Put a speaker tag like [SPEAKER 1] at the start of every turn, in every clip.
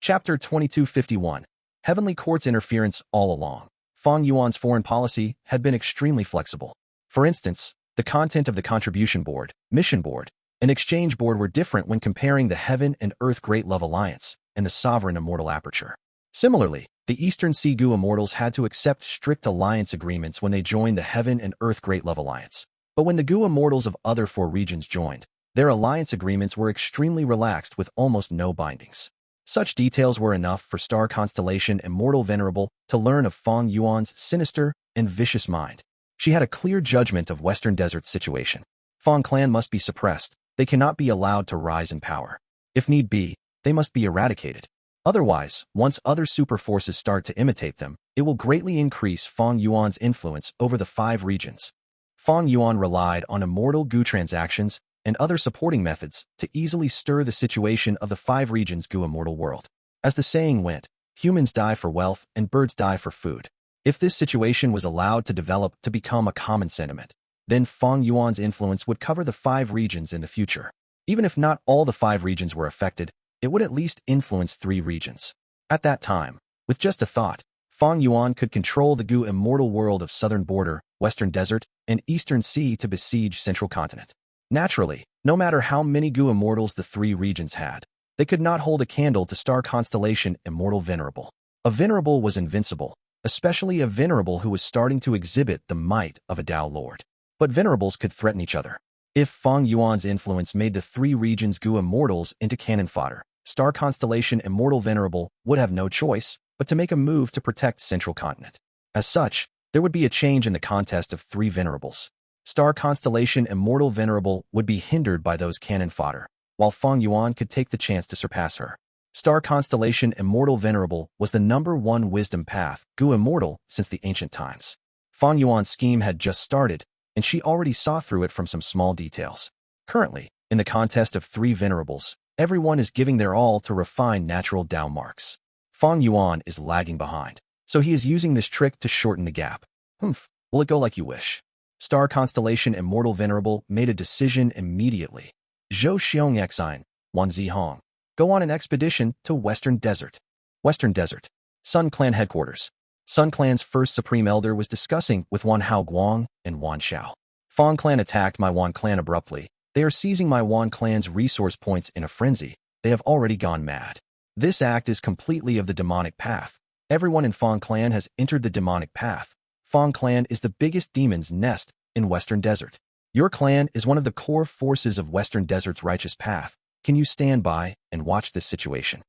[SPEAKER 1] Chapter 2251. Heavenly Court's Interference All Along. Fang Yuan's foreign policy had been extremely flexible. For instance, the content of the Contribution Board, Mission Board, and Exchange Board were different when comparing the Heaven and Earth Great Love Alliance and the Sovereign Immortal Aperture. Similarly, the Eastern Sea Gu Immortals had to accept strict alliance agreements when they joined the Heaven and Earth Great Love Alliance. But when the Gu Immortals of other 4 regions joined, their alliance agreements were extremely relaxed with almost no bindings. Such details were enough for Star Constellation Immortal Venerable to learn of Fang Yuan's sinister and vicious mind. She had a clear judgment of Western Desert's situation. Fang clan must be suppressed. They cannot be allowed to rise in power. If need be, they must be eradicated. Otherwise, once other super forces start to imitate them, it will greatly increase Fang Yuan's influence over the 5 regions. Fang Yuan relied on Immortal Gu transactions and other supporting methods to easily stir the situation of the 5 regions Gu Immortal world. As the saying went, humans die for wealth and birds die for food. If this situation was allowed to develop to become a common sentiment, then Fang Yuan's influence would cover the 5 regions in the future. Even if not all the 5 regions were affected, it would at least influence 3 regions. At that time, with just a thought, Fang Yuan could control the Gu Immortal world of Southern Border, Western Desert, and Eastern Sea to besiege Central Continent. Naturally, no matter how many Gu Immortals the 3 regions had, they could not hold a candle to Star Constellation Immortal Venerable. A Venerable was invincible, especially a Venerable who was starting to exhibit the might of a Tao Lord. But Venerables could threaten each other. If Fang Yuan's influence made the 3 regions Gu Immortals into cannon fodder, Star Constellation Immortal Venerable would have no choice but to make a move to protect Central Continent. As such, there would be a change in the contest of 3 Venerables. Star Constellation Immortal Venerable would be hindered by those cannon fodder, while Fang Yuan could take the chance to surpass her. Star Constellation Immortal Venerable was the #1 wisdom path Gu Immortal since the ancient times. Fang Yuan's scheme had just started, and she already saw through it from some small details. Currently, in the contest of 3 Venerables, everyone is giving their all to refine natural Tao marks. Fang Yuan is lagging behind, so he is using this trick to shorten the gap. Will it go like you wish? Star Constellation Immortal Venerable made a decision immediately. Zhou Xiong Xin, Wan Zihong. Go on an expedition to Western Desert. Western Desert. Sun Clan Headquarters. Sun Clan's first Supreme Elder was discussing with Wan Guang and Wan Xiao. Fang Clan attacked my Wan Clan abruptly. They are seizing my Wan Clan's resource points in a frenzy. They have already gone mad. This act is completely of the demonic path. Everyone in Fang Clan has entered the demonic path. Fang Clan is the biggest demon's nest in Western Desert. Your clan is one of the core forces of Western Desert's righteous path. Can you stand by and watch this situation?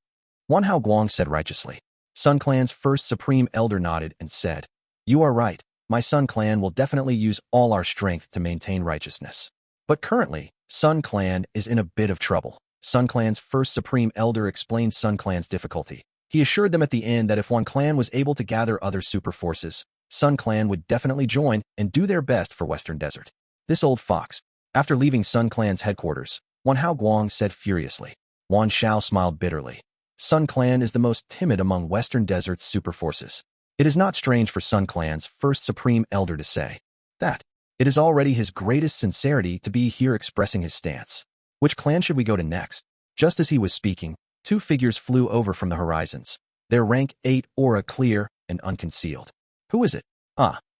[SPEAKER 1] Wan Guang said righteously. Sun Clan's first Supreme Elder nodded and said, You are right. My Sun Clan will definitely use all our strength to maintain righteousness. But currently, Sun Clan is in a bit of trouble. Sun Clan's first Supreme Elder explained Sun Clan's difficulty. He assured them at the end that if Wan Clan was able to gather other super forces, Sun Clan would definitely join and do their best for Western Desert. This old fox. After leaving Sun Clan's headquarters, Wan Guang said furiously. Wan Xiao smiled bitterly. Sun Clan is the most timid among Western Desert's super forces. It is not strange for Sun Clan's first Supreme Elder to say that. It is already his greatest sincerity to be here expressing his stance. Which clan should we go to next? Just as he was speaking, 2 figures flew over from the horizons. Their rank 8 aura clear and unconcealed. Who is it?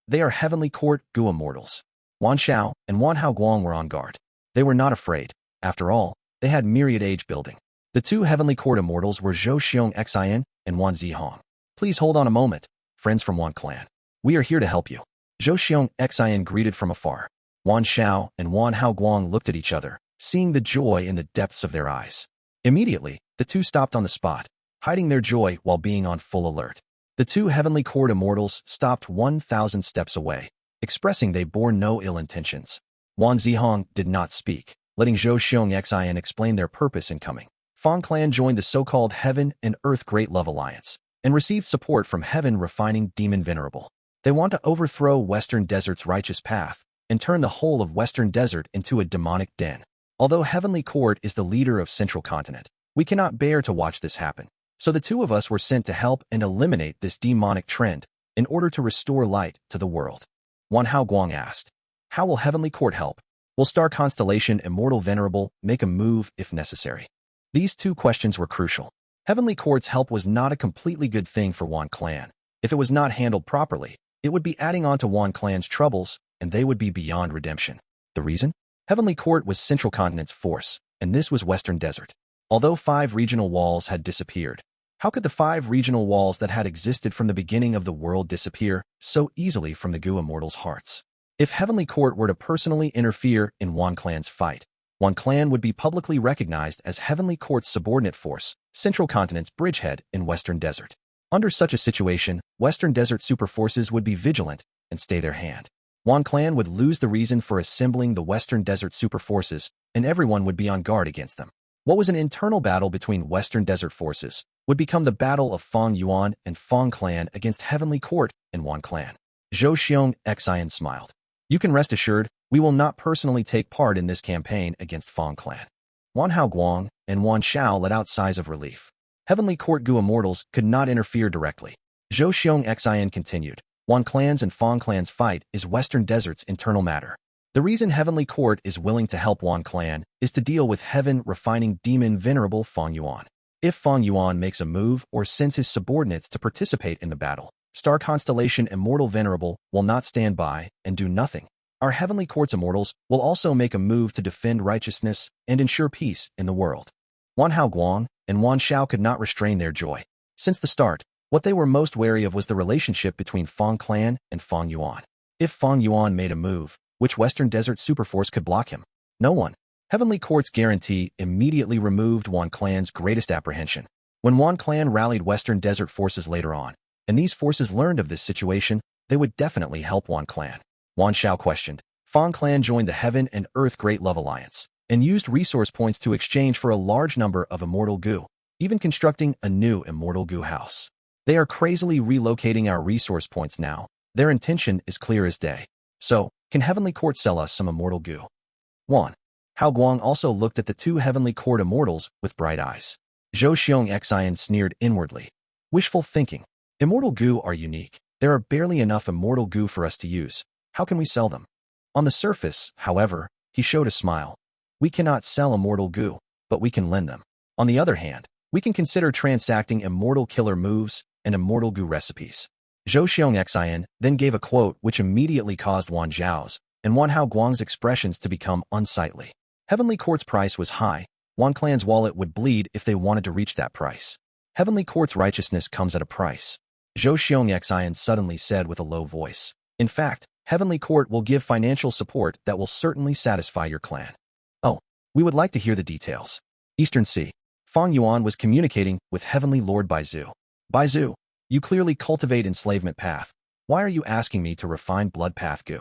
[SPEAKER 1] They are Heavenly Court Gu Immortals. Wan Xiao and Wan Guang were on guard. They were not afraid. After all, they had myriad age building. The 2 Heavenly Court Immortals were Zhou Xiong Xin and Wan Zihong. Please hold on a moment, friends from Wan Clan. We are here to help you. Zhou Xiong Xin greeted from afar. Wan Xiao and Wan Guang looked at each other, seeing the joy in the depths of their eyes. Immediately, the 2 stopped on the spot, hiding their joy while being on full alert. The 2 Heavenly Court Immortals stopped 1,000 steps away, expressing they bore no ill intentions. Wan Zihong did not speak, letting Zhou Xiong Xin explain their purpose in coming. Fang Clan joined the so-called Heaven and Earth Great Love Alliance, and received support from Heaven Refining Demon Venerable. They want to overthrow Western Desert's righteous path, and turn the whole of Western Desert into a demonic den. Although Heavenly Court is the leader of Central Continent, we cannot bear to watch this happen. So the 2 of us were sent to help and eliminate this demonic trend in order to restore light to the world. Wan Guang asked, How will Heavenly Court help? Will Star Constellation Immortal Venerable make a move if necessary? These 2 questions were crucial. Heavenly Court's help was not a completely good thing for Wan Clan. If it was not handled properly, it would be adding on to Wan Clan's troubles, and they would be beyond redemption. The reason? Heavenly Court was Central Continent's force, and this was Western Desert. Although 5 regional walls had disappeared, how could the 5 regional walls that had existed from the beginning of the world disappear so easily from the Gu immortals' hearts? If Heavenly Court were to personally interfere in Wan Clan's fight, Wan Clan would be publicly recognized as Heavenly Court's subordinate force, Central Continent's bridgehead in Western Desert. Under such a situation, Western Desert super forces would be vigilant and stay their hand. Wan Clan would lose the reason for assembling the Western Desert super forces, and everyone would be on guard against them. What was an internal battle between Western Desert forces would become the battle of Fang Yuan and Fang Clan against Heavenly Court and Wan Clan. Zhou Xiong Xian smiled. You can rest assured, we will not personally take part in this campaign against Fang Clan. Wan Hao Guang and Wan Xiao let out sighs of relief. Heavenly Court Gu immortals could not interfere directly. Zhou Xiong Xian continued. Wan Clan's and Fang Clan's fight is Western Desert's internal matter. The reason Heavenly Court is willing to help Wan Clan is to deal with heaven-refining demon venerable Fang Yuan. If Fang Yuan makes a move or sends his subordinates to participate in the battle, Star Constellation Immortal Venerable will not stand by and do nothing. Our Heavenly Court's immortals will also make a move to defend righteousness and ensure peace in the world. Wan Hao Guang and Wan Xiao could not restrain their joy. Since the start, what they were most wary of was the relationship between Fang Clan and Fang Yuan. If Fang Yuan made a move, which Western Desert Superforce could block him? No one. Heavenly Court's guarantee immediately removed Wan Clan's greatest apprehension. When Wan Clan rallied Western Desert forces later on, and these forces learned of this situation, they would definitely help Wan Clan. Wan Xiao questioned. Fang Clan joined the Heaven and Earth Great Love Alliance, and used resource points to exchange for a large number of Immortal Gu, even constructing a new Immortal Gu house. They are crazily relocating our resource points now. Their intention is clear as day. So, can Heavenly Court sell us some Immortal Gu? Wan Hao Guang also looked at the 2 Heavenly Court immortals with bright eyes. Zhou Xiong Xian sneered inwardly. Wishful thinking. Immortal Gu are unique. There are barely enough Immortal Gu for us to use. How can we sell them? On the surface, however, he showed a smile. We cannot sell Immortal Gu, but we can lend them. On the other hand, we can consider transacting Immortal Killer moves and Immortal Gu recipes. Zhou Xiong Xian then gave a quote which immediately caused Wan Zhao's and Wan Hao Guang's expressions to become unsightly. Heavenly Court's price was high. Wan Clan's wallet would bleed if they wanted to reach that price. Heavenly Court's righteousness comes at a price. Zhou Xiong Xian suddenly said with a low voice. In fact, Heavenly Court will give financial support that will certainly satisfy your clan. Oh, we would like to hear the details. Eastern Sea. Fang Yuan was communicating with Heavenly Lord Baizu. Baizu, you clearly cultivate enslavement path. Why are you asking me to refine blood path Gu?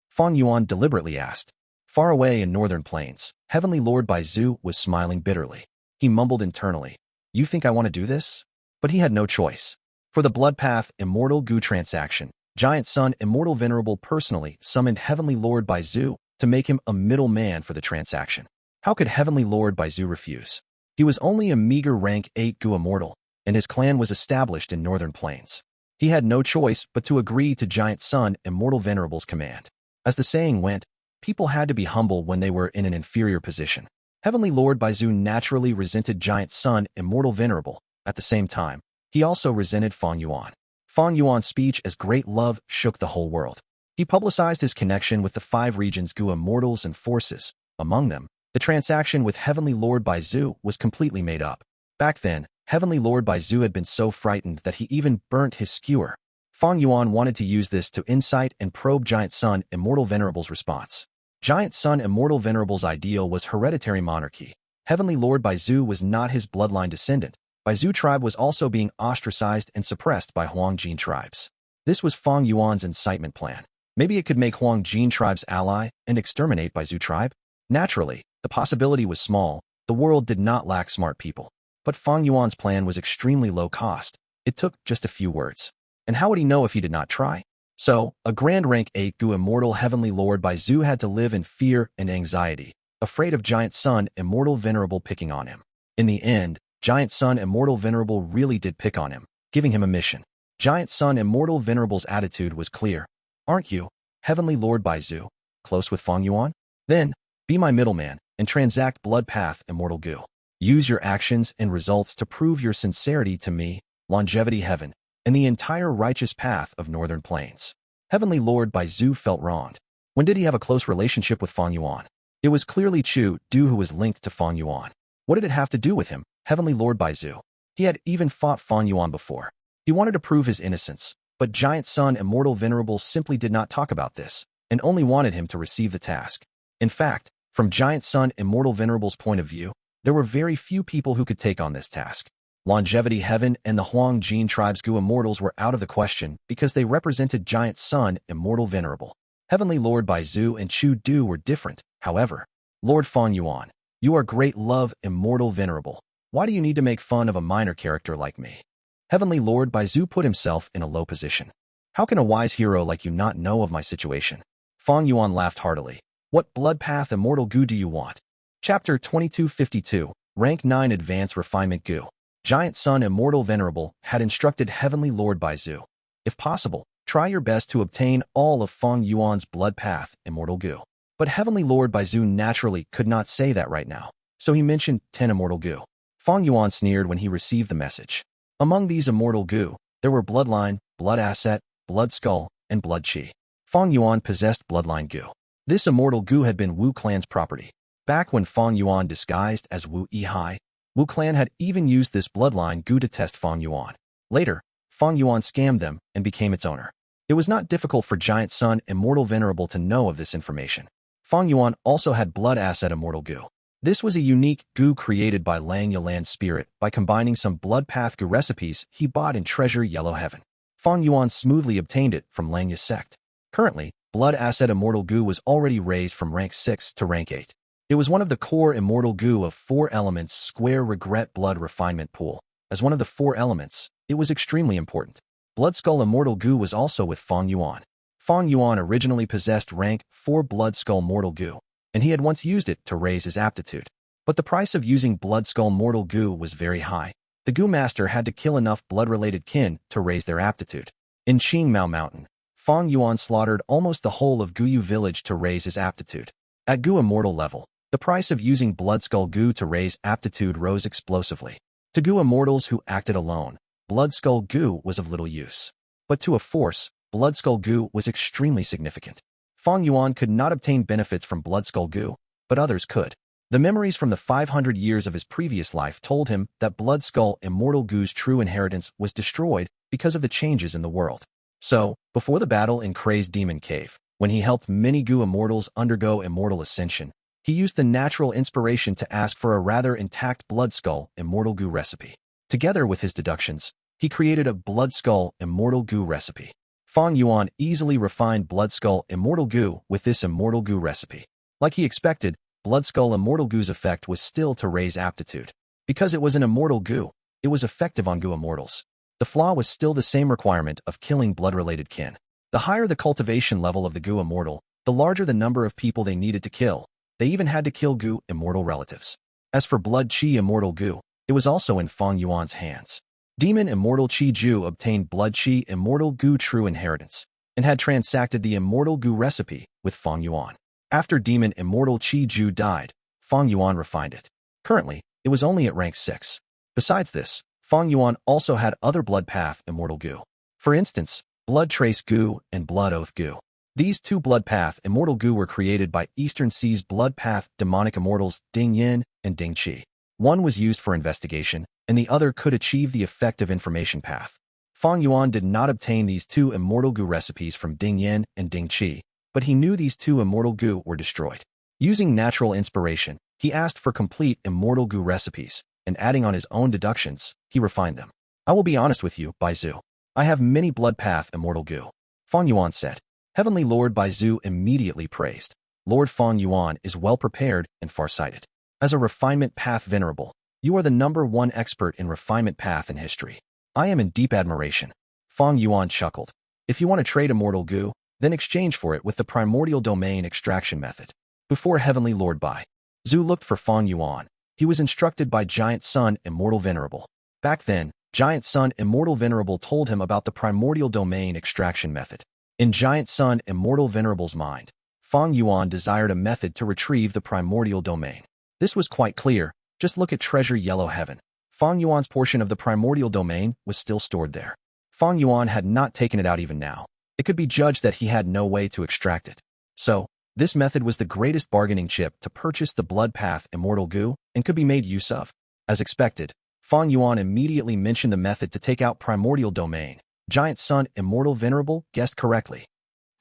[SPEAKER 1] Fang Yuan deliberately asked. Far away in northern plains, Heavenly Lord Baizu was smiling bitterly. He mumbled internally. You think I want to do this? But he had no choice. For the blood path Immortal Gu transaction, Giant Sun Immortal Venerable personally summoned Heavenly Lord Baizu to make him a middleman for the transaction. How could Heavenly Lord Baizu refuse? He was only a meager rank 8 Gu immortal, and his clan was established in northern plains. He had no choice but to agree to Giant Sun Immortal Venerable's command. As the saying went, people had to be humble when they were in an inferior position. Heavenly Lord Baizu naturally resented Giant Sun Immortal Venerable. At the same time, he also resented Fang Yuan. Fang Yuan's speech as great love shook the whole world. He publicized his connection with the 5 regions Gu immortals and forces. Among them, the transaction with Heavenly Lord Baizu was completely made up. Back then, Heavenly Lord Baizu had been so frightened that he even burnt his skewer. Fang Yuan wanted to use this to incite and probe Giant Sun Immortal Venerable's response. Giant Sun Immortal Venerable's ideal was hereditary monarchy. Heavenly Lord Baizu was not his bloodline descendant. Baizu tribe was also being ostracized and suppressed by Huangjin tribes. This was Fang Yuan's incitement plan. Maybe it could make Huangjin tribe's ally and exterminate Baizu tribe? Naturally, the possibility was small. The world did not lack smart people. But Fang Yuan's plan was extremely low cost. It took just a few words. And how would he know if he did not try? So, a Grand Rank 8 Gu Immortal Heavenly Lord Baizu had to live in fear and anxiety, afraid of Giant Sun Immortal Venerable picking on him. In the end, Giant Sun Immortal Venerable really did pick on him, giving him a mission. Giant Sun Immortal Venerable's attitude was clear. Aren't you, Heavenly Lord Baizu, close with Fang Yuan? Then, be my middleman and transact blood path Immortal Gu. Use your actions and results to prove your sincerity to me, longevity heaven, and the entire righteous path of Northern Plains. Heavenly Lord Bai Zhu felt wronged. When did he have a close relationship with Fang Yuan? It was clearly Chu Du who was linked to Fang Yuan. What did it have to do with him, Heavenly Lord Bai Zhu? He had even fought Fang Yuan before. He wanted to prove his innocence, but Giant Sun Immortal Venerable simply did not talk about this, and only wanted him to receive the task. In fact, from Giant Sun Immortal Venerable's point of view, there were very few people who could take on this task. Longevity Heaven and the Huang Jin tribe's Gu Immortals were out of the question because they represented Giant Sun Immortal Venerable. Heavenly Lord Bai Zhu and Chu Du were different, however. Lord Fang Yuan, you are great love Immortal Venerable. Why do you need to make fun of a minor character like me? Heavenly Lord Bai Zhu put himself in a low position. How can a wise hero like you not know of my situation? Fang Yuan laughed heartily. What blood path Immortal Gu do you want? Chapter 2252, Rank 9 Advanced Refinement Gu. Giant Sun Immortal Venerable had instructed Heavenly Lord Bai Zhu. If possible, try your best to obtain all of Fang Yuan's blood path, Immortal Gu. But Heavenly Lord Bai Zhu naturally could not say that right now, so he mentioned 10 Immortal Gu. Fang Yuan sneered when he received the message. Among these Immortal Gu, there were Bloodline, Blood Asset, Blood Skull, and Blood Qi. Fang Yuan possessed Bloodline Gu. This Immortal Gu had been Wu clan's property. Back when Fang Yuan disguised as Wu Yihai, Wu clan had even used this Bloodline Gu to test Fang Yuan. Later, Fang Yuan scammed them and became its owner. It was not difficult for Giant Sun Immortal Venerable to know of this information. Fang Yuan also had Blood Asset Immortal Gu. This was a unique Gu created by Lang Yalan Spirit by combining some Blood Path Gu recipes he bought in Treasure Yellow Heaven. Fang Yuan smoothly obtained it from Lang Ya sect. Currently, Blood Asset Immortal Gu was already raised from rank 6 to rank 8. It was one of the core Immortal Gu of 4 elements square regret blood refinement pool. As one of the 4 elements, it was extremely important. Blood Skull Immortal Gu was also with Fang Yuan. Fang Yuan originally possessed rank 4 Blood Skull Mortal Gu, and he had once used it to raise his aptitude. But the price of using Blood Skull Mortal Gu was very high. The Gu Master had to kill enough blood-related kin to raise their aptitude. In Qingmao Mountain, Fang Yuan slaughtered almost the whole of Guyu village to raise his aptitude. At Gu Immortal level, the price of using Blood Skull Gu to raise aptitude rose explosively. To Gu Immortals who acted alone, Blood Skull Gu was of little use. But to a force, Blood Skull Gu was extremely significant. Fang Yuan could not obtain benefits from Blood Skull Gu, but others could. The memories from the 500 years of his previous life told him that Blood Skull Immortal Gu's true inheritance was destroyed because of the changes in the world. So, before the battle in Crazed Demon Cave, when he helped many Gu Immortals undergo immortal ascension, he used the natural inspiration to ask for a rather intact Blood Skull Immortal Gu recipe. Together with his deductions, he created a Blood Skull Immortal Gu recipe. Fang Yuan easily refined Blood Skull Immortal Gu with this Immortal Gu recipe. Like he expected, Blood Skull Immortal Gu's effect was still to raise aptitude. Because it was an Immortal Gu, it was effective on Gu Immortals. The flaw was still the same requirement of killing blood-related kin. The higher the cultivation level of the Gu Immortal, the larger the number of people they needed to kill. They even had to kill Gu Immortal relatives. As for Blood Qi Immortal Gu, it was also in Fang Yuan's hands. Demon Immortal Qi Ju obtained Blood Qi Immortal Gu true inheritance, and had transacted the Immortal Gu recipe with Fang Yuan. After Demon Immortal Qi Ju died, Fang Yuan refined it. Currently, it was only at rank 6. Besides this, Fang Yuan also had other Blood Path Immortal Gu. For instance, Blood Trace Gu and Blood Oath Gu. These 2 Blood Path Immortal Gu were created by Eastern Sea's Blood Path Demonic Immortals Ding Yin and Ding Qi. One was used for investigation, and the other could achieve the effect of information path. Fang Yuan did not obtain these 2 Immortal Gu recipes from Ding Yin and Ding Qi, but he knew these 2 Immortal Gu were destroyed. Using natural inspiration, he asked for complete Immortal Gu recipes, and adding on his own deductions, he refined them. I will be honest with you, Bai Zhu. I have many Blood Path Immortal Gu. Fang Yuan said. Heavenly Lord Bai Zhu immediately praised. Lord Fang Yuan is well prepared and farsighted. As a refinement path venerable, you are the #1 expert in refinement path in history. I am in deep admiration. Fang Yuan chuckled. If you want to trade Immortal Gu, then exchange for it with the primordial domain extraction method. Before Heavenly Lord Bai Zhu looked for Fang Yuan, he was instructed by Giant Sun Immortal Venerable. Back then, Giant Sun Immortal Venerable told him about the primordial domain extraction method. In Giant Sun Immortal Venerable's mind, Fang Yuan desired a method to retrieve the primordial domain. This was quite clear, Just look at Treasure Yellow Heaven. Fang Yuan's portion of the primordial domain was still stored there. Fang Yuan had not taken it out even now. It could be judged that he had no way to extract it. So, this method was the greatest bargaining chip to purchase the Blood Path Immortal Gu and could be made use of. As expected, Fang Yuan immediately mentioned the method to take out primordial domain. Giant Sun Immortal Venerable guessed correctly.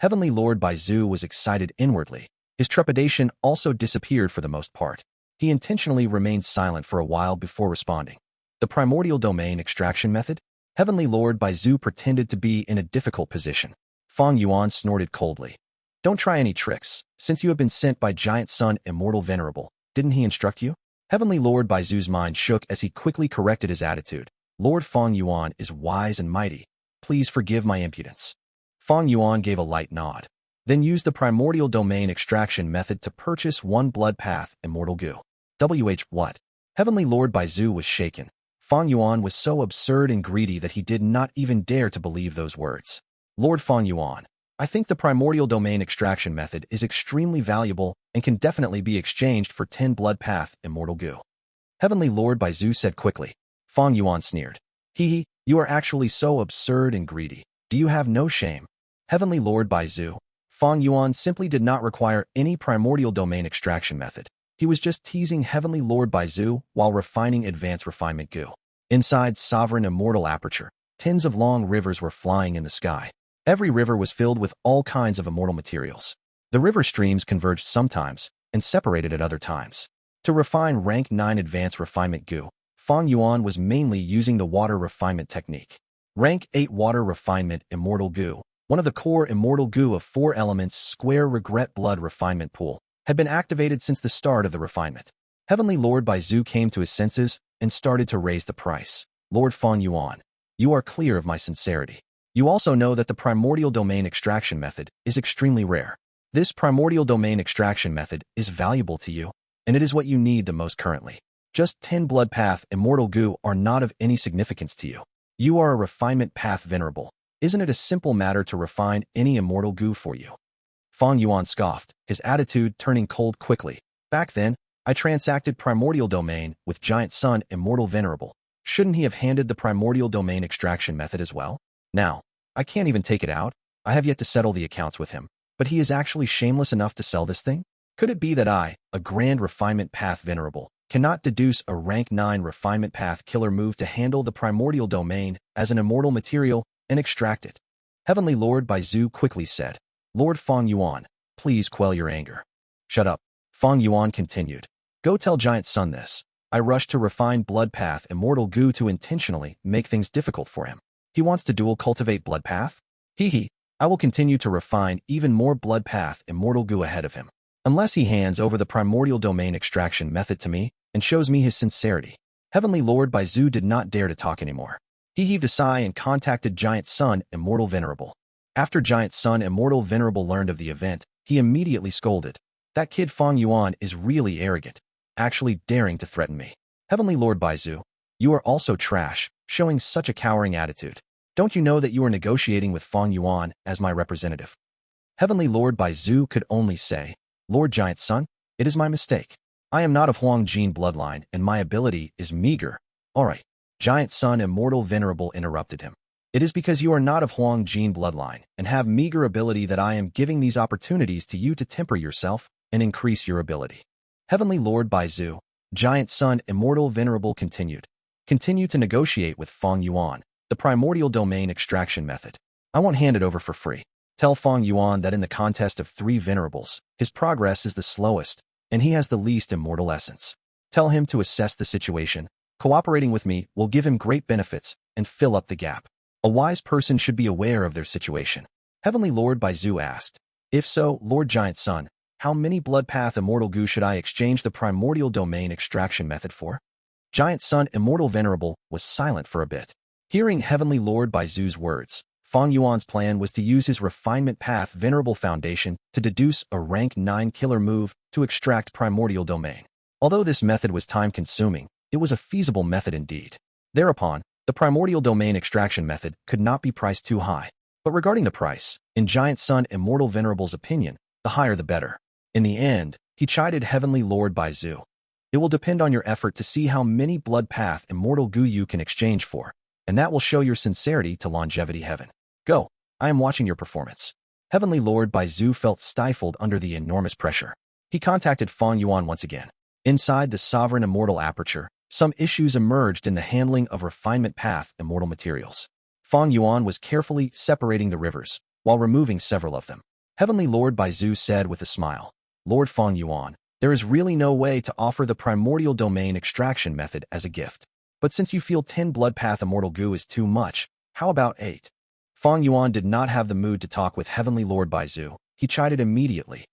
[SPEAKER 1] Heavenly Lord Baizu was excited inwardly. His trepidation also disappeared for the most part. He intentionally remained silent for a while before responding. The primordial domain extraction method? Heavenly Lord Baizu pretended to be in a difficult position. Fang Yuan snorted coldly. Don't try any tricks, since you have been sent by Giant Sun Immortal Venerable. Didn't he instruct you? Heavenly Lord Baizu's mind shook as he quickly corrected his attitude. Lord Fang Yuan is wise and mighty. Please forgive my impudence. Fang Yuan gave a light nod. Then used the primordial domain extraction method to purchase one Blood Path Immortal Gu. What? Heavenly Lord Baizu was shaken. Fang Yuan was so absurd and greedy that he did not even dare to believe those words. Lord Fang Yuan, I think the primordial domain extraction method is extremely valuable and can definitely be exchanged for 10 Blood Path Immortal Gu. Heavenly Lord Baizu said quickly. Fang Yuan sneered. Hee, you are actually so absurd and greedy. Do you have no shame? Heavenly Lord Baizu, Fang Yuan simply did not require any primordial domain extraction method. He was just teasing Heavenly Lord Baizu while refining Advanced Refinement Gu. Inside Sovereign Immortal Aperture, tens of long rivers were flying in the sky. Every river was filled with all kinds of immortal materials. The river streams converged sometimes and separated at other times. To refine Rank 9 Advanced Refinement Gu, Fang Yuan was mainly using the water refinement technique. Rank 8 Water Refinement Immortal Gu, one of the core Immortal Gu of 4 elements Square Regret Blood Refinement Pool, had been activated since the start of the refinement. Heavenly Lord Baizu came to his senses and started to raise the price. Lord Fang Yuan, you are clear of my sincerity. You also know that the primordial domain extraction method is extremely rare. This primordial domain extraction method is valuable to you, and it is what you need the most currently. Just 10 Blood Path Immortal Gu are not of any significance to you. You are a Refinement Path Venerable. Isn't it a simple matter to refine any Immortal Gu for you? Fang Yuan scoffed, his attitude turning cold quickly. Back then, I transacted primordial domain with Giant Sun Immortal Venerable. Shouldn't he have handed the primordial domain extraction method as well? Now, I can't even take it out. I have yet to settle the accounts with him. But he is actually shameless enough to sell this thing? Could it be that I, a Grand Refinement Path Venerable, cannot deduce a Rank 9 Refinement Path Killer move to handle the primordial domain as an immortal material and extract it? Heavenly Lord Baizu quickly said. Lord Fang Yuan, please quell your anger. Shut up. Fang Yuan continued. Go tell Giant Sun this. I rushed to refine Blood Path Immortal Gu to intentionally make things difficult for him. He wants to dual cultivate Blood Path? I will continue to refine even more Blood Path Immortal Gu ahead of him. Unless he hands over the primordial domain extraction method to me and shows me his sincerity. Heavenly Lord Baizu did not dare to talk anymore. He heaved a sigh and contacted Giant Sun Immortal Venerable. After Giant Sun Immortal Venerable learned of the event, he immediately scolded. That kid Fang Yuan is really arrogant, actually daring to threaten me. Heavenly Lord Baizu, you are also trash, showing such a cowering attitude. Don't you know that you are negotiating with Fang Yuan as my representative? Heavenly Lord Baizu could only say, Lord Giant Sun, it is my mistake. I am not of Huang Jin bloodline and my ability is meager. Alright. Giant Sun Immortal Venerable interrupted him. It is because you are not of Huang Jin bloodline and have meager ability that I am giving these opportunities to you to temper yourself and increase your ability. Heavenly Lord Baizu, Giant Sun Immortal Venerable continued. Continue to negotiate with Fang Yuan, the primordial domain extraction method. I won't hand it over for free. Tell Fang Yuan that in the contest of 3 venerables, his progress is the slowest, and he has the least immortal essence. Tell him to assess the situation. Cooperating with me will give him great benefits and fill up the gap. A wise person should be aware of their situation. Heavenly Lord Baizu asked. If so, Lord Giant Sun, how many Blood Path Immortal Gu should I exchange the primordial domain extraction method for? Giant Sun Immortal Venerable was silent for a bit. Hearing Heavenly Lord Baizu's words, Fang Yuan's plan was to use his Refinement Path Venerable Foundation to deduce a Rank 9 killer move to extract primordial domain. Although this method was time-consuming, it was a feasible method indeed. Thereupon, the primordial domain extraction method could not be priced too high. But regarding the price, in Giant Sun Immortal Venerable's opinion, the higher the better. In the end, he chided Heavenly Lord Baizu. It will depend on your effort to see how many blood path immortal Gu you can exchange for, and that will show your sincerity to longevity heaven. Go, I am watching your performance. Heavenly Lord Bai Zhu felt stifled under the enormous pressure. He contacted Fang Yuan once again. Inside the sovereign immortal aperture, some issues emerged in the handling of refinement path immortal materials. Fang Yuan was carefully separating the rivers, while removing several of them. Heavenly Lord Bai Zhu said with a smile, Lord Fang Yuan, there is really no way to offer the primordial domain extraction method as a gift. But since you feel 10 blood path immortal Gu is too much, how about 8? Fang Yuan did not have the mood to talk with Heavenly Lord Bai Zhu. He chided immediately.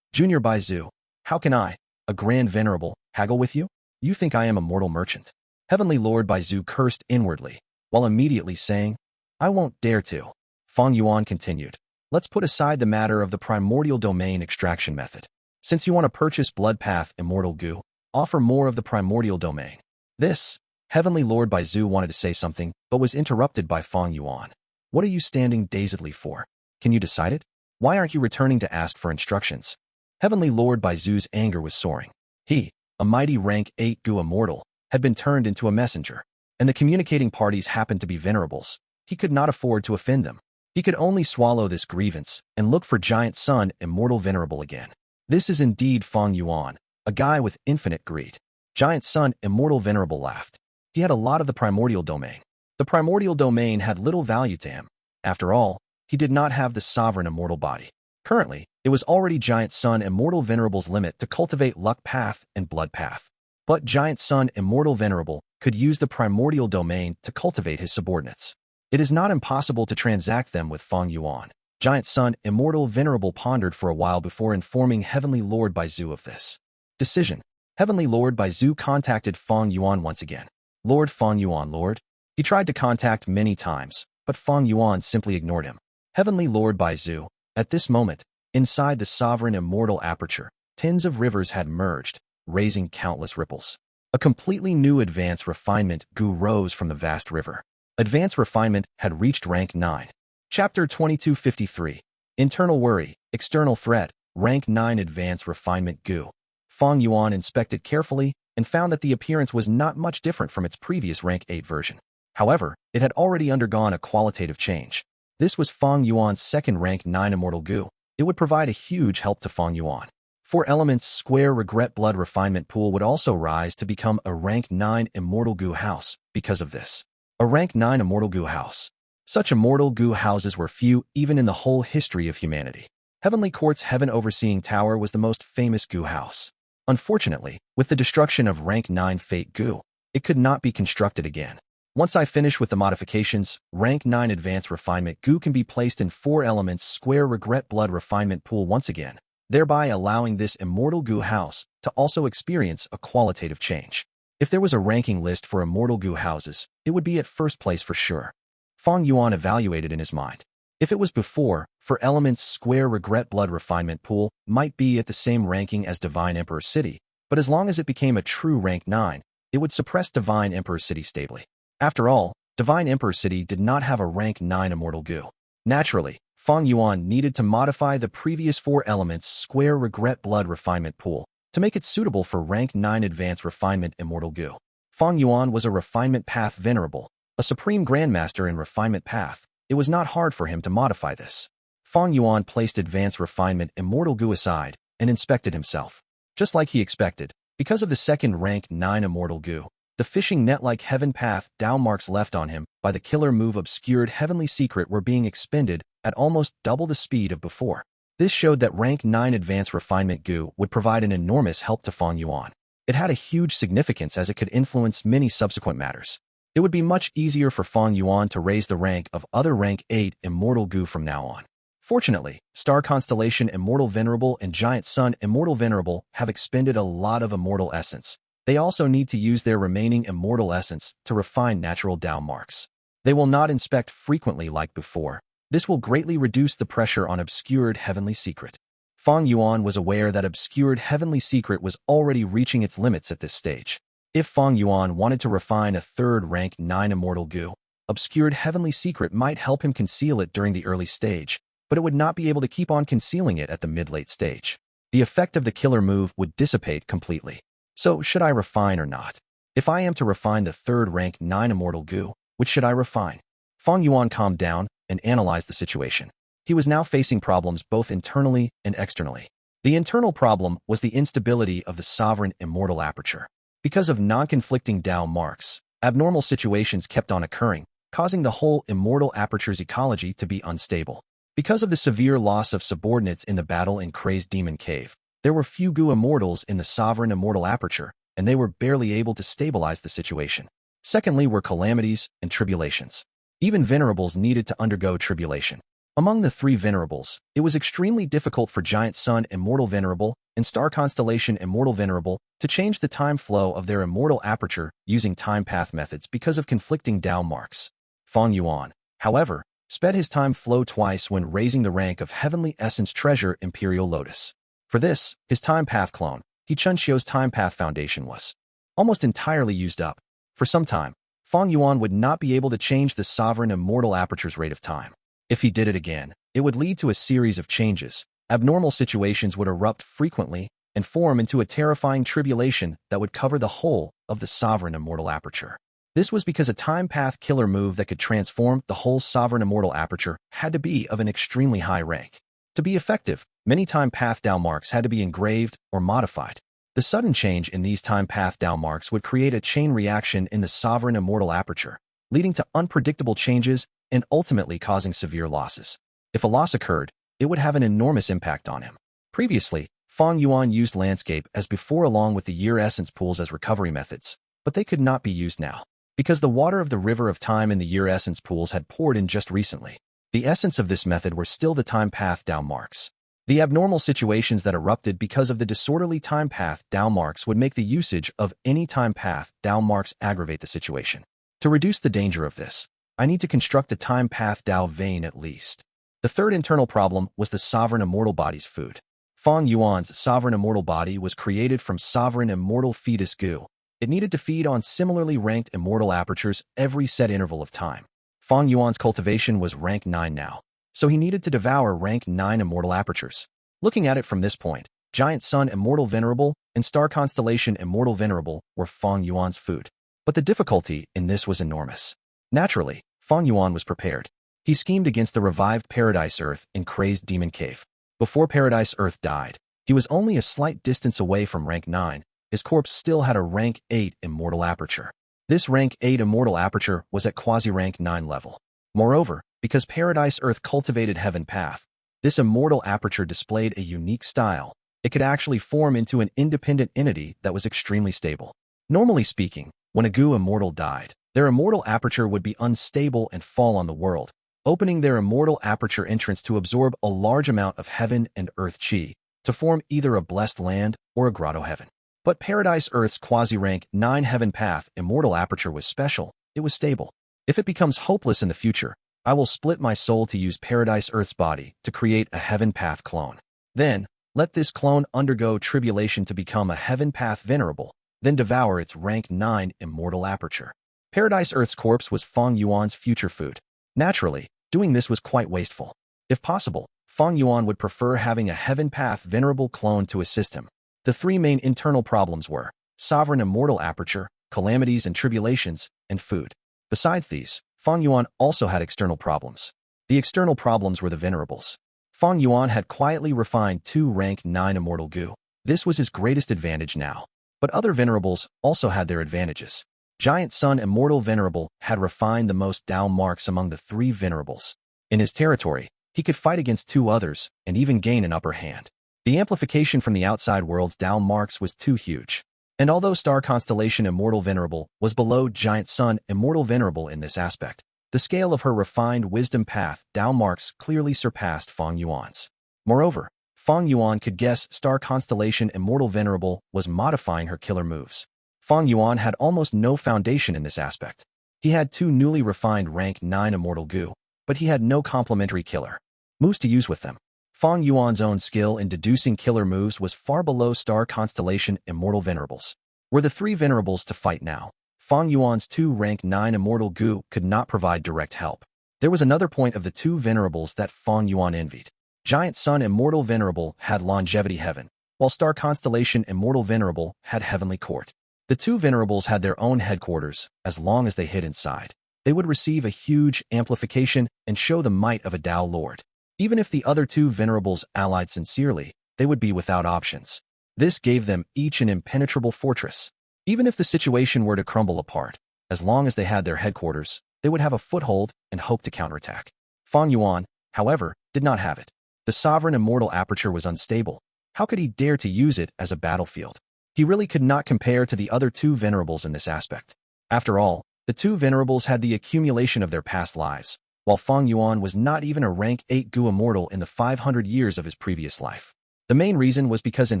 [SPEAKER 1] Junior Bai Zhu, how can I, a grand venerable, haggle with you? You think I am a mortal merchant? Heavenly Lord Bai Zhu cursed inwardly, while immediately saying, I won't dare to. Fang Yuan continued. Let's put aside the matter of the primordial domain extraction method. Since you want to purchase blood path immortal Gu, offer more of the primordial domain. This, Heavenly Lord Bai Zhu wanted to say something, but was interrupted by Fang Yuan. What are you standing dazedly for? Can you decide it? Why aren't you returning to ask for instructions? Heavenly Lord Bai Zhu's anger was soaring. He, a mighty rank 8 Gu immortal, had been turned into a messenger, and the communicating parties happened to be venerables. He could not afford to offend them. He could only swallow this grievance and look for Giant Sun immortal venerable again. This is indeed Fang Yuan, a guy with infinite greed. Giant Sun immortal venerable laughed. He had a lot of the primordial domain. The primordial domain had little value to him. After all, he did not have the sovereign immortal body. Currently, it was already Giant Sun immortal venerable's limit to cultivate luck path and blood path. But Giant Sun immortal venerable could use the primordial domain to cultivate his subordinates. It is not impossible to transact them with Fang Yuan. Giant Sun immortal venerable pondered for a while before informing Heavenly Lord Bai Zhu of this decision. Heavenly Lord Bai Zhu contacted Fang Yuan once again. Lord Fang Yuan, Lord. He tried to contact many times, but Fang Yuan simply ignored him. Heavenly Lord Bai Zhu, at this moment, inside the sovereign immortal aperture, tens of rivers had merged, raising countless ripples. A completely new advanced refinement Gu rose from the vast river. Advanced refinement had reached rank 9. Chapter 2253. Internal worry, external threat, rank 9 advanced refinement Gu. Fang Yuan inspected carefully and found that the appearance was not much different from its previous rank 8 version. However, it had already undergone a qualitative change. This was Fang Yuan's second rank 9 immortal Gu. It would provide a huge help to Fang Yuan. 4 elements square regret blood refinement pool would also rise to become a rank 9 immortal Gu house because of this. A rank 9 immortal Gu house. Such immortal Gu houses were few even in the whole history of humanity. Heavenly Court's Heaven Overseeing Tower was the most famous Gu house. Unfortunately, with the destruction of rank 9 Fate Gu, it could not be constructed again. Once I finish with the modifications, rank 9 Advanced Refinement Gu can be placed in 4 elements square regret blood refinement pool once again, thereby allowing this immortal Gu house to also experience a qualitative change. If there was a ranking list for immortal Gu houses, it would be at first place for sure. Fang Yuan evaluated in his mind. If it was before, for elements square regret blood refinement pool might be at the same ranking as Divine Emperor City, but as long as it became a true rank 9, it would suppress Divine Emperor City stably. After all, Divine Emperor City did not have a rank 9 immortal Gu. Naturally, Fang Yuan needed to modify the previous 4 elements square regret blood refinement pool to make it suitable for rank 9 advanced refinement immortal Gu. Fang Yuan was a refinement path venerable, a supreme grandmaster in refinement path. It was not hard for him to modify this. Fang Yuan placed advanced refinement immortal Gu aside and inspected himself. Just like he expected, because of the second rank 9 immortal Gu, the fishing net-like heaven path Dao marks left on him by the killer move obscured heavenly secret were being expended at almost double the speed of before. This showed that rank 9 advanced refinement Gu would provide an enormous help to Fang Yuan. It had a huge significance as it could influence many subsequent matters. It would be much easier for Fang Yuan to raise the rank of other rank 8 immortal Gu from now on. Fortunately, Star Constellation Immortal Venerable and Giant Sun Immortal Venerable have expended a lot of immortal essence. They also need to use their remaining immortal essence to refine natural Dao marks. They will not inspect frequently like before. This will greatly reduce the pressure on obscured heavenly secret. Fang Yuan was aware that obscured heavenly secret was already reaching its limits at this stage. If Fang Yuan wanted to refine a third rank 9 immortal Gu, obscured heavenly secret might help him conceal it during the early stage, but it would not be able to keep on concealing it at the mid-late stage. The effect of the killer move would dissipate completely. So, should I refine or not? If I am to refine the third rank 9 Immortal Gu, which should I refine? Fang Yuan calmed down and analyzed the situation. He was now facing problems both internally and externally. The internal problem was the instability of the sovereign immortal aperture. Because of non-conflicting Dao marks, abnormal situations kept on occurring, causing the whole immortal aperture's ecology to be unstable. Because of the severe loss of subordinates in the battle in Crazed Demon Cave, there were few Gu immortals in the sovereign immortal aperture, and they were barely able to stabilize the situation. Secondly were calamities and tribulations. Even venerables needed to undergo tribulation. Among the three venerables, it was extremely difficult for Giant Sun Immortal Venerable and Star Constellation Immortal Venerable to change the time flow of their immortal aperture using time path methods because of conflicting Dao marks. Fang Yuan, however, sped his time flow twice when raising the rank of Heavenly Essence Treasure Imperial Lotus. For this, his time path clone, He Chunxio's time path foundation was almost entirely used up. For some time, Fang Yuan would not be able to change the sovereign immortal aperture's rate of time. If he did it again, it would lead to a series of changes. Abnormal situations would erupt frequently and form into a terrifying tribulation that would cover the whole of the sovereign immortal aperture. This was because a time path killer move that could transform the whole sovereign immortal aperture had to be of an extremely high rank. To be effective, many time path Dao marks had to be engraved or modified. The sudden change in these time path Dao marks would create a chain reaction in the sovereign immortal aperture, leading to unpredictable changes and ultimately causing severe losses. If a loss occurred, it would have an enormous impact on him. Previously, Fang Yuan used landscape as before along with the year essence pools as recovery methods, but they could not be used now, because the water of the river of time in the year essence pools had poured in just recently. The essence of this method were still the time path Dao marks. The abnormal situations that erupted because of the disorderly time path Dao marks would make the usage of any time path Dao marks aggravate the situation. To reduce the danger of this, I need to construct a time path Dao vein at least. The third internal problem was the sovereign immortal body's food. Fang Yuan's sovereign immortal body was created from sovereign immortal fetus Gu. It needed to feed on similarly ranked immortal apertures every set interval of time. Fang Yuan's cultivation was rank 9 now, so he needed to devour rank 9 immortal apertures. Looking at it from this point, Giant Sun Immortal Venerable and Star Constellation Immortal Venerable were Fang Yuan's food. But the difficulty in this was enormous. Naturally, Fang Yuan was prepared. He schemed against the revived Paradise Earth in Crazed Demon Cave. Before Paradise Earth died, he was only a slight distance away from rank 9. His corpse still had a rank 8 immortal aperture. This rank 8 immortal aperture was at quasi-rank 9 level. Moreover, because Paradise Earth cultivated Heaven Path, this immortal aperture displayed a unique style. It could actually form into an independent entity that was extremely stable. Normally speaking, when a Gu immortal died, their immortal aperture would be unstable and fall on the world, opening their immortal aperture entrance to absorb a large amount of heaven and earth chi, to form either a blessed land or a Grotto-Heaven. But Paradise Earth's quasi-rank 9 Heaven Path immortal aperture was special. It was stable. If it becomes hopeless in the future, I will split my soul to use Paradise Earth's body to create a Heaven Path clone. Then, let this clone undergo tribulation to become a Heaven Path Venerable, then devour its rank 9 immortal aperture. Paradise Earth's corpse was Fang Yuan's future food. Naturally, doing this was quite wasteful. If possible, Fang Yuan would prefer having a Heaven Path Venerable clone to assist him. The three main internal problems were sovereign immortal aperture, calamities and tribulations, and food. Besides these, Fang Yuan also had external problems. The external problems were the venerables. Fang Yuan had quietly refined 2 rank 9 immortal Gu. This was his greatest advantage now. But other venerables also had their advantages. Giant Sun Immortal Venerable had refined the most Dao marks among the 3 venerables. In his territory, he could fight against 2 others and even gain an upper hand. The amplification from the outside world's Dao marks was too huge. And although Star Constellation Immortal Venerable was below Giant Sun Immortal Venerable in this aspect, the scale of her refined wisdom path Dao marks clearly surpassed Fang Yuan's. Moreover, Fang Yuan could guess Star Constellation Immortal Venerable was modifying her killer moves. Fang Yuan had almost no foundation in this aspect. He had 2 newly refined rank 9 Immortal Gu, but he had no complementary killer moves to use with them. Fang Yuan's own skill in deducing killer moves was far below Star Constellation Immortal Venerables. Were the 3 Venerables to fight now, Fang Yuan's 2 rank 9 Immortal Gu could not provide direct help. There was another point of the 2 Venerables that Fang Yuan envied. Giant Sun Immortal Venerable had Longevity Heaven, while Star Constellation Immortal Venerable had Heavenly Court. The two Venerables had their own headquarters as long as they hid inside. They would receive a huge amplification and show the might of a Dao Lord. Even if the other two Venerables allied sincerely, they would be without options. This gave them each an impenetrable fortress. Even if the situation were to crumble apart, as long as they had their headquarters, they would have a foothold and hope to counterattack. Fang Yuan, however, did not have it. The sovereign immortal aperture was unstable. How could he dare to use it as a battlefield? He really could not compare to the other two Venerables in this aspect. After all, the two Venerables had the accumulation of their past lives, while Fang Yuan was not even a rank 8 Gu immortal in the 500 years of his previous life. The main reason was because in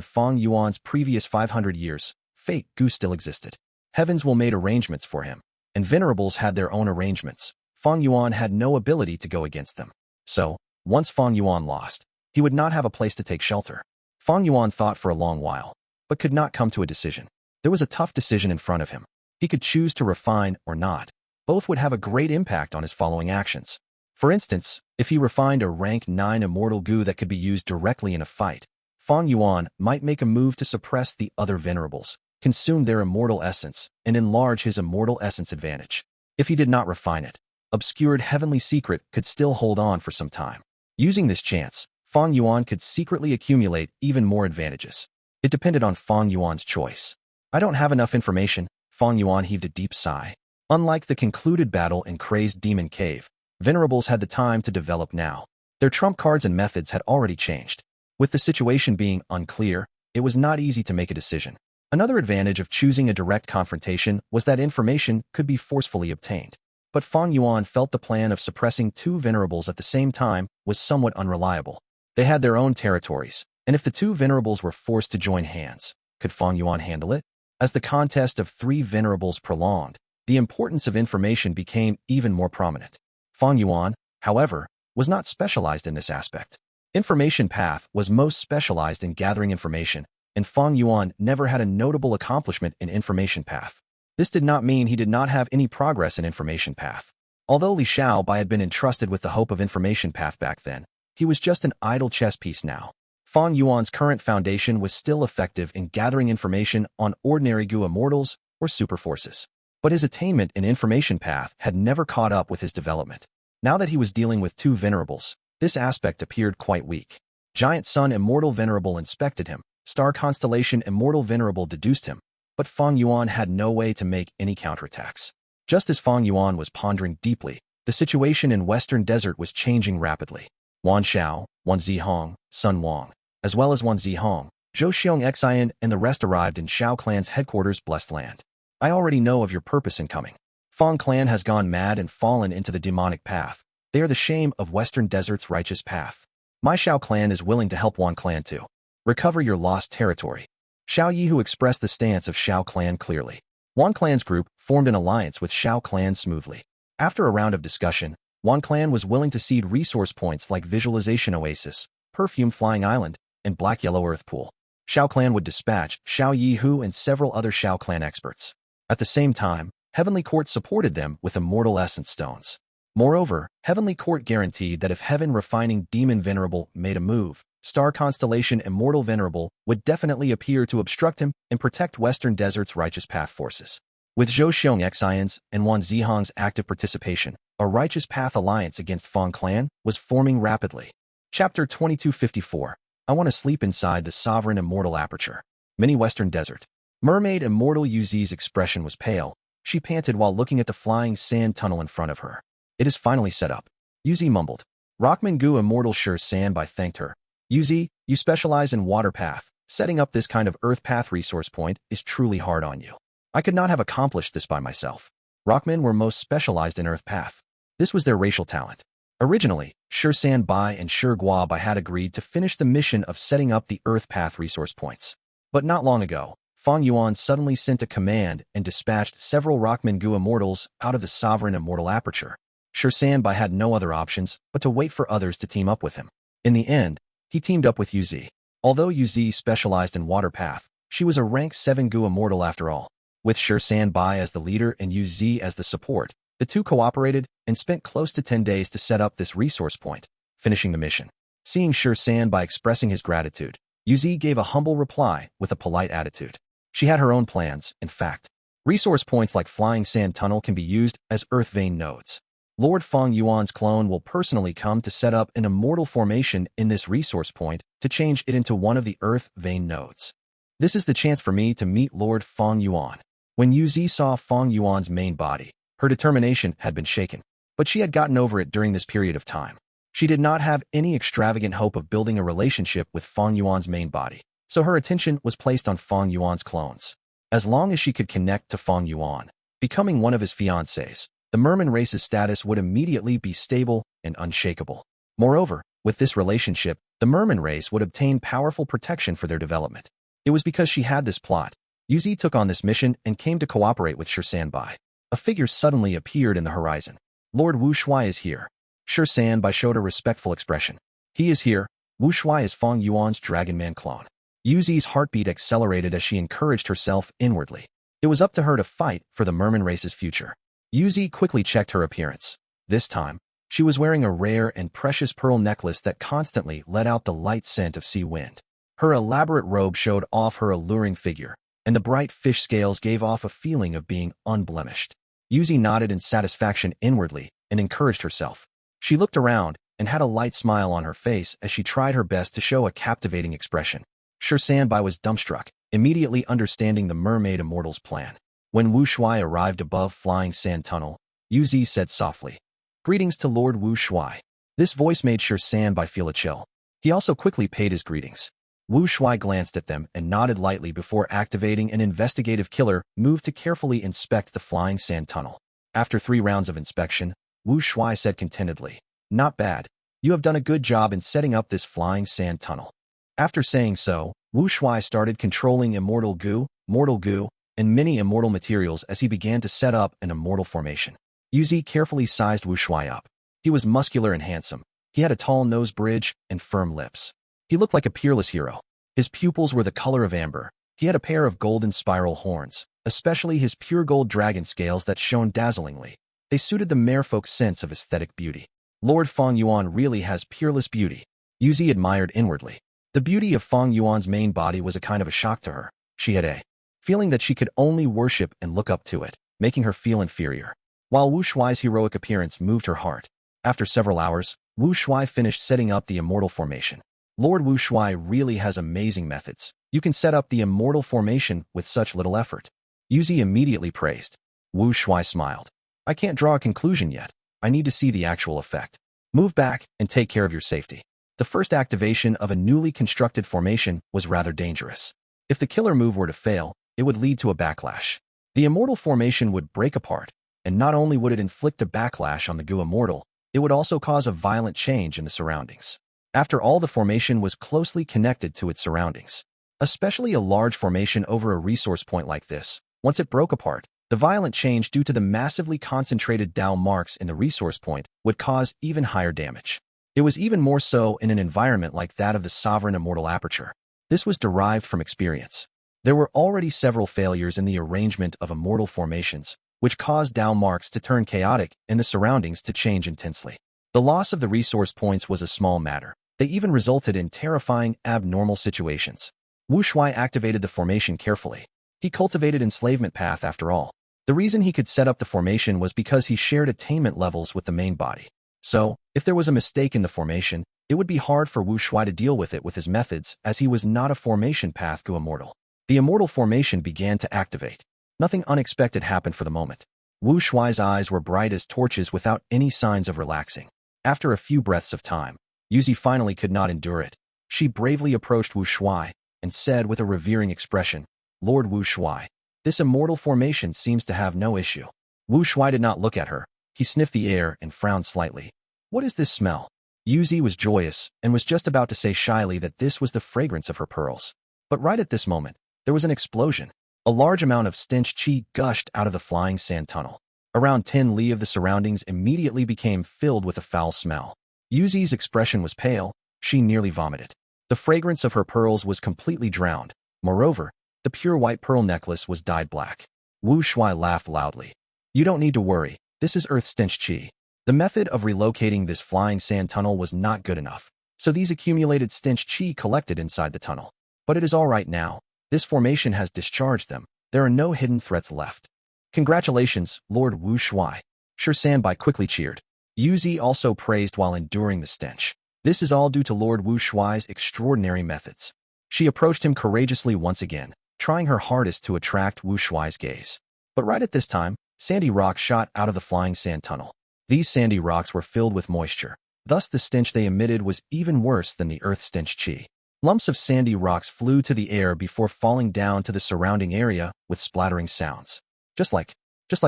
[SPEAKER 1] Fang Yuan's previous 500 years, fake Gu still existed. Heavens will made arrangements for him, and Venerables had their own arrangements. Fang Yuan had no ability to go against them. So, once Fang Yuan lost, he would not have a place to take shelter. Fang Yuan thought for a long while, but could not come to a decision. There was a tough decision in front of him. He could choose to refine or not. Both would have a great impact on his following actions. For instance, if he refined a rank 9 immortal Gu that could be used directly in a fight, Fang Yuan might make a move to suppress the other Venerables, consume their immortal essence, and enlarge his immortal essence advantage. If he did not refine it, obscured heavenly secret could still hold on for some time. Using this chance, Fang Yuan could secretly accumulate even more advantages. It depended on Fang Yuan's choice. I don't have enough information. Fang Yuan heaved a deep sigh. Unlike the concluded battle in Crazed Demon Cave, Venerables had the time to develop now. Their trump cards and methods had already changed. With the situation being unclear, it was not easy to make a decision. Another advantage of choosing a direct confrontation was that information could be forcefully obtained. But Fang Yuan felt the plan of suppressing two Venerables at the same time was somewhat unreliable. They had their own territories, and if the two Venerables were forced to join hands, could Fang Yuan handle it? As the contest of three Venerables prolonged, the importance of information became even more prominent. Fang Yuan, however, was not specialized in this aspect. Information Path was most specialized in gathering information, and Fang Yuan never had a notable accomplishment in Information Path. This did not mean he did not have any progress in Information Path. Although Li Xiaobai had been entrusted with the hope of Information Path back then, he was just an idle chess piece now. Fang Yuan's current foundation was still effective in gathering information on ordinary Gu immortals or superforces. But his attainment in Information Path had never caught up with his development. Now that he was dealing with two Venerables, this aspect appeared quite weak. Giant Sun Immortal Venerable inspected him. Star Constellation Immortal Venerable deduced him. But Fang Yuan had no way to make any counterattacks. Just as Fang Yuan was pondering deeply, the situation in Western Desert was changing rapidly. Wan Shao, Wan Zihong, Sun Wang, as well as Wan Zihong, Zhou Xiong Xian and the rest arrived in Shao Clan's headquarters Blessed Land. I already know of your purpose in coming. Fang Clan has gone mad and fallen into the demonic path. They are the shame of Western Desert's righteous path. My Shao Clan is willing to help Wan Clan too. Recover your lost territory. Xiao Yihu expressed the stance of Shao Clan clearly. Wan Clan's group formed an alliance with Shao Clan smoothly. After a round of discussion, Wan Clan was willing to cede resource points like Visualization Oasis, Perfume Flying Island, and Black Yellow Earth Pool. Shao Clan would dispatch Xiao Yihu and several other Shao Clan experts. At the same time, Heavenly Court supported them with Immortal Essence Stones. Moreover, Heavenly Court guaranteed that if Heaven Refining Demon Venerable made a move, Star Constellation Immortal Venerable would definitely appear to obstruct him and protect Western Desert's righteous path forces. With Zhou Xiong Xian's and Wan Zihong's active participation, a righteous path alliance against Fang Clan was forming rapidly. Chapter 2254. I want to sleep inside the sovereign immortal aperture. Mini Western Desert. Mermaid Immortal Yuzi's expression was pale. She panted while looking at the flying sand tunnel in front of her. It is finally set up. Yuzi mumbled. Rockman Gu Immortal Sure Sandby thanked her. Yuzi, you specialize in water path. Setting up this kind of earth path resource point is truly hard on you. I could not have accomplished this by myself. Rockmen were most specialized in earth path. This was their racial talent. Originally, Sure Sandby and Sure Guabai had agreed to finish the mission of setting up the earth path resource points. But not long ago, Fang Yuan suddenly sent a command and dispatched several Rockman Gu immortals out of the sovereign immortal aperture. Sure Sandby had no other options but to wait for others to team up with him. In the end, he teamed up with Yuzi. Although Yuzi specialized in water path, she was a rank 7 Gu immortal after all. With Sure Sandby as the leader and Yuzi as the support, the two cooperated and spent close to 10 days to set up this resource point, finishing the mission. Seeing Sure Sandby expressing his gratitude, Yuzi gave a humble reply with a polite attitude. She had her own plans, in fact. Resource points like Flying Sand Tunnel can be used as Earth Vein nodes. Lord Fang Yuan's clone will personally come to set up an immortal formation in this resource point to change it into one of the Earth Vein nodes. This is the chance for me to meet Lord Fang Yuan. When Yuzi saw Fang Yuan's main body, her determination had been shaken, but she had gotten over it during this period of time. She did not have any extravagant hope of building a relationship with Fang Yuan's main body, so her attention was placed on Fang Yuan's clones. As long as she could connect to Fang Yuan, becoming one of his fiancés, the merman race's status would immediately be stable and unshakable. Moreover, with this relationship, the merman race would obtain powerful protection for their development. It was because she had this plot. Yuzi took on this mission and came to cooperate with Sanbai. A figure suddenly appeared in the horizon. Lord Wu Shuai is here. Sanbai showed a respectful expression. He is here. Wu Shuai is Fang Yuan's Dragon Man clone. Yuzi's heartbeat accelerated as she encouraged herself inwardly. It was up to her to fight for the merman race's future. Yuzi quickly checked her appearance. This time, she was wearing a rare and precious pearl necklace that constantly let out the light scent of sea wind. Her elaborate robe showed off her alluring figure, and the bright fish scales gave off a feeling of being unblemished. Yuzi nodded in satisfaction inwardly and encouraged herself. She looked around and had a light smile on her face as she tried her best to show a captivating expression. Sanbai was dumbstruck, immediately understanding the mermaid immortal's plan. When Wu Shuai arrived above Flying Sand Tunnel, Yuzi said softly, "Greetings to Lord Wu Shuai." This voice made Sanbai feel a chill. He also quickly paid his greetings. Wu Shuai glanced at them and nodded lightly before activating an investigative killer move to carefully inspect the Flying Sand Tunnel. After 3 rounds of inspection, Wu Shuai said contentedly, "Not bad. You have done a good job in setting up this Flying Sand Tunnel." After saying so, Wu Shuai started controlling Immortal Gu, Mortal Gu, and many immortal materials as he began to set up an immortal formation. Yuzi carefully sized Wu Shuai up. He was muscular and handsome. He had a tall nose bridge and firm lips. He looked like a peerless hero. His pupils were the color of amber. He had a pair of golden spiral horns, especially his pure gold dragon scales that shone dazzlingly. They suited the merfolk's sense of aesthetic beauty. Lord Fang Yuan really has peerless beauty. Yuzi admired inwardly. The beauty of Fang Yuan's main body was a kind of a shock to her. She had a feeling that she could only worship and look up to it, making her feel inferior. While Wu Shuai's heroic appearance moved her heart. After several hours, Wu Shuai finished setting up the immortal formation. Lord Wu Shuai really has amazing methods. You can set up the immortal formation with such little effort. Yuzi immediately praised. Wu Shuai smiled. "I can't draw a conclusion yet. I need to see the actual effect. Move back and take care of your safety." The first activation of a newly constructed formation was rather dangerous. If the killer move were to fail, it would lead to a backlash. The immortal formation would break apart, and not only would it inflict a backlash on the Gu Immortal, it would also cause a violent change in the surroundings. After all, the formation was closely connected to its surroundings. Especially a large formation over a resource point like this, once it broke apart, the violent change due to the massively concentrated Dao marks in the resource point would cause even higher damage. It was even more so in an environment like that of the Sovereign Immortal Aperture. This was derived from experience. There were already several failures in the arrangement of immortal formations, which caused Dao marks to turn chaotic and the surroundings to change intensely. The loss of the resource points was a small matter. They even resulted in terrifying, abnormal situations. Wu Shuai activated the formation carefully. He cultivated enslavement path after all. The reason he could set up the formation was because he shared attainment levels with the main body. So, if there was a mistake in the formation, it would be hard for Wu Shuai to deal with it with his methods, as he was not a formation path Gu Immortal. The immortal formation began to activate. Nothing unexpected happened for the moment. Wu Shuai's eyes were bright as torches without any signs of relaxing. After a few breaths of time, Yuzi finally could not endure it. She bravely approached Wu Shuai and said with a revering expression, "Lord Wu Shuai, this immortal formation seems to have no issue." Wu Shuai did not look at her. He sniffed the air and frowned slightly. "What is this smell?" Yuzi was joyous and was just about to say shyly that this was the fragrance of her pearls. But right at this moment, there was an explosion. A large amount of stench qi gushed out of the Flying Sand Tunnel. Around 10 li of the surroundings immediately became filled with a foul smell. Yuzi's expression was pale. She nearly vomited. The fragrance of her pearls was completely drowned. Moreover, the pure white pearl necklace was dyed black. Wu Shuai laughed loudly. "You don't need to worry. This is Earth stench qi." The method of relocating this Flying Sand Tunnel was not good enough, so these accumulated stench qi collected inside the tunnel. But it is all right now. This formation has discharged them. There are no hidden threats left. Congratulations, Lord Wu Shuai. Sanbai quickly cheered. Yuzi also praised while enduring the stench. This is all due to Lord Wu Shuai's extraordinary methods. She approached him courageously once again, trying her hardest to attract Wu Shuai's gaze. But right at this time, sandy rocks shot out of the flying sand tunnel. These sandy rocks were filled with moisture. Thus the stench they emitted was even worse than the earth stench chi. Lumps of sandy rocks flew to the air before falling down to the surrounding area with splattering sounds. Just like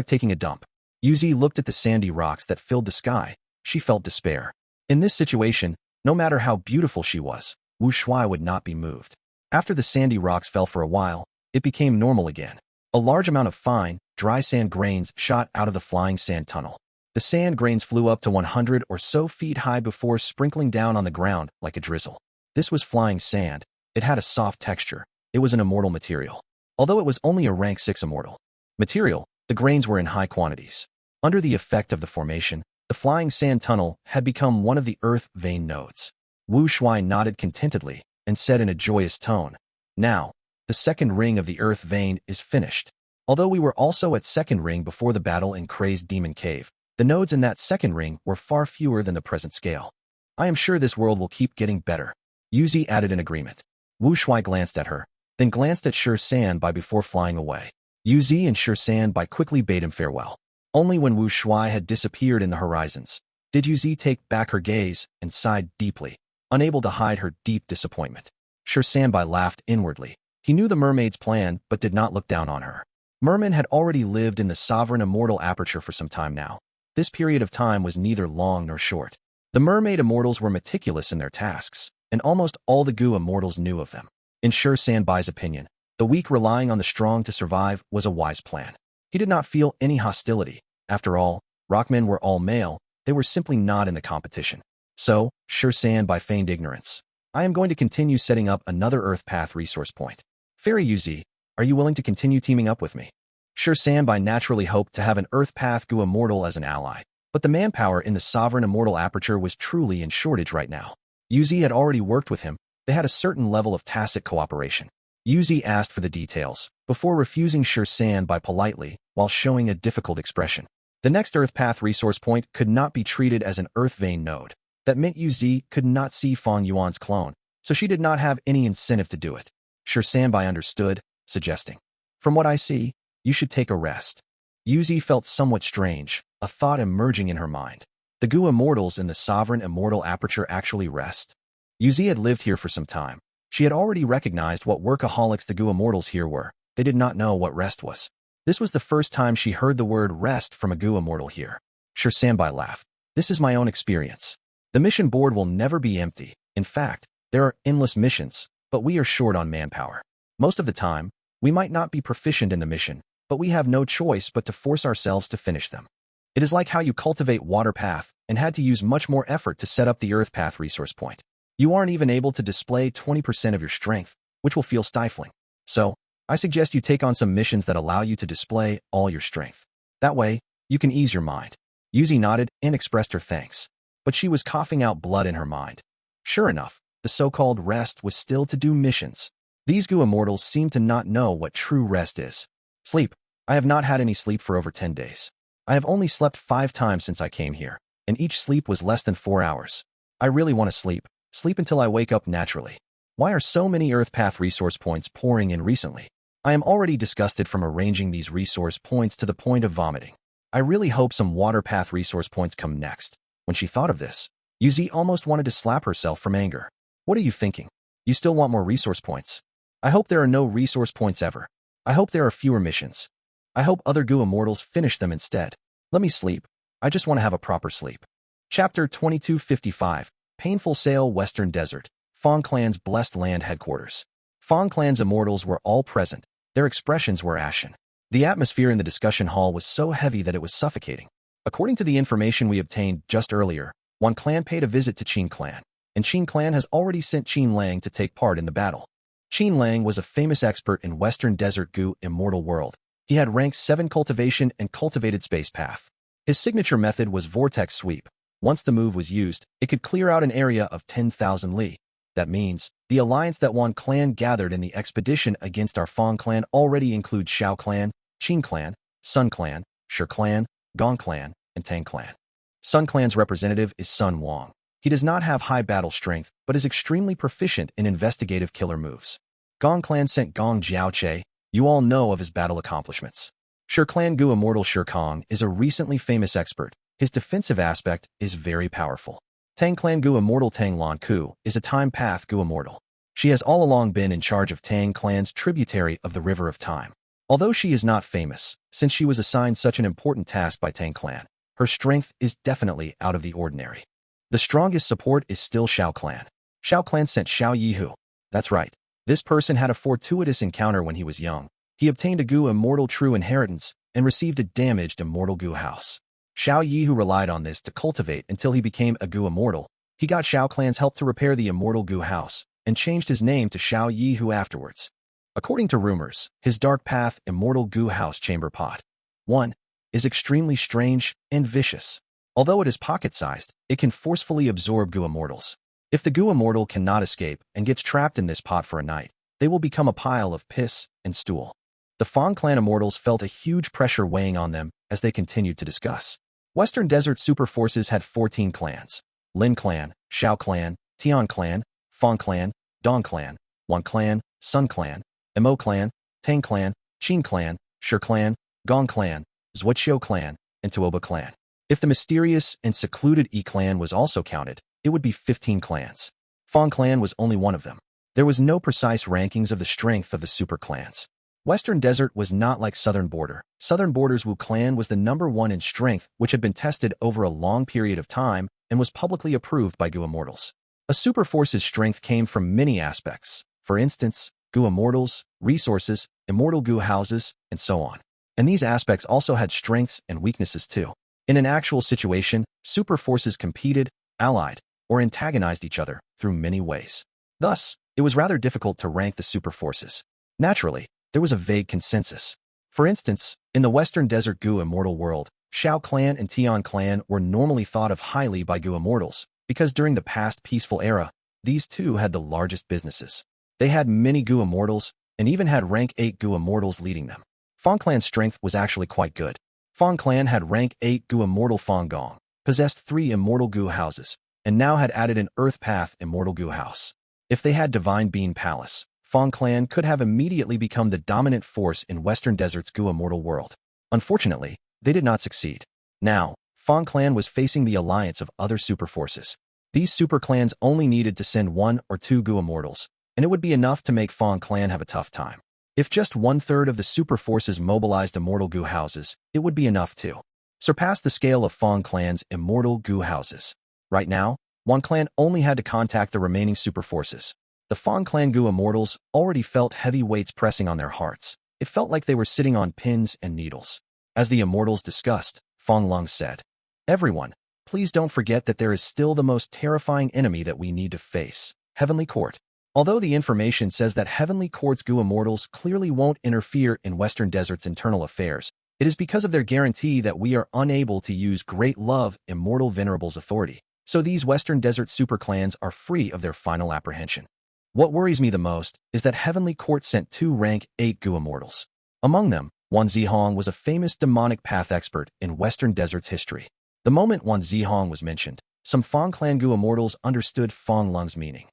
[SPEAKER 1] taking a dump. Yuzi looked at the sandy rocks that filled the sky. She felt despair. In this situation, no matter how beautiful she was, Wu Shuai would not be moved. After the sandy rocks fell for a while, it became normal again. A large amount of fine, dry sand grains shot out of the flying sand tunnel. The sand grains flew up to 100 or so feet high before sprinkling down on the ground like a drizzle. This was flying sand. It had a soft texture. It was an immortal material. Although it was only a rank 6 immortal material, the grains were in high quantities. Under the effect of the formation, the flying sand tunnel had become one of the earth vein nodes. Wu Shuai nodded contentedly and said in a joyous tone, "Now, the second ring of the earth vein is finished. Although we were also at second ring before the battle in Crazed Demon Cave, the nodes in that second ring were far fewer than the present scale. I am sure this world will keep getting better." Yuzi added in agreement. Wu Shuai glanced at her, then glanced at Sanbai before flying away. Yuzi and Sanbai quickly bade him farewell. Only when Wu Shuai had disappeared in the horizons did Yuzi take back her gaze and sighed deeply, unable to hide her deep disappointment. Sanbai laughed inwardly. He knew the mermaid's plan but did not look down on her. Mermen had already lived in the sovereign immortal aperture for some time now. This period of time was neither long nor short. The mermaid immortals were meticulous in their tasks, and almost all the Gu immortals knew of them. In Sanbai's opinion, the weak relying on the strong to survive was a wise plan. He did not feel any hostility. After all, rockmen were all male, they were simply not in the competition. So, Sanbai feigned ignorance. "I am going to continue setting up another Earth Path resource point. Fairy Yuzi, are you willing to continue teaming up with me?" Sanbai naturally hoped to have an Earth Path Gu immortal as an ally, but the manpower in the sovereign immortal aperture was truly in shortage right now. Yuzi had already worked with him. They had a certain level of tacit cooperation. Yuzi asked for the details, before refusing Sanbai politely, while showing a difficult expression. The next Earth Path resource point could not be treated as an Earth Vein node. That meant Yuzi could not see Fang Yuan's clone, so she did not have any incentive to do it. Sanbai understood, suggesting, "From what I see, you should take a rest." Yuzi felt somewhat strange, a thought emerging in her mind. The Gu immortals in the sovereign immortal aperture actually rest? Yuzi had lived here for some time. She had already recognized what workaholics the Gu immortals here were. They did not know what rest was. This was the first time she heard the word rest from a Gu immortal here. Sanbai laughed. "This is my own experience. The mission board will never be empty. In fact, there are endless missions, but we are short on manpower. Most of the time, we might not be proficient in the mission, but we have no choice but to force ourselves to finish them. It is like how you cultivate water path and had to use much more effort to set up the earth path resource point. You aren't even able to display 20% of your strength, which will feel stifling. So, I suggest you take on some missions that allow you to display all your strength. That way, you can ease your mind." Yuzi nodded and expressed her thanks, but she was coughing out blood in her mind. Sure enough, the so-called rest was still to do missions. These Gu immortals seem to not know what true rest is. "Sleep. I have not had any sleep for over 10 days. I have only slept 5 times since I came here, and each sleep was less than 4 hours. I really want to sleep until I wake up naturally. Why are so many Earth Path resource points pouring in recently? I am already disgusted from arranging these resource points to the point of vomiting. I really hope some Water Path resource points come next." When she thought of this, Yuzi almost wanted to slap herself from anger. "What are you thinking? You still want more resource points? I hope there are no resource points ever. I hope there are fewer missions. I hope other Gu immortals finish them instead. Let me sleep. I just want to have a proper sleep." Chapter 2255, Painful Sail Western Desert, Fang Clan's Blessed Land Headquarters. Fang Clan's immortals were all present. Their expressions were ashen. The atmosphere in the discussion hall was so heavy that it was suffocating. According to the information we obtained just earlier, Wan Clan paid a visit to Qin Clan, and Qin Clan has already sent Qin Lang to take part in the battle. Qin Lang was a famous expert in Western Desert Gu immortal world. He had rank 7 cultivation and cultivated space path. His signature method was Vortex Sweep. Once the move was used, it could clear out an area of 10,000 li. That means, the alliance that Wan clan gathered in the expedition against our Fang clan already includes Shao clan, Qin clan, Sun clan, Shi clan, Gong clan, and Tang clan. Sun clan's representative is Sun Wang. He does not have high battle strength, but is extremely proficient in investigative killer moves. Gong clan sent Gong Jiaoche. You all know of his battle accomplishments. Shi clan Gu immortal Shi Kong is a recently famous expert. His defensive aspect is very powerful. Tang clan Gu immortal Tang Lan Ku is a time path Gu immortal. She has all along been in charge of Tang clan's tributary of the River of Time. Although she is not famous, since she was assigned such an important task by Tang clan, her strength is definitely out of the ordinary. The strongest support is still Shao clan. Shao clan sent Shao Yihu. That's right. This person had a fortuitous encounter when he was young. He obtained a Gu immortal true inheritance and received a damaged immortal Gu house. Shao Yihu relied on this to cultivate until he became a Gu immortal. He got Shao clan's help to repair the immortal Gu house and changed his name to Shao Yihu afterwards. According to rumors, his dark path immortal Gu house chamber pot 1 is extremely strange and vicious. Although it is pocket-sized, it can forcefully absorb Gu immortals. If the Gu immortal cannot escape and gets trapped in this pot for a night, they will become a pile of piss and stool. The Fang clan immortals felt a huge pressure weighing on them as they continued to discuss. Western Desert super forces had 14 clans: Lin clan, Shao clan, Tian clan, Fang clan, Dong clan, Wan clan, Sun clan, Mo clan, Tang clan, Qin clan, Shi clan, Gong clan, Zhuo clan, and Tuoba clan. If the mysterious and secluded Yi clan was also counted, it would be 15 clans. Fang clan was only one of them. There was no precise rankings of the strength of the super clans. Western Desert was not like Southern Border. Southern Border's Wu clan was the #1 in strength, which had been tested over a long period of time and was publicly approved by Gu immortals. A super force's strength came from many aspects. For instance, Gu immortals, resources, immortal Gu houses, and so on. And these aspects also had strengths and weaknesses too. In an actual situation, super forces competed, allied, or antagonized each other through many ways. Thus, it was rather difficult to rank the super forces. Naturally, there was a vague consensus. For instance, in the Western Desert Gu immortal world, Shao clan and Tian clan were normally thought of highly by Gu immortals, because during the past peaceful era, these two had the largest businesses. They had many Gu immortals, and even had rank 8 Gu immortals leading them. Fang clan's strength was actually quite good. Fang clan had rank 8 Gu immortal Fang Gong, possessed 3 immortal Gu houses, and now had added an Earth Path immortal Gu house. If they had Divine Bean Palace, Fang clan could have immediately become the dominant force in Western Desert's Gu immortal world. Unfortunately, they did not succeed. Now, Fang clan was facing the alliance of other super forces. These super clans only needed to send 1 or 2 Gu immortals, and it would be enough to make Fang clan have a tough time. If just 1/3 of the super forces mobilized immortal Gu houses, it would be enough to surpass the scale of Fang clan's immortal Gu houses. Right now, Wan clan only had to contact the remaining super forces. The Fang clan Gu immortals already felt heavy weights pressing on their hearts. It felt like they were sitting on pins and needles. As the immortals discussed, Fang Lung said, "Everyone, please don't forget that there is still the most terrifying enemy that we need to face, Heavenly Court. Although the information says that Heavenly Court's Gu immortals clearly won't interfere in Western Desert's internal affairs, it is because of their guarantee that we are unable to use Great Love Immortal Venerable's authority, so these Western Desert super clans are free of their final apprehension. What worries me the most is that Heavenly Court sent 2 rank 8 Gu immortals. Among them, Wan Zihong was a famous demonic path expert in Western Desert's history. The moment Wan Zihong was mentioned, some Fang clan Gu immortals understood Fang Lung's meaning.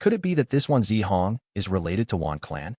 [SPEAKER 1] Could it be that this Wan Zihong is related to Wan clan?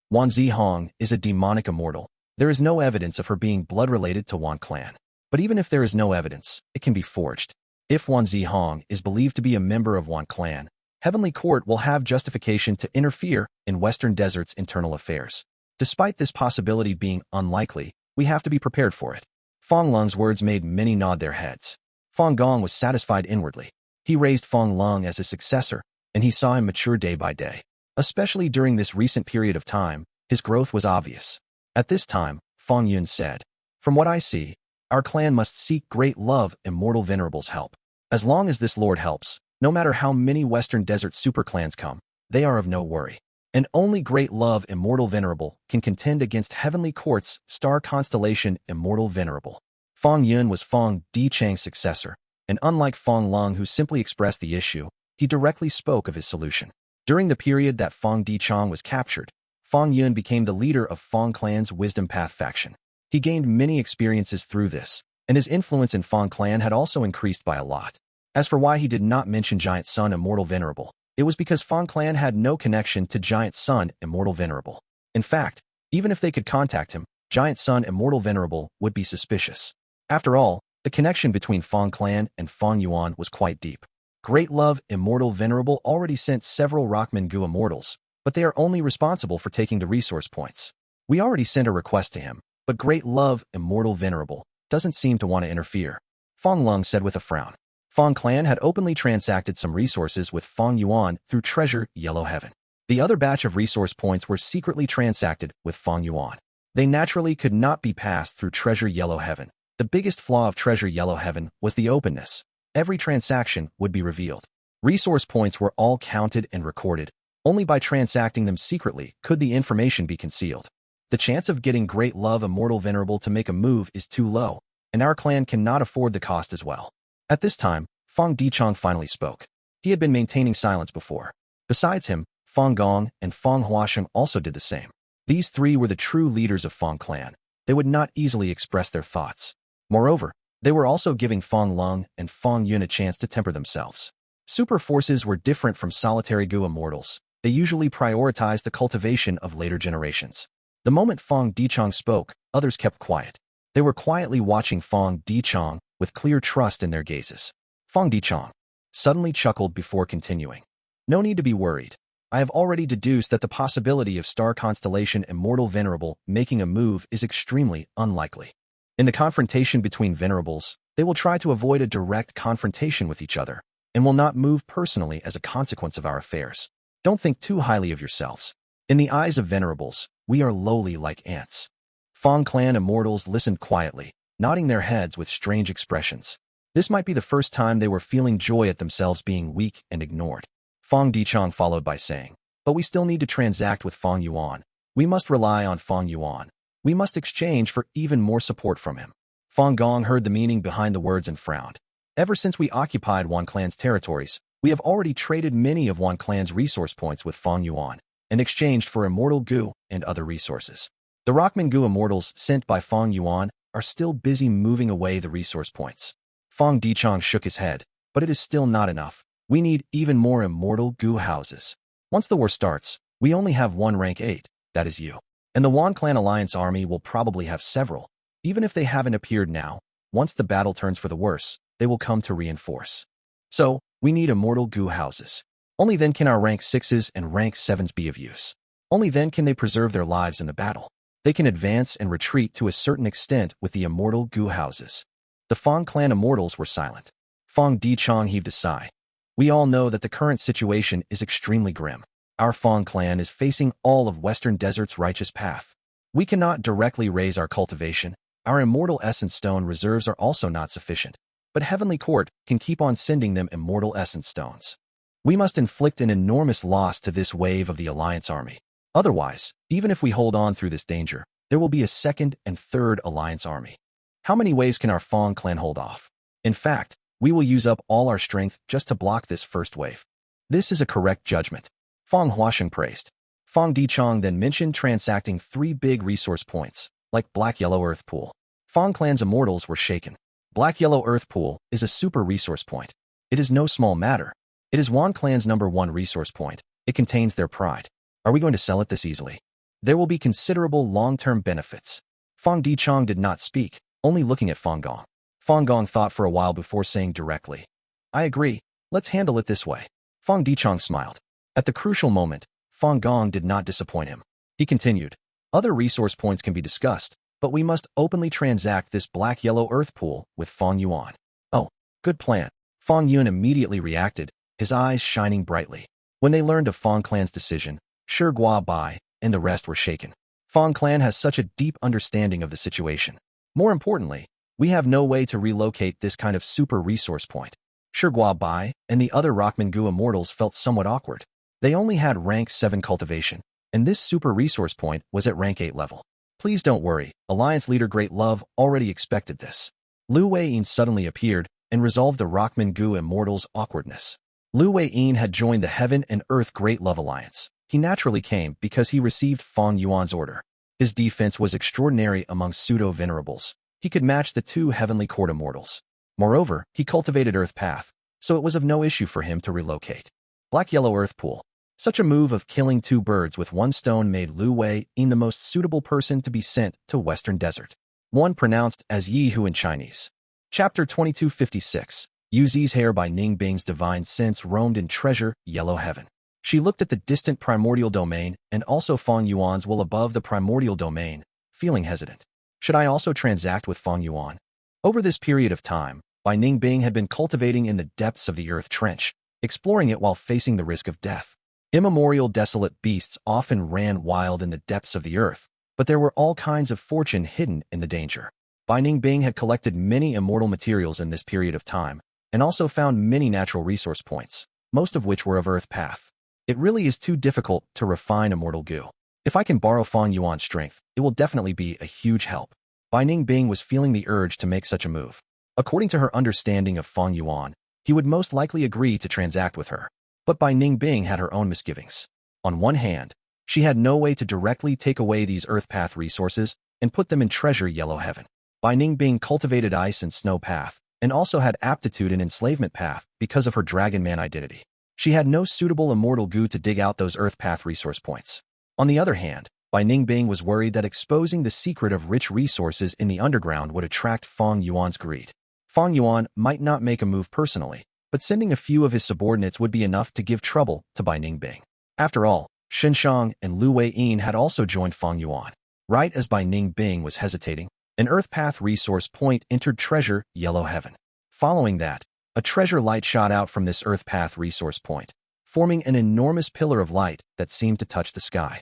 [SPEAKER 1] Wan Zihong is a demonic immortal. There is no evidence of her being blood-related to Wan clan. But even if there is no evidence, it can be forged. If Wan Zihong is believed to be a member of Wan clan, Heavenly Court will have justification to interfere in Western Desert's internal affairs. Despite this possibility being unlikely, we have to be prepared for it." Fang Lung's words made many nod their heads. Fang Gong was satisfied inwardly. He raised Fang Lung as his successor, and he saw him mature day by day. Especially during this recent period of time, his growth was obvious. At this time, Fang Yuan said, "From what I see, our clan must seek Great Love Immortal Venerable's help. As long as this Lord helps, no matter how many Western Desert super clans come, they are of no worry. And only Great Love Immortal Venerable can contend against Heavenly Court's Star Constellation Immortal Venerable." Fang Yuan was Fang Dichang's successor, and unlike Fang Lung who simply expressed the issue, he directly spoke of his solution. During the period that Fang Dichang was captured, Fang Yuan became the leader of Fang Clan's Wisdom Path faction. He gained many experiences through this, and his influence in Fang Clan had also increased by a lot. As for why he did not mention Giant Sun Immortal Venerable, it was because Fang Clan had no connection to Giant Sun Immortal Venerable. In fact, even if they could contact him, Giant Sun Immortal Venerable would be suspicious. After all, the connection between Fang Clan and Fang Yuan was quite deep. Great Love Immortal Venerable already sent several Wan Gu Immortals, but they are only responsible for taking the resource points. We already sent a request to him, but Great Love Immortal Venerable doesn't seem to want to interfere. Fang Lung said with a frown. Fang Clan had openly transacted some resources with Fang Yuan through Treasure Yellow Heaven. The other batch of resource points were secretly transacted with Fang Yuan. They naturally could not be passed through Treasure Yellow Heaven. The biggest flaw of Treasure Yellow Heaven was the openness. Every transaction would be revealed. Resource points were all counted and recorded. Only by transacting them secretly could the information be concealed. The chance of getting Great Love Immortal Venerable to make a move is too low, and our clan cannot afford the cost as well. At this time, Fang Dichang finally spoke. He had been maintaining silence before. Besides him, Fang Gong and Fang Huasheng also did the same. These three were the true leaders of Fang Clan. They would not easily express their thoughts. Moreover, they were also giving Fang Lung and Fang Yuan a chance to temper themselves. Super forces were different from solitary Gu Immortals. They usually prioritized the cultivation of later generations. The moment Fang Dichang spoke, others kept quiet. They were quietly watching Fang Dichang with clear trust in their gazes. Fang Dichang suddenly chuckled before continuing. No need to be worried. I have already deduced that the possibility of Star Constellation Immortal Venerable making a move is extremely unlikely. In the confrontation between Venerables, they will try to avoid a direct confrontation with each other, and will not move personally as a consequence of our affairs. Don't think too highly of yourselves. In the eyes of Venerables, we are lowly like ants. Fang Clan Immortals listened quietly, nodding their heads with strange expressions. This might be the first time they were feeling joy at themselves being weak and ignored. Fang Dichang followed by saying, but we still need to transact with Fang Yuan. We must rely on Fang Yuan. We must exchange for even more support from him. Fang Gong heard the meaning behind the words and frowned. Ever since we occupied Wan Clan's territories, we have already traded many of Wan Clan's resource points with Fang Yuan, and exchanged for Immortal Gu and other resources. The Wan Gu Immortals sent by Fang Yuan are still busy moving away the resource points. Fang Dichang shook his head, but it is still not enough. We need even more Immortal Gu houses. Once the war starts, we only have one rank 8, that is you. And the Wan Clan Alliance army will probably have several. Even if they haven't appeared now, once the battle turns for the worse, they will come to reinforce. So, we need Immortal Gu houses. Only then can our rank 6s and rank 7s be of use. Only then can they preserve their lives in the battle. They can advance and retreat to a certain extent with the Immortal Gu houses. The Fang Clan Immortals were silent. Fang Dichang heaved a sigh. We all know that the current situation is extremely grim. Our Fang Clan is facing all of Western Desert's righteous path. We cannot directly raise our cultivation. Our Immortal Essence Stone reserves are also not sufficient. But Heavenly Court can keep on sending them Immortal Essence Stones. We must inflict an enormous loss to this wave of the Alliance army. Otherwise, even if we hold on through this danger, there will be a second and third Alliance army. How many waves can our Fang Clan hold off? In fact, we will use up all our strength just to block this first wave. This is a correct judgment. Fang Huasheng praised. Fang Dichang then mentioned transacting 3 big resource points, like Black Yellow Earth Pool. Fang Clan's Immortals were shaken. Black Yellow Earth Pool is a super resource point. It is no small matter. It is Wan Clan's #1 resource point. It contains their pride. Are we going to sell it this easily? There will be considerable long-term benefits. Fang Dichang did not speak, only looking at Fang Gong. Fang Gong thought for a while before saying directly, I agree. Let's handle it this way. Fang Dichang smiled. At the crucial moment, Fang Gong did not disappoint him. He continued, other resource points can be discussed, but we must openly transact this Black Yellow Earth Pool with Fang Yuan. Oh, good plan. Fang Yuan immediately reacted, his eyes shining brightly. When they learned of Fang Clan's decision, Shi Gua Bai and the rest were shaken. Fang Clan has such a deep understanding of the situation. More importantly, we have no way to relocate this kind of super resource point. Shi Gua Bai and the other Wan Gu Immortals felt somewhat awkward. They only had rank 7 cultivation, and this super resource point was at rank 8 level. Please don't worry, Alliance Leader Great Love already expected this. Lu Weiyin suddenly appeared and resolved the Wan Gu Immortals' awkwardness. Lu Wei-yin had joined the Heaven and Earth Great Love Alliance. He naturally came because he received Fang Yuan's order. His defense was extraordinary among pseudo-venerables. He could match the two Heavenly Court immortals. Moreover, he cultivated Earth Path, so it was of no issue for him to relocate. Black-Yellow Earth Pool. Such a move of killing two birds with one stone made Lu Wei-yin the most suitable person to be sent to Western Desert. One pronounced as Yi-Hu in Chinese. Chapter 2256. Zis Hair by Ning Bing's divine sense roamed in treasure, yellow heaven. She looked at the distant primordial domain and also Fang Yuan's will above the primordial domain, feeling hesitant. Should I also transact with Fang Yuan? Over this period of time, Bai Ning Bing had been cultivating in the depths of the earth trench, exploring it while facing the risk of death. Immemorial desolate beasts often ran wild in the depths of the earth, but there were all kinds of fortune hidden in the danger. Bai Ning Bing had collected many immortal materials in this period of time, and also found many natural resource points, most of which were of Earth Path. It really is too difficult to refine immortal Gu. If I can borrow Fang Yuan's strength, it will definitely be a huge help. Bai Ning Bing was feeling the urge to make such a move. According to her understanding of Fang Yuan, he would most likely agree to transact with her. But Bai Ning Bing had her own misgivings. On one hand, she had no way to directly take away these Earth Path resources and put them in treasure yellow heaven. Bai Ning Bing cultivated ice and snow path, and also had aptitude in enslavement path because of her dragon man identity. She had no suitable immortal Gu to dig out those Earth Path resource points. On the other hand, Bai Ning Bing was worried that exposing the secret of rich resources in the underground would attract Fang Yuan's greed. Fang Yuan might not make a move personally, but sending a few of his subordinates would be enough to give trouble to Bai Ning Bing. After all, Shenshang and Lu Wei-yin had also joined Fang Yuan. Right as Bai Ning Bing was hesitating, an Earth Path resource point entered treasure yellow heaven. Following that, a treasure light shot out from this Earth Path resource point, forming an enormous pillar of light that seemed to touch the sky.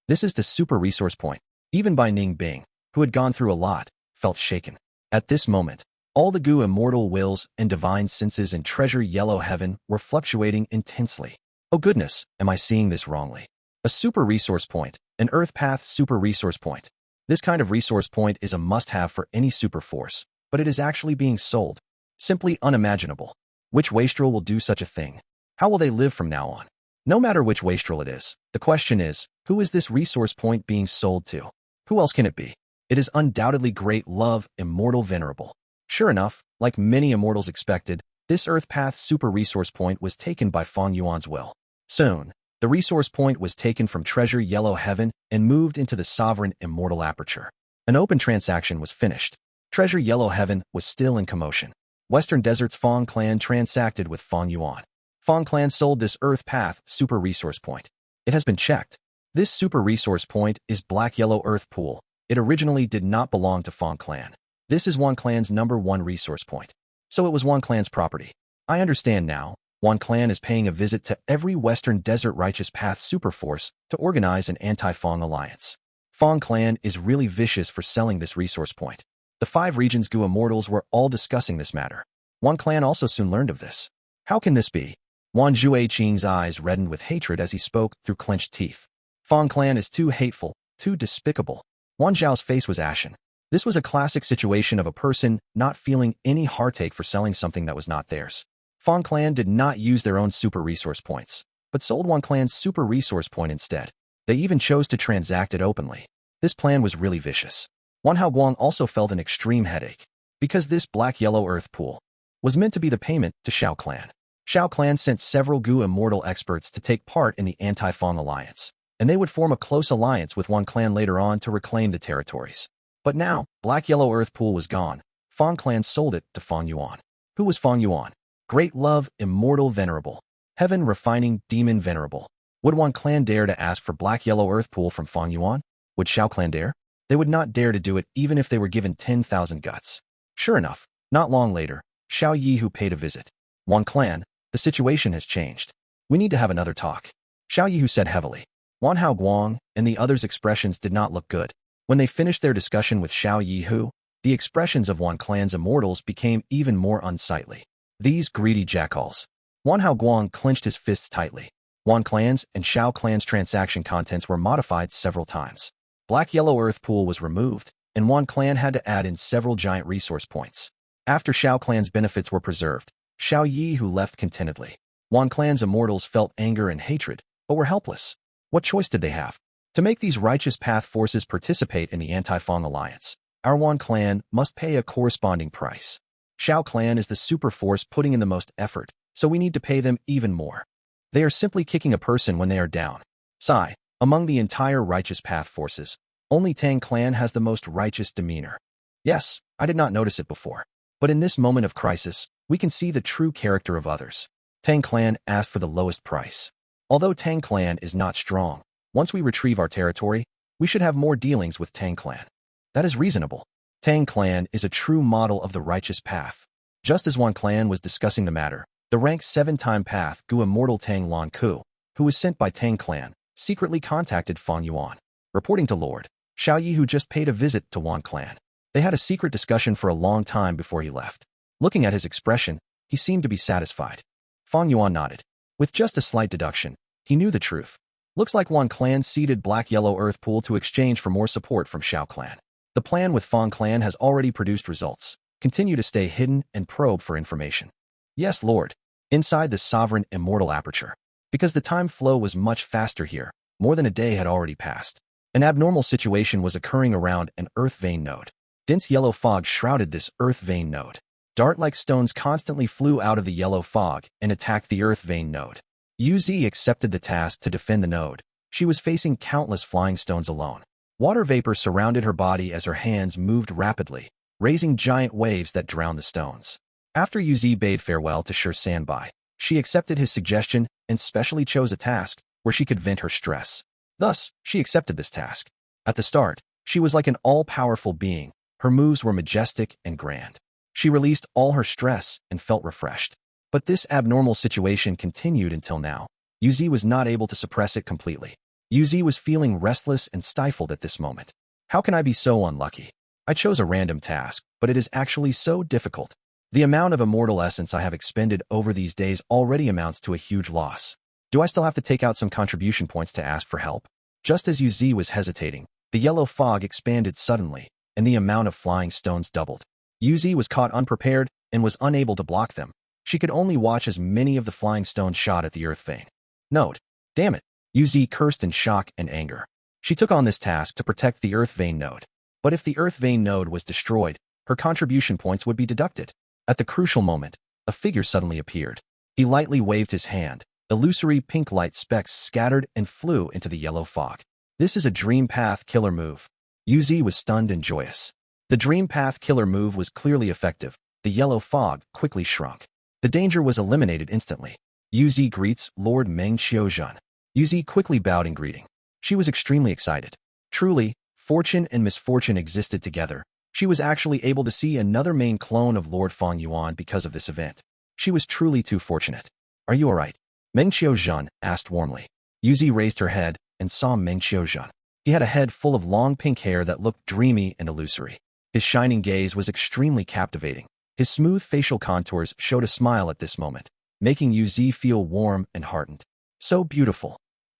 [SPEAKER 1] This is the super resource point. Even Bai Ning Bing, who had gone through a lot, felt shaken. At this moment, all the Gu immortal wills and divine senses in treasure yellow heaven were fluctuating intensely. Oh goodness, am I seeing this wrongly? A super resource point, an Earth Path super resource point. This kind of resource point is a must-have for any super force, but it is actually being sold. Simply unimaginable. Which wastrel will do such a thing? How will they live from now on? No matter which wastrel it is, the question is, who is this resource point being sold to? Who else can it be? It is undoubtedly Great Love, Immortal Venerable. Sure enough, like many immortals expected, this Earth Path super resource point was taken by Fang Yuan's will. Soon, the resource point was taken from treasure yellow heaven and moved into the sovereign immortal aperture. An open transaction was finished. Treasure yellow heaven was still in commotion. Western Desert's Fang clan transacted with Fang Yuan. Fang clan sold this Earth Path super resource point. It has been checked. This super resource point is Black-Yellow Earth Pool. It originally did not belong to Fang clan. This is Wan clan's #1 resource point. So it was Wan clan's property. I understand now. Wan clan is paying a visit to every Western Desert Righteous Path superforce to organize an Anti-Fang alliance. Fang clan is really vicious for selling this resource point. The 5 regions Gu immortals were all discussing this matter. Wan clan also soon learned of this. How can this be? Wan Jueqing's eyes reddened with hatred as he spoke through clenched teeth. Fang clan is too hateful, too despicable. Wan Zhao's face was ashen. This was a classic situation of a person not feeling any heartache for selling something that was not theirs. Fang clan did not use their own super resource points, but sold Wan clan's super resource point instead. They even chose to transact it openly. This plan was really vicious. Wan Haoguang also felt an extreme headache, because this Black-Yellow Earth Pool was meant to be the payment to Shao clan. Shao clan sent several Gu immortal experts to take part in the Anti-Fang alliance, and they would form a close alliance with Wan clan later on to reclaim the territories. But now, Black-Yellow Earth Pool was gone. Fang clan sold it to Fang Yuan. Who was Fang Yuan? Great Love, Immortal Venerable. Heaven Refining, Demon Venerable. Would Wan clan dare to ask for Black-Yellow Earth Pool from Fang Yuan? Would Shao clan dare? They would not dare to do it even if they were given 10,000 guts. Sure enough, not long later, Xiao Yi paid a visit. Wan clan, the situation has changed. We need to have another talk. Xiao Yi said heavily. Wan Haoguang and the others' expressions did not look good. When they finished their discussion with Xiao Yi, the expressions of Wan clan's immortals became even more unsightly. These greedy jackals. Wan Haoguang clenched his fists tightly. Wan clan's and Xiao clan's transaction contents were modified several times. Black-Yellow Earth Pool was removed, and Wan clan had to add in several giant resource points. After Xiao clan's benefits were preserved, Xiao Yi left contentedly. Wan clan's immortals felt anger and hatred, but were helpless. What choice did they have? To make these righteous path forces participate in the Anti-Fang alliance, our Wan clan must pay a corresponding price. Shao clan is the super force putting in the most effort, so we need to pay them even more. They are simply kicking a person when they are down. Sigh. Among the entire righteous path forces, only Tang clan has the most righteous demeanor. Yes, I did not notice it before. But in this moment of crisis, we can see the true character of others. Tang clan asked for the lowest price. Although Tang clan is not strong, once we retrieve our territory, we should have more dealings with Tang clan. That is reasonable. Tang clan is a true model of the righteous path. Just as Wan clan was discussing the matter, the rank 7-time path Gu immortal Tang Lan Ku, who was sent by Tang clan, secretly contacted Fang Yuan. Reporting to Lord Xiao Yi, who just paid a visit to Wan clan. They had a secret discussion for a long time before he left. Looking at his expression, he seemed to be satisfied. Fang Yuan nodded. With just a slight deduction, he knew the truth. Looks like Wan clan seeded black-yellow earth pool to exchange for more support from Xiao clan. The plan with Fang clan has already produced results. Continue to stay hidden and probe for information. Yes, Lord. Inside the sovereign immortal aperture. Because the time flow was much faster here, more than a day had already passed. An abnormal situation was occurring around an earth vein node. Dense yellow fog shrouded this earth vein node. Dart-like stones constantly flew out of the yellow fog and attacked the earth vein node. Uz accepted the task to defend the node. She was facing countless flying stones alone. Water vapor surrounded her body as her hands moved rapidly, raising giant waves that drowned the stones. After Uz bade farewell to Sher Sanbai, she accepted his suggestion and specially chose a task where she could vent her stress. Thus, she accepted this task. At the start, she was like an all-powerful being. Her moves were majestic and grand. She released all her stress and felt refreshed. But this abnormal situation continued until now. Uz was not able to suppress it completely. Uz was feeling restless and stifled at this moment. How can I be so unlucky? I chose a random task, but it is actually so difficult. The amount of immortal essence I have expended over these days already amounts to a huge loss. Do I still have to take out some contribution points to ask for help? Just as Uz was hesitating, the yellow fog expanded suddenly, and the amount of flying stones doubled. Uz was caught unprepared and was unable to block them. She could only watch as many of the flying stones shot at the earth vein. Note. Damn it. Uz cursed in shock and anger. She took on this task to protect the earth vein node. But if the earth vein node was destroyed, her contribution points would be deducted. At the crucial moment, a figure suddenly appeared. He lightly waved his hand. Illusory pink light specks scattered and flew into the yellow fog. This is a Dream Path killer move. Uz was stunned and joyous. The Dream Path killer move was clearly effective. The yellow fog quickly shrunk. The danger was eliminated instantly. Uz greets Lord Meng Qiuzhen. Uz quickly bowed in greeting. She was extremely excited. Truly, fortune and misfortune existed together. She was actually able to see another main clone of Lord Fang Yuan because of this event. She was truly too fortunate. Are you alright? Meng Qiuzhen asked warmly. Uz raised her head and saw Meng Qiuzhen. He had a head full of long pink hair that looked dreamy and illusory. His shining gaze was extremely captivating. His smooth facial contours showed a smile at this moment, making Uz feel warm and heartened. So beautiful.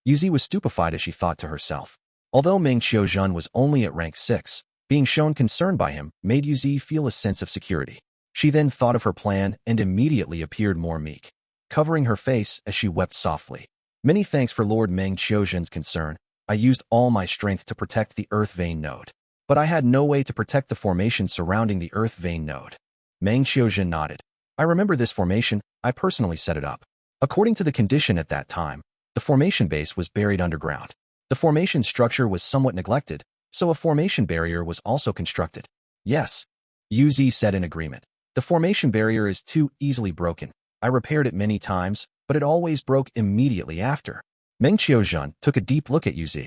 [SPEAKER 1] Uz was stupefied as she thought to herself. Although Meng Qiuzhen was only at rank 6, being shown concern by him made Uz feel a sense of security. She then thought of her plan and immediately appeared more meek, covering her face as she wept softly. Many thanks for Lord Meng Qiuzhen's concern. I used all my strength to protect the earth vein node. But I had no way to protect the formation surrounding the earth vein node. Meng Qiuzhen nodded. I remember this formation. I personally set it up. According to the condition at that time, the formation base was buried underground. The formation structure was somewhat neglected, so a formation barrier was also constructed. Yes, Uz said in agreement. The formation barrier is too easily broken. I repaired it many times, but it always broke immediately after. Meng Qiuzhen took a deep look at Uz.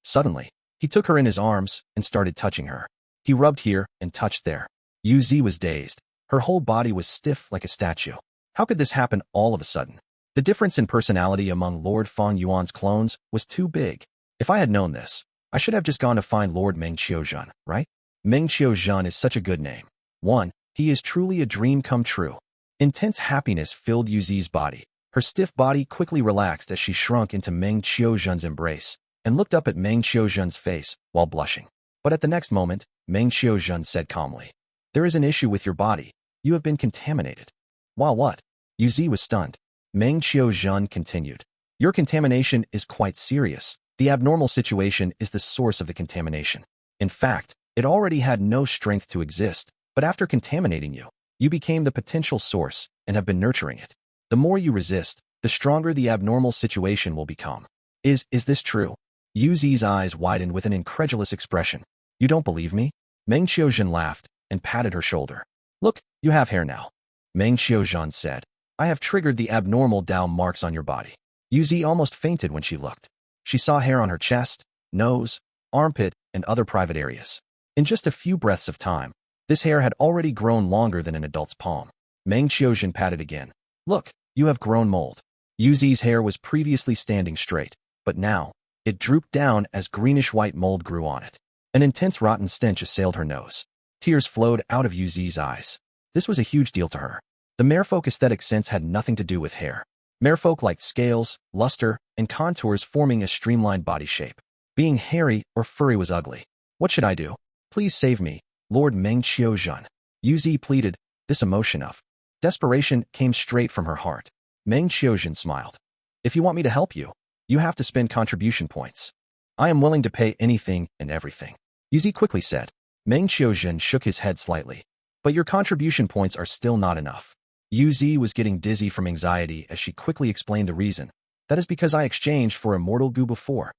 [SPEAKER 1] Suddenly, he took her in his arms and started touching her. He rubbed here and touched there. Uz was dazed. Her whole body was stiff like a statue. How could this happen all of a sudden? The difference in personality among Lord Fang Yuan's clones was too big. If I had known this, I should have just gone to find Lord Meng Qiuzhen, right? Meng Qiuzhen is such a good name. 1. He is truly a dream come true. Intense happiness filled Uz's body. Her stiff body quickly relaxed as she shrunk into Meng Qiuzhen's embrace and looked up at Meng Qiuzhen's face while blushing. But at the next moment, Meng Qiuzhen said calmly, "There is an issue with your body. You have been contaminated." While what? Uz was stunned. Meng Qiuzhen continued. Your contamination is quite serious. The abnormal situation is the source of the contamination. In fact, it already had no strength to exist, but after contaminating you, you became the potential source and have been nurturing it. The more you resist, the stronger the abnormal situation will become. Is this true? Yu Zi's eyes widened with an incredulous expression. You don't believe me? Meng Qiuzhen laughed and patted her shoulder. Look, you have hair now. Meng Qiuzhen said. I have triggered the abnormal Dao marks on your body. Yu Zi almost fainted when she looked. She saw hair on her chest, nose, armpit, and other private areas. In just a few breaths of time, this hair had already grown longer than an adult's palm. Meng Qiuzhen patted again. Look, you have grown mold. Yu Zi's hair was previously standing straight, but now, it drooped down as greenish-white mold grew on it. An intense rotten stench assailed her nose. Tears flowed out of Yu Zi's eyes. This was a huge deal to her. The merfolk aesthetic sense had nothing to do with hair. Merfolk liked scales, luster, and contours forming a streamlined body shape. Being hairy or furry was ugly. What should I do? Please save me, Lord Meng Qiuzhen. Yu Zi pleaded. This emotion of desperation came straight from her heart. Meng Qiuzhen smiled. If you want me to help you, you have to spend contribution points. I am willing to pay anything and everything. Yu Zi quickly said. Meng Qiuzhen shook his head slightly. But your contribution points are still not enough. Yu Zi was getting dizzy from anxiety as she quickly explained the reason. That is because I exchanged for immortal Gu before.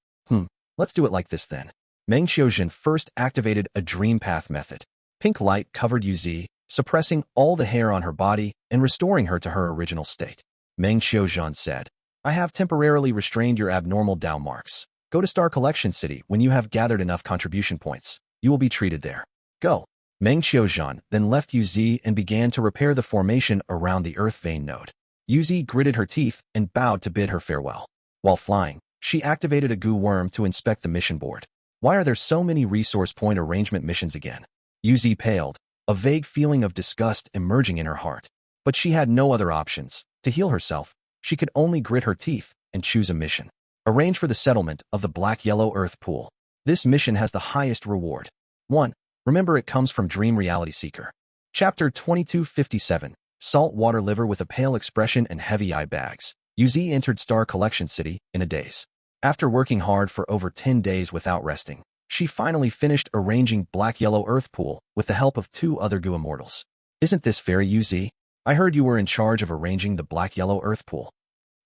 [SPEAKER 1] Let's do it like this then. Meng Qiuzhen first activated a dream path method. Pink light covered Yu Zi, suppressing all the hair on her body and restoring her to her original state. Meng Qiuzhen said, I have temporarily restrained your abnormal Dao marks. Go to Star Collection City when you have gathered enough contribution points. You will be treated there. Go. Meng Qiuzhen then left Yu Zi and began to repair the formation around the earth vein node. Yu Zi gritted her teeth and bowed to bid her farewell. While flying, she activated a Gu worm to inspect the mission board. Why are there so many resource point arrangement missions again? Yu Zi paled, a vague feeling of disgust emerging in her heart. But she had no other options. To heal herself, she could only grit her teeth and choose a mission. Arrange for the settlement of the black-yellow earth pool. This mission has the highest reward. 1. Remember it comes from Dream Reality Seeker. Chapter 2257. Saltwater liver with a pale expression and heavy eye bags. Yu Zi entered Star Collection City in a daze. After working hard for over 10 days without resting, she finally finished arranging black-yellow earth pool with the help of 2 other Gu immortals. Isn't this fair, Yu Zi? I heard you were in charge of arranging the black-yellow earth pool.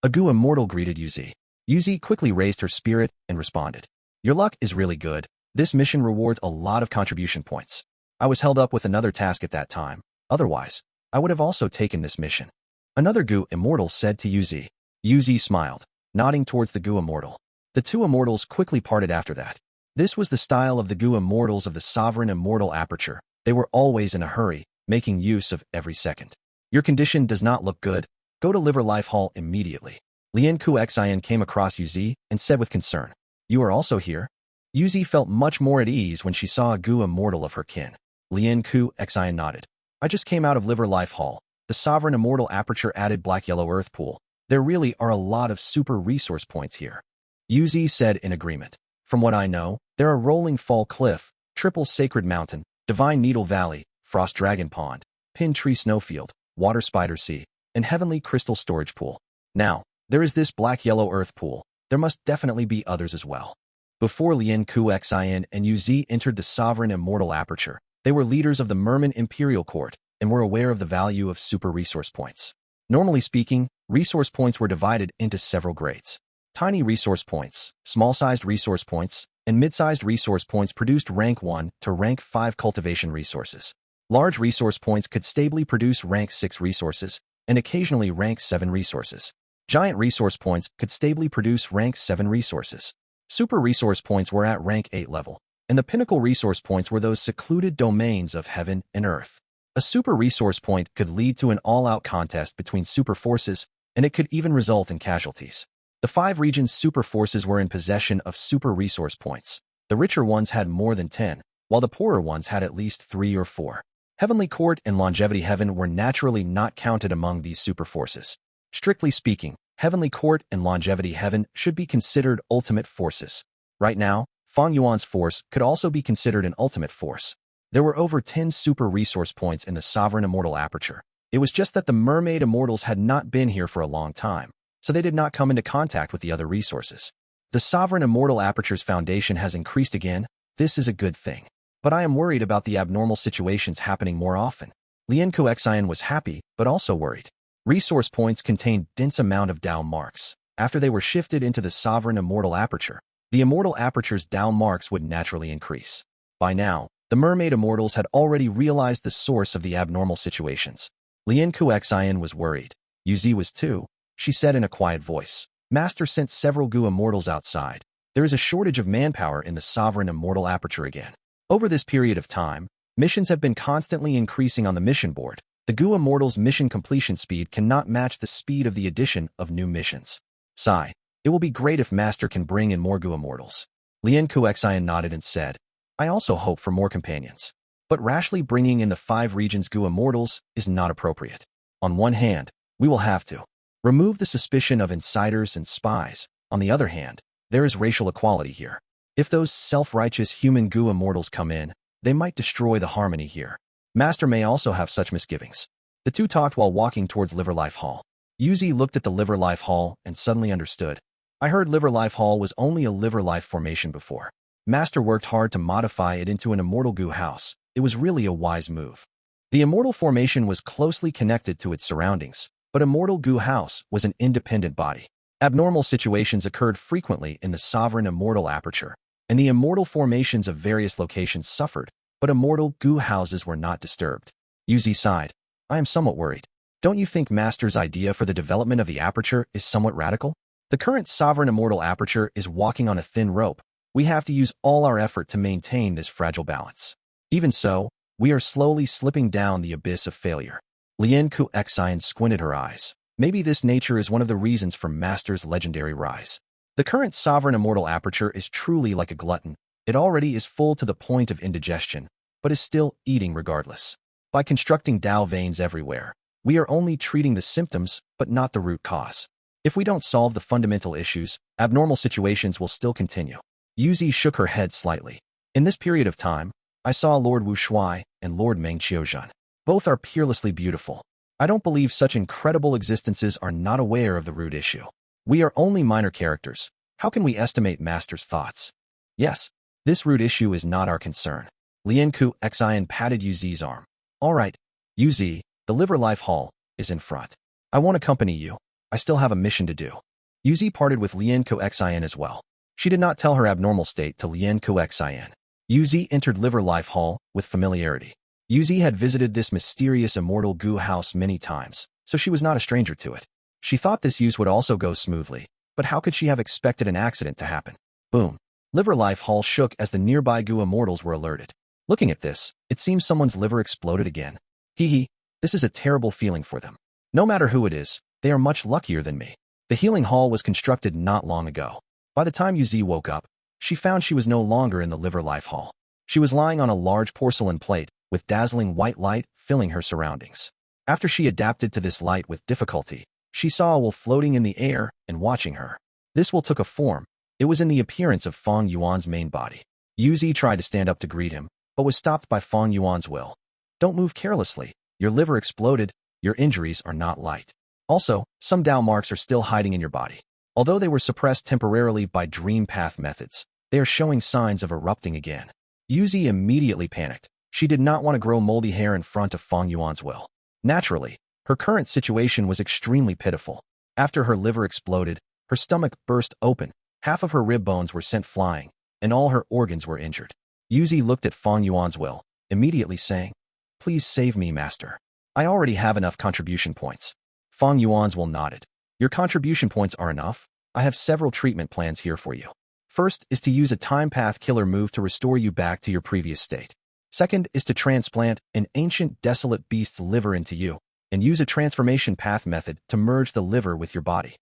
[SPEAKER 1] A Gu immortal greeted Yu Zi. Yu Zi quickly raised her spirit and responded. Your luck is really good. This mission rewards a lot of contribution points. I was held up with another task at that time. Otherwise, I would have also taken this mission. Another Gu immortal said to Yu Zi. Yu Zi smiled, nodding towards the Gu immortal. The 2 immortals quickly parted after that. This was the style of the Gu immortals of the Sovereign Immortal Aperture. They were always in a hurry, making use of every second. Your condition does not look good. Go to Liver Life Hall immediately. Lien Ku Xian came across Yu Zi and said with concern. You are also here? Yu Zi felt much more at ease when she saw a Gu immortal of her kin. Lien Ku Xian nodded. I just came out of Liver Life Hall. The Sovereign Immortal Aperture added black-yellow earth pool. There really are a lot of super resource points here. Yu Zi said in agreement. From what I know, there are Rolling Fall Cliff, Triple Sacred Mountain, Divine Needle Valley, Frost Dragon Pond, Pin Tree Snowfield, Water Spider Sea, and Heavenly Crystal Storage Pool. Now, there is this black-yellow earth pool. There must definitely be others as well. Before Lien Ku Xian and Yu Zi entered the Sovereign Immortal Aperture, they were leaders of the Merman Imperial Court and were aware of the value of super resource points. Normally speaking, resource points were divided into several grades. Tiny resource points, small-sized resource points, and mid-sized resource points produced rank 1 to rank 5 cultivation resources. Large resource points could stably produce rank 6 resources, and occasionally rank 7 resources. Giant resource points could stably produce rank 7 resources. Super resource points were at rank 8 level, and the pinnacle resource points were those secluded domains of heaven and earth. A super resource point could lead to an all-out contest between super forces, and it could even result in casualties. The 5 regions' super forces were in possession of super resource points. The richer ones had more than 10, while the poorer ones had at least 3 or 4. Heavenly Court and Longevity Heaven were naturally not counted among these super forces. Strictly speaking, Heavenly Court and Longevity Heaven should be considered ultimate forces. Right now, Fang Yuan's force could also be considered an ultimate force. There were over 10 super resource points in the Sovereign Immortal Aperture. It was just that the mermaid immortals had not been here for a long time, so they did not come into contact with the other resources. The Sovereign Immortal Aperture's foundation has increased again. This is a good thing. But I am worried about the abnormal situations happening more often. Lian Kuxian was happy, but also worried. Resource points contained dense amount of Dao marks. After they were shifted into the Sovereign Immortal Aperture, the Immortal Aperture's Dao marks would naturally increase. By now, the Mermaid Immortals had already realized the source of the abnormal situations. Lian Kuxian was worried. Yuzi was too, she said in a quiet voice. Master sent several Gu Immortals outside. There is a shortage of manpower in the Sovereign Immortal Aperture again. Over this period of time, missions have been constantly increasing on the mission board. The Gu Immortals' mission completion speed cannot match the speed of the addition of new missions. Sigh. It will be great if Master can bring in more Gu Immortals. Lian Kuxian nodded and said, I also hope for more companions. But rashly bringing in the 5 regions Gu Immortals is not appropriate. On one hand, we will have to remove the suspicion of insiders and spies. On the other hand, there is racial equality here. If those self-righteous human Gu Immortals come in, they might destroy the harmony here. Master may also have such misgivings. The two talked while walking towards Liver Life Hall. Yuzi looked at the Liver Life Hall and suddenly understood. I heard Liver Life Hall was only a Liver Life formation before. Master worked hard to modify it into an Immortal Gu house. It was really a wise move. The Immortal formation was closely connected to its surroundings, but Immortal Gu house was an independent body. Abnormal situations occurred frequently in the Sovereign Immortal Aperture, and the Immortal formations of various locations suffered, but Immortal Gu houses were not disturbed. Yuzi sighed. I am somewhat worried. Don't you think Master's idea for the development of the aperture is somewhat radical? The current Sovereign Immortal Aperture is walking on a thin rope. We have to use all our effort to maintain this fragile balance. Even so, we are slowly slipping down the abyss of failure. Lian Kuxian squinted her eyes. Maybe this nature is one of the reasons for Master's legendary rise. The current Sovereign Immortal Aperture is truly like a glutton. It already is full to the point of indigestion, but is still eating regardless. By constructing Dao veins everywhere, we are only treating the symptoms, but not the root cause. If we don't solve the fundamental issues, abnormal situations will still continue. Yuzi shook her head slightly. In this period of time, I saw Lord Wu Shuai and Lord Meng Qiuzhan. Both are peerlessly beautiful. I don't believe such incredible existences are not aware of the root issue. We are only minor characters. How can we estimate Master's thoughts? Yes, this root issue is not our concern. Lian Kuxian patted Yuzi's arm. All right, Yuzi, the Liver Life Hall is in front. I won't accompany you. I still have a mission to do. Yuzi parted with Lian Kuxian as well. She did not tell her abnormal state to Lian Kuxian. Yuzi entered Liver Life Hall with familiarity. Yuzi had visited this mysterious Immortal Gu house many times, so she was not a stranger to it. She thought this use would also go smoothly, but how could she have expected an accident to happen? Boom. Liver Life Hall shook as the nearby Gu Immortals were alerted. Looking at this, it seems someone's liver exploded again. Hee, this is a terrible feeling for them. No matter who it is, they are much luckier than me. The healing hall was constructed not long ago. By the time Yuzi woke up, she found she was no longer in the Liver Life Hall. She was lying on a large porcelain plate, with dazzling white light filling her surroundings. After she adapted to this light with difficulty, she saw a wolf floating in the air and watching her. This wolf took a form. It was in the appearance of Fang Yuan's main body. Yuzi tried to stand up to greet him, but was stopped by Fang Yuan's will. Don't move carelessly. Your liver exploded. Your injuries are not light. Also, some Dao marks are still hiding in your body. Although they were suppressed temporarily by dream path methods, they are showing signs of erupting again. Yuzi immediately panicked. She did not want to grow moldy hair in front of Fang Yuan's will. Naturally, her current situation was extremely pitiful. After her liver exploded, her stomach burst open, half of her rib bones were sent flying, and all her organs were injured. Yuzi looked at Fang Yuan's will, immediately saying, Please save me, Master. I already have enough contribution points. Fang Yuan's will nodded. Your contribution points are enough. I have several treatment plans here for you. First is to use a time path killer move to restore you back to your previous state. Second is to transplant an ancient desolate beast's liver into you, and use a transformation path method to merge the liver with your body.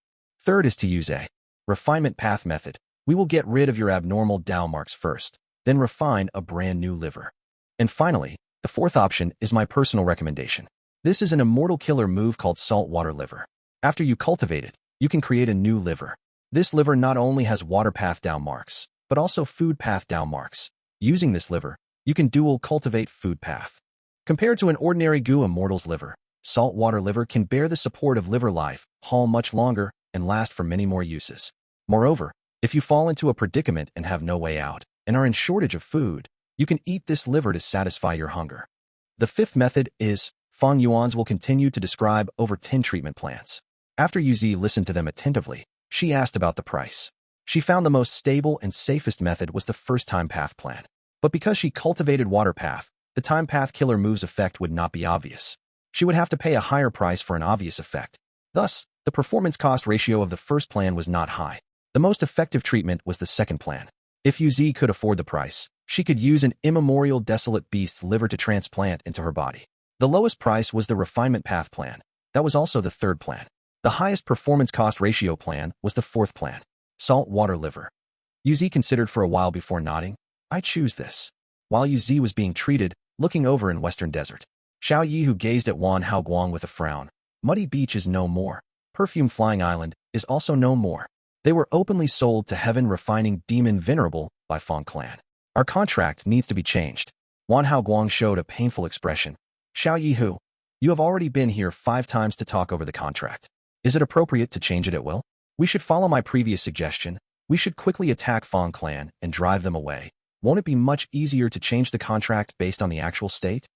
[SPEAKER 1] Third is to use a refinement path method. We will get rid of your abnormal Dao marks first, then refine a brand new liver. And finally, the fourth option is my personal recommendation. This is an immortal killer move called saltwater liver. After you cultivate it, you can create a new liver. This liver not only has water path Dao marks, but also food path Dao marks. Using this liver, you can dual cultivate food path. Compared to an ordinary Gu Immortal's liver, Saltwater liver can bear the support of liver life, haul much longer, and last for many more uses. Moreover, if you fall into a predicament and have no way out, and are in shortage of food, you can eat this liver to satisfy your hunger. The fifth method is, Fang Yuan's will continue to describe over 10 treatment plans. After Yuzi listened to them attentively, she asked about the price. She found the most stable and safest method was the first time path plan. But because she cultivated water path, the time path killer move's effect would not be obvious. She would have to pay a higher price for an obvious effect. Thus, the performance cost ratio of the first plan was not high. The most effective treatment was the second plan. If Yuzi could afford the price, she could use an immemorial desolate beast's liver to transplant into her body. The lowest price was the refinement path plan. That was also the third plan. The highest performance cost ratio plan was the fourth plan. Saltwater liver. Yuzi considered for a while before nodding. I choose this. While Yuzi was being treated, looking over in Western Desert, Xiao Yi who gazed at Wan Gu with a frown. Muddy Beach is no more. Perfume Flying Island is also no more. They were openly sold to Heaven Refining Demon Venerable by Fang Clan. Our contract needs to be changed. Wan Gu showed a painful expression. Xiao Yi who, you have already been here 5 times to talk over the contract. Is it appropriate to change it at will? We should follow my previous suggestion. We should quickly attack Fang Clan and drive them away. Won't it be much easier to change the contract based on the actual state?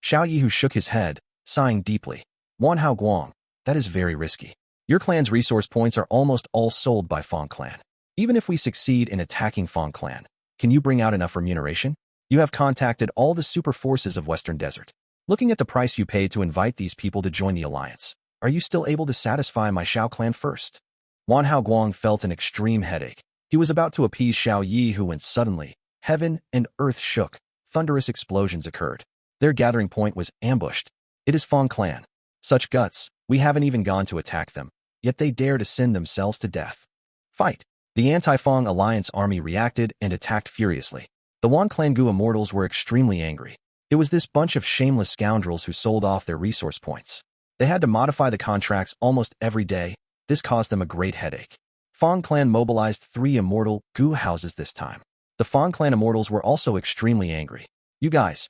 [SPEAKER 1] Xiao Yi who shook his head, sighing deeply. Wan Gu, that is very risky. Your clan's resource points are almost all sold by Fang Clan. Even if we succeed in attacking Fang Clan, can you bring out enough remuneration? You have contacted all the super forces of Western Desert. Looking at the price you paid to invite these people to join the alliance, are you still able to satisfy my Xiao clan first? Wan Gu felt an extreme headache. He was about to appease Xiao Yi who when suddenly, heaven and earth shook, thunderous explosions occurred. Their gathering point was ambushed. It is Fang Clan. Such guts, we haven't even gone to attack them, yet they dare to send themselves to death. Fight! The Anti-Fang alliance army reacted and attacked furiously. The Wan Gu immortals were extremely angry. It was this bunch of shameless scoundrels who sold off their resource points. They had to modify the contracts almost every day. This caused them a great headache. Fang Clan mobilized 3 immortal Gu houses this time. The Fang Clan immortals were also extremely angry. You guys,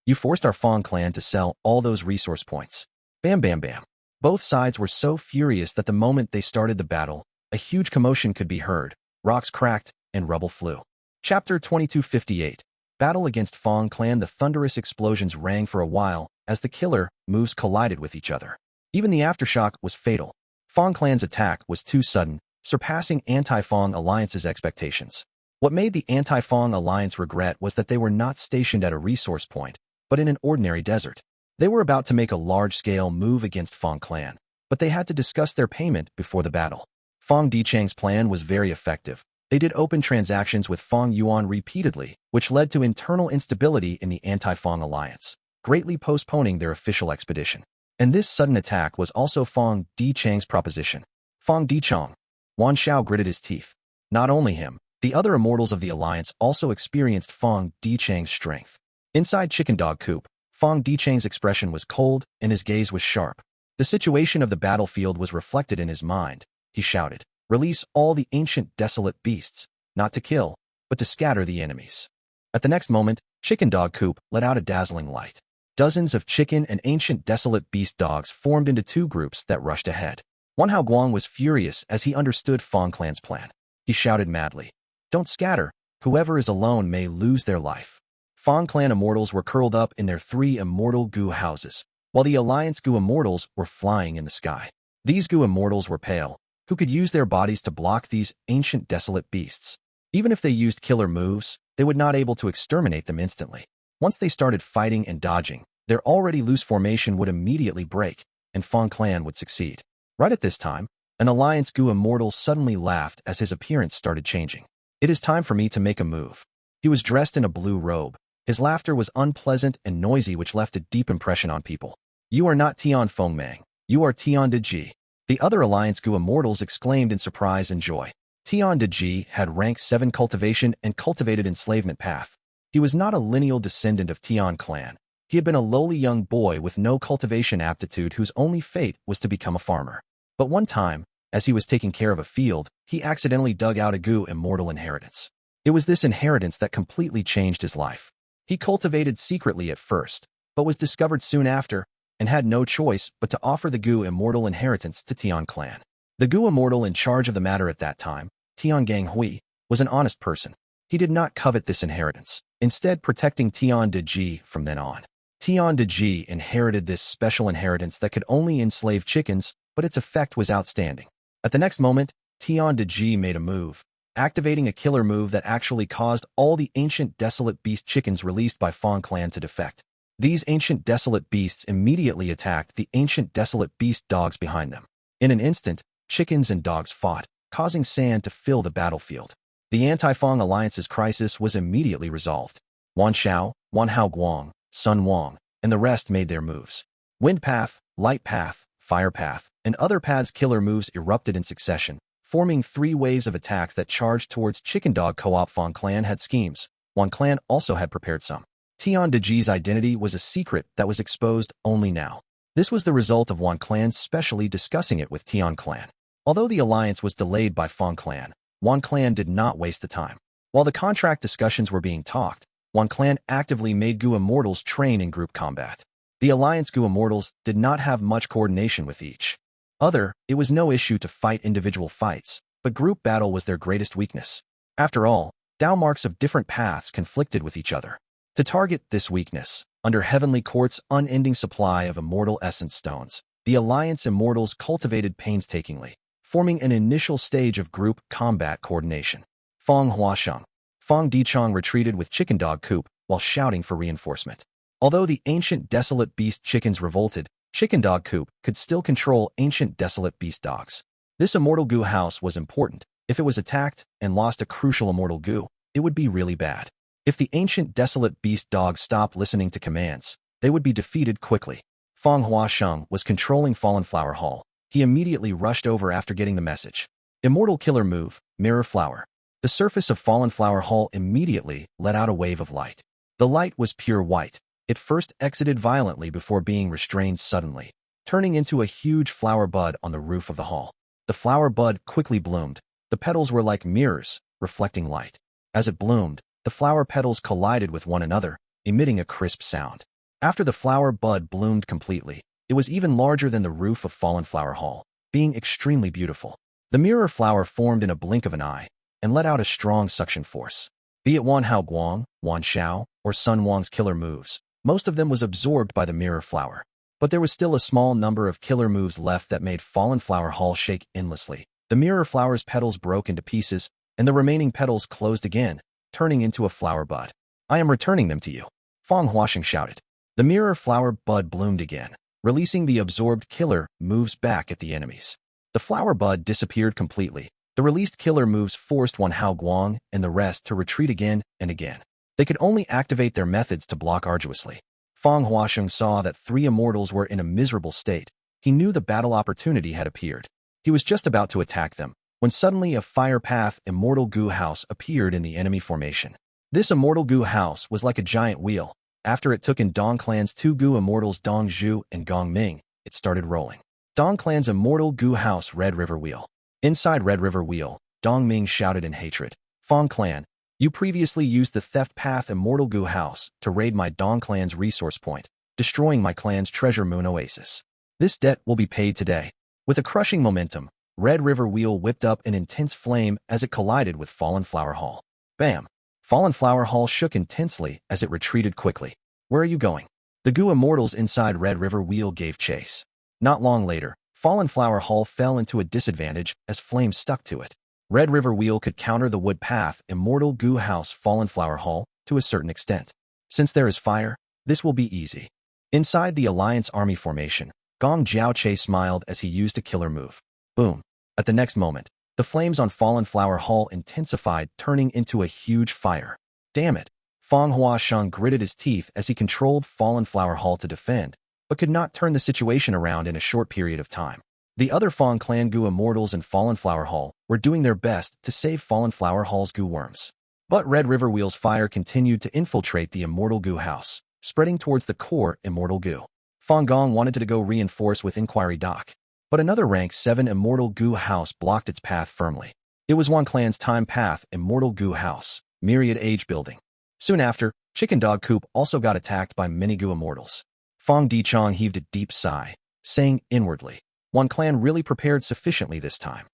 [SPEAKER 1] you forced our Fang Clan to sell all those resource points. Bam bam bam. Both sides were so furious that the moment they started the battle, a huge commotion could be heard, rocks cracked, and rubble flew. Chapter 2258. Battle against Fang Clan. The thunderous explosions rang for a while as the killer moves collided with each other. Even the aftershock was fatal. Fang Clan's attack was too sudden, surpassing Anti-Fang Alliance's expectations. What made the Anti-Fang Alliance regret was that they were not stationed at a resource point, but in an ordinary desert. They were about to make a large-scale move against Fang Clan, but they had to discuss their payment before the battle. Fang Dichang's plan was very effective. They did open transactions with Fang Yuan repeatedly, which led to internal instability in the Anti-Fang Alliance, greatly postponing their official expedition. And this sudden attack was also Fang Dichang's proposition. Fang Dichang. Wan Xiao gritted his teeth. Not only him, the other immortals of the alliance also experienced Fang Dichang's strength. Inside Chicken Dog Coop, Fang Dichang's expression was cold and his gaze was sharp. The situation of the battlefield was reflected in his mind. He shouted, "Release all the ancient desolate beasts, not to kill, but to scatter the enemies." At the next moment, Chicken Dog Coop let out a dazzling light. Dozens of chicken and ancient desolate beast dogs formed into 2 groups that rushed ahead. Wan Gu was furious as he understood Fang Clan's plan. He shouted madly, "Don't scatter, whoever is alone may lose their life." Fang Clan immortals were curled up in their 3 immortal Gu houses, while the Alliance Gu immortals were flying in the sky. These Gu immortals were pale, who could use their bodies to block these ancient desolate beasts. Even if they used killer moves, they would not able to exterminate them instantly. Once they started fighting and dodging, their already loose formation would immediately break, and Fang Clan would succeed. Right at this time, an Alliance Gu immortal suddenly laughed as his appearance started changing. "It is time for me to make a move." He was dressed in a blue robe. His laughter was unpleasant and noisy, which left a deep impression on people. "You are not Tian Fengmang. You are Tian De Ji." The other Alliance Gu immortals exclaimed in surprise and joy. Tian De Ji had rank 7 cultivation and cultivated enslavement path. He was not a lineal descendant of Tian clan. He had been a lowly young boy with no cultivation aptitude whose only fate was to become a farmer. But one time, as he was taking care of a field, he accidentally dug out a Gu immortal inheritance. It was this inheritance that completely changed his life. He cultivated secretly at first, but was discovered soon after. and had no choice but to offer the Gu immortal inheritance to Tian clan. The Gu immortal in charge of the matter at that time, Tian Ganghui, was an honest person. He did not covet this inheritance, instead protecting Tian de Ji from then on. Tian de Ji inherited this special inheritance that could only enslave chickens, but its effect was outstanding. At the next moment, Tian de Ji made a move, activating a killer move that actually caused all the ancient desolate beast chickens released by Fang clan to defect. These ancient desolate beasts immediately attacked the ancient desolate beast dogs behind them. In an instant, chickens and dogs fought, causing sand to fill the battlefield. The Anti-Fang alliance's crisis was immediately resolved. Wan Xiao, Wan Hao Guang, Sun Wang, and the rest made their moves. Wind path, light path, fire path, and other paths' killer moves erupted in succession, forming 3 waves of attacks that charged towards Chicken Dog Co-op. Fang clan had schemes. Wan clan also had prepared some. Tian de Ji's identity was a secret that was exposed only now. This was the result of Wan clan specially discussing it with Tian clan. Although the alliance was delayed by Fang clan, Wan clan did not waste the time. While the contract discussions were being talked, Wan clan actively made Gu immortals train in group combat. The alliance Gu immortals did not have much coordination with each other. It was no issue to fight individual fights, but group battle was their greatest weakness. After all, Dao marks of different paths conflicted with each other. To target this weakness, under Heavenly Court's unending supply of immortal essence stones, the alliance immortals cultivated painstakingly, forming an initial stage of group combat coordination. Fang Huasheng. Fang Dichong retreated with Chicken Dog Coop while shouting for reinforcement. Although the ancient desolate beast chickens revolted, Chicken Dog Coop could still control ancient desolate beast dogs. This immortal Gu house was important. If it was attacked and lost a crucial immortal Gu, it would be really bad. If the ancient desolate beast dogs stopped listening to commands, they would be defeated quickly. Fang Huasheng was controlling Fallen Flower Hall. He immediately rushed over after getting the message. Immortal killer move, Mirror Flower. The surface of Fallen Flower Hall immediately let out a wave of light. The light was pure white. It first exited violently before being restrained suddenly, turning into a huge flower bud on the roof of the hall. The flower bud quickly bloomed. The petals were like mirrors, reflecting light. As it bloomed, the flower petals collided with one another, emitting a crisp sound. After the flower bud bloomed completely, it was even larger than the roof of Fallen Flower Hall, being extremely beautiful. The mirror flower formed in a blink of an eye and let out a strong suction force. Be it Wan Hao Guang, Wan Xiao, or Sun Wang's killer moves, most of them was absorbed by the mirror flower. But there was still a small number of killer moves left that made Fallen Flower Hall shake endlessly. The mirror flower's petals broke into pieces, and the remaining petals closed again, turning into a flower bud. I am returning them to you. Fang Huasheng shouted. The mirror flower bud bloomed again, releasing the absorbed killer moves back at the enemies. The flower bud disappeared completely. The released killer moves forced Wan Hao Guang and the rest to retreat again and again. They could only activate their methods to block arduously. Fang Huasheng saw that 3 immortals were in a miserable state. He knew the battle opportunity had appeared. He was just about to attack them, when suddenly a fire path immortal Gu house appeared in the enemy formation. This immortal Gu house was like a giant wheel. After it took in Dong clan's 2 Gu immortals Dong Zhu and Gong Ming, it started rolling. Dong clan's immortal Gu house Red River Wheel. Inside Red River Wheel, Dong Ming shouted in hatred. Fang clan, you previously used the theft path immortal Gu house to raid my Dong clan's resource point, destroying my clan's treasure moon oasis. This debt will be paid today. With a crushing momentum, Red River Wheel whipped up an intense flame as it collided with Fallen Flower Hall. Bam! Fallen Flower Hall shook intensely as it retreated quickly. Where are you going? The Gu immortals inside Red River Wheel gave chase. Not long later, Fallen Flower Hall fell into a disadvantage as flames stuck to it. Red River Wheel could counter the wood path immortal Gu house Fallen Flower Hall to a certain extent. Since there is fire, this will be easy. Inside the Alliance Army formation, Gong Jiaoche smiled as he used a killer move. Boom. At the next moment, the flames on Fallen Flower Hall intensified, turning into a huge fire. Damn it. Fang Huasheng gritted his teeth as he controlled Fallen Flower Hall to defend, but could not turn the situation around in a short period of time. The other Fang Clan Gu immortals in Fallen Flower Hall were doing their best to save Fallen Flower Hall's Gu worms. But Red River Wheel's fire continued to infiltrate the immortal Gu house, spreading towards the core immortal Gu. Fang Gong wanted to go reinforce with Inquiry Dock, but another rank 7 immortal Gu house blocked its path firmly. It was Wan Clan's time path immortal Gu house, Myriad Age Building. Soon after, Chicken Dog Coop also got attacked by many Gu immortals. Fang Dichong heaved a deep sigh, saying inwardly, Wan Clan really prepared sufficiently this time.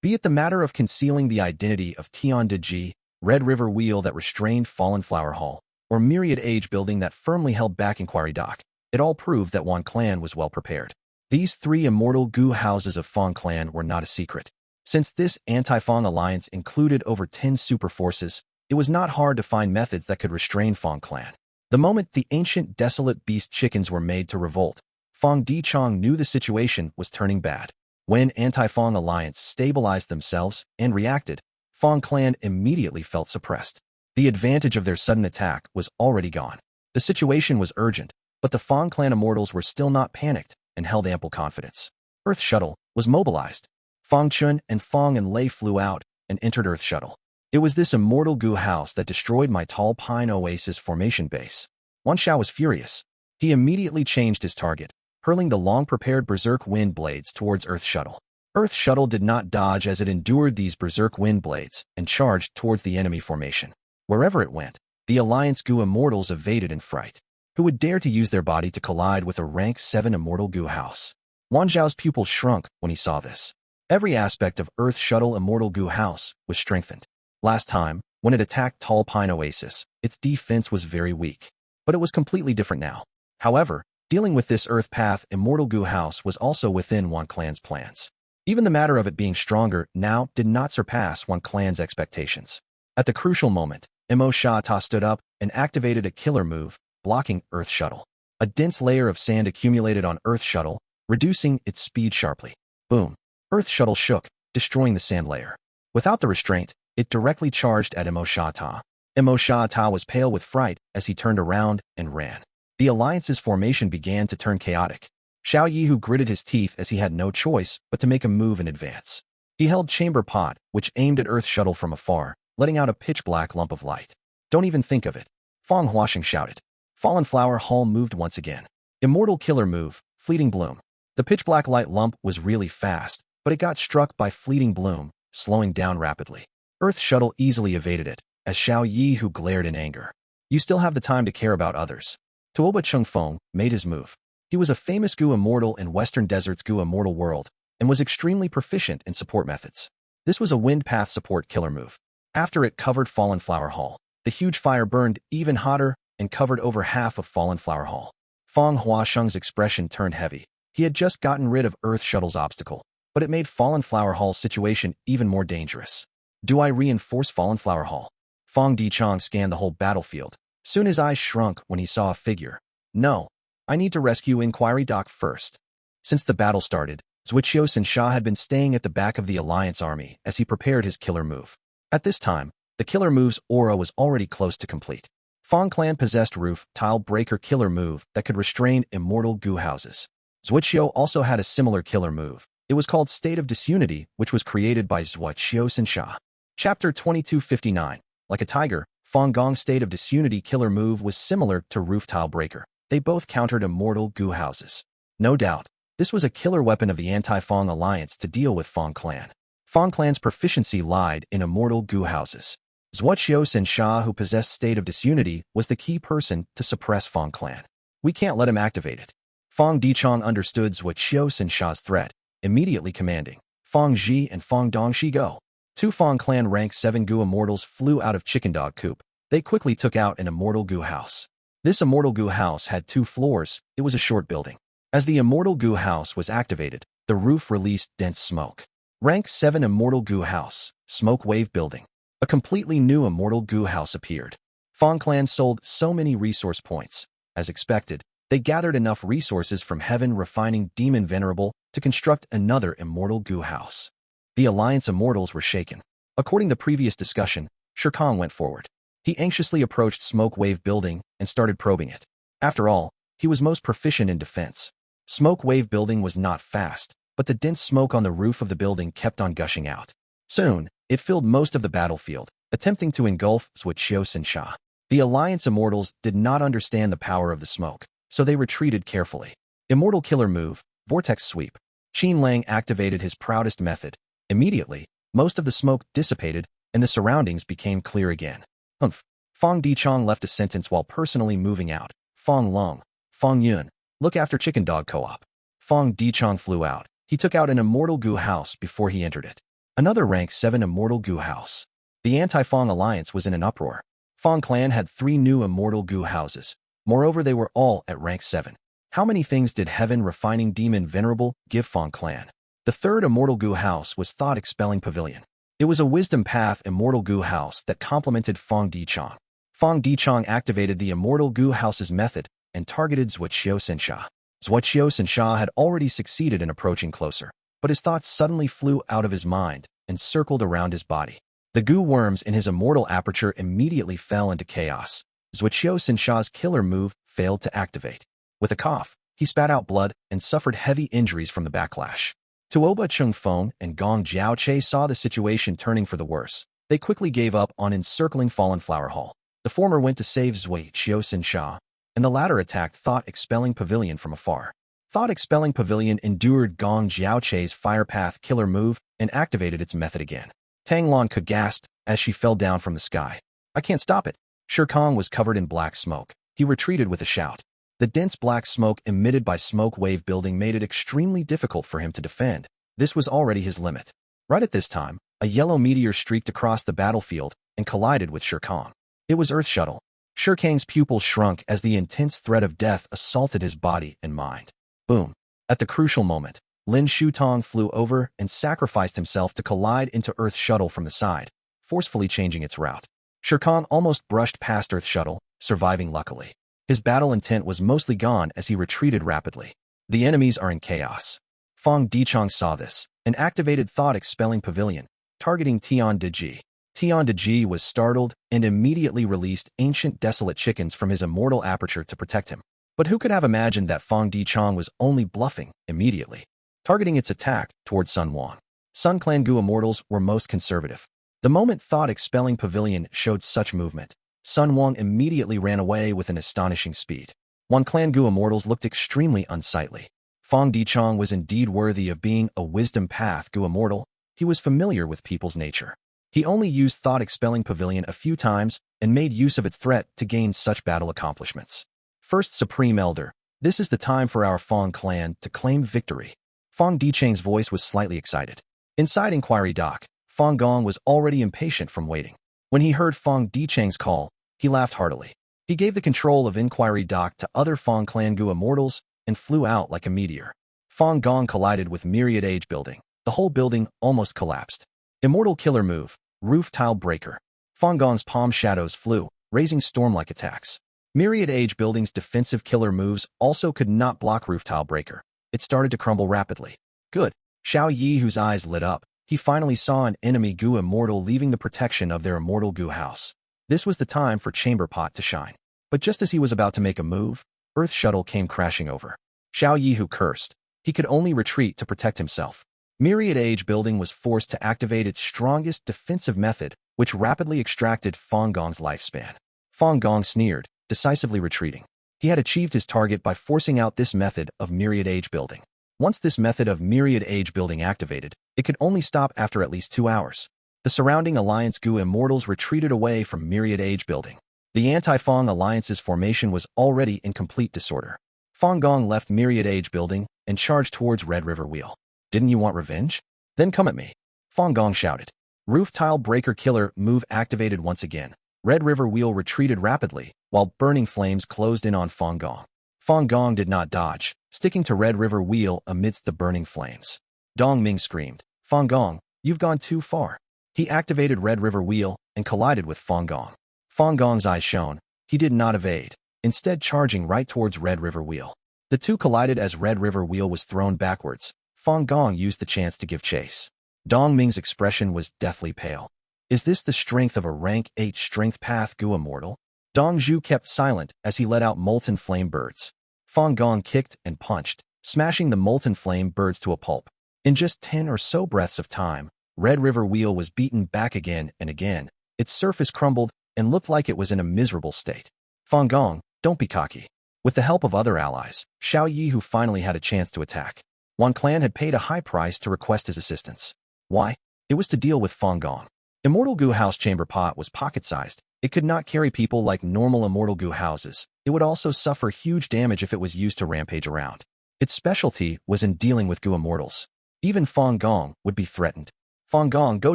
[SPEAKER 1] Be it the matter of concealing the identity of Tian De Ji, Red River Wheel that restrained Fallen Flower Hall, or Myriad Age Building that firmly held back Inquiry Dock, it all proved that Wan Clan was well prepared. These three immortal Gu houses of Fang Clan were not a secret. Since this Anti-Fang alliance included over 10 super forces, it was not hard to find methods that could restrain Fang Clan. The moment the ancient desolate beast chickens were made to revolt, Fang Dichong knew the situation was turning bad. When Anti-Fang alliance stabilized themselves and reacted, Fang Clan immediately felt suppressed. The advantage of their sudden attack was already gone. The situation was urgent, but the Fang Clan immortals were still not panicked and held ample confidence. Earth Shuttle was mobilized. Fang Chun and Fang and Lei flew out and entered Earth Shuttle. It was this immortal Gu house that destroyed my tall pine oasis formation base. Wan Xiao was furious. He immediately changed his target, hurling the long-prepared berserk wind blades towards Earth Shuttle. Earth Shuttle did not dodge as it endured these berserk wind blades and charged towards the enemy formation. Wherever it went, the Alliance Gu immortals evaded in fright. Who would dare to use their body to collide with a rank 7 immortal Gu house? Wan Zhao's pupils shrunk when he saw this. Every aspect of Earth Shuttle immortal Gu house was strengthened. Last time, when it attacked Tall Pine Oasis, its defense was very weak. But it was completely different now. However, dealing with this Earth Path immortal Gu house was also within Wan Clan's plans. Even the matter of it being stronger now did not surpass Wan Clan's expectations. At the crucial moment, Mo Sha Ta stood up and activated a killer move, blocking Earth Shuttle. A dense layer of sand accumulated on Earth Shuttle, reducing its speed sharply. Boom. Earth Shuttle shook, destroying the sand layer. Without the restraint, it directly charged at Mo Sha Ta. Mo Sha Ta was pale with fright as he turned around and ran. The Alliance's formation began to turn chaotic. Xiao Yihu gritted his teeth as he had no choice but to make a move in advance. He held Chamber Pot, which aimed at Earth Shuttle from afar, letting out a pitch-black lump of light. Don't even think of it. Fang Huasheng shouted. Fallen Flower Hall moved once again. Immortal Killer Move, Fleeting Bloom. The pitch-black light lump was really fast, but it got struck by Fleeting Bloom, slowing down rapidly. Earth Shuttle easily evaded it, as Xiao Yihu glared in anger. You still have the time to care about others. Tuoba Chengfeng made his move. He was a famous Gu immortal in Western Desert's Gu immortal world, and was extremely proficient in support methods. This was a wind path support killer move. After it covered Fallen Flower Hall, the huge fire burned even hotter and covered over half of Fallen Flower Hall. Fang Huasheng's expression turned heavy. He had just gotten rid of Earth Shuttle's obstacle, but it made Fallen Flower Hall's situation even more dangerous. Do I reinforce Fallen Flower Hall? Fang Dichong scanned the whole battlefield. Soon his eyes shrunk when he saw a figure. No. I need to rescue Inquiry Dock first. Since the battle started, Zwichios and Sha had been staying at the back of the Alliance army as he prepared his killer move. At this time, the killer move's aura was already close to complete. Fang Clan possessed Roof Tile Breaker killer move that could restrain immortal Gu houses. Zwichio also had a similar killer move. It was called State of Disunity, which was created by Zwichios and Sha. Chapter 2259. Like a tiger, Fang Gong's State of Disunity killer move was similar to Roof Tile Breaker. They both countered immortal Gu houses. No doubt, this was a killer weapon of the Anti-Fang alliance to deal with Fang Clan. Fang Clan's proficiency lied in immortal Gu houses. Zwichios and Sha, who possessed State of Disunity, was the key person to suppress Fang Clan. We can't let him activate it. Fang Dichong understood Zwichios and Sha's threat, immediately commanding, Fang Ji and Fang Dongshi go. Two Fang Clan rank 7 Gu immortals flew out of Chicken Dog Coop. They quickly took out an immortal Gu house. This immortal Gu house had 2 floors. It was a short building. As the immortal Gu house was activated, the roof released dense smoke. Rank 7 immortal Gu house, smoke wave building. A completely new immortal Gu house appeared. Fang Clan sold so many resource points. As expected, they gathered enough resources from Heaven Refining Demon Venerable to construct another immortal Gu house. The Alliance immortals were shaken. According to previous discussion, Shirkong went forward. He anxiously approached Smoke Wave Building and started probing it. After all, he was most proficient in defense. Smoke Wave Building was not fast, but the dense smoke on the roof of the building kept on gushing out. Soon, it filled most of the battlefield, attempting to engulf Zwichios and Sha. The Alliance immortals did not understand the power of the smoke, so they retreated carefully. Immortal Killer Move, Vortex Sweep. Qin Lang activated his proudest method. Immediately, most of the smoke dissipated, and the surroundings became clear again. Humph. Fang Dichong left a sentence while personally moving out. Fang Long, Fang Yuan, Look after Chicken Dog Co-op. Fang Dichong flew out. He took out an Immortal Gu house before he entered it. Another rank 7 Immortal Gu house. The Anti-Fang alliance was in an uproar. Fang clan had 3 new Immortal Gu houses. Moreover, they were all at rank 7. How many things did Heaven Refining Demon Venerable give Fang clan? The third Immortal Gu house was Thought Expelling Pavilion. It was a Wisdom Path Immortal Gu house that complemented Fang Dichong. Fang Dichong activated the Immortal Gu house's method and targeted Zhuoqiu Sensha. Zhuoqiu Sensha had already succeeded in approaching closer, but his thoughts suddenly flew out of his mind and circled around his body. The Gu worms in his immortal aperture immediately fell into chaos. Zhuoqiu Sensha's killer move failed to activate. With a cough, he spat out blood and suffered heavy injuries from the backlash. Tuoba Chungfeng and Gong Jiaoche saw the situation turning for the worse. They quickly gave up on encircling Fallen Flower Hall. The former went to save Zhuoqiu Sensha, and the latter attacked Thought Expelling Pavilion from afar. Thought Expelling Pavilion endured Gong Jiaoche's Fire Path killer move and activated its method again. Tang Lan could gasp as she fell down from the sky. I can't stop it. Shirkong was covered in black smoke. He retreated with a shout. The dense black smoke emitted by Smoke Wave Building made it extremely difficult for him to defend. This was already his limit. Right at this time, a yellow meteor streaked across the battlefield and collided with Shirkong. It was Earth Shuttle. Shirkang's pupils shrunk as the intense threat of death assaulted his body and mind. Boom. At the crucial moment, Lin Shutong flew over and sacrificed himself to collide into Earth Shuttle from the side, forcefully changing its route. Shirkong almost brushed past Earth Shuttle, surviving luckily. His battle intent was mostly gone as he retreated rapidly. The enemies are in chaos. Fang Dichong saw this and activated Thought Expelling Pavilion, targeting Tian Deji. Tian Deji was startled and immediately released ancient desolate chickens from his immortal aperture to protect him. But who could have imagined that Fang Dichong was only bluffing immediately, targeting its attack towards Sun Wan. Sun Clan Gu Immortals were most conservative. The moment Thought Expelling Pavilion showed such movement, Sun Wang immediately ran away with an astonishing speed. Wan Clan Gu Immortals looked extremely unsightly. Fang Dichong was indeed worthy of being a Wisdom Path Gu Immortal. He was familiar with people's nature. He only used Thought Expelling Pavilion a few times and made use of its threat to gain such battle accomplishments. First Supreme Elder, this is the time for our Fang clan to claim victory. Fang Dicheng's voice was slightly excited. Inside Inquiry Dock, Fang Gong was already impatient from waiting. When he heard Fang Dicheng's call, he laughed heartily. He gave the control of Inquiry Dock to other Fang Clan Gu Immortals and flew out like a meteor. Fang Gong collided with Myriad Age Building. The whole building almost collapsed. Immortal Killer Move, Roof Tile Breaker. Fang Gong's palm shadows flew, raising storm-like attacks. Myriad Age Building's defensive killer moves also could not block Roof Tile Breaker. It started to crumble rapidly. Good. Xiao Yi, whose eyes lit up, he finally saw an enemy Gu Immortal leaving the protection of their Immortal Gu house. This was the time for Chamber Pot to shine. But just as he was about to make a move, Earth Shuttle came crashing over. Xiao Yi, who cursed, he could only retreat to protect himself. Myriad Age Building was forced to activate its strongest defensive method, which rapidly extracted Fang Gong's lifespan. Fang Gong sneered, decisively retreating. He had achieved his target by forcing out this method of Myriad Age Building. Once this method of Myriad Age Building activated, it could only stop after at least 2 hours. The surrounding Alliance Gu Immortals retreated away from Myriad Age Building. The Anti-Fang Alliance's formation was already in complete disorder. Fang Gong left Myriad Age Building and charged towards Red River Wheel. Didn't you want revenge? Then come at me. Fang Gong shouted. Roof Tile Breaker Killer move activated once again. Red River Wheel retreated rapidly, while burning flames closed in on Fang Gong. Fang Gong did not dodge, sticking to Red River Wheel amidst the burning flames. Dong Ming screamed, Fang Gong, you've gone too far. He activated Red River Wheel and collided with Fang Gong. Fang Gong's eyes shone. He did not evade, instead charging right towards Red River Wheel. The two collided as Red River Wheel was thrown backwards. Fang Gong used the chance to give chase. Dong Ming's expression was deathly pale. Is this the strength of a rank 8 Strength Path Gu Immortal? Dong Zhu kept silent as he let out molten flame birds. Fang Gong kicked and punched, smashing the molten flame birds to a pulp. In just 10 or so breaths of time, Red River Wheel was beaten back again and again. Its surface crumbled and looked like it was in a miserable state. Fang Gong, don't be cocky. With the help of other allies, Xiao Yi, who finally had a chance to attack, Wan Clan had paid a high price to request his assistance. Why? It was to deal with Fang Gong. Immortal Gu House Chamber Pot was pocket-sized, It could not carry people like normal immortal Gu houses. It would also suffer huge damage if it was used to rampage around. Its specialty was in dealing with Gu immortals. Even Fang Gong would be threatened. Fang Gong, go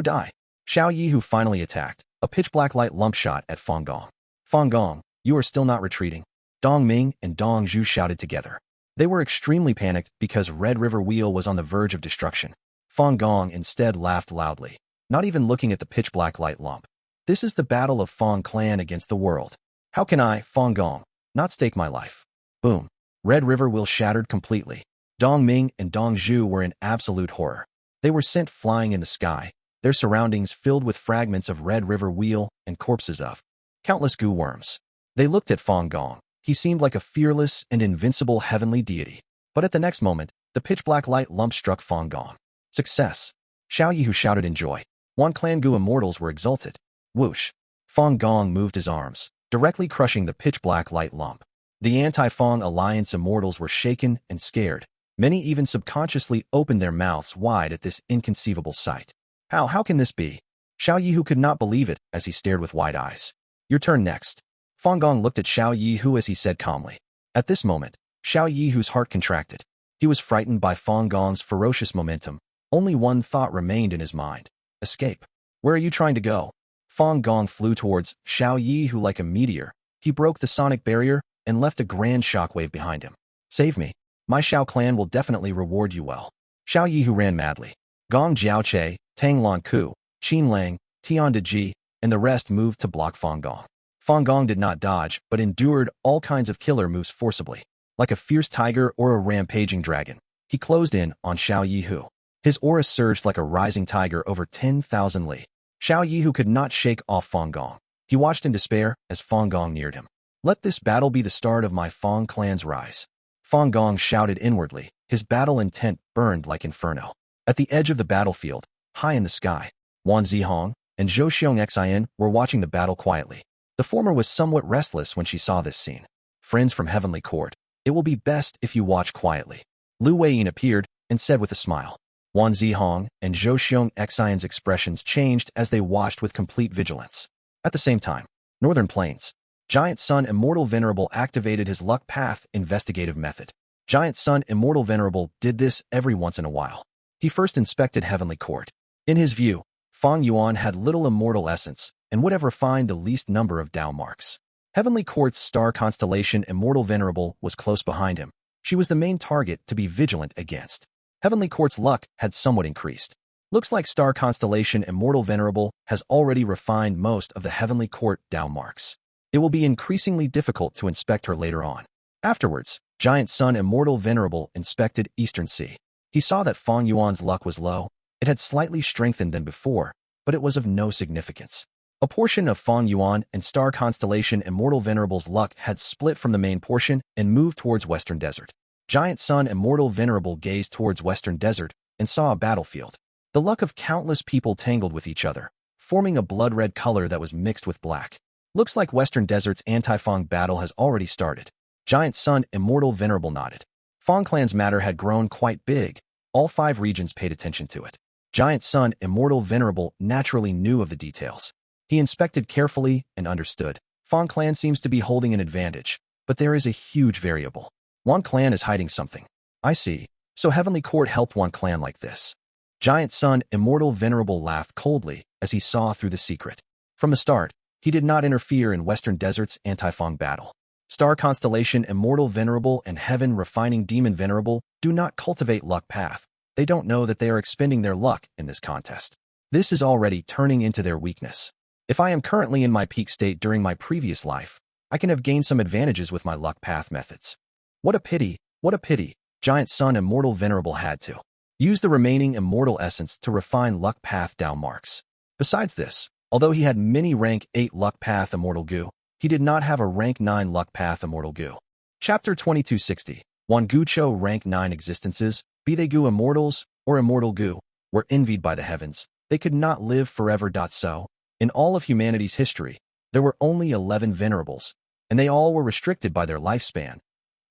[SPEAKER 1] die. Xiao Yi, who finally attacked, a pitch-black light lump shot at Fang Gong. Fang Gong, you are still not retreating. Dong Ming and Dong Zhu shouted together. They were extremely panicked because Red River Wheel was on the verge of destruction. Fang Gong instead laughed loudly, not even looking at the pitch-black light lump. This is the battle of Fang clan against the world. How can I, Fang Gong, not stake my life? Boom. Red River Wheel shattered completely. Dong Ming and Dong Zhu were in absolute horror. They were sent flying in the sky, their surroundings filled with fragments of Red River Wheel and corpses of countless Gu worms. They looked at Fang Gong. He seemed like a fearless and invincible heavenly deity. But at the next moment, the pitch-black light lump struck Fang Gong. Success. Xiao Yi, who shouted in joy. Wan Clan Gu immortals were exulted. Whoosh. Fang Gong moved his arms, directly crushing the pitch-black light lump. The Anti-Fang Alliance immortals were shaken and scared. Many even subconsciously opened their mouths wide at this inconceivable sight. How can this be? Xiao Yi, who could not believe it as he stared with wide eyes. Your turn next. Fang Gong looked at Xiao Yi, who as he said calmly. At this moment, Xiao Yi, whose heart contracted. He was frightened by Fang Gong's ferocious momentum. Only one thought remained in his mind. Escape. Where are you trying to go? Fang Gong flew towards Xiao Yi, who like a meteor. He broke the sonic barrier and left a grand shockwave behind him. Save me. My Xiao clan will definitely reward you well. Xiao Yi, who ran madly. Gong Jiaoche, Tang Lan Ku, Qin Lang, Tian Deji, and the rest moved to block Fang Gong. Fang Gong did not dodge, but endured all kinds of killer moves forcibly. Like a fierce tiger or a rampaging dragon, he closed in on Xiao Yi, who. His aura surged like a rising tiger over 10,000 li. Xiao Yi, who could not shake off Fang Gong. He watched in despair as Fang Gong neared him. Let this battle be the start of my Fang clan's rise. Fang Gong shouted inwardly. His battle intent burned like inferno. At the edge of the battlefield, high in the sky, Wan Zihong and Zhou Xiong were watching the battle quietly. The former was somewhat restless when she saw this scene. Friends from Heavenly Court, it will be best if you watch quietly. Lu Weiyin appeared and said with a smile. Wan Zihong and Zhou Xiong's expressions changed as they watched with complete vigilance. At the same time, Northern Plains, Giant Sun Immortal Venerable activated his Luck Path investigative method. Giant Sun Immortal Venerable did this every once in a while. He first inspected Heavenly Court. In his view, Fang Yuan had little immortal essence and would have refined the least number of Dao marks. Heavenly Court's star constellation Immortal Venerable was close behind him. She was the main target to be vigilant against. Heavenly Court's luck had somewhat increased. Looks like star constellation Immortal Venerable has already refined most of the Heavenly Court Dao marks. It will be increasingly difficult to inspect her later on. Afterwards, Giant Sun Immortal Venerable inspected Eastern Sea. He saw that Fang Yuan's luck was low. It had slightly strengthened than before, but it was of no significance. A portion of Fang Yuan and star constellation Immortal Venerable's luck had split from the main portion and moved towards Western Desert. Giant Sun Immortal Venerable gazed towards Western Desert and saw a battlefield. The luck of countless people tangled with each other, forming a blood-red color that was mixed with black. Looks like Western Desert's Anti-Fang battle has already started. Giant Sun Immortal Venerable nodded. Fang clan's matter had grown quite big. All 5 regions paid attention to it. Giant Sun Immortal Venerable naturally knew of the details. He inspected carefully and understood. Fang clan seems to be holding an advantage, but there is a huge variable. Wan clan is hiding something. I see. So Heavenly Court helped Wan clan like this. Giant Sun Immortal Venerable laughed coldly as he saw through the secret. From the start, he did not interfere in Western Desert's Anti-Fang battle. Star Constellation Immortal Venerable and Heaven Refining Demon Venerable do not cultivate luck path. They don't know that they are expending their luck in this contest. This is already turning into their weakness. If I am currently in my peak state during my previous life, I can have gained some advantages with my luck path methods. What a pity, what a pity. Giant Sun Immortal Venerable had to use the remaining immortal essence to refine luck path Dao marks. Besides this, although he had many rank 8 luck path Immortal Gu, he did not have a rank 9 luck path Immortal Gu. Chapter 2260. Wan Gu Chou rank 9 existences, be they Gu immortals or Immortal Gu, were envied by the heavens. They could not live forever. So, in all of humanity's history, there were only 11 venerables, and they all were restricted by their lifespan.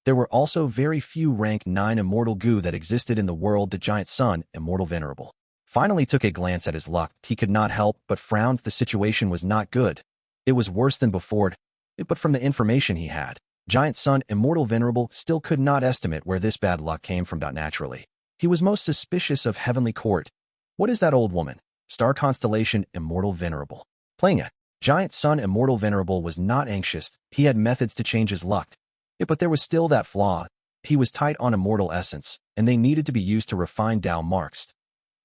[SPEAKER 1] There were also very few rank 9 Immortal Gu that existed in the world. The Giant Sun Immortal Venerable finally took a glance at his luck. He could not help but frown. The situation was not good. It was worse than before, but from the information he had, Giant Sun Immortal Venerable still could not estimate where this bad luck came from. Naturally, he was most suspicious of Heavenly Court. What is that old woman? Star Constellation Immortal Venerable. Playing it. Giant Sun Immortal Venerable was not anxious. He had methods to change his luck. But there was still that flaw. He was tight on immortal essence, and they needed to be used to refine Dao marks.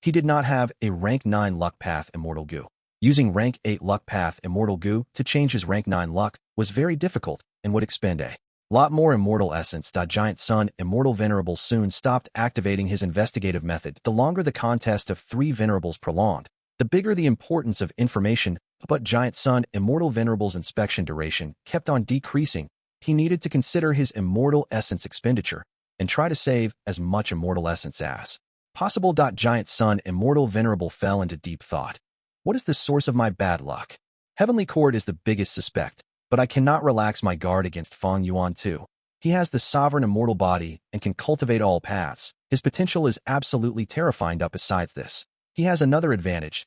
[SPEAKER 1] He did not have a rank 9 luck path Immortal Gu. Using rank 8 luck path Immortal Gu to change his rank 9 luck was very difficult and would expend a lot more immortal essence. Giant Sun Immortal Venerable soon stopped activating his investigative method. The longer the contest of 3 Venerables prolonged, the bigger the importance of information, but Giant Sun Immortal Venerable's inspection duration kept on decreasing. He needed to consider his immortal essence expenditure and try to save as much immortal essence as possible. Giant Sun Immortal Venerable fell into deep thought. What is the source of my bad luck? Heavenly Court is the biggest suspect, but I cannot relax my guard against Fang Yuan too. He has the sovereign immortal body and can cultivate all paths. His potential is absolutely terrifying. Besides this, he has another advantage.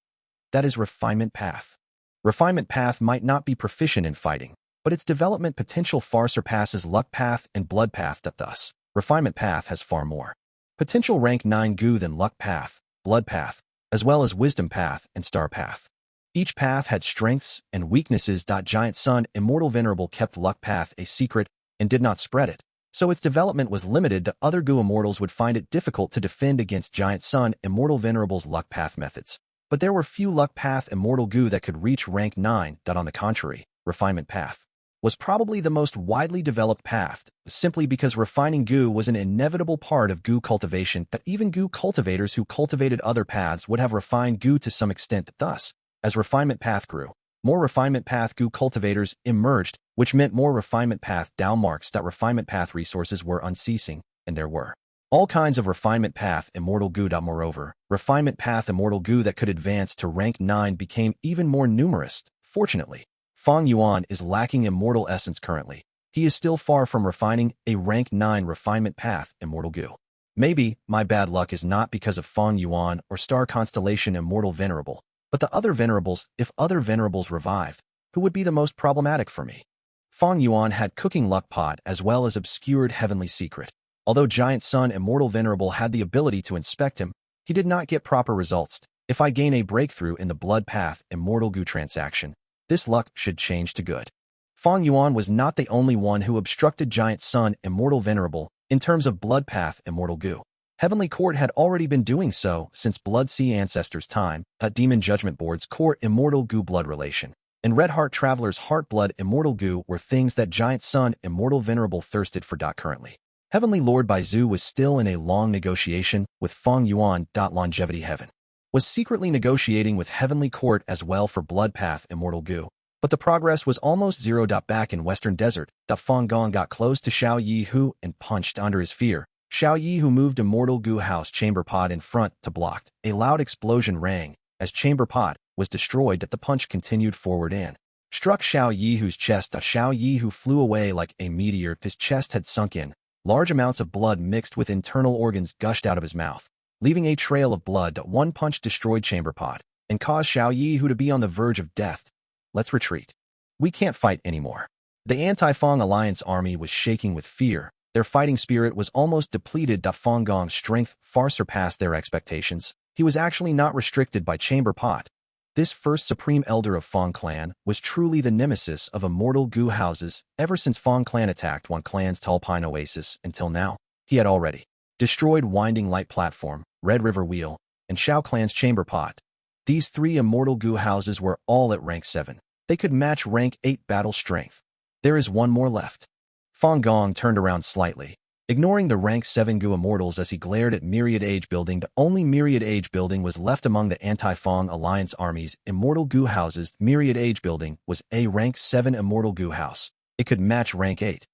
[SPEAKER 1] That is Refinement Path. Refinement Path might not be proficient in fighting, but its development potential far surpasses Luck Path and Blood Path. Thus, Refinement Path has far more potential rank 9 Gu than Luck Path, Blood Path, as well as Wisdom Path and Star Path. Each path had strengths and weaknesses. Giant Sun Immortal Venerable kept Luck Path a secret and did not spread it, so its development was limited. Other Gu Immortals would find it difficult to defend against Giant Sun Immortal Venerable's Luck Path methods. But there were few Luck Path Immortal Gu that could reach rank 9. On the contrary, Refinement Path was probably the most widely developed path, simply because refining Gu was an inevitable part of Gu cultivation. That even Gu cultivators who cultivated other paths would have refined Gu to some extent. Thus, as Refinement Path grew, more Refinement Path Gu cultivators emerged, which meant more Refinement Path Dao marks. Refinement Path resources were unceasing, and there were all kinds of Refinement Path Immortal Gu. Moreover, Refinement Path Immortal Gu that could advance to rank 9 became even more numerous. Fortunately, Fang Yuan is lacking immortal essence currently. He is still far from refining a rank 9 Refinement Path Immortal Gu. Maybe my bad luck is not because of Fang Yuan or Star Constellation Immortal Venerable, but the other Venerables. If other Venerables revived, who would be the most problematic for me? Fang Yuan had Cooking Luck Pot as well as Obscured Heavenly Secret. Although Giant Sun Immortal Venerable had the ability to inspect him, he did not get proper results. If I gain a breakthrough in the Blood Path Immortal Gu transaction, this luck should change to good. Fang Yuan was not the only one who obstructed Giant Sun Immortal Venerable in terms of Blood Path Immortal Gu. Heavenly Court had already been doing so since Blood Sea Ancestors' time, at Demon Judgment Board's core Immortal Gu blood relation, and Red Heart Traveler's Heart Blood Immortal Gu were things that Giant Sun Immortal Venerable thirsted for. Currently, Heavenly Lord Baizu was still in a long negotiation with Fang Yuan. Longevity Heaven was secretly negotiating with Heavenly Court as well for Blood Path Immortal Gu, but the progress was almost zero. Back in Western Desert, Fang Gong got close to Xiao Yihu and punched under his fear. Xiao Yihu moved Immortal Gu House Chamber Pod in front to block. A loud explosion rang as Chamber Pod was destroyed. The punch continued forward and struck Xiao Yihu's chest. Xiao Yihu flew away like a meteor. His chest had sunk in. Large amounts of blood mixed with internal organs gushed out of his mouth, leaving a trail of blood. One punch destroyed Chamber Pod and caused Xiao Yihu to be on the verge of death. Let's retreat. We can't fight anymore. The Anti-Fang Alliance army was shaking with fear. Their fighting spirit was almost depleted. Fang Gong's strength far surpassed their expectations. He was actually not restricted by Chamber Pot. This first supreme elder of Fang Clan was truly the nemesis of Immortal Gu houses ever since Fang Clan attacked Wan Clan's Tall Pine Oasis until now. He had already destroyed Winding Light Platform, Red River Wheel, and Shao Clan's Chamber Pot. These 3 Immortal Gu houses were all at rank 7. They could match rank 8 battle strength. There is one more left. Fang Gong turned around slightly, ignoring the rank 7 Gu Immortals as he glared at Myriad Age Building. The only Myriad Age Building was left among the Anti-Fang Alliance army's Immortal Gu houses. Myriad Age Building was a rank 7 Immortal Gu house. It could match rank 8.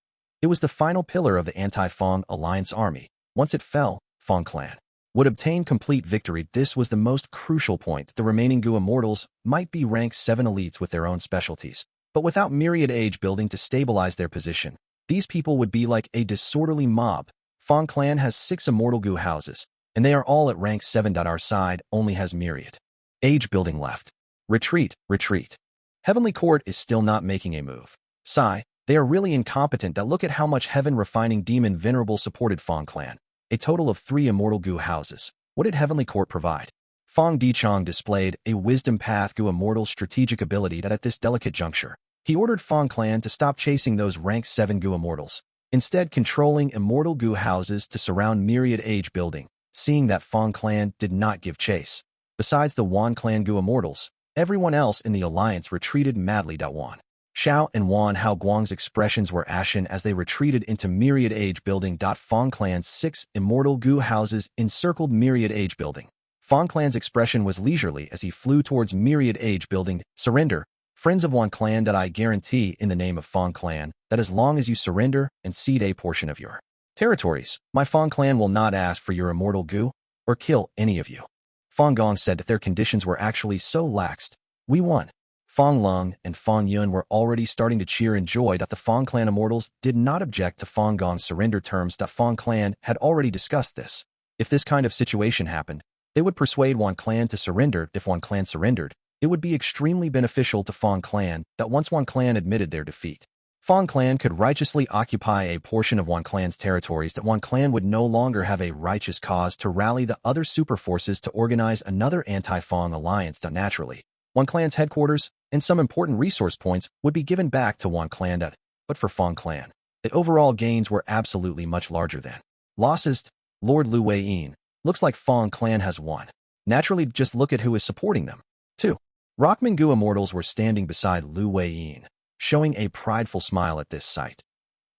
[SPEAKER 1] It was the final pillar of the Anti-Fang Alliance army. Once it fell, Fang Clan would obtain complete victory. This was the most crucial point. The remaining Gu Immortals might be rank 7 elites with their own specialties, but without Myriad Age Building to stabilize their position, these people would be like a disorderly mob. Fang Clan has 6 Immortal Gu houses, and they are all at rank 7. Our side only has Myriad Age Building left. Retreat, retreat. Heavenly Court is still not making a move. Sigh, they are really incompetent. Look at how much Heaven Refining Demon Venerable supported Fang clan. A total of 3 Immortal Gu houses. What did Heavenly Court provide? Fang Dichong displayed a Wisdom Path Gu Immortal strategic ability that at this delicate juncture, he ordered Fang clan to stop chasing those rank 7 Gu Immortals, instead controlling Immortal Gu houses to surround Myriad Age building, seeing that Fang clan did not give chase. Besides the Wan clan Gu Immortals, everyone else in the alliance retreated madly. Wan Xiao and Wan Hao Guang's expressions were ashen as they retreated into Myriad Age building. Fang clan's 6 Immortal Gu houses encircled Myriad Age building. Fang clan's expression was leisurely as he flew towards Myriad Age building. Surrender, friends of Wan clan. I guarantee in the name of Fang clan that as long as you surrender and cede a portion of your territories, my Fang clan will not ask for your Immortal Gu or kill any of you. Fang Gong said that their conditions were actually so laxed. We won. Fang Lung and Fang Yuan were already starting to cheer in joy. The Fang clan immortals did not object to Fang Gong's surrender terms. Fang clan had already discussed this. If this kind of situation happened, they would persuade Wan clan to surrender. If Wan clan surrendered, it would be extremely beneficial to Fang clan that once Wan clan admitted their defeat, Fang clan could righteously occupy a portion of Wan clan's territories. That Wan clan would no longer have a righteous cause to rally the other super forces to organize another anti-Fang alliance. Naturally, Wan clan's headquarters and some important resource points would be given back to Wan clan. But for Fang clan, the overall gains were absolutely much larger than losses. Lord Lu Weiyin, looks like Fang clan has won. Naturally, just look at who is supporting them. 2. Rockman Gu Immortals were standing beside Lu Weiyin, showing a prideful smile at this sight.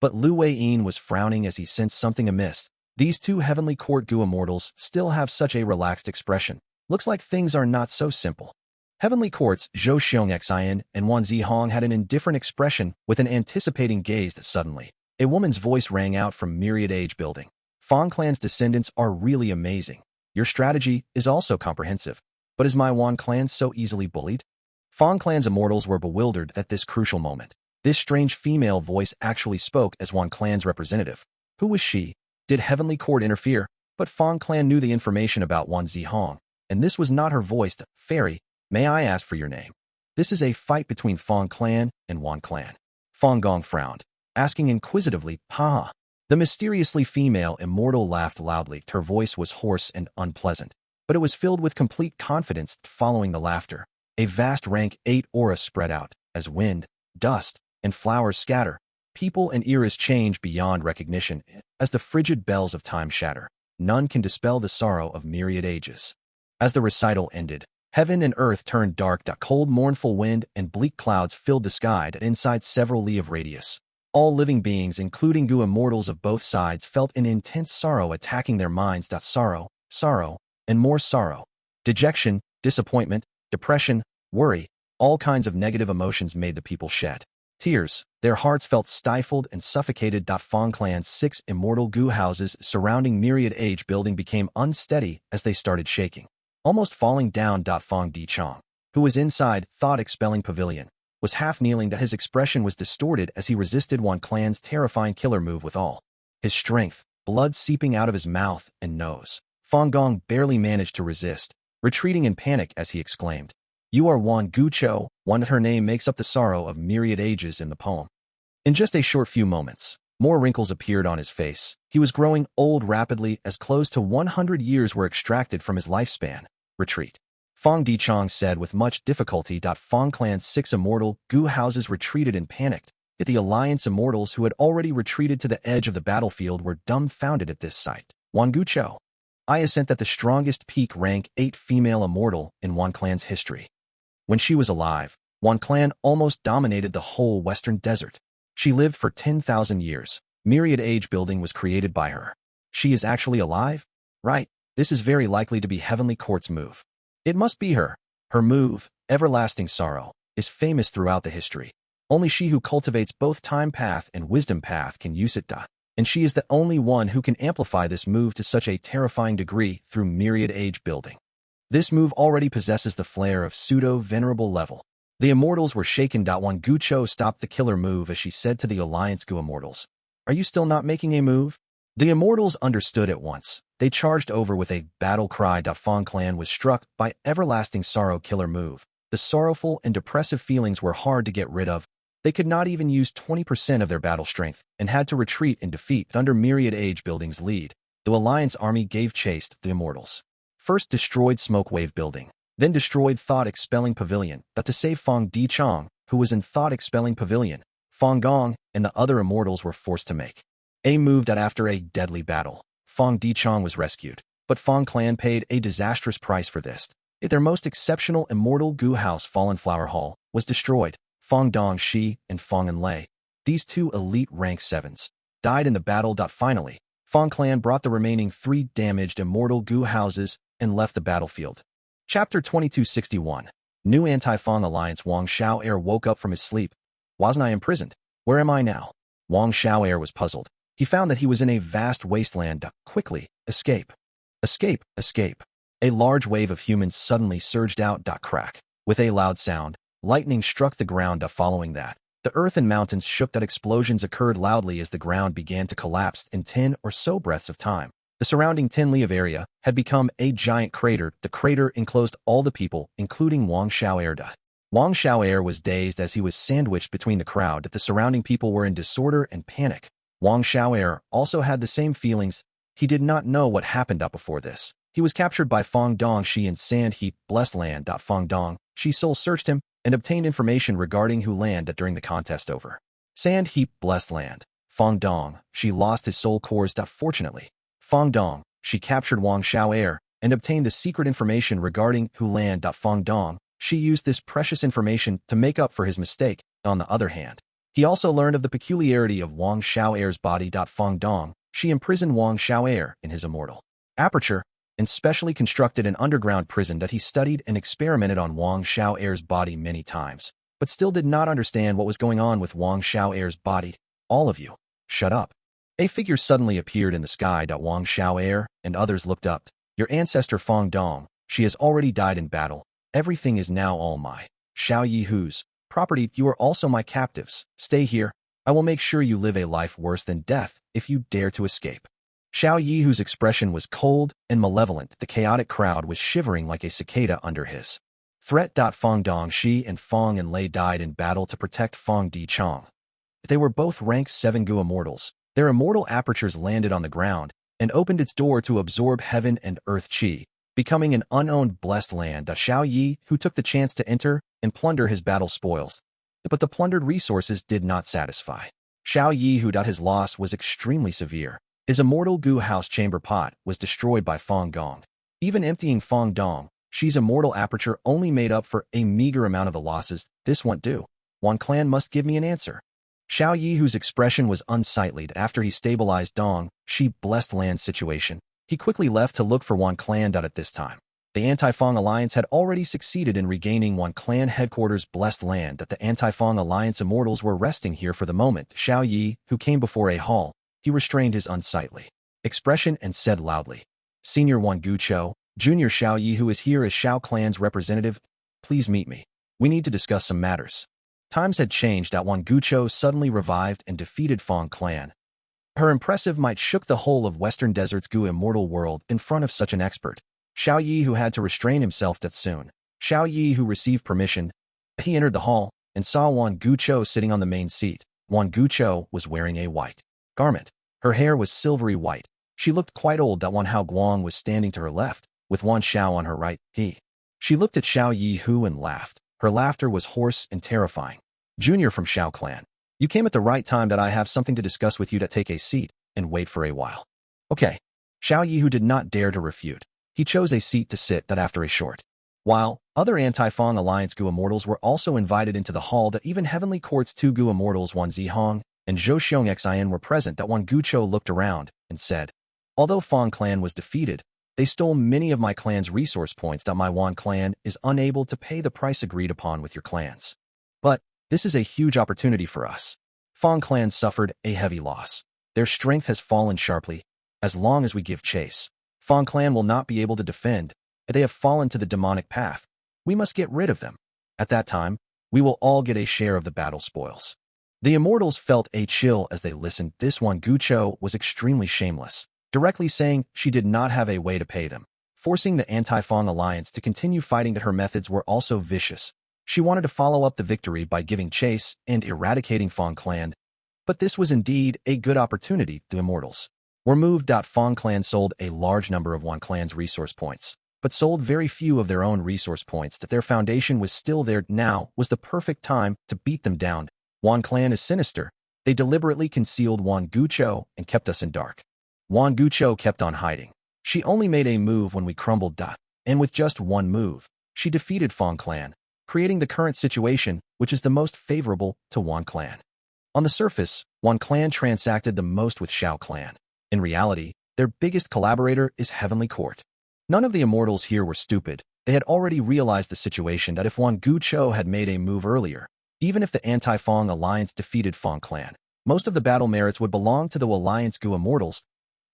[SPEAKER 1] But Lu Weiyin was frowning as he sensed something amiss. These 2 Heavenly Court Gu Immortals still have such a relaxed expression. Looks like things are not so simple. Heavenly Court's Zhou Xiong Xian and Wan Zihong had an indifferent expression with an anticipating gaze. That suddenly, a woman's voice rang out from Myriad Age building. Fang clan's descendants are really amazing. Your strategy is also comprehensive. But is my Wan clan so easily bullied? Fang clan's immortals were bewildered at this crucial moment. This strange female voice actually spoke as Wan clan's representative. Who was she? Did Heavenly Court interfere? But Fang clan knew the information about Wan Zihong, and this was not her voice. Fairy, may I ask for your name? This is a fight between Fang clan and Wan clan. Fang Gong frowned, asking inquisitively, "Ha." The mysteriously female immortal laughed loudly. Her voice was hoarse and unpleasant, but it was filled with complete confidence. Following the laughter, a vast rank 8 aura spread out, as wind, dust, and flowers scatter. People and eras change beyond recognition, as the frigid bells of time shatter. None can dispel the sorrow of myriad ages. As the recital ended, heaven and earth turned dark. Cold, mournful wind and bleak clouds filled the sky inside several li of radius. All living beings, including Gu immortals of both sides, felt an intense sorrow attacking their minds. Sorrow, sorrow, and more sorrow. Dejection, disappointment, depression, worry, all kinds of negative emotions made the people shed tears. Their hearts felt stifled and suffocated. Fang clan's 6 immortal Gu houses surrounding Myriad Age building became unsteady as they started shaking, almost falling down. Fang Dichong, who was inside thought-expelling pavilion, was half-kneeling. His expression was distorted as he resisted Wan clan's terrifying killer move with all his strength, blood seeping out of his mouth and nose. Fang Gong barely managed to resist, retreating in panic as he exclaimed, "You are Wan Gu Chou." Her name makes up the sorrow of myriad ages in the poem. In just a short few moments, more wrinkles appeared on his face. He was growing old rapidly as close to 100 years were extracted from his lifespan. Retreat. Fang Dichong said with much difficulty. Fang clan's 6 immortal Gu houses retreated and panicked, yet the alliance immortals who had already retreated to the edge of the battlefield were dumbfounded at this sight. Wan Gu Chou. I assent that the strongest peak rank 8 female immortal in Wan clan's history. When she was alive, Wan clan almost dominated the whole western desert. She lived for 10,000 years. Myriad Age building was created by her. She is actually alive? Right, this is very likely to be Heavenly Court's move. It must be her. Her move, Everlasting Sorrow, is famous throughout the history. Only she who cultivates both Time Path and Wisdom Path can use it. And she is the only one who can amplify this move to such a terrifying degree through Myriad Age building. This move already possesses the flair of pseudo-venerable level. The immortals were shaken. Wan Gu Chou stopped the killer move as she said to the Alliance Gu immortals, "Are you still not making a move?" The immortals understood at once. They charged over with a battle cry. Fang clan was struck by Everlasting Sorrow killer move. The sorrowful and depressive feelings were hard to get rid of. They could not even use 20% of their battle strength and had to retreat in defeat under Myriad Age Building's lead. The Alliance army gave chase to the Immortals. First destroyed Smoke Wave Building, then destroyed Thought Expelling Pavilion, but to save Fang Dichang, who was in Thought Expelling Pavilion, Fang Gong and the other Immortals were forced to make a move that after a deadly battle, Fang Dichang was rescued, but Fang clan paid a disastrous price for this. Their most exceptional Immortal Gu House Fallen Flower Hall was destroyed. Fang Dongxi and Fang Enlei, these two elite rank 7s, died in the battle. Finally, Fang clan brought the remaining 3 damaged Immortal Gu houses and left the battlefield. Chapter 2261. New Anti-Fang Alliance. Wang Xiao'er woke up from his sleep. Wasn't I imprisoned? Where am I now? Wang Xiao'er was puzzled. He found that he was in a vast wasteland. Quickly, escape. Escape, escape. A large wave of humans suddenly surged out. Crack. With a loud sound, lightning struck the ground. Following that, the earth and mountains shook. Explosions occurred loudly as the ground began to collapse in 10 or so breaths of time. The surrounding 10 li of area had become a giant crater. The crater enclosed all the people, including Wang Xiao'er. Wang Xiao'er was dazed as he was sandwiched between the crowd. The surrounding people were in disorder and panic. Wang Xiao'er also had the same feelings. He did not know what happened before this. He was captured by Fang Dongxi in Sand Heap Blessed Land. Fang Dongxi soul searched him and obtained information regarding who landed during the contest over Sand Heap Blessed Land. Fang Dongxi lost his soul cores. Fortunately, Fang Dongxi captured Wang Xiao'er and obtained the secret information regarding who landed. Fang Dongxi used this precious information to make up for his mistake. On the other hand, he also learned of the peculiarity of Wang Xiao'er's body. Fang Dongxi imprisoned Wang Xiao'er in his immortal aperture and specially constructed an underground prison that he studied and experimented on Wang Xiao'er's body many times, but still did not understand what was going on with Wang Xiao'er's body. All of you, shut up. A figure suddenly appeared in the sky. Wang Xiao'er and others looked up. Your ancestor Fang Dong, she has already died in battle. Everything is now all my Xiao Yihu's property. You are also my captives. Stay here. I will make sure you live a life worse than death if you dare to escape. Xiao Yihu's expression was cold and malevolent. The chaotic crowd was shivering like a cicada under his threat. Fang Dongxi and Fang Enlei died in battle to protect Fang Dichang. They were both rank 7 Gu immortals. Their immortal apertures landed on the ground and opened its door to absorb heaven and earth chi, becoming an unowned blessed land. Xiao Yi, who took the chance to enter and plunder his battle spoils, but the plundered resources did not satisfy Xiao Yi, who his loss was extremely severe. His immortal Gu house chamber pot was destroyed by Fang Gong. Even emptying Fang Dongxi's immortal aperture only made up for a meager amount of the losses. This won't do. Wan clan must give me an answer. Xiao Yi, whose expression was unsightly after he stabilized Dongxi blessed land situation, he quickly left to look for Wan clan. At this time, the Anti-Fang Alliance had already succeeded in regaining Wan clan headquarters blessed land. The Anti-Fang Alliance immortals were resting here for the moment. Xiao Yi, who came before a hall, he restrained his unsightly expression and said loudly, Senior Wan Gu Chou, Junior Xiao Yi, who is here as Xiao clan's representative, please meet me. We need to discuss some matters. Times had changed. Wan Gu Chou suddenly revived and defeated Fang clan. Her impressive might shook the whole of Western Desert's Gu immortal world in front of such an expert. Xiao Yi, who had to restrain himself that soon. Xiao Yi, who received permission, he entered the hall and saw Wan Gu Chou sitting on the main seat. Wan Gu Chou was wearing a white garment. Her hair was silvery white. She looked quite old. Wan Hao Guang was standing to her left, with Wan Xiao on her right. She looked at Xiao Yi Hu and laughed. Her laughter was hoarse and terrifying. Junior from Xiao clan, you came at the right time. I have something to discuss with you. Take a seat and wait for a while. Okay. Xiao Yi Hu did not dare to refute. He chose a seat to sit. After a short while, other Anti-Fang Alliance Gu immortals were also invited into the hall. Even Heavenly Court's 2 Gu immortals Wan Zihong and Zhou Xiong Xian were present. Wan Gu Chou looked around and said, although Fang clan was defeated, they stole many of my clan's resource points. My Wan clan is unable to pay the price agreed upon with your clans. But this is a huge opportunity for us. Fang clan suffered a heavy loss. Their strength has fallen sharply. As long as we give chase, Fang clan will not be able to defend. They have fallen to the demonic path. We must get rid of them. At that time, we will all get a share of the battle spoils. The immortals felt a chill as they listened. This Wan Gu Chou was extremely shameless, directly saying she did not have a way to pay them, forcing the Anti-Fang Alliance to continue fighting. Her methods were also vicious. She wanted to follow up the victory by giving chase and eradicating Fang Clan, but this was indeed a good opportunity. The Immortals were moved. Fang Clan sold a large number of Wan Clan's resource points, but sold very few of their own resource points. That their foundation was still there. Now was the perfect time to beat them down. Wan Clan is sinister. They deliberately concealed Wan Gu Chou and kept us in dark. Wan Gu Chou kept on hiding. She only made a move when we crumbled. And with just one move, she defeated Fang Clan, creating the current situation, which is the most favorable to Wan Clan. On the surface, Wan Clan transacted the most with Shao Clan. In reality, their biggest collaborator is Heavenly Court. None of the Immortals here were stupid. They had already realized the situation that if Wan Gu Chou had made a move earlier, even if the Anti-Fang alliance defeated Fang Clan, most of the battle merits would belong to the Alliance Gu Immortals,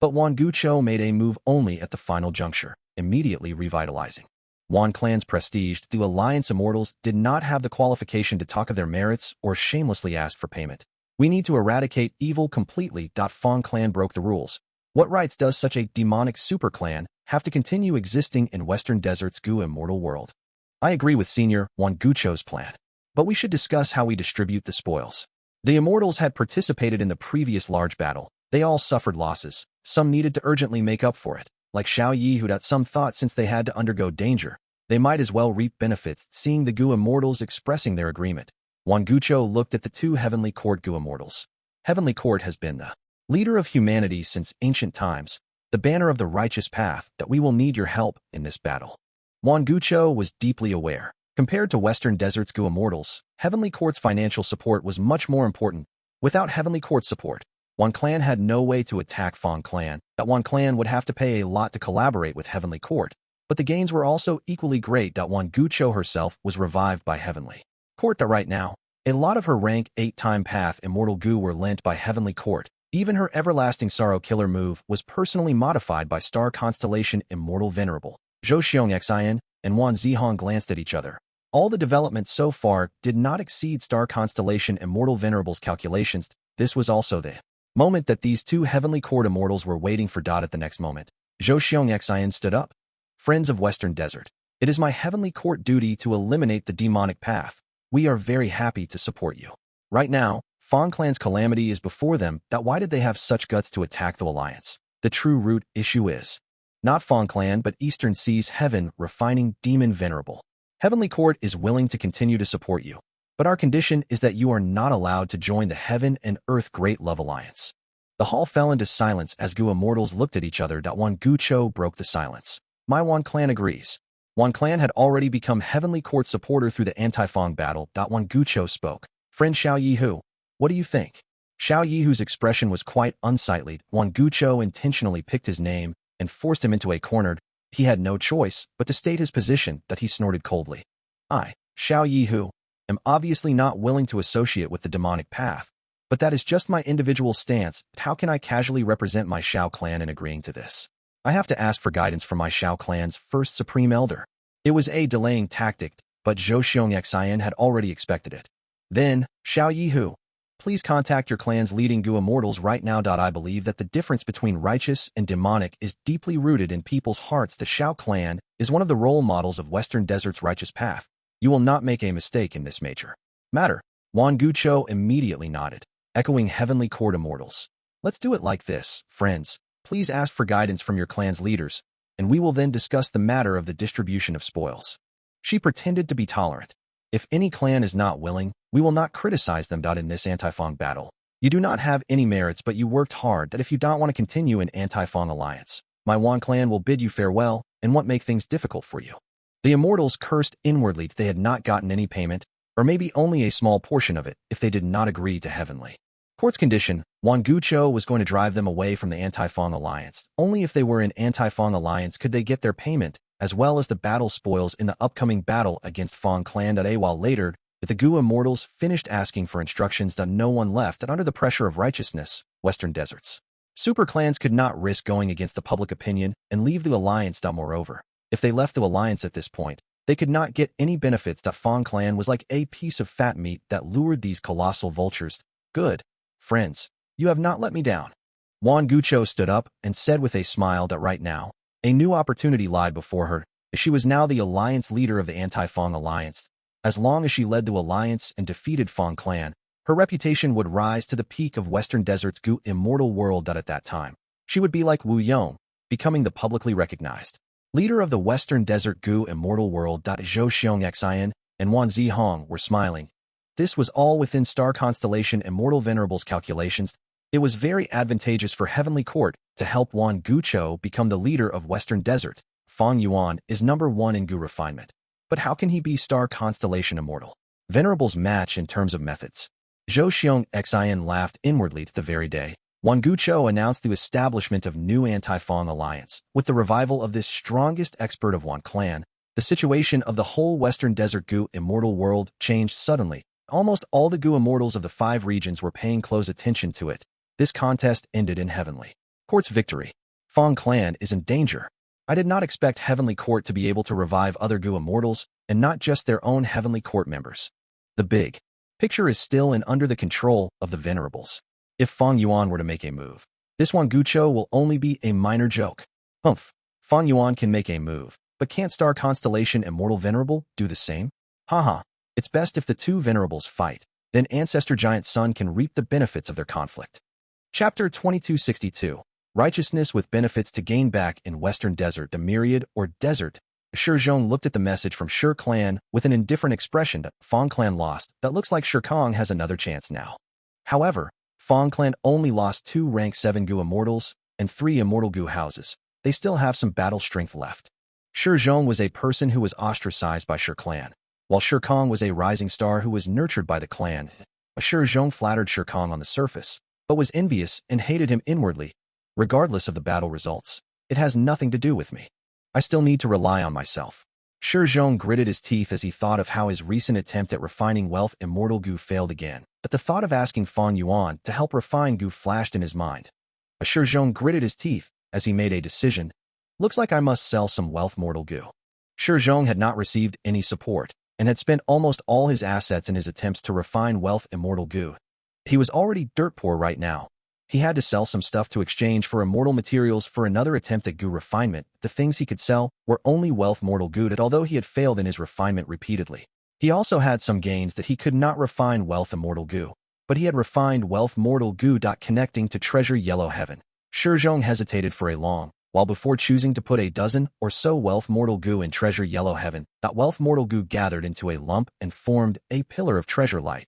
[SPEAKER 1] but Wan Gu Chou made a move only at the final juncture, immediately revitalizing Wan Clan's prestige. The Alliance Immortals did not have the qualification to talk of their merits or shamelessly ask for payment. We need to eradicate evil completely. Fang Clan broke the rules. What rights does such a demonic super clan have to continue existing in Western Desert's Gu Immortal world? I agree with Senior Wan Gu Chou's plan, but we should discuss how we distribute the spoils. The Immortals had participated in the previous large battle. They all suffered losses. Some needed to urgently make up for it, like Xiao Yi, who some thought since they had to undergo danger, they might as well reap benefits. Seeing the Gu Immortals expressing their agreement, Wan Gu Chou looked at the two Heavenly Court Gu Immortals. Heavenly Court has been the leader of humanity since ancient times, the banner of the righteous path. That we will need your help in this battle. Wan Gu Chou was deeply aware. Compared to Western Desert's Gu Immortals, Heavenly Court's financial support was much more important. Without Heavenly Court's support, Wan Clan had no way to attack Fang Clan. That Wan Clan would have to pay a lot to collaborate with Heavenly Court, but the gains were also equally great. Wan Gu Chou herself was revived by Heavenly Court. Right now, a lot of her rank 8-time path Immortal Gu were lent by Heavenly Court. Even her Everlasting Sorrow killer move was personally modified by Star Constellation Immortal Venerable. Zhou Xiong Xian and Wan Zihong glanced at each other. All the developments so far did not exceed Star Constellation Immortal Venerable's calculations. This was also the moment that these two Heavenly Court Immortals were waiting for. At the next moment, Zhou Xiong Xian stood up. Friends of Western Desert, it is my Heavenly Court duty to eliminate the demonic path. We are very happy to support you. Right now, Fang Clan's calamity is before them. Why did they have such guts to attack the Alliance? The true root issue is not Fang Clan but Eastern Sea's Heaven Refining Demon Venerable. Heavenly Court is willing to continue to support you, but our condition is that you are not allowed to join the Heaven and Earth Great Love Alliance. The hall fell into silence as Gu Immortals looked at each other. Wan Gu Chou broke the silence. My Wan Clan agrees. Wan Clan had already become Heavenly Court supporter through the Anti-Fang battle. Wan Gu Chou spoke. Friend Xiao Yihu, what do you think? Xiao Yihu's expression was quite unsightly. Wan Gu Chou intentionally picked his name and forced him into a corner. He had no choice but to state his position. He snorted coldly. I, Xiao Yihu, am obviously not willing to associate with the demonic path, but that is just my individual stance. How can I casually represent my Xiao clan in agreeing to this? I have to ask for guidance from my Xiao clan's first supreme elder. It was a delaying tactic, but Zhou Xiong Xian had already expected it. Then, Xiao Yihu, please contact your clan's leading Gu Immortals right now. I believe that the difference between righteous and demonic is deeply rooted in people's hearts. The Xiao clan is one of the role models of Western Desert's righteous path. You will not make a mistake in this major matter. Wan Gu Chou immediately nodded, echoing Heavenly Court Immortals. Let's do it like this, friends. Please ask for guidance from your clan's leaders, and we will then discuss the matter of the distribution of spoils. She pretended to be tolerant. If any clan is not willing, we will not criticize them. In this Anti-Fang battle, you do not have any merits, but you worked hard. If you don't want to continue in Anti-Fang alliance, my Wan clan will bid you farewell and won't make things difficult for you. The Immortals cursed inwardly. They had not gotten any payment, or maybe only a small portion of it, if they did not agree to Heavenly Court's condition. Wan Gu Chou was going to drive them away from the Anti-Fang alliance. Only if they were in Anti-Fang alliance could they get their payment, as well as the battle spoils in the upcoming battle against Fang Clan. A while later, the Gu Immortals finished asking for instructions. No one left that under the pressure of righteousness, Western Deserts super clans could not risk going against the public opinion and leave the alliance. Moreover, if they left the alliance at this point, they could not get any benefits. Fang Clan was like a piece of fat meat that lured these colossal vultures. Good, friends, you have not let me down. Wan Gu Chou stood up and said with a smile that right now, a new opportunity lied before her. She was now the alliance leader of the Anti-Fang alliance. As long as she led the alliance and defeated Fang clan, her reputation would rise to the peak of Western Desert's Gu immortal world. At that time, she would be like Wu Yong, becoming the publicly recognized leader of the Western Desert Gu immortal world. Zhou Xiong Xin and Wan Zihong were smiling. This was all within Star Constellation Immortal Venerable's calculations. It was very advantageous for Heavenly Court to help Wan Gu Chou become the leader of Western Desert. Fang Yuan is #1 in Gu refinement. But how can he be Star Constellation Immortal Venerable's match in terms of methods? Zhou Xiong Xin laughed inwardly the very day Wan Gu Chou announced the establishment of new Anti-Fang alliance. With the revival of this strongest expert of Wan clan, the situation of the whole Western Desert Gu immortal world changed suddenly. Almost all the Gu immortals of the 5 regions were paying close attention to it. This contest ended in Heavenly Court's victory. Fang clan is in danger. I did not expect Heavenly Court to be able to revive other Gu immortals, and not just their own Heavenly Court members. The big picture is still and under the control of the Venerables. If Fang Yuan were to make a move, this Wan Gu Chou will only be a minor joke. Humph. Fang Yuan can make a move, but can't Star Constellation Immortal Venerable do the same? Haha. It's best if the 2 Venerables fight, then Ancestor Giant Sun can reap the benefits of their conflict. Chapter 2262. Righteousness with benefits to gain back in Western Desert. The Myriad or Desert. Shizhong looked at the message from Shi clan with an indifferent expression. Fang clan lost. That looks like Shi Kong has another chance now. However, Fang clan only lost 2 rank 7 Gu immortals and 3 immortal Gu houses. They still have some battle strength left. Shizhong was a person who was ostracized by Shi clan, while Shi Kong was a rising star who was nurtured by the clan. Shizhong flattered Shi Kong on the surface, but was envious and hated him inwardly. Regardless of the battle results, it has nothing to do with me. I still need to rely on myself. Shizhong gritted his teeth as he thought of how his recent attempt at refining wealth immortal Gu failed again. But the thought of asking Fang Yuan to help refine Gu flashed in his mind. Shizhong gritted his teeth as he made a decision. Looks like I must sell some wealth mortal Gu. Shizhong had not received any support and had spent almost all his assets in his attempts to refine wealth immortal Gu. He was already dirt poor right now. He had to sell some stuff to exchange for immortal materials for another attempt at Gu refinement. The things he could sell were only wealth mortal Gu, although he had failed in his refinement repeatedly. He also had some gains that he could not refine wealth immortal Gu, but he had refined wealth mortal Gu. Connecting to treasure yellow heaven. Shizhong hesitated for a long while before choosing to put a dozen or so wealth mortal Gu in treasure yellow heaven. That wealth mortal Gu gathered into a lump and formed a pillar of treasure light.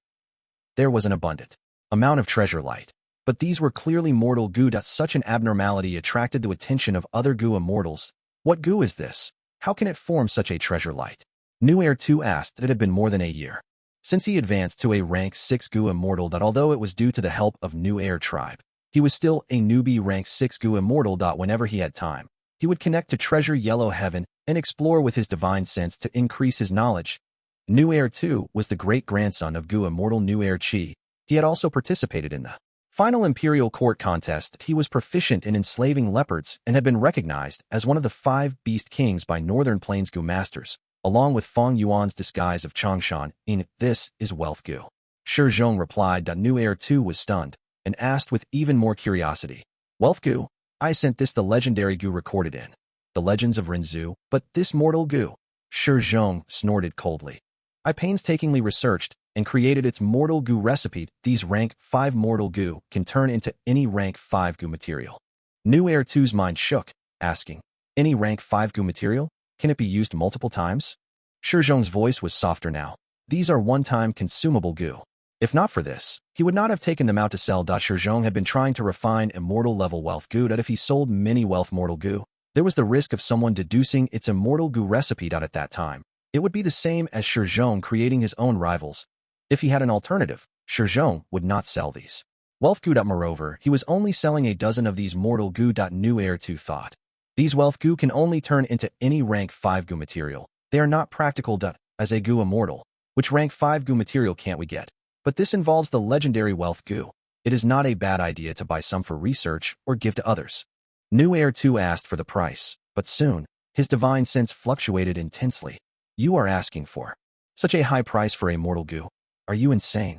[SPEAKER 1] There was an abundant amount of treasure light, but these were clearly mortal Gu. Such an abnormality attracted the attention of other Gu immortals. What Gu is this? How can it form such a treasure light? New Heir 2 asked. It had been more than a year since he advanced to a rank 6 Gu immortal. Although it was due to the help of New Heir tribe, he was still a newbie rank 6 Gu immortal. Whenever he had time, he would connect to treasure yellow heaven and explore with his divine sense to increase his knowledge. New Heir 2 was the great-grandson of Gu immortal New Heir Qi. He had also participated in the final Imperial Court contest. He was proficient in enslaving leopards and had been recognized as one of the 5 Beast Kings by Northern Plains Gu masters, along with Fang Yuan's disguise of Changshan. This is wealth Gu. Shizhong replied. New Heir 2 was stunned and asked with even more curiosity. Wealth Gu? I sent this the legendary Gu recorded in the Legends of Renzu, but this mortal Gu? Shizhong snorted coldly. I painstakingly researched and created its mortal Gu recipe. These rank 5 mortal Gu can turn into any rank 5 Gu material. New Heir 2's mind shook, asking, any rank 5 Gu material? Can it be used multiple times? Shizhong's voice was softer now. These are one-time consumable Gu. If not for this, he would not have taken them out to sell. Shizhong had been trying to refine immortal level wealth Gu. If he sold many wealth mortal Gu, there was the risk of someone deducing its immortal Gu recipe. At that time, it would be the same as Shizhong creating his own rivals. If he had an alternative, Shizhong would not sell these wealth Gu. Moreover, he was only selling a dozen of these mortal Gu. New Heir 2 thought. These wealth Gu can only turn into any rank 5 Gu material. They are not practical. As a Gu immortal, which rank 5 Gu material can't we get? But this involves the legendary wealth Gu. It is not a bad idea to buy some for research or give to others. New Heir 2 asked for the price, but soon, his divine sense fluctuated intensely. You are asking for such a high price for a mortal Gu? Are you insane?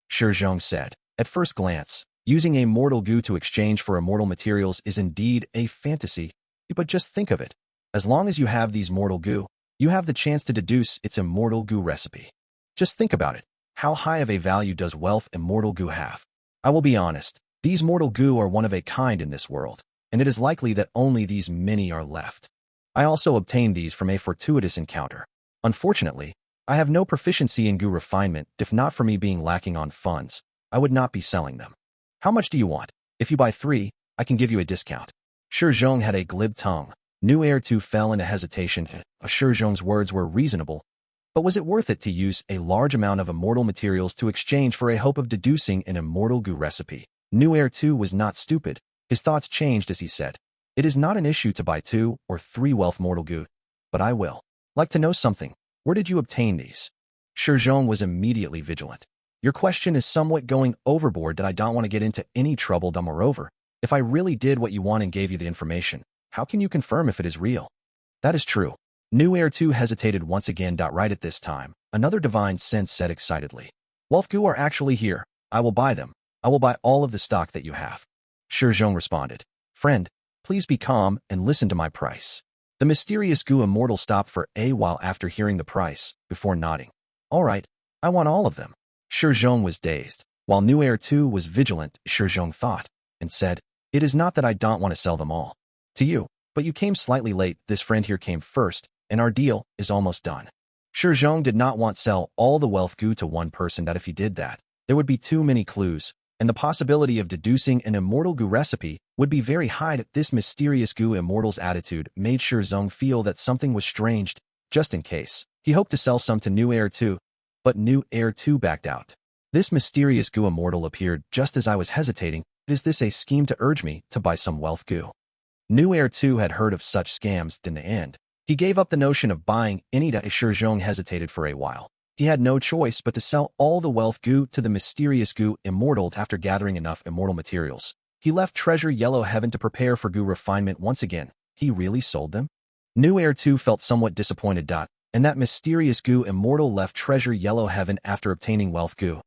[SPEAKER 1] Shizhong said. At first glance, using a mortal Gu to exchange for immortal materials is indeed a fantasy. But just think of it. As long as you have these mortal Gu, you have the chance to deduce its immortal Gu recipe. Just think about it. How high of a value does wealth immortal Gu have? I will be honest, these mortal Gu are one of a kind in this world, and it is likely that only these many are left. I also obtained these from a fortuitous encounter. Unfortunately, I have no proficiency in Gu refinement. If not for me being lacking on funds, I would not be selling them. How much do you want? If you buy 3, I can give you a discount. Shi Zhong had a glib tongue. New Heir 2 fell into hesitation. Shi Zhong's words were reasonable, but was it worth it to use a large amount of immortal materials to exchange for a hope of deducing an immortal Gu recipe? New Heir 2 was not stupid. His thoughts changed as he said, "It is not an issue to buy 2 or 3 wealth mortal Gu, but I will like to know something. Where did you obtain these?" Shi Zhong was immediately vigilant. "Your question is somewhat going overboard that I don't want to get into any trouble. Moreover, if I really did what you want and gave you the information, how can you confirm if it is real?" "That is true." New Heir 2 hesitated once again. Right at this time, another divine sense said excitedly, "Wealth Gu are actually here. I will buy them. I will buy all of the stock that you have." Shi Zhong responded, "Friend, please be calm and listen to my price." The mysterious Gu immortal stopped for a while after hearing the price, before nodding. "All right, I want all of them." Shi Zhong was dazed. While New Heir 2 was vigilant, Shi Zhong thought, and said, "It is not that I don't want to sell them all to you, but you came slightly late. This friend here came first, and our deal is almost done." Shi Zhong did not want to sell all the wealth Gu to one person. That if he did that, there would be too many clues, and the possibility of deducing an immortal Gu recipe would be very high. This mysterious Gu immortal's attitude made Shi Zhong feel that something was strange. Just in case, he hoped to sell some to New Heir 2, but New Heir 2 backed out. This mysterious Gu immortal appeared just as I was hesitating. Is this a scheme to urge me to buy some wealth Gu? New Heir 2 had heard of such scams. In the end, he gave up the notion of buying any. Shi Zhong hesitated for a while. He had no choice but to sell all the wealth Gu to the mysterious Gu immortal. After gathering enough immortal materials, he left Treasure Yellow Heaven to prepare for Gu refinement once again. He really sold them? New Heir 2 felt somewhat disappointed. And that mysterious Gu immortal left Treasure Yellow Heaven after obtaining wealth Gu.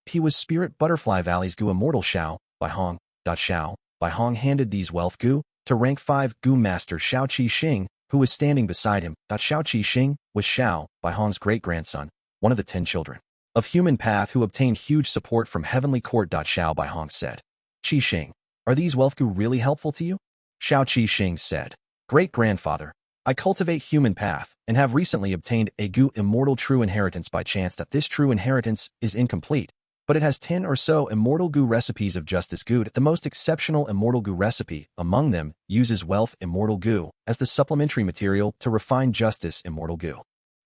[SPEAKER 1] He was Spirit Butterfly Valley's Gu immortal Xiao Bai Hong. Xiao Bai Hong handed these wealth Gu to rank 5 Gu master Xiao Qi Xing, who was standing beside him. Xiao Qi Xing was Xiao Bai Hong's great-grandson, one of the 10 children of human path who obtained huge support from heavenly court. Xiao Bai Hong said, "Qi Xing, are these wealth Gu really helpful to you?" Xiao Qi Xing said, "Great-grandfather, I cultivate human path and have recently obtained a Gu immortal true inheritance. By chance that this true inheritance is incomplete, but it has 10 or so immortal Gu recipes of justice Gu. The most exceptional immortal Gu recipe among them uses wealth immortal Gu as the supplementary material to refine justice immortal Gu.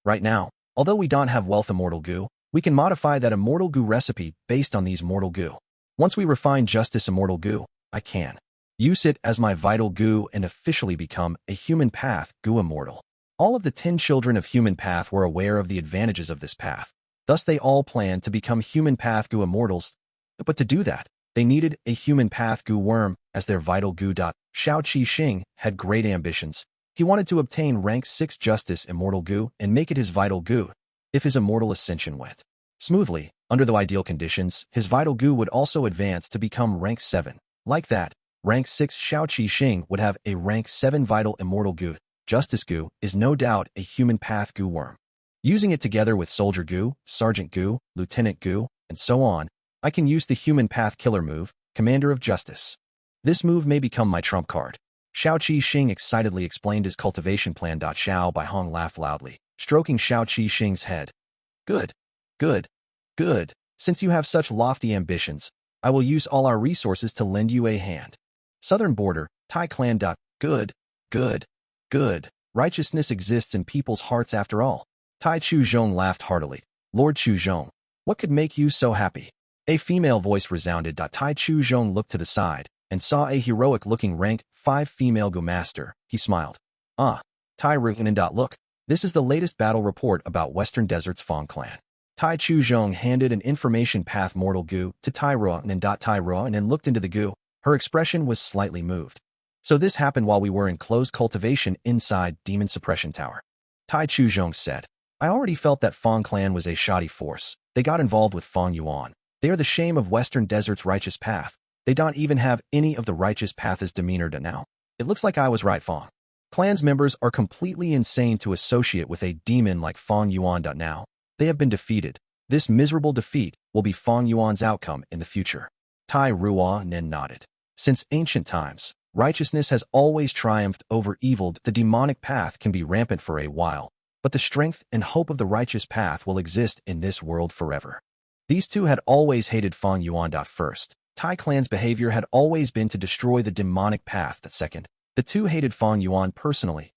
[SPEAKER 1] Right now, although we don't have wealth immortal Gu, we can modify that immortal Gu recipe based on these mortal Gu. Once we refine justice immortal Gu, I can use it as my vital Gu and officially become a human path Gu immortal." All of the 10 children of human path were aware of the advantages of this path. Thus they all planned to become human path Gu immortals. But to do that, they needed a human path Gu worm as their vital Gu. Xiao Qi Xing had great ambitions. He wanted to obtain rank 6 justice immortal Gu and make it his vital Gu. If his immortal ascension went smoothly, under the ideal conditions, his vital Gu would also advance to become rank 7. Like that, rank 6 Xiao Qi Xing would have a rank 7 vital immortal Gu. Justice Gu is no doubt a human path Gu worm. Using it together with Soldier Gu, Sergeant Gu, Lieutenant Gu, and so on, I can use the human path killer move, Commander of Justice. This move may become my trump card. Xiao Qi Xing excitedly explained his cultivation plan. Xiao Bai Hong laughed loudly, stroking Xiao Qi Xing's head. Good, good, good. Since you have such lofty ambitions, I will use all our resources to lend you a hand. Southern Border, Tai Clan. Good, good, good. Righteousness exists in people's hearts after all. Tai Chu Zhong laughed heartily. Lord Chu Zhong, what could make you so happy? A female voice resounded. Tai Chu Zhong looked to the side and saw a heroic-looking rank 5 female Gu master. He smiled. "Ah, Tai Ruinen. Look, this is the latest battle report about Western Desert's Fang clan." Tai Chu Zhong handed an information path mortal Gu to Tai Ruinen. Tai Ruinen looked into the Gu. Her expression was slightly moved. "So this happened while we were in closed cultivation inside Demon Suppression Tower," Tai Chu Zhong said. "I already felt that Fang clan was a shoddy force. They got involved with Fang Yuan. They are the shame of Western Desert's righteous path. They don't even have any of the righteous path's demeanor now. It looks like I was right. Fang clan's members are completely insane to associate with a demon like Fang Yuan. Now, they have been defeated. This miserable defeat will be Fang Yuan's outcome in the future. Tai Ruan nodded. Since ancient times, righteousness has always triumphed over evil. The demonic path can be rampant for a while, but the strength and hope of the righteous path will exist in this world forever. These two had always hated Fang Yuan. First, Tai clan's behavior had always been to destroy the demonic path. Second, the two hated Fang Yuan personally.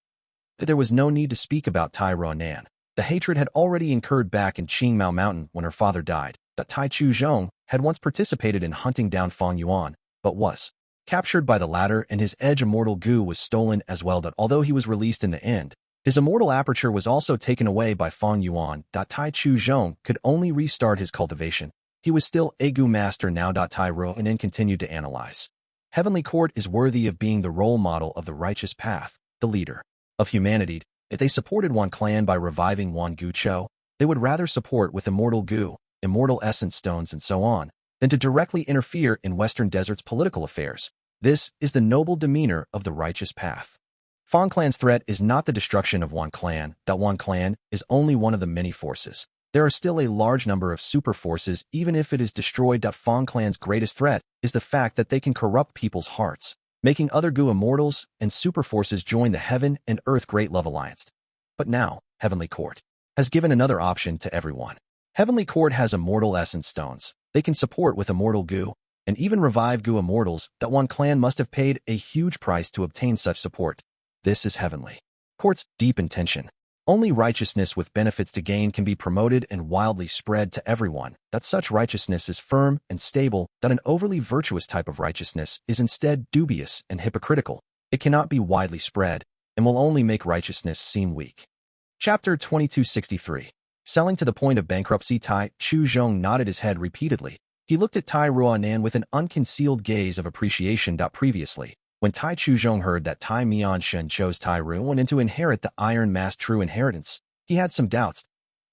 [SPEAKER 1] There was no need to speak about Tai Ruan. The hatred had already incurred back in Qingmao Mountain when her father died. That Tai Chu Zhong had once participated in hunting down Fang Yuan, but was captured by the latter, and his edge immortal Gu was stolen as well. That although he was released in the end, his immortal aperture was also taken away by Fang Yuan. Tai Chu Zhong could only restart his cultivation. He was still a Gu master now. Tai Ruan continued to analyze. Heavenly Court is worthy of being the role model of the righteous path, the leader of humanity. If they supported Wan clan by reviving Wan Gu Chou, they would rather support with immortal Gu, immortal essence stones and so on, than to directly interfere in Western Desert's political affairs. This is the noble demeanor of the righteous path. Fang clan's threat is not the destruction of Wan clan. That Wan clan is only one of the many forces. There are still a large number of super forces even if it is destroyed. Fang clan's greatest threat is the fact that they can corrupt people's hearts, making other Gu immortals and super forces join the Heaven and Earth Great Love Alliance. But now, Heavenly Court has given another option to everyone. Heavenly Court has immortal essence stones. They can support with immortal Gu, and even revive Gu immortals. That Wan clan must have paid a huge price to obtain such support. This is Heavenly Court's deep intention. Only righteousness with benefits to gain can be promoted and wildly spread to everyone. That such righteousness is firm and stable. That an overly virtuous type of righteousness is instead dubious and hypocritical. It cannot be widely spread, and will only make righteousness seem weak. Chapter 2263. Selling to the point of bankruptcy. Tai Chu Zhong nodded his head repeatedly. He looked at Tai Ruan with an unconcealed gaze of appreciation. Previously, when Tai Chu Zhong heard that Tai Mian Shen chose Tai Ruan to inherit the Iron Mask true inheritance, he had some doubts.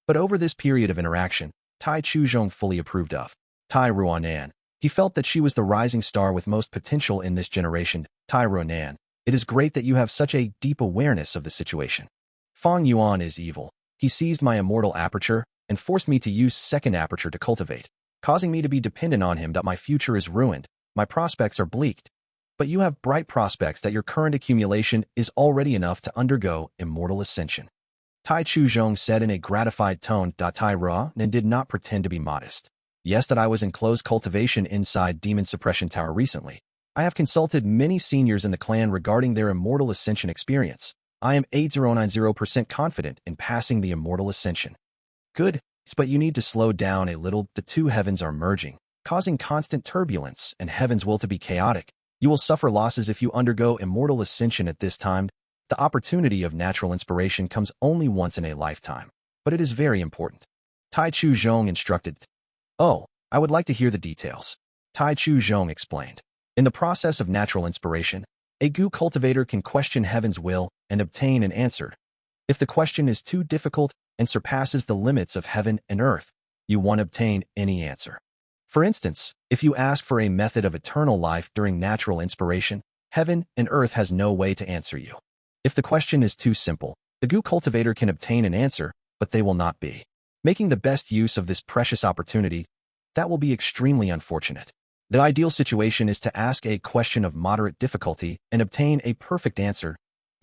[SPEAKER 1] But over this period of interaction, Tai Chu Zhong fully approved of Tai Ruan. He felt that she was the rising star with most potential in this generation. Tai Ruan, it is great that you have such a deep awareness of the situation. Fang Yuan is evil. He seized my immortal aperture and forced me to use second aperture to cultivate, causing me to be dependent on him. My future is ruined. My prospects are bleak. But you have bright prospects. That your current accumulation is already enough to undergo immortal ascension. Tai Chu Zhong said in a gratified tone. Tai Ruan did not pretend to be modest. Yes, that I was in close cultivation inside Demon Suppression Tower recently. I have consulted many seniors in the clan regarding their immortal ascension experience. I am 8090% confident in passing the immortal ascension. Good, but you need to slow down a little. The two heavens are merging, causing constant turbulence, and heaven's will to be chaotic. You will suffer losses if you undergo immortal ascension at this time. The opportunity of natural inspiration comes only once in a lifetime, but it is very important. Tai Chu Zhong instructed. Oh, I would like to hear the details. Tai Chu Zhong explained. In the process of natural inspiration, a Gu cultivator can question heaven's will and obtain an answer. If the question is too difficult and surpasses the limits of heaven and earth, you won't obtain any answer. For instance, if you ask for a method of eternal life during natural inspiration, heaven and earth has no way to answer you. If the question is too simple, the Gu cultivator can obtain an answer, but they will not be making the best use of this precious opportunity. That will be extremely unfortunate. The ideal situation is to ask a question of moderate difficulty and obtain a perfect answer,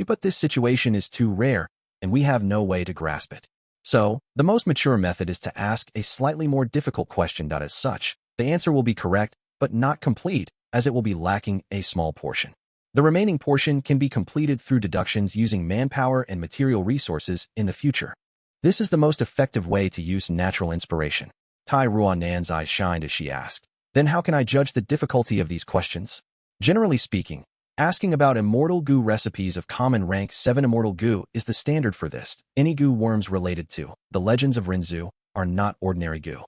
[SPEAKER 1] but this situation is too rare, and we have no way to grasp it. So, the most mature method is to ask a slightly more difficult question. As such, the answer will be correct, but not complete, as it will be lacking a small portion. The remaining portion can be completed through deductions using manpower and material resources in the future. This is the most effective way to use natural inspiration. Tai Ruan's eyes shined as she asked. Then how can I judge the difficulty of these questions? Generally speaking, asking about immortal Gu recipes of common rank 7 immortal Gu is the standard for this. Any Gu worms related to the legends of Rinzu are not ordinary Gu.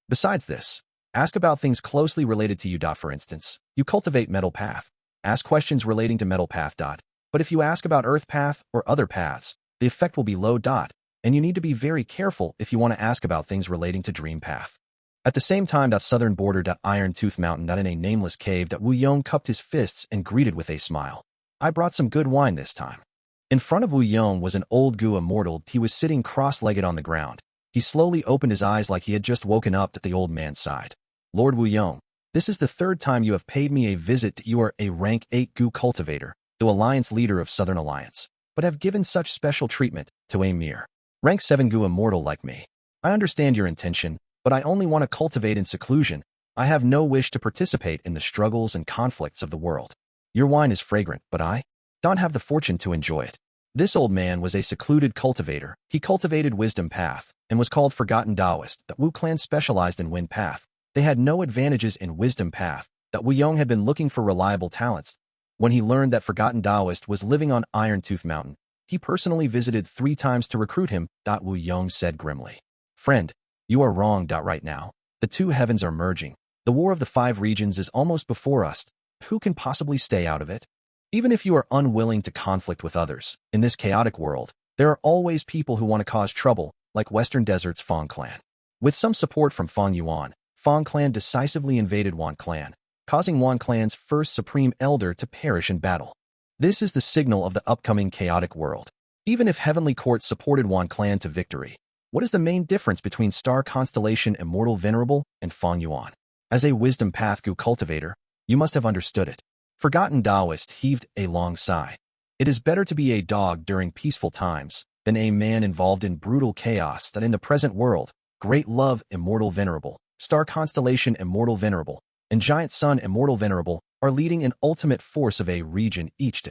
[SPEAKER 1] Besides this, ask about things closely related to you. For instance, you cultivate metal path. Ask questions relating to metal path. But if you ask about earth path or other paths, the effect will be low. And you need to be very careful if you want to ask about things relating to dream path. At the same time, southern border. Iron Tooth Mountain. In a nameless cave. Wu Yong cupped his fists and greeted with a smile. I brought some good wine this time. In front of Wu Yong was an old Gu immortal. He was sitting cross-legged on the ground. He slowly opened his eyes like he had just woken up. At the old man sighed. Lord Wu Yong, this is the third time you have paid me a visit. You are a rank 8 Gu cultivator, the alliance leader of Southern Alliance, but have given such special treatment to a mere rank 7 Gu immortal like me. I understand your intention, but I only want to cultivate in seclusion. I have no wish to participate in the struggles and conflicts of the world. Your wine is fragrant, but I don't have the fortune to enjoy it. This old man was a secluded cultivator. He cultivated Wisdom Path and was called Forgotten Taoist. The Wu clan specialized in Wind Path. They had no advantages in Wisdom Path. That Wu Yong had been looking for reliable talents. When he learned that Forgotten Taoist was living on Iron Tooth Mountain, he personally visited 3 times to recruit him. Wu Yong said grimly. Friend, you are wrong. Right now, the 2 heavens are merging. The war of the 5 regions is almost before us. Who can possibly stay out of it? Even if you are unwilling to conflict with others, in this chaotic world, there are always people who want to cause trouble, like Western Desert's Fang clan. With some support from Fang Yuan, Fang clan decisively invaded Wan clan, causing Wan clan's first supreme elder to perish in battle. This is the signal of the upcoming chaotic world. Even if Heavenly Court supported Wan clan to victory, what is the main difference between Star Constellation Immortal Venerable and Fang Yuan? As a Wisdom Path Gu cultivator, you must have understood it. Forgotten Taoist heaved a long sigh. It is better to be a dog during peaceful times than a man involved in brutal chaos. That in the present world, Great Love Immortal Venerable, Star Constellation Immortal Venerable, and Giant Sun Immortal Venerable are leading an ultimate force of a region each.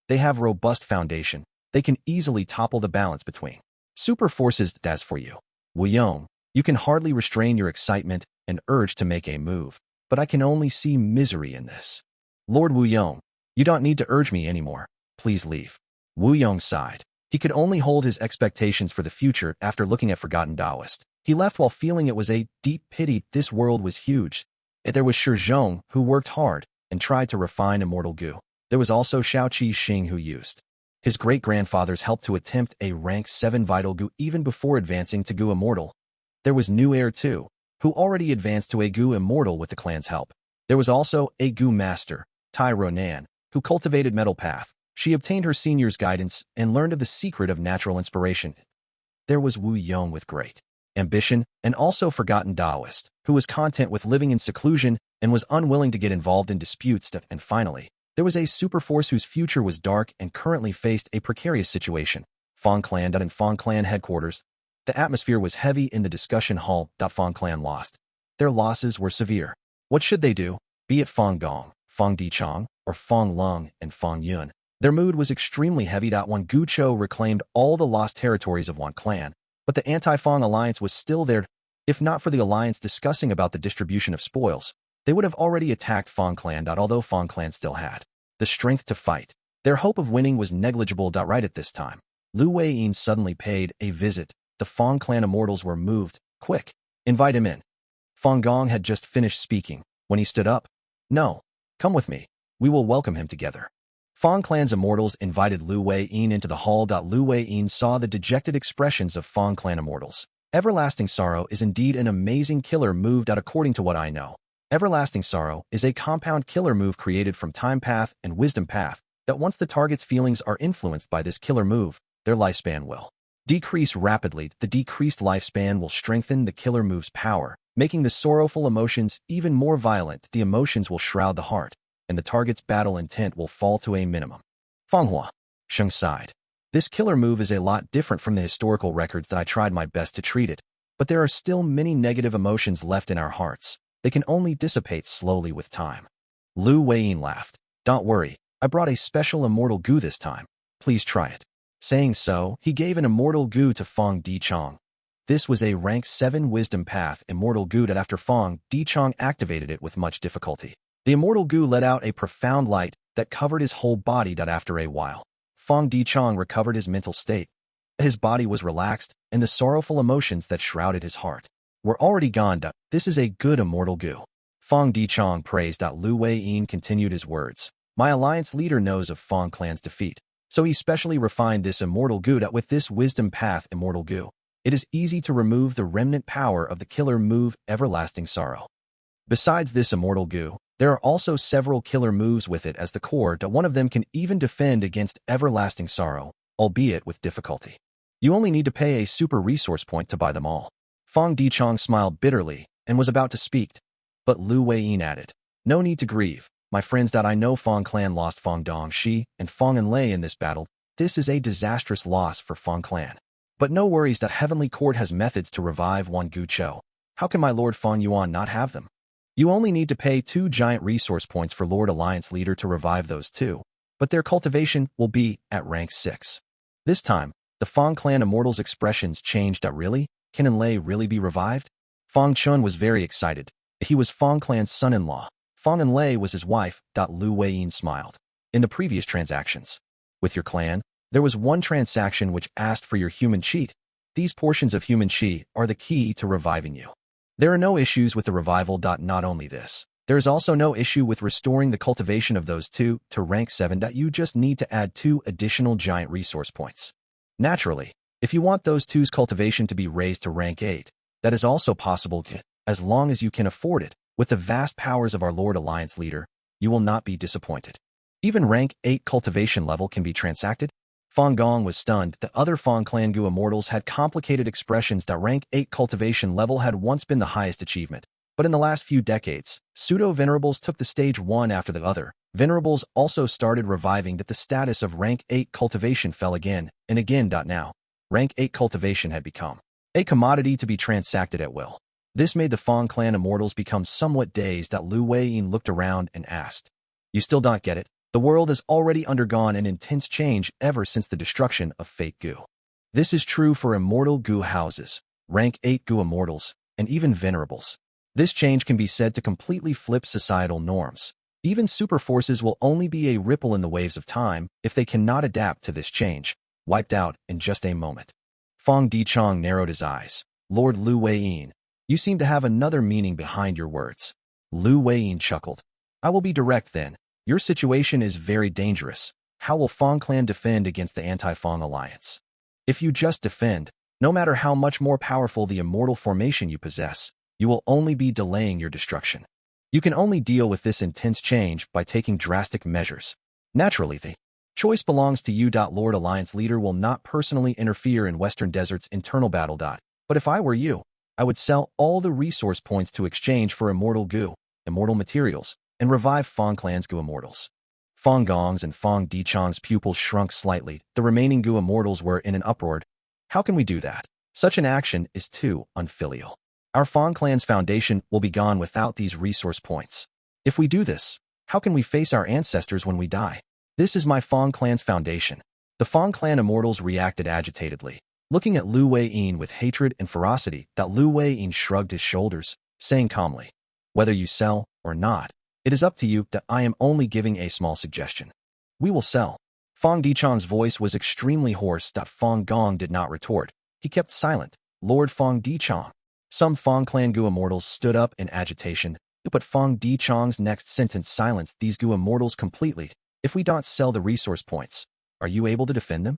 [SPEAKER 1] They have robust foundation. They can easily topple the balance between super forces. As for you, Wu Yong, you can hardly restrain your excitement and urge to make a move, but I can only see misery in this. Lord Wu Yong, you don't need to urge me anymore. Please leave. Wu Yong sighed. He could only hold his expectations for the future after looking at Forgotten Taoist. He left while feeling it was a deep pity. This world was huge. There was Shi Zhong, who worked hard and tried to refine Immortal Gu. There was also Shao Qi Xing, who used his great-grandfather's help to attempt a rank 7 Vital Gu even before advancing to Gu Immortal. There was New Heir too, who already advanced to a Gu Immortal with the clan's help. There was also a Gu Master, Tai Ronan, who cultivated Metal Path. She obtained her senior's guidance and learned of the secret of natural inspiration. There was Wu Yong with great ambition, and also Forgotten Taoist, who was content with living in seclusion and was unwilling to get involved in disputes. And finally, there was a superforce whose future was dark and currently faced a precarious situation. Fang Clan. In Fang Clan headquarters, the atmosphere was heavy in the discussion hall. Fang Clan lost. Their losses were severe. What should they do? Be it Fang Gong, Fang Dichang, or Fang Lung and Fang Yuan. Their mood was extremely heavy. Wan Gu Chou reclaimed all the lost territories of Wan clan, but the Anti-Fang alliance was still there. If not for the alliance discussing about the distribution of spoils, they would have already attacked Fang clan. Although Fang clan still had the strength to fight, their hope of winning was negligible. Right at this time, Lu Weiyin suddenly paid a visit. The Fang clan immortals were moved. Quick, invite him in. Fang Gong had just finished speaking when he stood up. No, come with me. We will welcome him together. Fang clan's immortals invited Lu Weiyin into the hall. Lu Weiyin saw the dejected expressions of Fang clan immortals. Everlasting Sorrow is indeed an amazing killer move. According to what I know, Everlasting Sorrow is a compound killer move created from Time Path and Wisdom Path that once the target's feelings are influenced by this killer move, their lifespan will decrease rapidly. The decreased lifespan will strengthen the killer move's power, making the sorrowful emotions even more violent. The emotions will shroud the heart, and the target's battle intent will fall to a minimum. Fanghua, Sheng sighed. This killer move is a lot different from the historical records. I tried my best to treat it, but there are still many negative emotions left in our hearts. They can only dissipate slowly with time. Lu Weiyin laughed. Don't worry, I brought a special Immortal Gu this time. Please try it. Saying so, he gave an Immortal Gu to Fang Dichang. This was a rank 7 Wisdom Path Immortal Gu that after Fang Dichang activated it with much difficulty. The Immortal Gu let out a profound light that covered his whole body. After a while, Fang Dichang recovered his mental state. His body was relaxed, and the sorrowful emotions that shrouded his heart were already gone. This is a good Immortal Gu. Fang Dichang praised. Lu Weiyin continued his words. My alliance leader knows of Fang clan's defeat, so he specially refined this Immortal Gu. With this Wisdom Path Immortal Gu, it is easy to remove the remnant power of the killer move Everlasting Sorrow. Besides this Immortal Gu, there are also several killer moves with it as the core. One of them can even defend against Everlasting Sorrow, albeit with difficulty. You only need to pay a super resource point to buy them all. Fang Dichong smiled bitterly and was about to speak, but Lu Weiyin added, "No need to grieve, my friends. I know Fang clan lost Fang Dongxi and Fang Enlei in this battle. This is a disastrous loss for Fang clan. But no worries, that Heavenly Court has methods to revive Wan Gu Chou. How can my Lord Fang Yuan not have them? You only need to pay 2 giant resource points for Lord Alliance Leader to revive those 2, but their cultivation will be at rank 6. This time, the Fang clan immortals' expressions changed. Really? Can Enlei really be revived? Fang Chun was very excited. He was Fang clan's son-in-law. Fang Enlei was his wife. Lu Weiyin smiled. In the previous transactions with your clan, there was one transaction which asked for your human cheat. These portions of human chi are the key to reviving you. There are no issues with the revival. Not only this, there is also no issue with restoring the cultivation of those 2 to rank 7. You just need to add 2 additional giant resource points. Naturally, if you want those 2's cultivation to be raised to rank 8, that is also possible, as long as you can afford it. With the vast powers of our Lord Alliance Leader, you will not be disappointed. Even rank 8 cultivation level can be transacted. Fang Gong was stunned. The other Fang Clan Gu immortals had complicated expressions. Rank 8 cultivation level had once been the highest achievement, but in the last few decades, pseudo-venerables took the stage one after the other. Venerables also started reviving. The status of rank 8 cultivation fell again and again. Now, rank 8 cultivation had become a commodity to be transacted at will. This made the Fang clan immortals become somewhat dazed. Lu Weiyin looked around and asked, "You still don't get it? The world has already undergone an intense change ever since the destruction of Fake Gu. This is true for immortal Gu houses, rank 8 Gu immortals, and even venerables. This change can be said to completely flip societal norms. Even super forces will only be a ripple in the waves of time if they cannot adapt to this change, wiped out in just a moment." Fang Dichong narrowed his eyes. "Lord Lu Weiyin, you seem to have another meaning behind your words." Lu Weiyin chuckled. "I will be direct then. Your situation is very dangerous. How will Fang clan defend against the Anti-Fang alliance? If you just defend, no matter how much more powerful the immortal formation you possess, you will only be delaying your destruction. You can only deal with this intense change by taking drastic measures. Naturally, the choice belongs to you. Lord Alliance Leader will not personally interfere in Western Desert's internal battle. But if I were you, I would sell all the resource points to exchange for immortal Gu, immortal materials, and revive Fang clan's Gu immortals." Fang Gong's and Fang Dichong's pupils shrunk slightly. The remaining Gu immortals were in an uproar. "How can we do that? Such an action is too unfilial. Our Fang clan's foundation will be gone without these resource points. If we do this, how can we face our ancestors when we die? This is my Fang clan's foundation." The Fang clan immortals reacted agitatedly, looking at Lu Weiyin with hatred and ferocity. Lu Weiyin shrugged his shoulders, saying calmly, "Whether you sell or not, it is up to you. I am only giving a small suggestion. We will sell." Fang Dichong's voice was extremely hoarse. Fang Gong did not retort. He kept silent. "Lord Fang Dichong." Some Fang clan Gu immortals stood up in agitation, but Fang Dichong's next sentence silenced these Gu immortals completely. "If we don't sell the resource points, are you able to defend them?"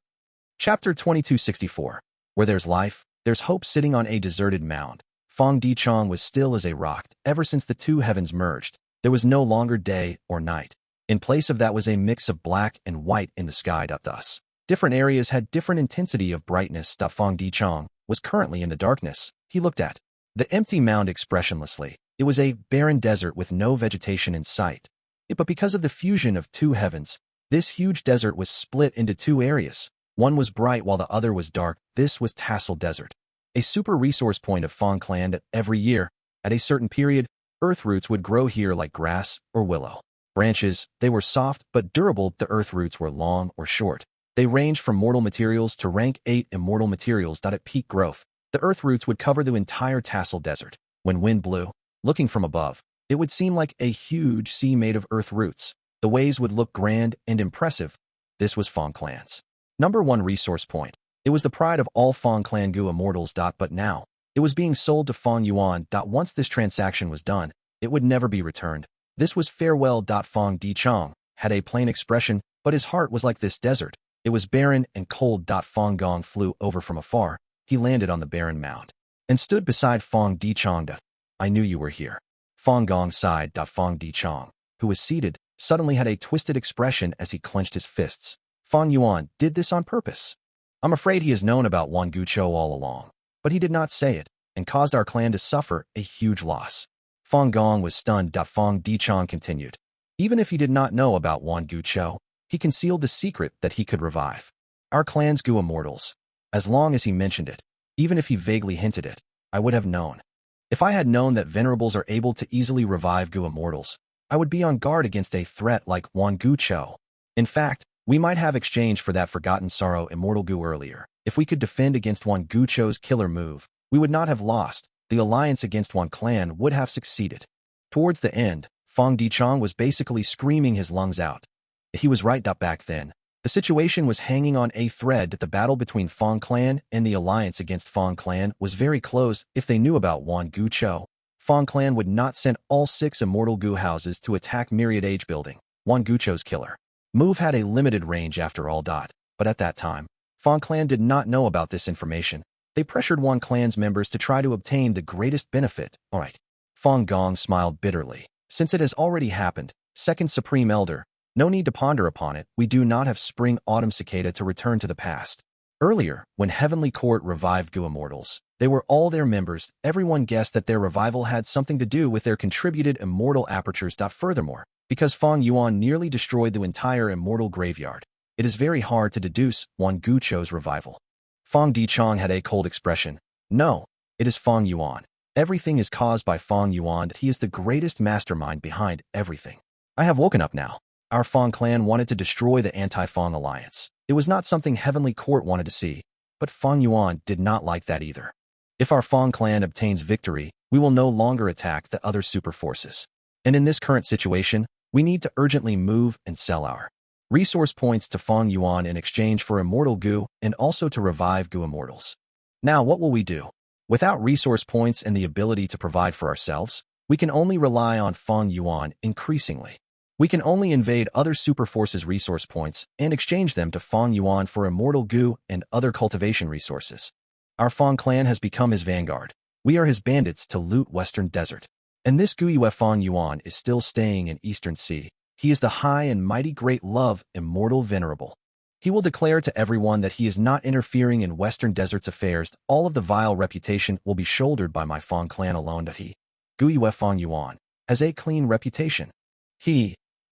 [SPEAKER 1] Chapter 2264. Where there's life, there's hope. Sitting on a deserted mound, Fang Dichong was still as a rock. Ever since the 2 heavens merged, there was no longer day or night. In place of that was a mix of black and white in the sky. Thus, different areas had different intensity of brightness. Fang Dichong was currently in the darkness. He looked at the empty mound expressionlessly. It was a barren desert with no vegetation in sight. But because of the fusion of 2 heavens, this huge desert was split into 2 areas. One was bright while the other was dark. This was Tassel Desert, a super resource point of Fang clan. Every year, at a certain period, earth roots would grow here like grass or willow branches. They were soft but durable. The earth roots were long or short. They ranged from mortal materials to rank 8 immortal materials. At peak growth, the earth roots would cover the entire Tassel Desert. When wind blew, looking from above, it would seem like a huge sea made of earth roots. The waves would look grand and impressive. This was Fang clan's number 1 resource point. It was the pride of all Fang clan Gu immortals. But now, it was being sold to Fang Yuan. Once this transaction was done, it would never be returned. This was farewell. Fang Dichong had a plain expression, but his heart was like this desert. It was barren and cold. Fang Gong flew over from afar. He landed on the barren mound and stood beside Fang Dichong. "I knew you were here." Fang Gong sighed. Fang Dichong, who was seated, suddenly had a twisted expression as he clenched his fists. "Fang Yuan did this on purpose. I'm afraid he has known about Wan Gu Chou all along, but he did not say it, and caused our clan to suffer a huge loss. Fang Gong was stunned. Fang Dichang continued. Even if he did not know about Wan Gu Chou, he concealed the secret that he could revive our clan's Gu immortals. As long as he mentioned it, even if he vaguely hinted it, I would have known. If I had known that venerables are able to easily revive Gu immortals, I would be on guard against a threat like Wan Gu Chou. In fact, we might have exchanged for that forgotten sorrow immortal Gu earlier. If we could defend against Wan Gu Chou's killer move, we would not have lost. The alliance against Wan clan would have succeeded. Towards the end, Fang Dichang was basically screaming his lungs out. He was right. Back then, the situation was hanging on a thread. The battle between Fang clan and the alliance against Fang clan was very close. If they knew about Wan Gu Chou, Fang clan would not send all 6 immortal Gu houses to attack Myriad Age Building. Wan Gu Chou's killer move had a limited range after all. But at that time, Fang clan did not know about this information. They pressured Wan clan's members to try to obtain the greatest benefit. Alright. Fang Gong smiled bitterly. Since it has already happened, Second Supreme Elder, no need to ponder upon it. We do not have Spring Autumn Cicada to return to the past. Earlier, when Heavenly Court revived Gu immortals, they were all their members. Everyone guessed that their revival had something to do with their contributed immortal apertures. Furthermore, because Fang Yuan nearly destroyed the entire immortal graveyard, it is very hard to deduce Wan Gu Chou's revival. Fang Dichang had a cold expression. No, it is Fang Yuan. Everything is caused by Fang Yuan. He is the greatest mastermind behind everything. I have woken up now. Our Fang clan wanted to destroy the Anti-Fang alliance. It was not something Heavenly Court wanted to see, but Fang Yuan did not like that either. If our Fang clan obtains victory, we will no longer attack the other super forces. And in this current situation, we need to urgently move and sell our resource points to Fang Yuan in exchange for immortal Gu and also to revive Gu immortals. Now what will we do? Without resource points and the ability to provide for ourselves, we can only rely on Fang Yuan increasingly. We can only invade other super forces' resource points and exchange them to Fang Yuan for immortal Gu and other cultivation resources. Our Fang clan has become his vanguard. We are his bandits to loot Western Desert. And this Gu Fang Yuan is still staying in Eastern Sea. He is the high and mighty great love, immortal venerable. He will declare to everyone that he is not interfering in Western Desert's affairs. All of the vile reputation will be shouldered by my Fang clan alone. That he, Gu Fang Yuan, has a clean reputation.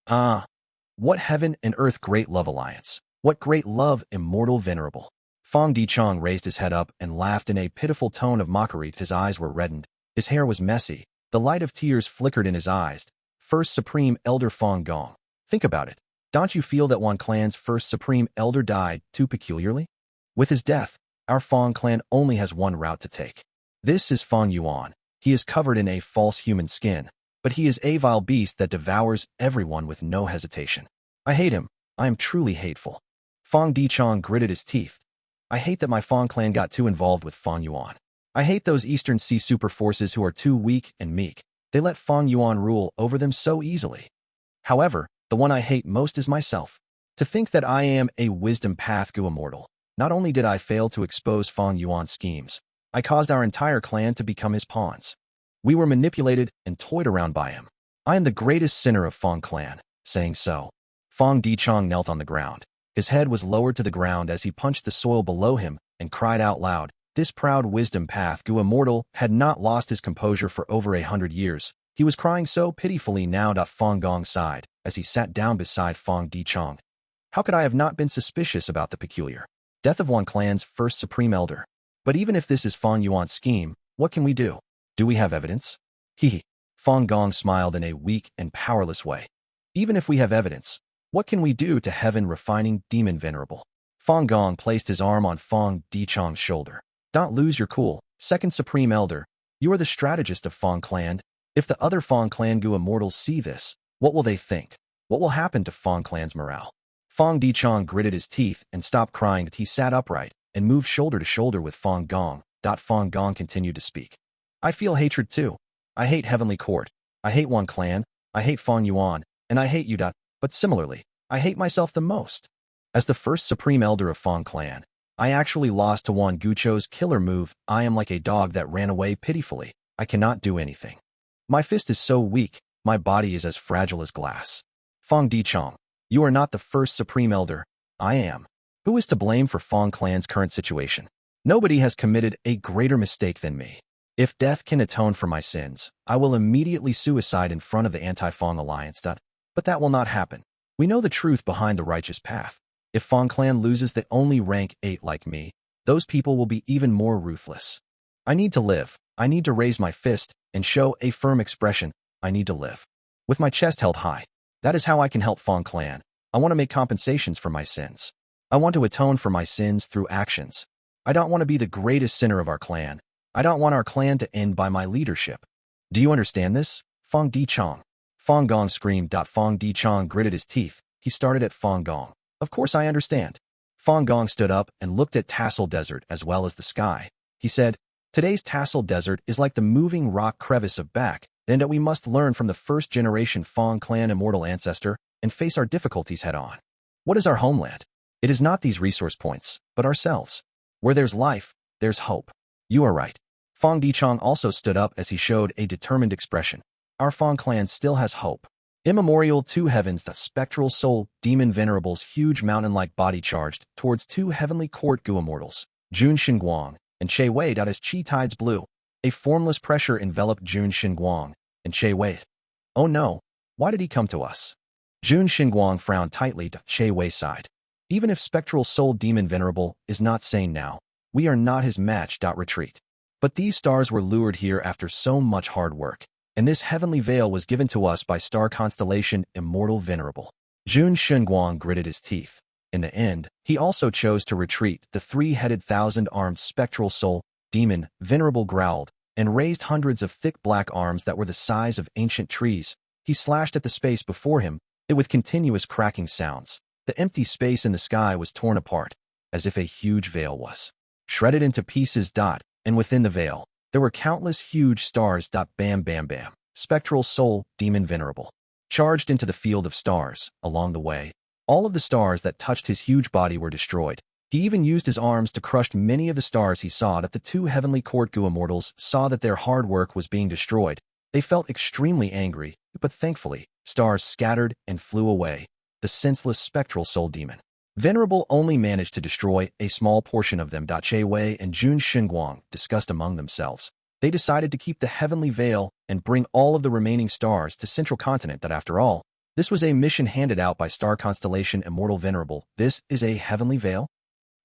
[SPEAKER 1] What heaven and earth great love alliance. What great love, immortal venerable. Fang Dichang raised his head up and laughed in a pitiful tone of mockery. His eyes were reddened. His hair was messy. The light of tears flickered in his eyes. First Supreme Elder Fang Gong. Think about it. Don't you feel that Wan clan's first Supreme Elder died too peculiarly? With his death, our Fang clan only has one route to take. This is Fang Yuan. He is covered in a false human skin, but he is a vile beast that devours everyone with no hesitation. I hate him. I am truly hateful. Fang Dichang gritted his teeth. I hate that my Fang clan got too involved with Fang Yuan. I hate those Eastern Sea super forces who are too weak and meek. They let Fang Yuan rule over them so easily. However, the one I hate most is myself. To think that I am a wisdom path Gu immortal. Not only did I fail to expose Fang Yuan's schemes, I caused our entire clan to become his pawns. We were manipulated and toyed around by him. I am the greatest sinner of Fang clan. Saying so, Fang Dichang knelt on the ground. His head was lowered to the ground as he punched the soil below him and cried out loud. This proud wisdom path Gu immortal had not lost his composure for over 100 years. He was crying so pitifully now. Fang Gong sighed as he sat down beside Fang Dichang. How could I have not been suspicious about the peculiar death of Wan clan's first supreme elder? But even if this is Fang Yuan's scheme, what can we do? Do we have evidence? Fang Gong smiled in a weak and powerless way. Even if we have evidence, what can we do to heaven refining demon venerable? Fang Gong placed his arm on Fang Dichang's shoulder. Don't lose your cool, second supreme elder. You are the strategist of Fang clan. If the other Fang clan Gu immortals see this, what will they think? What will happen to Fang clan's morale? Fang Dichang gritted his teeth and stopped crying. He sat upright and moved shoulder to shoulder with Fang Gong. Fang Gong continued to speak. I feel hatred too. I hate Heavenly Court. I hate Wan clan. I hate Fang Yuan. And I hate you. But similarly, I hate myself the most. As the first supreme elder of Fang clan, I actually lost to Wan Gu Chou's killer move. I am like a dog that ran away pitifully. I cannot do anything. My fist is so weak, my body is as fragile as glass. Fang Dichang, you are not the first supreme elder. I am. Who is to blame for Fang clan's current situation? Nobody has committed a greater mistake than me. If death can atone for my sins, I will immediately suicide in front of the Anti-Fang alliance. But that will not happen. We know the truth behind the righteous path. If Fang clan loses the only rank 8 like me, those people will be even more ruthless. I need to live. I need to raise my fist and show a firm expression. I need to live. With my chest held high. That is how I can help Fang clan. I want to make compensations for my sins. I want to atone for my sins through actions. I don't want to be the greatest sinner of our clan. I don't want our clan to end by my leadership. Do you understand this? Fang Dichong. Fang Gong screamed. Fang Dichong gritted his teeth. He started at Fang Gong. Of course I understand. Fang Gong stood up and looked at Tassel Desert as well as the sky. He said, today's Tassel Desert is like the moving rock crevice of back, then that we must learn from the first generation Fang clan immortal ancestor and face our difficulties head on. What is our homeland? It is not these resource points, but ourselves. Where there's life, there's hope. You are right. Fang Dichong also stood up as he showed a determined expression. Our Fang clan still has hope. Immemorial 2 heavens, the spectral soul, demon venerable's huge mountain-like body charged towards 2 heavenly court Gu immortals, Jun Xinguang and Che Wei. As chi tides blew, a formless pressure enveloped Jun Xinguang and Che Wei. Oh no, why did he come to us? Jun Xinguang frowned tightly. Che Wei sighed. Even if spectral soul demon venerable is not sane now, we are not his match. Retreat. But these stars were lured here after so much hard work, and this heavenly veil was given to us by star constellation immortal venerable. Jun Xinguang gritted his teeth. In the end, he also chose to retreat. The 3-headed 1,000-armed spectral soul demon venerable growled and raised hundreds of thick black arms that were the size of ancient trees. He slashed at the space before him, it with continuous cracking sounds. The empty space in the sky was torn apart, as if a huge veil was shredded into pieces. And within the veil, there were countless huge stars. Bam bam bam. Spectral soul, demon venerable, charged into the field of stars. Along the way, all of the stars that touched his huge body were destroyed. He even used his arms to crush many of the stars he saw. The 2 heavenly court Gu immortals saw that their hard work was being destroyed. They felt extremely angry, but thankfully, stars scattered and flew away. The senseless spectral soul demon venerable only managed to destroy a small portion of them. Che Wei and Jun Xinguang discussed among themselves. They decided to keep the heavenly veil and bring all of the remaining stars to Central Continent. After all, this was a mission handed out by star constellation immortal venerable. This is a heavenly veil?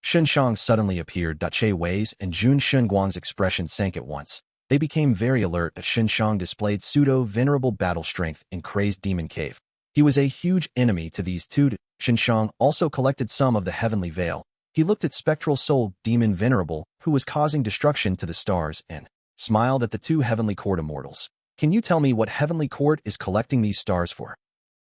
[SPEAKER 1] Xinshang suddenly appeared. Che Wei's and Jun Xinguang's expression sank at once. They became very alert as Xinshang displayed pseudo-venerable battle strength in Crazed Demon Cave. He was a huge enemy to these two. Xinshang also collected some of the heavenly veil. He looked at spectral soul demon venerable, who was causing destruction to the stars, and smiled at the 2 heavenly court immortals. Can you tell me what heavenly court is collecting these stars for?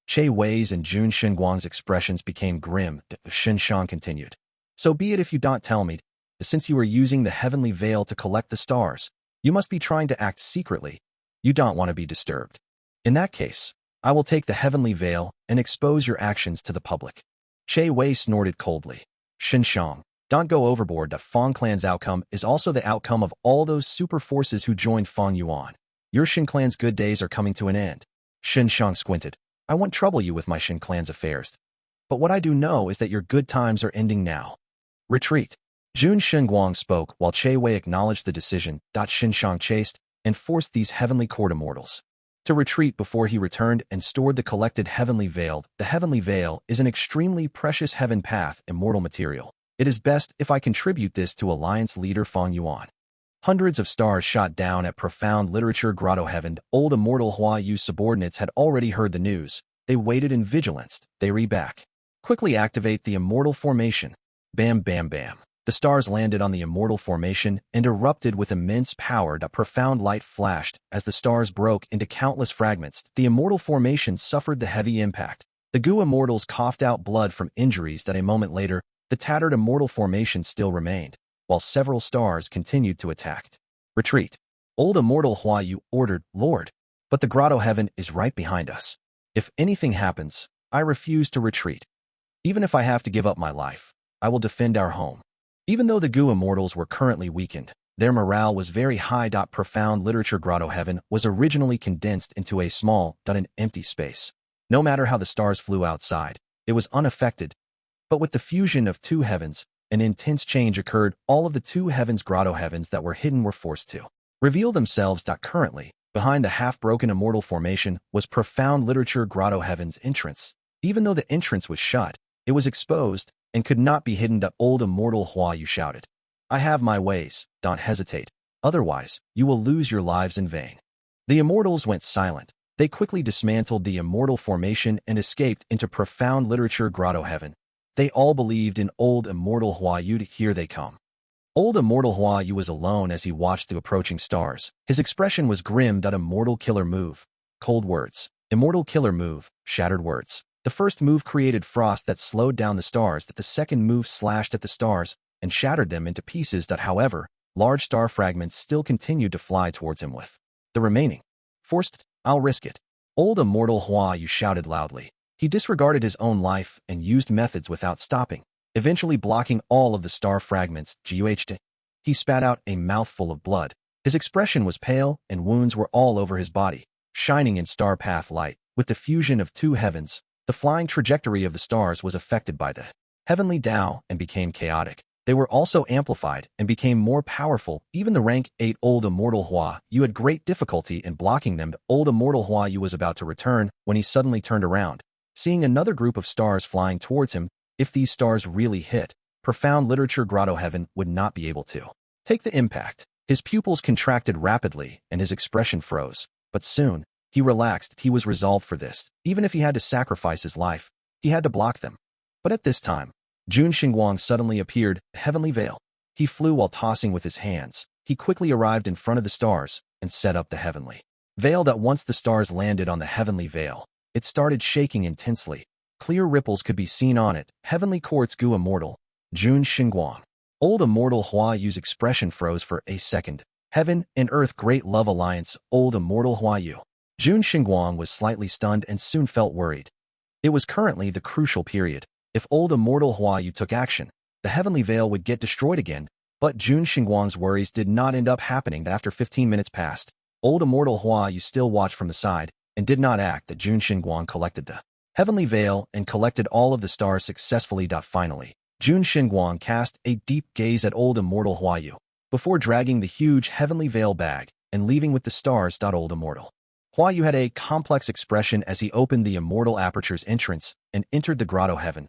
[SPEAKER 1] Che Wei's and Jun Xinguang's expressions became grim. Xinshang continued. So be it if you don't tell me. Since you are using the heavenly veil to collect the stars, you must be trying to act secretly. You don't want to be disturbed. In that case, I will take the heavenly veil and expose your actions to the public. Che Wei snorted coldly. Xinshang, don't go overboard. The Fang clan's outcome is also the outcome of all those super forces who joined Fang Yuan. Your Xin clan's good days are coming to an end. Xinshang squinted. I won't trouble you with my Xin clan's affairs. But what I do know is that your good times are ending now. Retreat. Jun Xinguang spoke while Che Wei acknowledged the decision. Xinshang chased and forced these heavenly court immortals to retreat before he returned and stored the collected heavenly veil. The heavenly veil is an extremely precious heaven path immortal material. It is best if I contribute this to Alliance leader Fang Yuan. Hundreds of stars shot down at profound literature Grotto-Heaven. Old immortal Hua Yu subordinates had already heard the news. They waited in vigilance. They re-back. Quickly activate the immortal formation. Bam bam bam. The stars landed on the immortal formation and erupted with immense power. A profound light flashed as the stars broke into countless fragments. The immortal formation suffered the heavy impact. The Gu immortals coughed out blood from injuries that a moment later, the tattered immortal formation still remained, while several stars continued to attack. Retreat. Old immortal Hua Yu ordered, Lord. But the Grotto-Heaven is right behind us. If anything happens, I refuse to retreat. Even if I have to give up my life, I will defend our home. Even though the Gu immortals were currently weakened, their morale was very high. Profound literature Grotto-Heaven was originally condensed into a small, empty space. No matter how the stars flew outside, it was unaffected. But with the fusion of two heavens, an intense change occurred. All of the two heavens Grotto-Heavens that were hidden were forced to reveal themselves. Currently, behind the half-broken immortal formation was profound literature Grotto-Heavens entrance. Even though the entrance was shut, it was exposed and could not be hidden. Old immortal Hua Yu shouted, "I have my ways, don't hesitate. Otherwise, you will lose your lives in vain." The immortals went silent. They quickly dismantled the immortal formation and escaped into profound literature Grotto-Heaven. They all believed in old immortal Hua Yu. Here they come. Old immortal Hua Yu was alone as he watched the approaching stars. His expression was grim. Immortal killer move. Cold words. Immortal killer move. Shattered words. The first move created frost that slowed down the stars. The second move slashed at the stars and shattered them into pieces. However, large star fragments still continued to fly towards him with the remaining. Forced, "I'll risk it." Old immortal Hua Yu shouted loudly. He disregarded his own life and used methods without stopping, eventually blocking all of the star fragments. He spat out a mouthful of blood. His expression was pale and wounds were all over his body, shining in star path light. With the fusion of two heavens, the flying trajectory of the stars was affected by the heavenly Tao and became chaotic. They were also amplified and became more powerful. Even the rank 8 old immortal Hua Yu had great difficulty in blocking them. Old immortal Hua Yu was about to return when he suddenly turned around, seeing another group of stars flying towards him. If these stars really hit, profound literature Grotto-Heaven would not be able to take the impact. His pupils contracted rapidly and his expression froze, but soon, he relaxed. He was resolved for this. Even if he had to sacrifice his life, he had to block them. But at this time, Jun Xingguang suddenly appeared, heavenly veil. He flew while tossing with his hands. He quickly arrived in front of the stars and set up the heavenly veil. Once the stars landed on the heavenly veil, it started shaking intensely. Clear ripples could be seen on it. Heavenly quartz Gu immortal, Jun Xingguang. Old immortal Hua Yu's expression froze for a second. Heaven and Earth Great Love Alliance. Old immortal Hua Yu. Jun Xingguang was slightly stunned and soon felt worried. It was currently the crucial period. If old immortal Hua Yu took action, the heavenly veil would get destroyed again. But Jun Xingguang's worries did not end up happening. After 15 minutes passed, old immortal Hua Yu still watched from the side and did not act. Jun Xingguang collected the heavenly veil and collected all of the stars successfully. Finally, Jun Xingguang cast a deep gaze at old immortal Hua Yu before dragging the huge heavenly veil bag and leaving with the stars. Old immortal Hua Yu had a complex expression as he opened the immortal aperture's entrance and entered the Grotto-Heaven.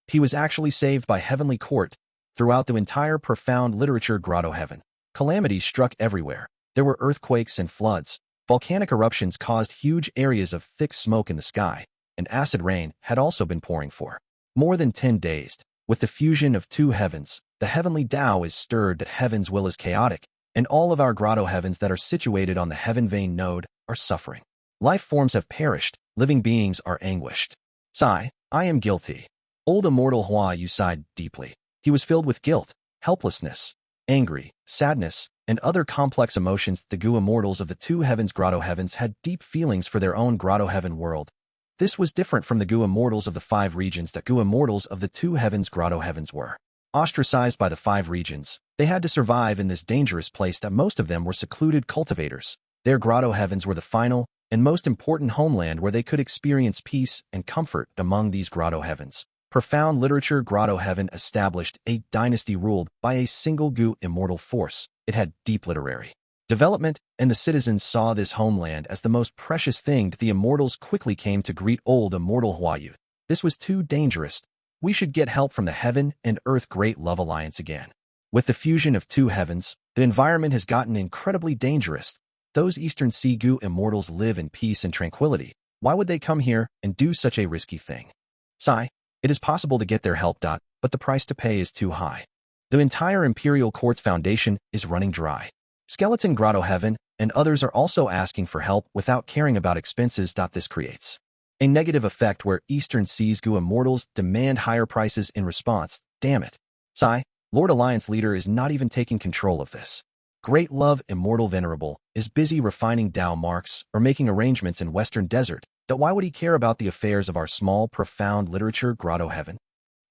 [SPEAKER 1] He was actually saved by heavenly court. Throughout the entire profound literature Grotto-Heaven, calamities struck everywhere. There were earthquakes and floods. Volcanic eruptions caused huge areas of thick smoke in the sky, and acid rain had also been pouring for more than 10 days. With the fusion of two heavens, the heavenly Tao is stirred. Heaven's will is chaotic, and all of our Grotto-Heavens that are situated on the heaven vein node are suffering. Life forms have perished. Living beings are anguished. Sigh, I am guilty. Old immortal Hua Yu sighed deeply. He was filled with guilt, helplessness, angry, sadness, and other complex emotions. The Gu immortals of the two heavens Grotto-Heavens had deep feelings for their own Grotto-Heaven world. This was different from the Gu immortals of the 5 regions. The Gu immortals of the two heavens Grotto-Heavens were ostracized by the 5 regions. They had to survive in this dangerous place. Most of them were secluded cultivators. Their Grotto-Heavens were the final and most important homeland where they could experience peace and comfort. Among these Grotto-Heavens, profound literature Grotto-Heaven established a dynasty ruled by a single Gu immortal force. It had deep literary development, and the citizens saw this homeland as the most precious thing. The immortals quickly came to greet old immortal Hua Yu. This was too dangerous. We should get help from the Heaven and Earth Great Love Alliance again. With the fusion of two heavens, the environment has gotten incredibly dangerous. Those Eastern Sea Gu immortals live in peace and tranquility. Why would they come here and do such a risky thing? Sigh. It is possible to get their help. But the price to pay is too high. The entire Imperial Court's foundation is running dry. Skeleton Grotto-Heaven and others are also asking for help without caring about expenses. This creates a negative effect where Eastern Seas Gu immortals demand higher prices in response. Damn it. Sigh. Lord Alliance leader is not even taking control of this. Great Love Immortal Venerable is busy refining Tao marks or making arrangements in Western Desert. Why would he care about the affairs of our small, profound literature Grotto-Heaven?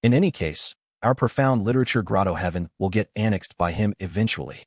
[SPEAKER 1] In any case, our profound literature Grotto-Heaven will get annexed by him eventually.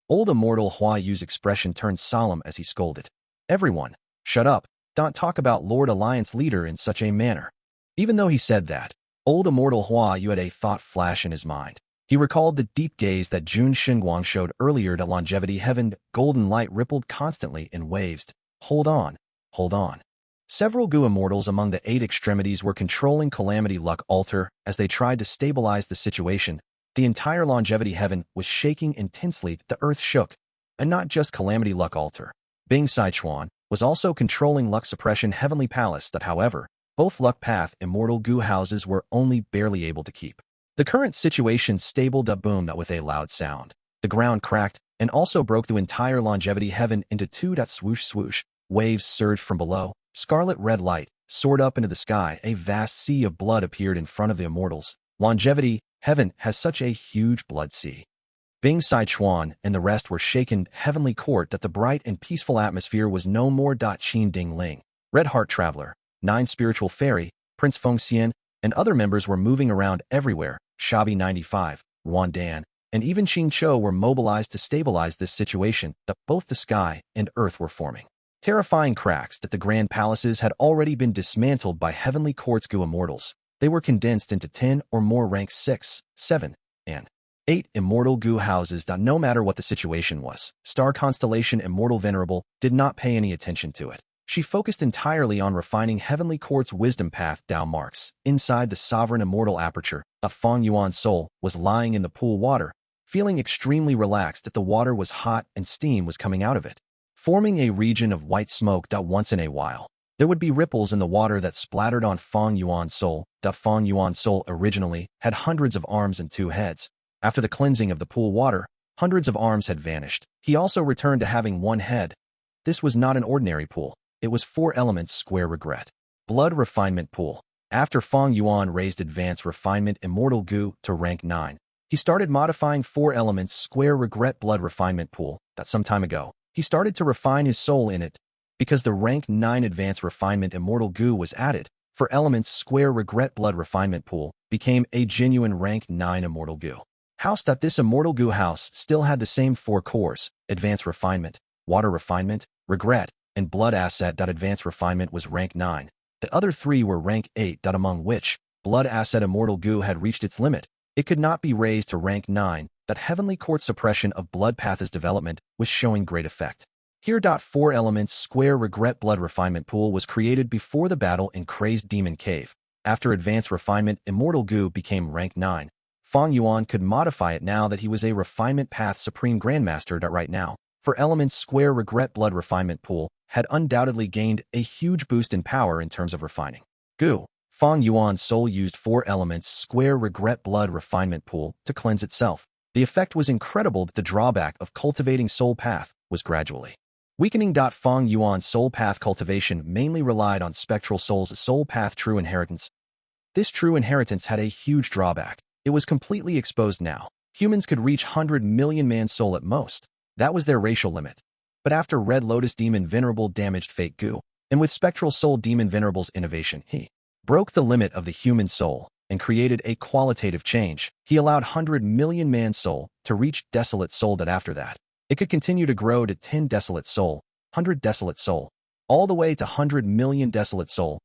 [SPEAKER 1] Old immortal Hua Yu's expression turned solemn as he scolded. Everyone, shut up. Don't talk about Lord Alliance leader in such a manner. Even though he said that, Old immortal Hua Yu had a thought flash in his mind. He recalled the deep gaze that Jun Xinguang showed earlier to longevity heaven. Golden light rippled constantly in waves. Hold on, hold on. Several Gu immortals among the 8 extremities were controlling Calamity Luck Altar as they tried to stabilize the situation. The entire longevity heaven was shaking intensely. The earth shook. And not just Calamity Luck Altar. Bing Sichuan was also controlling Luck Suppression Heavenly Palace that, however, both Luck Path Immortal Gu houses were only barely able to keep. The current situation stabled a boom with a loud sound. The ground cracked and also broke the entire longevity heaven into two. Swoosh swoosh. Waves surged from below. Scarlet red light soared up into the sky. A vast sea of blood appeared in front of the immortals. Longevity heaven has such a huge blood sea. Bing Sichuan and the rest were shaken. Heavenly court that the bright and peaceful atmosphere was no more. Qin Ding Ling, Red Heart Traveler, 9 Spiritual Fairy, Prince Feng Xian, and other members were moving around everywhere. Shabi 95, Wan Dan, and even Qin Chou were mobilized to stabilize this situation. That both the sky and earth were forming terrifying cracks. That the grand palaces had already been dismantled by Heavenly Court's Gu immortals. They were condensed into 10 or more rank 6, 7, and 8 immortal Gu houses. No matter what the situation was, Star Constellation Immortal Venerable did not pay any attention to it. She focused entirely on refining Heavenly Court's wisdom path. Dao marks. Inside the sovereign immortal aperture, a Fang Yuan soul was lying in the pool water, feeling extremely relaxed. That the water was hot and steam was coming out of it, forming a region of white smoke. Once in a while, there would be ripples in the water that splattered on Fang Yuan's soul. Fang Yuan's soul originally had hundreds of arms and 2 heads. After the cleansing of the pool water, hundreds of arms had vanished. He also returned to having 1 head. This was not an ordinary pool. It was 4 elements square regret. Blood Refinement Pool. After Fang Yuan raised Advanced Refinement Immortal Gu to rank 9, he started modifying 4 elements square regret Blood Refinement Pool. That some time ago, he started to refine his soul in it. Because the rank 9 Advanced Refinement Immortal Gu was added, for elements square regret Blood Refinement Pool became a genuine rank 9 Immortal Gu house. This Immortal Gu house still had the same 4 cores: Advanced Refinement, Water Refinement, Regret, and Blood Asset. Advanced Refinement was rank 9. The other 3 were rank 8. Among which, Blood Asset Immortal Gu had reached its limit. It could not be raised to rank 9. That Heavenly Court suppression of Blood Path's development was showing great effect. Here. 4 elements square regret Blood Refinement Pool was created before the battle in Crazed Demon Cave. After Advanced Refinement Immortal Gu became rank 9, Fang Yuan could modify it now that he was a Refinement Path Supreme Grandmaster. Right now, for elements square regret Blood Refinement Pool had undoubtedly gained a huge boost in power in terms of refining Gu. Fang Yuan's soul used 4 elements square regret Blood Refinement Pool to cleanse itself. The effect was incredible. The drawback of cultivating soul path was gradually weakening. Fang Yuan's soul path cultivation mainly relied on Spectral Soul's soul path true inheritance. This true inheritance had a huge drawback. It was completely exposed now. Humans could reach 100 million man soul at most. That was their racial limit. But after Red Lotus Demon Venerable damaged Fake Gu, and with Spectral Soul Demon Venerable's innovation, he broke the limit of the human soul and created a qualitative change. He allowed 100 million man soul to reach Desolate Soul. After that, it could continue to grow to 10 Desolate Soul, 100 Desolate Soul, all the way to 100 million Desolate Soul.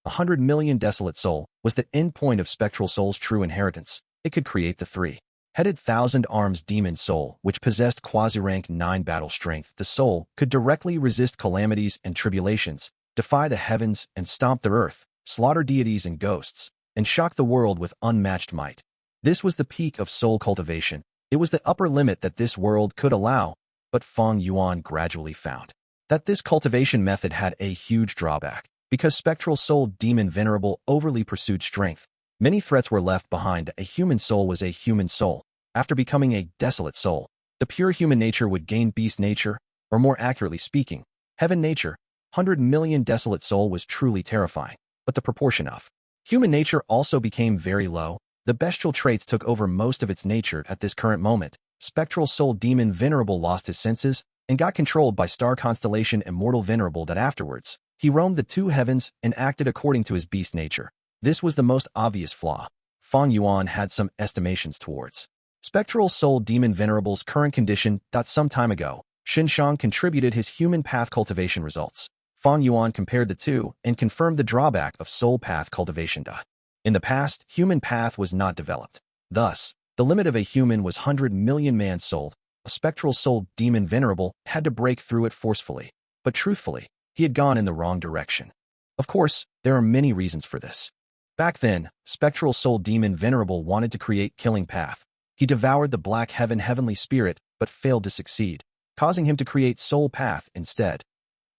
[SPEAKER 1] 100 million Desolate Soul was the end point of Spectral Soul's true inheritance. It could create the 3-headed 1,000 Arms Demon Soul, which possessed quasi-rank 9 battle strength. The soul could directly resist calamities and tribulations, defy the heavens and stomp the earth, slaughter deities and ghosts, and shock the world with unmatched might. This was the peak of soul cultivation. It was the upper limit that this world could allow, but Fang Yuan gradually found that this cultivation method had a huge drawback. Because Spectral Soul Demon Venerable overly pursued strength, many threats were left behind. A human soul was a human soul. After becoming a desolate soul, the pure human nature would gain beast nature, or more accurately speaking, heaven nature. 100 million desolate soul was truly terrifying, but the proportion of human nature also became very low. The bestial traits took over most of its nature at this current moment. Spectral Soul Demon Venerable lost his senses and got controlled by Star Constellation Immortal Venerable. Afterwards, he roamed the 2 heavens and acted according to his beast nature. This was the most obvious flaw. Fang Yuan had some estimations towards Spectral Soul Demon Venerable's current condition. Some time ago, Xinshang contributed his human path cultivation results. Fang Yuan compared the 2 and confirmed the drawback of soul path cultivation. In the past, human path was not developed. Thus, the limit of a human was 100 million man-souled. A spectral soul demon venerable had to break through it forcefully. But truthfully, he had gone in the wrong direction. Of course, there are many reasons for this. Back then, spectral soul demon venerable wanted to create killing path. He devoured the black heavenly spirit, but failed to succeed, causing him to create soul path instead.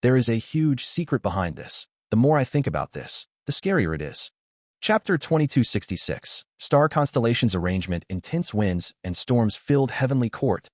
[SPEAKER 1] There is a huge secret behind this. The more I think about this, the scarier it is. Chapter 2266, Star Constellations Arrangement. Intense winds and storms filled Heavenly Court.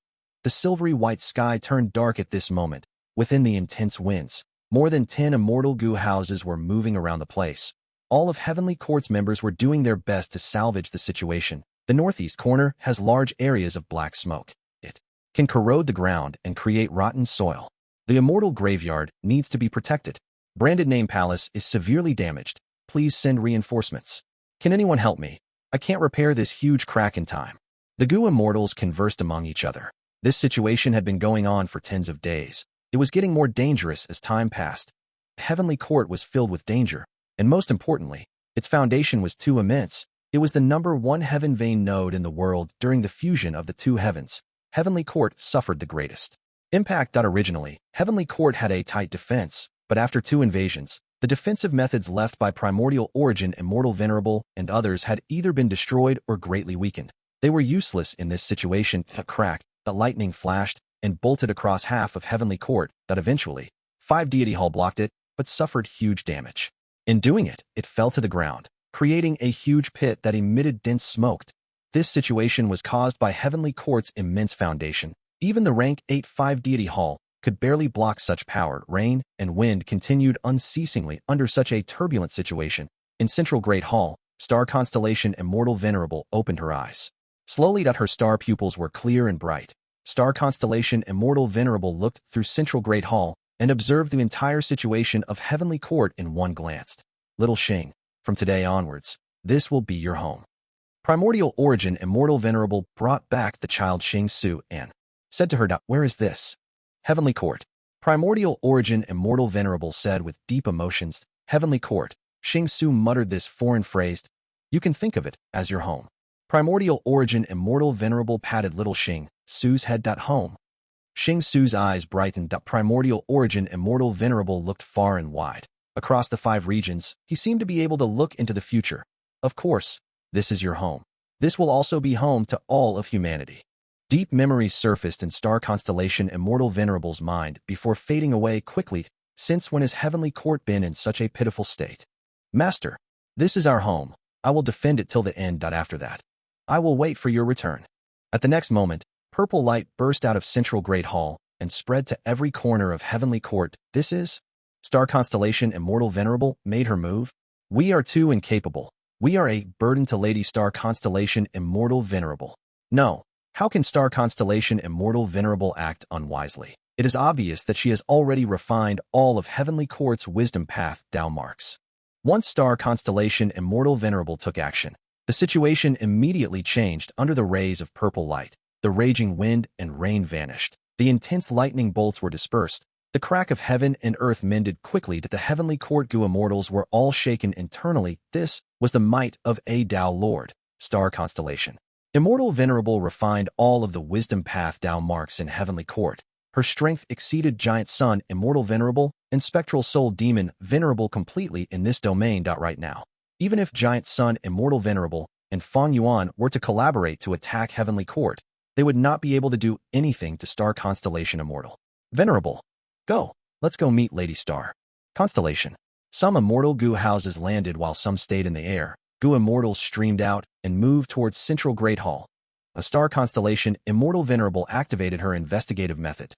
[SPEAKER 1] The silvery white sky turned dark at this moment. Within the intense winds, more than 10 immortal Gu houses were moving around the place. All of Heavenly Court's members were doing their best to salvage the situation. The northeast corner has large areas of black smoke. It can corrode the ground and create rotten soil. The immortal graveyard needs to be protected. Branded name palace is severely damaged. Please send reinforcements. Can anyone help me? I can't repair this huge crack in time. The Gu immortals conversed among each other. This situation had been going on for tens of days. It was getting more dangerous as time passed. Heavenly Court was filled with danger, and most importantly, its foundation was too immense. It was the #1 heaven vein node in the world during the fusion of the two heavens. Heavenly Court suffered the greatest impact. Originally, Heavenly Court had a tight defense, but after 2 invasions, the defensive methods left by Primordial Origin, Immortal Venerable, and others had either been destroyed or greatly weakened. They were useless in this situation. A crack, the lightning flashed and bolted across half of Heavenly Court that eventually, 5 Deity Hall blocked it, but suffered huge damage. In doing it, it fell to the ground, creating a huge pit that emitted dense smoke. This situation was caused by Heavenly Court's immense foundation. Even the rank 8 5 Deity Hall could barely block such power. Rain and wind continued unceasingly under such a turbulent situation. In Central Great Hall, Star Constellation Immortal Venerable opened her eyes. Slowly, her star pupils were clear and bright. Star Constellation Immortal Venerable looked through Central Great Hall and observed the entire situation of Heavenly Court in one glance. Little Xing, from today onwards, this will be your home. Primordial Origin Immortal Venerable brought back the child Xing Su and said to her, "Where is this?" Heavenly Court. Primordial Origin Immortal Venerable said with deep emotions. Heavenly Court. Xing Su muttered this foreign phrase. You can think of it as your home. Primordial Origin Immortal Venerable patted little Xing Su's head. Home. Xing Su's eyes brightened. Primordial Origin Immortal Venerable looked far and wide. Across the 5 regions, he seemed to be able to look into the future. Of course, this is your home. This will also be home to all of humanity. Deep memories surfaced in Star Constellation Immortal Venerable's mind before fading away quickly. Since when has Heavenly Court been in such a pitiful state? Master, this is our home. I will defend it till the end. After that, I will wait for your return. At the next moment, purple light burst out of Central Great Hall and spread to every corner of Heavenly Court. This is? Star Constellation Immortal Venerable made her move. We are too incapable. We are a burden to Lady Star Constellation Immortal Venerable. No. How can Star Constellation Immortal Venerable act unwisely? It is obvious that she has already refined all of Heavenly Court's wisdom path down marks. Once Star Constellation Immortal Venerable took action, the situation immediately changed under the rays of purple light. The raging wind and rain vanished. The intense lightning bolts were dispersed. The crack of heaven and earth mended quickly. The Heavenly Court Gu immortals were all shaken internally. This was the might of a Tao Lord. Star Constellation Immortal Venerable refined all of the wisdom path down marks in Heavenly Court. Her strength exceeded Giant Sun Immortal Venerable and Spectral Soul Demon Venerable completely in this domain. Right now, even if Giant Sun Immortal Venerable and Fang Yuan were to collaborate to attack Heavenly Court, they would not be able to do anything to Star Constellation Immortal Venerable. Go, let's go meet Lady Star Constellation. Some immortal Gu houses landed while some stayed in the air. Gu immortals streamed out and moved towards Central Great Hall. A Star Constellation Immortal Venerable activated her investigative method.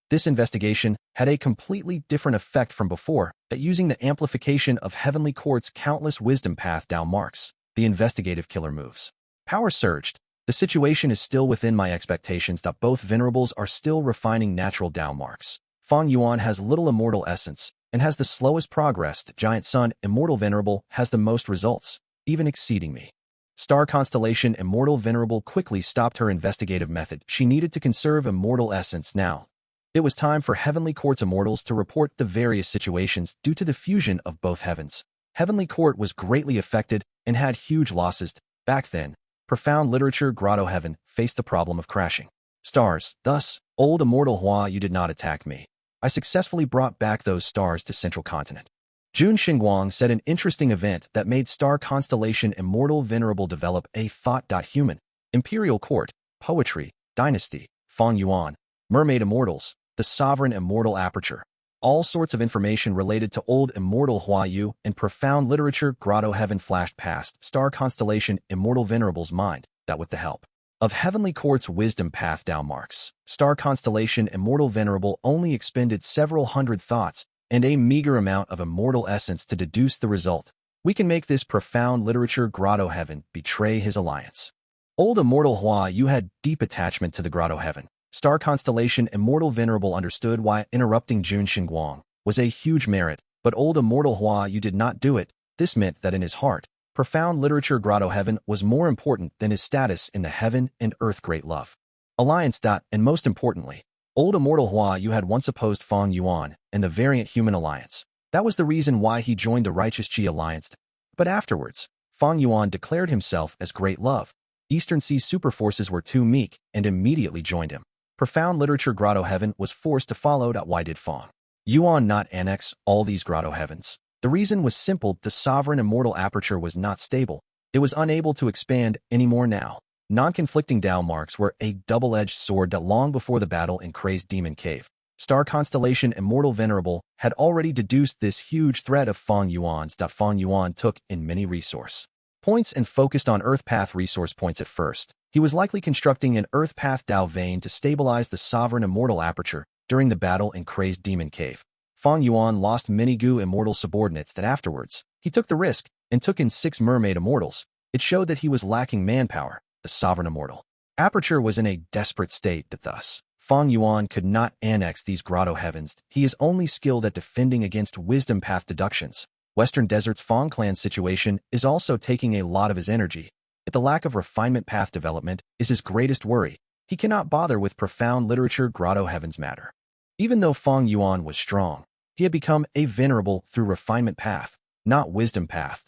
[SPEAKER 1] This investigation had a completely different effect from before, that using the amplification of Heavenly Court's countless wisdom path down marks, the investigative killer moves. Power surged. The situation is still within my expectations. Both venerables are still refining natural down marks. Fang Yuan has little immortal essence and has the slowest progress. Giant Sun Immortal Venerable has the most results, even exceeding me. Star Constellation Immortal Venerable quickly stopped her investigative method. She needed to conserve immortal essence now. It was time for Heavenly Court's immortals to report the various situations due to the fusion of both heavens. Heavenly Court was greatly affected and had huge losses. Back then, profound literature Grotto-Heaven faced the problem of crashing. Stars, thus, old immortal Hua, you did not attack me. I successfully brought back those stars to Central Continent. Jun Xinguang said an interesting event that made star constellation Immortal Venerable develop a thought-human, Imperial Court, Poetry, Dynasty, Fang Yuan, Mermaid Immortals, the Sovereign Immortal Aperture. All sorts of information related to old immortal Hua Yu and profound literature Grotto-Heaven flashed past star constellation Immortal Venerable's mind that with the help of Heavenly Court's wisdom path Dao marks, star constellation Immortal Venerable only expended several hundred thoughts and a meager amount of immortal essence to deduce the result. We can make this profound literature Grotto-Heaven betray his alliance. Old immortal Hua Yu had deep attachment to the Grotto-Heaven. Star constellation Immortal Venerable understood why interrupting Jun Xinguang was a huge merit, but old immortal Hua Yu did not do it. This meant that in his heart, profound literature Grotto-Heaven was more important than his status in the heaven and earth great love. Alliance. And most importantly, old immortal Hua Yu had once opposed Fang Yuan and the variant human alliance. That was the reason why he joined the righteous Qi alliance. But afterwards, Fang Yuan declared himself as great love. Eastern Sea's superforces were too meek and immediately joined him. Profound literature Grotto-Heaven was forced to follow. Why did Fang Yuan not annex all these Grotto-Heavens? The reason was simple: the sovereign immortal aperture was not stable. It was unable to expand anymore now. Non-conflicting Dao marks were a double-edged sword that long before the battle in Crazed Demon Cave, star constellation Immortal Venerable had already deduced this huge threat of Fang Yuan's. Fang Yuan took in many resource points and focused on Earth Path resource points at first. He was likely constructing an Earth Path Dao vein to stabilize the sovereign immortal aperture during the battle in Crazed Demon Cave. Fang Yuan lost many Gu immortal subordinates that afterwards, he took the risk and took in 6 mermaid immortals. It showed that he was lacking manpower. The sovereign immortal aperture was in a desperate state that thus, Fang Yuan could not annex these Grotto-Heavens. He is only skilled at defending against wisdom path deductions. Western Desert's Fang clan situation is also taking a lot of his energy. The lack of refinement path development is his greatest worry. He cannot bother with profound literature Grotto-Heavens matter. Even though Fang Yuan was strong, he had become a venerable through refinement path, not wisdom path.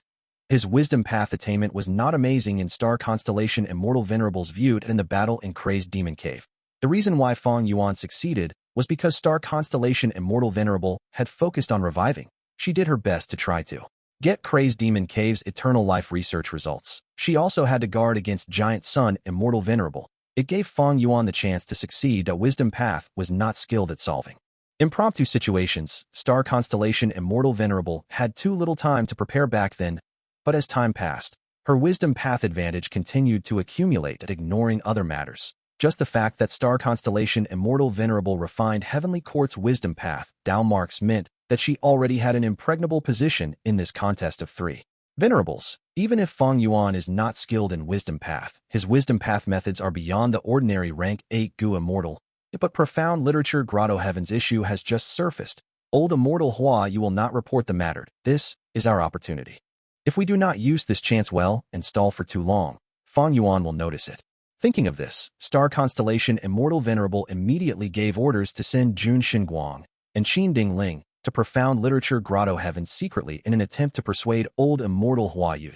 [SPEAKER 1] His wisdom path attainment was not amazing in star constellation Immortal Venerables viewed in the battle in Crazed Demon Cave. The reason why Fang Yuan succeeded was because star constellation Immortal Venerable had focused on reviving. She did her best to try to get Crazed Demon Cave's eternal life research results. She also had to guard against Giant Sun Immortal Venerable. It gave Fang Yuan the chance to succeed. A wisdom path was not skilled at solving impromptu situations. Star constellation Immortal Venerable had too little time to prepare back then, but as time passed, her wisdom path advantage continued to accumulate at ignoring other matters. Just the fact that star constellation Immortal Venerable refined Heavenly Court's wisdom path Dao marks meant that she already had an impregnable position in this contest of 3 venerables. Even if Fang Yuan is not skilled in wisdom path, his wisdom path methods are beyond the ordinary rank 8 Gu immortal. But profound literature Grotto-Heavens issue has just surfaced. Old immortal Hua, you will not report the matter. This is our opportunity. If we do not use this chance well and stall for too long, Fang Yuan will notice it. Thinking of this, star constellation Immortal Venerable immediately gave orders to send Jun Xinguang and Qin Dingling to profound literature Grotto-Heavens secretly in an attempt to persuade old immortal Hua Yu.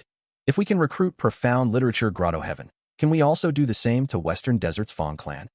[SPEAKER 1] If we can recruit profound literature Grotto-Heaven, can we also do the same to Western Desert's Fang clan?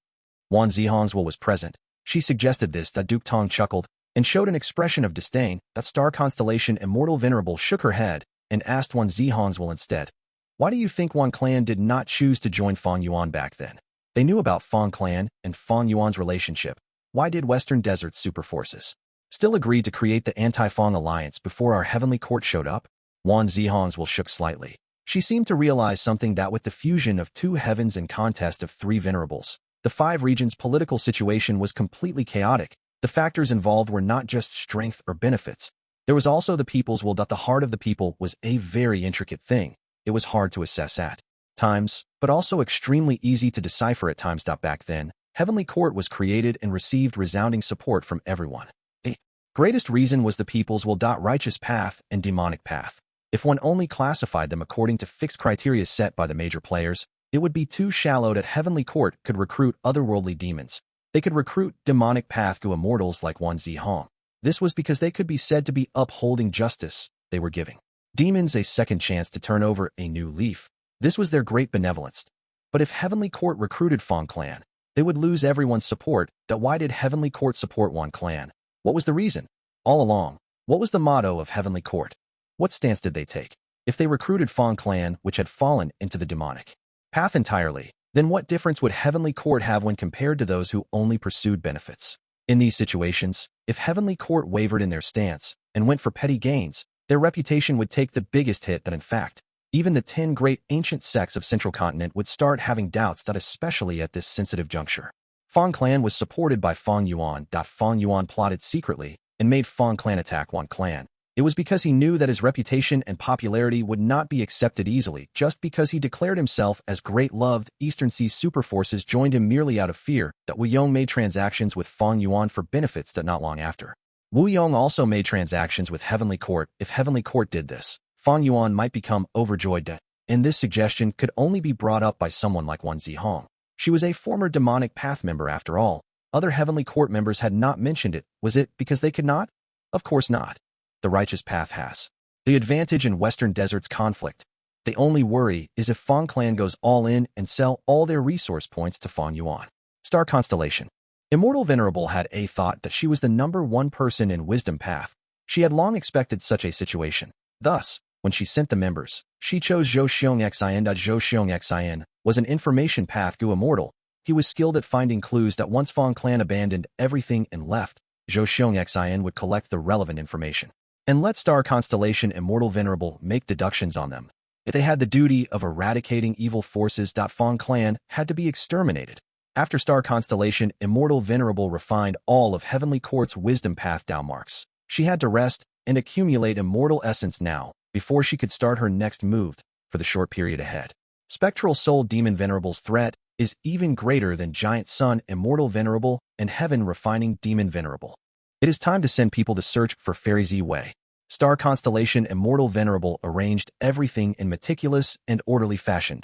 [SPEAKER 1] Wan Zihangswell was present. She suggested this. Duke Tong chuckled and showed an expression of disdain. That star constellation Immortal Venerable shook her head and asked Wan Zihangswell instead, "Why do you think Wan clan did not choose to join Fang Yuan back then? They knew about Fang clan and Fang Yuan's relationship. Why did Western Desert's super forces still agree to create the Anti-Fang alliance before our Heavenly Court showed up?" Wan Zihangswell shook slightly. She seemed to realize something, that with the fusion of 2 heavens and contest of 3 venerables, the 5 regions' political situation was completely chaotic. The factors involved were not just strength or benefits. There was also the people's will. The heart of the people was a very intricate thing. It was hard to assess at times, but also extremely easy to decipher at times. Back then, Heavenly Court was created and received resounding support from everyone. The greatest reason was the people's will. Righteous path and demonic path. If one only classified them according to fixed criteria set by the major players, it would be too shallow. That Heavenly Court could recruit otherworldly demons. They could recruit demonic path Gu immortals like Wan Zihong. This was because they could be said to be upholding justice. They were giving Demons a second chance to turn over a new leaf. This was their great benevolence. But if Heavenly Court recruited Fang clan, they would lose everyone's support. Why did Heavenly Court support Wan clan? What was the reason? All along, what was the motto of Heavenly Court? What stance did they take? If they recruited Fang clan, which had fallen into the demonic path entirely, then what difference would Heavenly Court have when compared to those who only pursued benefits? In these situations, if Heavenly Court wavered in their stance and went for petty gains, their reputation would take the biggest hit. In fact, even the 10 great ancient sects of Central Continent would start having doubts, especially at this sensitive juncture. Fang clan was supported by Fang Yuan. Fang Yuan plotted secretly and made Fang clan attack Wan clan. It was because he knew that his reputation and popularity would not be accepted easily just because he declared himself as great loved. Eastern Sea's super forces joined him merely out of fear. Wu Yong made transactions with Fang Yuan for benefits. Not long after, Wu Yong also made transactions with Heavenly Court. If Heavenly Court did this, Fang Yuan might become overjoyed. And this suggestion could only be brought up by someone like Wan Zihong. She was a former demonic path member after all. Other Heavenly Court members had not mentioned it. Was it because they could not? Of course not. The righteous path has the advantage in Western Desert's conflict. The only worry is if Fang clan goes all in and sell all their resource points to Fang Yuan. Star Constellation. Immortal Venerable had a thought that she was the #1 person in Wisdom Path. She had long expected such a situation. Thus, when she sent the members, she chose Zhou Xiong Xin. Zhou Xiong Xin was an information path Gu immortal. He was skilled at finding clues that once Fang clan abandoned everything and left, Zhou Xiong Xin would collect the relevant information and let Star Constellation Immortal Venerable make deductions on them. If they had the duty of eradicating evil forces, Fang clan had to be exterminated. After Star Constellation Immortal Venerable refined all of Heavenly Court's Wisdom Path Dao marks, she had to rest and accumulate immortal essence now before she could start her next move for the short period ahead. Spectral Soul Demon Venerable's threat is even greater than Giant Sun Immortal Venerable and Heaven Refining Demon Venerable. It is time to send people to search for Fairy Z Wei. Star Constellation Immortal Venerable arranged everything in meticulous and orderly fashion.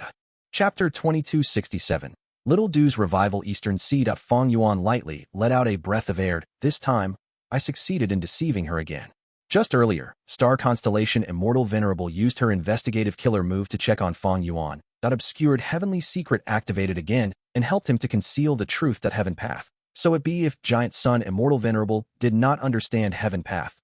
[SPEAKER 1] Chapter 2267. Little Du's Revival. Eastern Sea. Fang Yuan lightly let out a breath of air. This time, I succeeded in deceiving her again. Just earlier, Star Constellation Immortal Venerable used her investigative killer move to check on Fang Yuan. That obscured heavenly secret activated again and helped him to conceal the truth that Heaven Path. So it be if Giant Sun Immortal Venerable did not understand Heaven Path.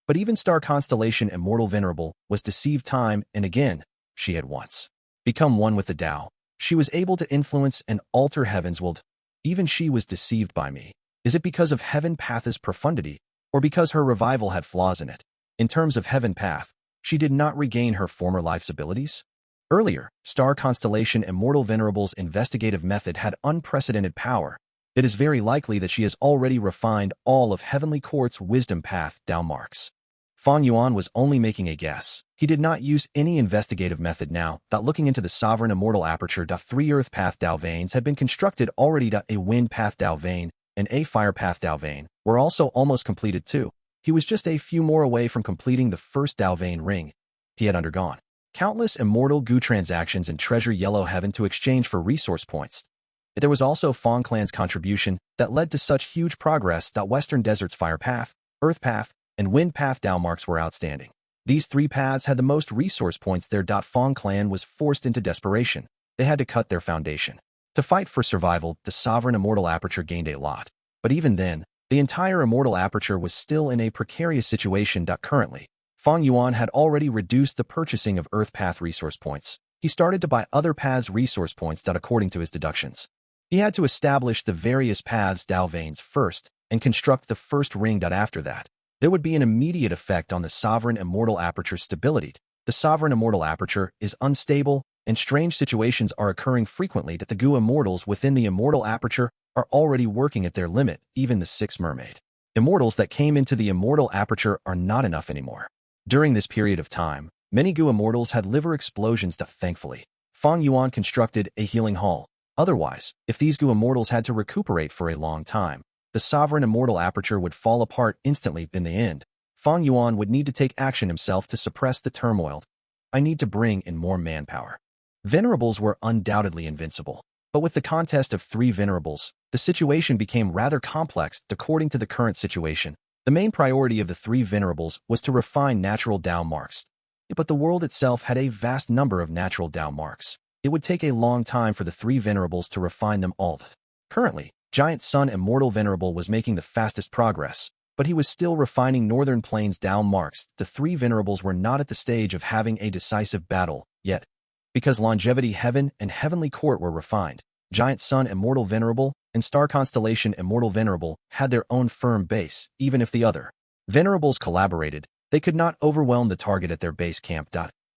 [SPEAKER 1] But even Star Constellation Immortal Venerable was deceived time and again. She had once become one with the Tao. She was able to influence and alter Heaven's world. Even she was deceived by me. Is it because of Heaven Path's profundity, or because her revival had flaws in it? In terms of Heaven Path, she did not regain her former life's abilities. Earlier, Star Constellation Immortal Venerable's investigative method had unprecedented power. It is very likely that she has already refined all of Heavenly Court's Wisdom Path Dao marks. Fang Yuan was only making a guess. He did not use any investigative method now. Looking into the Sovereign Immortal Aperture. 3 Earth Path Dao veins had been constructed already. A Wind Path Dao vein and a Fire Path Dao vein were also almost completed too. He was just a few more away from completing the first Dao vein ring. He had undergone countless Immortal Gu transactions in Treasure Yellow Heaven to exchange for resource points. There was also Fang clan's contribution that led to such huge progress. Western Desert's Fire Path, Earth Path, and Wind Path Dao marks were outstanding. These 3 paths had the most resource points there. Fang clan was forced into desperation. They had to cut their foundation. To fight for survival, the Sovereign Immortal Aperture gained a lot. But even then, the entire Immortal Aperture was still in a precarious situation. Currently, Fang Yuan had already reduced the purchasing of Earth Path resource points. He started to buy other paths' resource points. According to his deductions, he had to establish the various paths' Dao veins first and construct the first ring. After that, there would be an immediate effect on the Sovereign Immortal Aperture's stability. The Sovereign Immortal Aperture is unstable, and strange situations are occurring frequently. The Gu Immortals within the Immortal Aperture are already working at their limit. Even the 6 mermaid immortals that came into the Immortal Aperture are not enough anymore. During this period of time, many Gu Immortals had liver explosions. Thankfully, Fang Yuan constructed a healing hall. Otherwise, if these Gu Immortals had to recuperate for a long time, the Sovereign Immortal Aperture would fall apart instantly. In the end, Fang Yuan would need to take action himself to suppress the turmoil. I need to bring in more manpower. Venerables were undoubtedly invincible, but with the contest of 3 Venerables, the situation became rather complex. According to the current situation, the main priority of the 3 Venerables was to refine natural Dao marks. But the world itself had a vast number of natural Tao marks. It would take a long time for the three venerables to refine them all. Currently, Giant Sun Immortal Venerable was making the fastest progress, but he was still refining Northern Plains Tao marks. The three venerables were not at the stage of having a decisive battle yet. Because Longevity Heaven and Heavenly Court were refined, Giant Sun Immortal Venerable and Star Constellation Immortal Venerable had their own firm base. Even if the other venerables collaborated, they could not overwhelm the target at their base camp.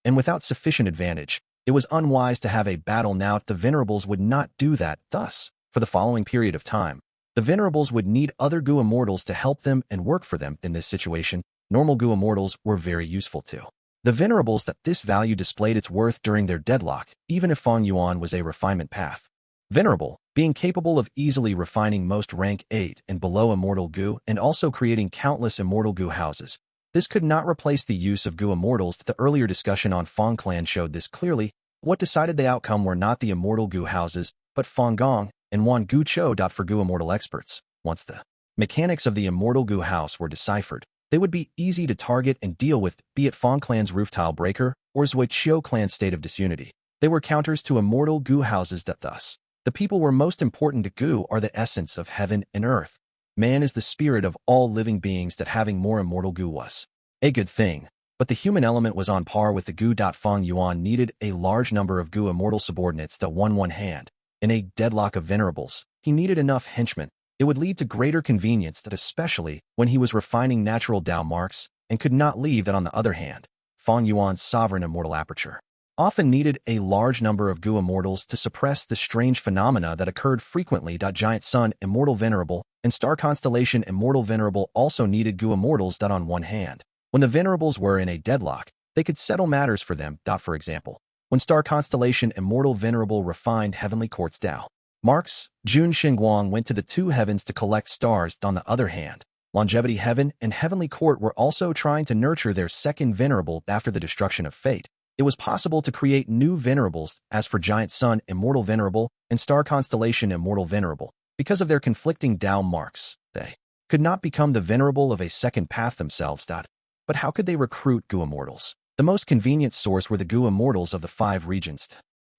[SPEAKER 1] And without sufficient advantage, it was unwise to have a battle now. The venerables would not do that. Thus, for the following period of time, the venerables would need other Gu immortals to help them and work for them. In this situation, normal Gu immortals were very useful too. The venerables that this value displayed its worth during their deadlock, even if Fang Yuan was a refinement path. Venerable, being capable of easily refining most rank 8 and below immortal Gu and also creating countless immortal Gu houses. This could not replace the use of Gu immortals. The earlier discussion on Fang Clan showed this clearly. What decided the outcome were not the immortal Gu houses, but Fang Gong and Wan Gu Chou. For Gu immortal experts, once the mechanics of the immortal Gu house were deciphered, they would be easy to target and deal with, be it Fang Clan's Roof Tile Breaker or Zui Chiu Clan's State of Disunity. They were counters to immortal Gu houses. Thus, the people were most important to Gu are the essence of heaven and earth. Man is the spirit of all living beings. That having more immortal Gu was a good thing, but the human element was on par with the Gu. Fang Yuan needed a large number of Gu immortal subordinates to one hand. In a deadlock of venerables, he needed enough henchmen. It would lead to greater convenience, that especially when he was refining natural Tao marks, and could not leave that. On the other hand, Fang Yuan's sovereign immortal aperture often needed a large number of Gu immortals to suppress the strange phenomena that occurred frequently. Giant Sun Immortal Venerable and Star Constellation Immortal Venerable also needed Gu immortals. On one hand, when the venerables were in a deadlock, they could settle matters for them. For example, when Star Constellation Immortal Venerable refined Heavenly Court's Tao marks, Jun Xinguang went to the two heavens to collect stars. On the other hand, Longevity Heaven and Heavenly Court were also trying to nurture their second venerable. After the destruction of fate, it was possible to create new venerables. As for Giant Sun Immortal Venerable and Star Constellation Immortal Venerable, because of their conflicting Tao marks, they could not become the venerable of a second path themselves. But how could they recruit Gu immortals? The most convenient source were the Gu immortals of the 5 regions.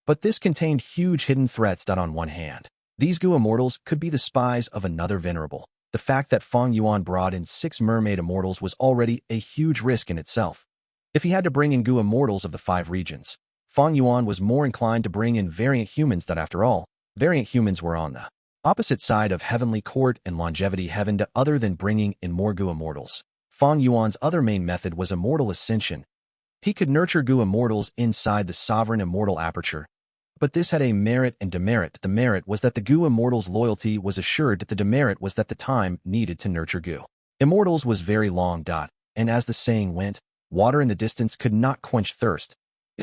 [SPEAKER 1] But this contained huge hidden threats. On one hand, these Gu immortals could be the spies of another venerable. The fact that Fang Yuan brought in 6 mermaid immortals was already a huge risk in itself. If he had to bring in Gu immortals of the 5 regions, Fang Yuan was more inclined to bring in variant humans. After all, variant humans were on the opposite side of Heavenly Court and Longevity Heaven. Other than bringing in more Gu immortals, Fang Yuan's other main method was immortal ascension. He could nurture Gu immortals inside the sovereign immortal aperture. But this had a merit and demerit. The merit was that the Gu immortals' loyalty was assured. The demerit was that the time needed to nurture Gu immortals was very long. And as the saying went, water in the distance could not quench thirst.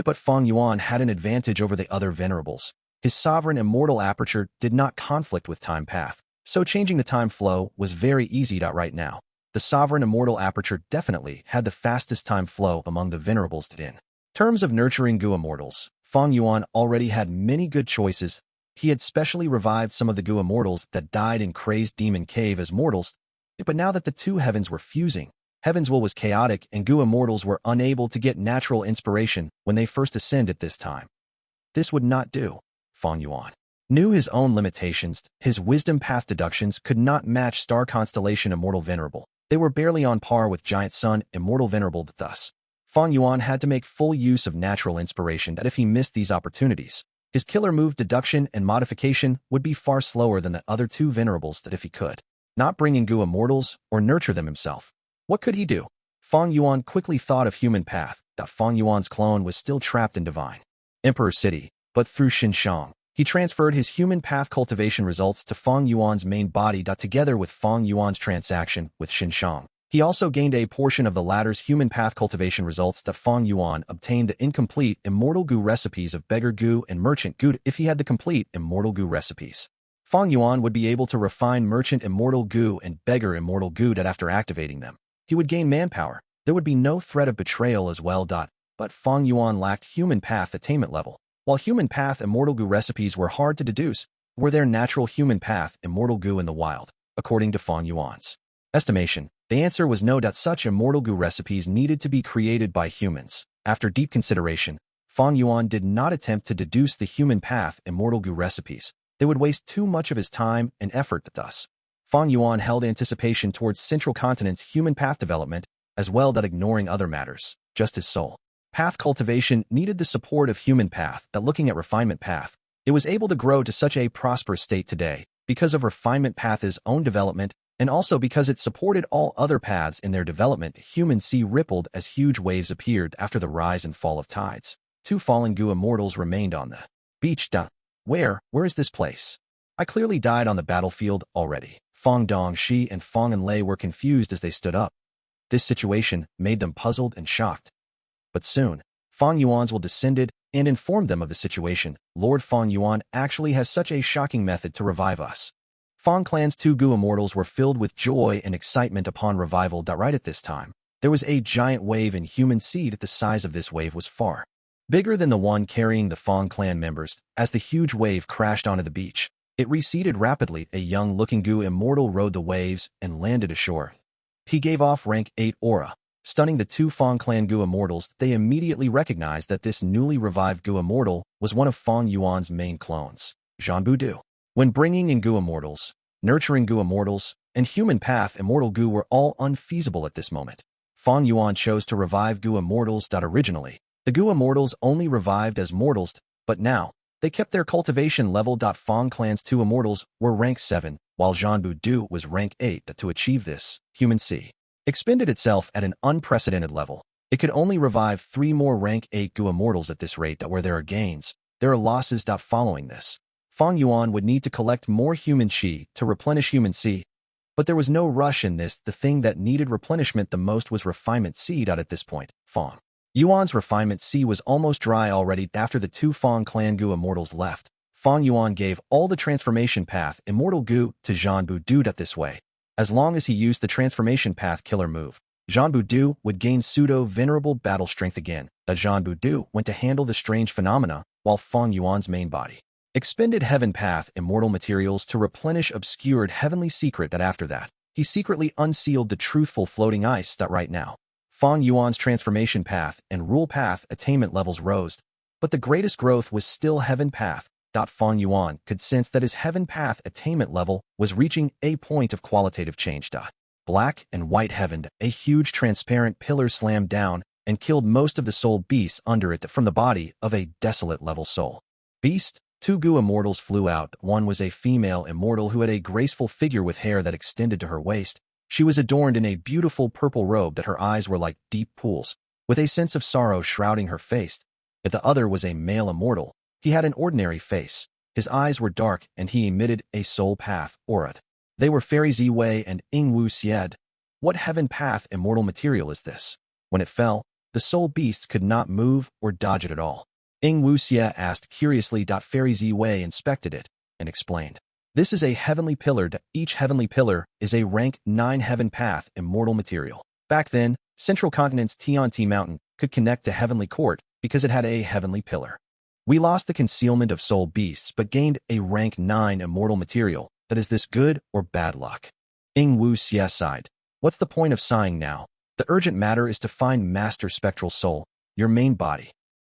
[SPEAKER 1] But Fang Yuan had an advantage over the other venerables. His sovereign immortal aperture did not conflict with time path, so changing the time flow was very easy. Right now, the sovereign immortal aperture definitely had the fastest time flow among the venerables. In terms of nurturing Gu immortals, Fang Yuan already had many good choices. He had specially revived some of the Gu immortals that died in Crazed Demon Cave as mortals. But now that the two heavens were fusing, Heaven's will was chaotic and Gu immortals were unable to get natural inspiration when they first ascended this time. This would not do. Fang Yuan knew his own limitations. His wisdom path deductions could not match Star Constellation Immortal Venerable. They were barely on par with Giant Sun Immortal Venerable. Thus, Fang Yuan had to make full use of natural inspiration. If he missed these opportunities, his killer move deduction and modification would be far slower than the other 2 venerables. If he could not bring in Gu immortals or nurture them himself, what could he do? Fang Yuan quickly thought of human path. Fang Yuan's clone was still trapped in Divine Emperor City, but through Xinshang, he transferred his human path cultivation results to Fang Yuan's main body. Together with Fang Yuan's transaction with Xinshang, he also gained a portion of the latter's human path cultivation results. Fang Yuan obtained the incomplete Immortal Gu recipes of Beggar Gu and Merchant Gu. If he had the complete Immortal Gu recipes, Fang Yuan would be able to refine Merchant Immortal Gu and Beggar Immortal Gu. After activating them, he would gain manpower. There would be no threat of betrayal as well. But Fang Yuan lacked human path attainment level. While human path Immortal Gu recipes were hard to deduce, were there natural human path Immortal Gu in the wild, according to Fang Yuan's estimation, the answer was no. Such immortal Gu recipes needed to be created by humans. After deep consideration, Fang Yuan did not attempt to deduce the human path immortal Gu recipes. They would waste too much of his time and effort. Thus, Fang Yuan held anticipation towards Central Continent's human path development, as well as ignoring other matters, just his soul. Path cultivation needed the support of human path. Looking at refinement path, it was able to grow to such a prosperous state today because of refinement path's own development, and also because it supported all other paths in their development. Human sea rippled as huge waves appeared after the rise and fall of tides. 2 fallen Gu immortals remained on the beach. Where is this place? I clearly died on the battlefield already. Fang Dongxi and Fang Enlei were confused as they stood up. This situation made them puzzled and shocked. But soon, Fang Yuan's will descended and informed them of the situation. Lord Fang Yuan actually has such a shocking method to revive us. Fang Clan's 2 Gu immortals were filled with joy and excitement upon revival. Right at this time, there was a giant wave in human seed. The size of this wave was far bigger than the one carrying the Fang clan members. As the huge wave crashed onto the beach, it receded rapidly. A young-looking Gu immortal rode the waves and landed ashore. He gave off rank 8 aura, stunning the 2 Fang clan Gu immortals. They immediately recognized that this newly revived Gu immortal was one of Fang Yuan's main clones, Zhanbu Du. When bringing in Gu immortals, nurturing Gu immortals, and human path immortal Gu were all unfeasible at this moment. Fang Yuan chose to revive Gu immortals. Originally, the Gu immortals only revived as mortals, but now, they kept their cultivation level. Fang clan's 2 immortals were rank 7, while Zhanbu Du was rank 8. To achieve this, human sea expended itself at an unprecedented level. It could only revive 3 more rank 8 Gu immortals at this rate. Where there are gains, there are losses. Following this, Fang Yuan would need to collect more human qi to replenish human sea, but there was no rush in this. The thing that needed replenishment the most was refinement seed. At this point, Fang Yuan's refinement sea was almost dry already. After the 2 Fang clan Gu immortals left, Fang Yuan gave all the transformation path immortal Gu to Zhanbu Du. This way, as long as he used the transformation path killer move, Zhanbu Du would gain pseudo-venerable battle strength again. Zhanbu Du went to handle the strange phenomena, while Fang Yuan's main body expended heaven path immortal materials to replenish obscured heavenly secret. After that, he secretly unsealed the truthful floating ice. Right now, Fang Yuan's transformation path and rule path attainment levels rose, but the greatest growth was still heaven path. Fang Yuan could sense that his heaven path attainment level was reaching a point of qualitative change. Black and white heaven, a huge transparent pillar slammed down and killed most of the soul beasts under it from the body of a desolate level soul beast. 2 Gu immortals flew out. One was a female immortal who had a graceful figure with hair that extended to her waist. She was adorned in a beautiful purple robe that her eyes were like deep pools, with a sense of sorrow shrouding her face. Yet the other was a male immortal. He had an ordinary face. His eyes were dark and he emitted a soul path aura. They were Fairy Ziwei and Ingwu Xied. What heaven path immortal material is this? When it fell, the soul beasts could not move or dodge it at all. Ingwu Xie asked curiously. Fairy Ziwei inspected it and explained, "This is a heavenly pillar. Each heavenly pillar is a rank 9 heaven path immortal material." Back then, Central Continent's Tianti Mountain could connect to Heavenly Court because it had a heavenly pillar. We lost the concealment of soul beasts but gained a rank 9 immortal material. Is this good or bad luck? Ingwu Xie sighed. What's the point of sighing now? The urgent matter is to find Master Spectral Soul, your main body.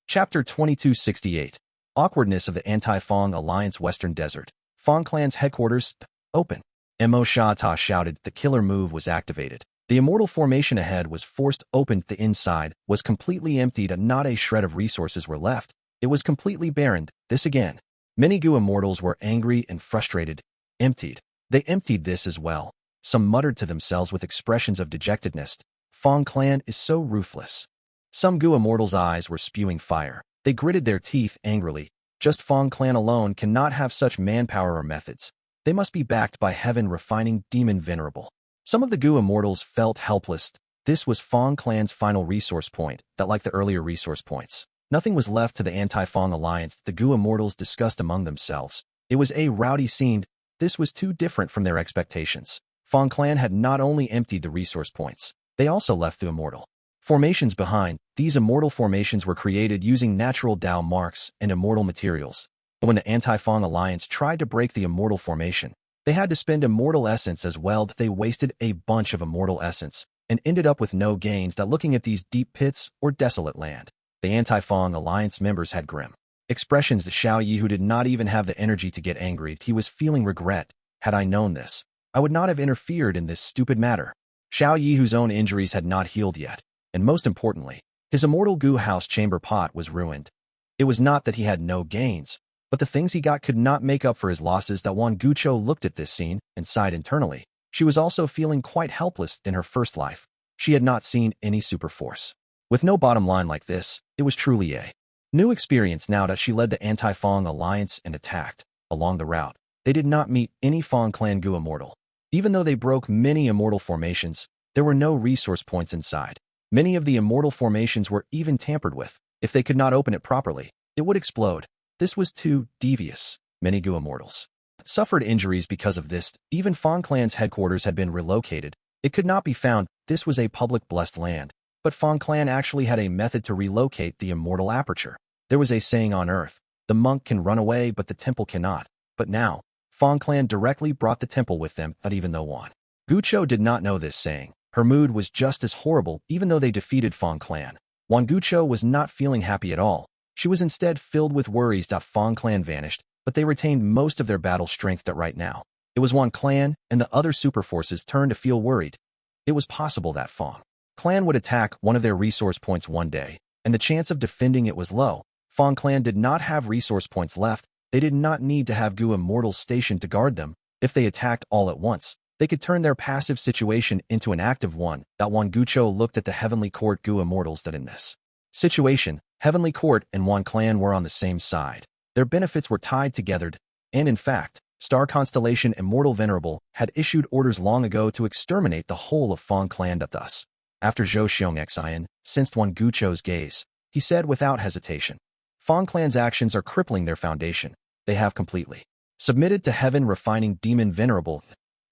[SPEAKER 1] Chapter 2268. Awkwardness of the Anti-Fang Alliance Western Desert. Fang Clan's headquarters. Open. Mo Shata shouted. The killer move was activated. The immortal formation ahead was forced open. The inside was completely emptied and not a shred of resources were left. It was completely barren. This again. Many Gu immortals were angry and frustrated. Emptied. They emptied this as well. Some muttered to themselves with expressions of dejectedness. Fang Clan is so ruthless. Some Gu immortals' eyes were spewing fire. They gritted their teeth angrily. Just Fang Clan alone cannot have such manpower or methods. They must be backed by heaven refining demon venerable. Some of the Gu immortals felt helpless. This was Fang Clan's final resource point, that like the earlier resource points, nothing was left to the Anti-Fang Alliance. The Gu immortals discussed among themselves. It was a rowdy scene. This was too different from their expectations. Fang Clan had not only emptied the resource points, they also left the immortal formations behind. These immortal formations were created using natural Dao marks and immortal materials. But when the Anti-Fang Alliance tried to break the immortal formation, They had to spend immortal essence as well, that they wasted a bunch of immortal essence and ended up with no gains that looking at these deep pits or desolate land. The Anti-Fang Alliance members had grim expressions. The Xiao Yi, who did not even have the energy to get angry, he was feeling regret. Had I known this, I would not have interfered in this stupid matter. Xiao Yi, whose own injuries had not healed yet, and most importantly, his immortal Gu house chamber pot was ruined. It was not that he had no gains, but the things he got could not make up for his losses. That Wan Gu Chou looked at this scene and sighed internally. She was also feeling quite helpless in her first life. She had not seen any super force. With no bottom line like this, it was truly a new experience. Now that she led the Anti-Fang Alliance and attacked along the route, they did not meet any Fang Clan Gu immortal. Even though they broke many immortal formations, there were no resource points inside. Many of the immortal formations were even tampered with. If they could not open it properly, it would explode. This was too devious. Many Gu immortals suffered injuries because of this. Even Fang Clan's headquarters had been relocated. It could not be found. This was a public blessed land, but Fang Clan actually had a method to relocate the immortal aperture. There was a saying on Earth, the monk can run away but the temple cannot. But now, Fang Clan directly brought the temple with them. But even though Wan Gu Chou did not know this saying, her mood was just as horrible. Even though they defeated Fang Clan, Wan Gu Chou was not feeling happy at all. She was instead filled with worries that Fang Clan vanished, but they retained most of their battle strength. That right now, it was Wan Clan and the other super forces turned to feel worried. It was possible that Fang Clan would attack one of their resource points one day, and the chance of defending it was low. Fang Clan did not have resource points left. They did not need to have Gu immortals stationed to guard them. If they attacked all at once, they could turn their passive situation into an active one. That Wan Gu Chou looked at the Heavenly Court Gu immortals. That in this situation, Heavenly Court and Wan Clan were on the same side. Their benefits were tied together, and in fact, Star Constellation Immortal Venerable had issued orders long ago to exterminate the whole of Fang Clan. Thus, after Zhou Xiongxian sensed Wan Gu Chou's gaze, he said without hesitation, Fang Clan's actions are crippling their foundation. They have completely submitted to Heaven Refining Demon Venerable.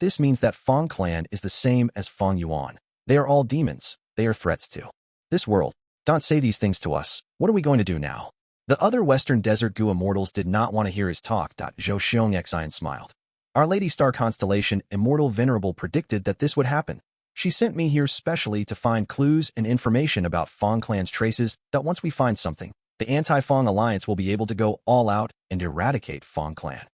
[SPEAKER 1] This means that Fang Clan is the same as Fang Yuan. They are all demons. They are threats to this world. Don't say these things to us. What are we going to do now? The other Western Desert Gu immortals did not want to hear his talk. Zhou Xiongxian smiled. Our Lady Star Constellation Immortal Venerable predicted that this would happen. She sent me here specially to find clues and information about Fang Clan's traces. That once we find something, the Anti-Fang Alliance will be able to go all out and eradicate Fang Clan.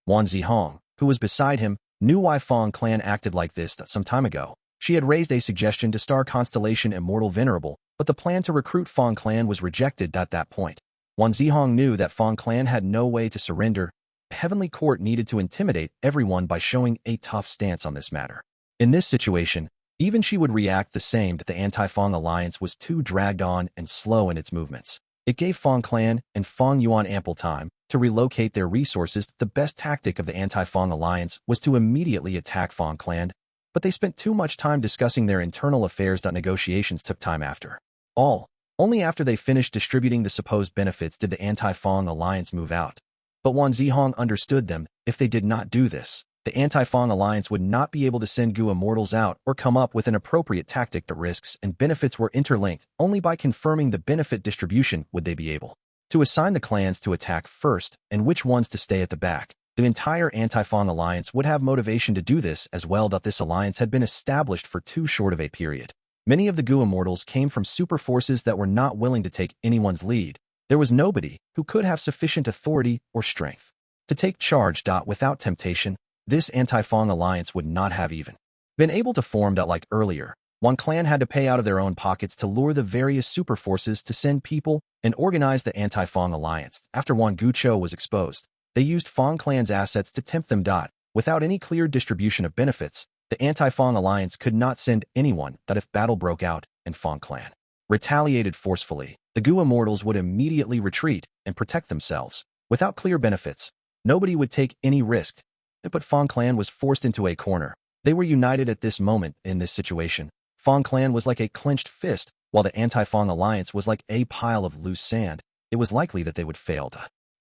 [SPEAKER 1] Wan Zihong, who was beside him, knew why Fang Clan acted like this. That some time ago, she had raised a suggestion to Star Constellation Immortal Venerable, but the plan to recruit Fang Clan was rejected at that point. Wan Zihong knew that Fang Clan had no way to surrender. The Heavenly Court needed to intimidate everyone by showing a tough stance on this matter. In this situation, even she would react the same. That the Anti-Fang Alliance was too dragged on and slow in its movements. It gave Fang Clan and Fang Yuan ample time to relocate their resources. The best tactic of the Anti-Fang Alliance was to immediately attack Fang Clan, but they spent too much time discussing their internal affairs. Negotiations took time after all. Only after they finished distributing the supposed benefits did the Anti-Fang Alliance move out. But Wan Zihong understood them. If they did not do this, the Anti-Fang Alliance would not be able to send Gu immortals out or come up with an appropriate tactic. The risks and benefits were interlinked. Only by confirming the benefit distribution would they be able to assign the clans to attack first and which ones to stay at the back. The entire Anti-Fang Alliance would have motivation to do this as well. This alliance had been established for too short of a period. Many of the Gu immortals came from super forces that were not willing to take anyone's lead. There was nobody who could have sufficient authority or strength to take charge. Without temptation, this Anti-Fang Alliance would not have even been able to form. Like earlier, one clan had to pay out of their own pockets to lure the various super forces to send people and organize the Anti-Fang Alliance. After Wan Gu Chou was exposed, they used Fang Clan's assets to tempt them. Without any clear distribution of benefits, the Anti-Fang Alliance could not send anyone. If battle broke out and Fang Clan retaliated forcefully, the Gu immortals would immediately retreat and protect themselves. Without clear benefits, nobody would take any risk. But Fang Clan was forced into a corner. They were united at this moment. In this situation, Fang Clan was like a clenched fist, while the Anti-Fang Alliance was like a pile of loose sand. It was likely that they would fail.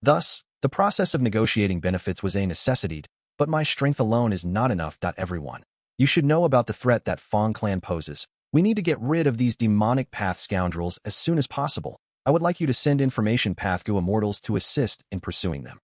[SPEAKER 1] Thus, the process of negotiating benefits was a necessity, but my strength alone is not enough. Everyone, you should know about the threat that Fang Clan poses. We need to get rid of these demonic path scoundrels as soon as possible. I would like you to send information path Gu immortals to assist in pursuing them.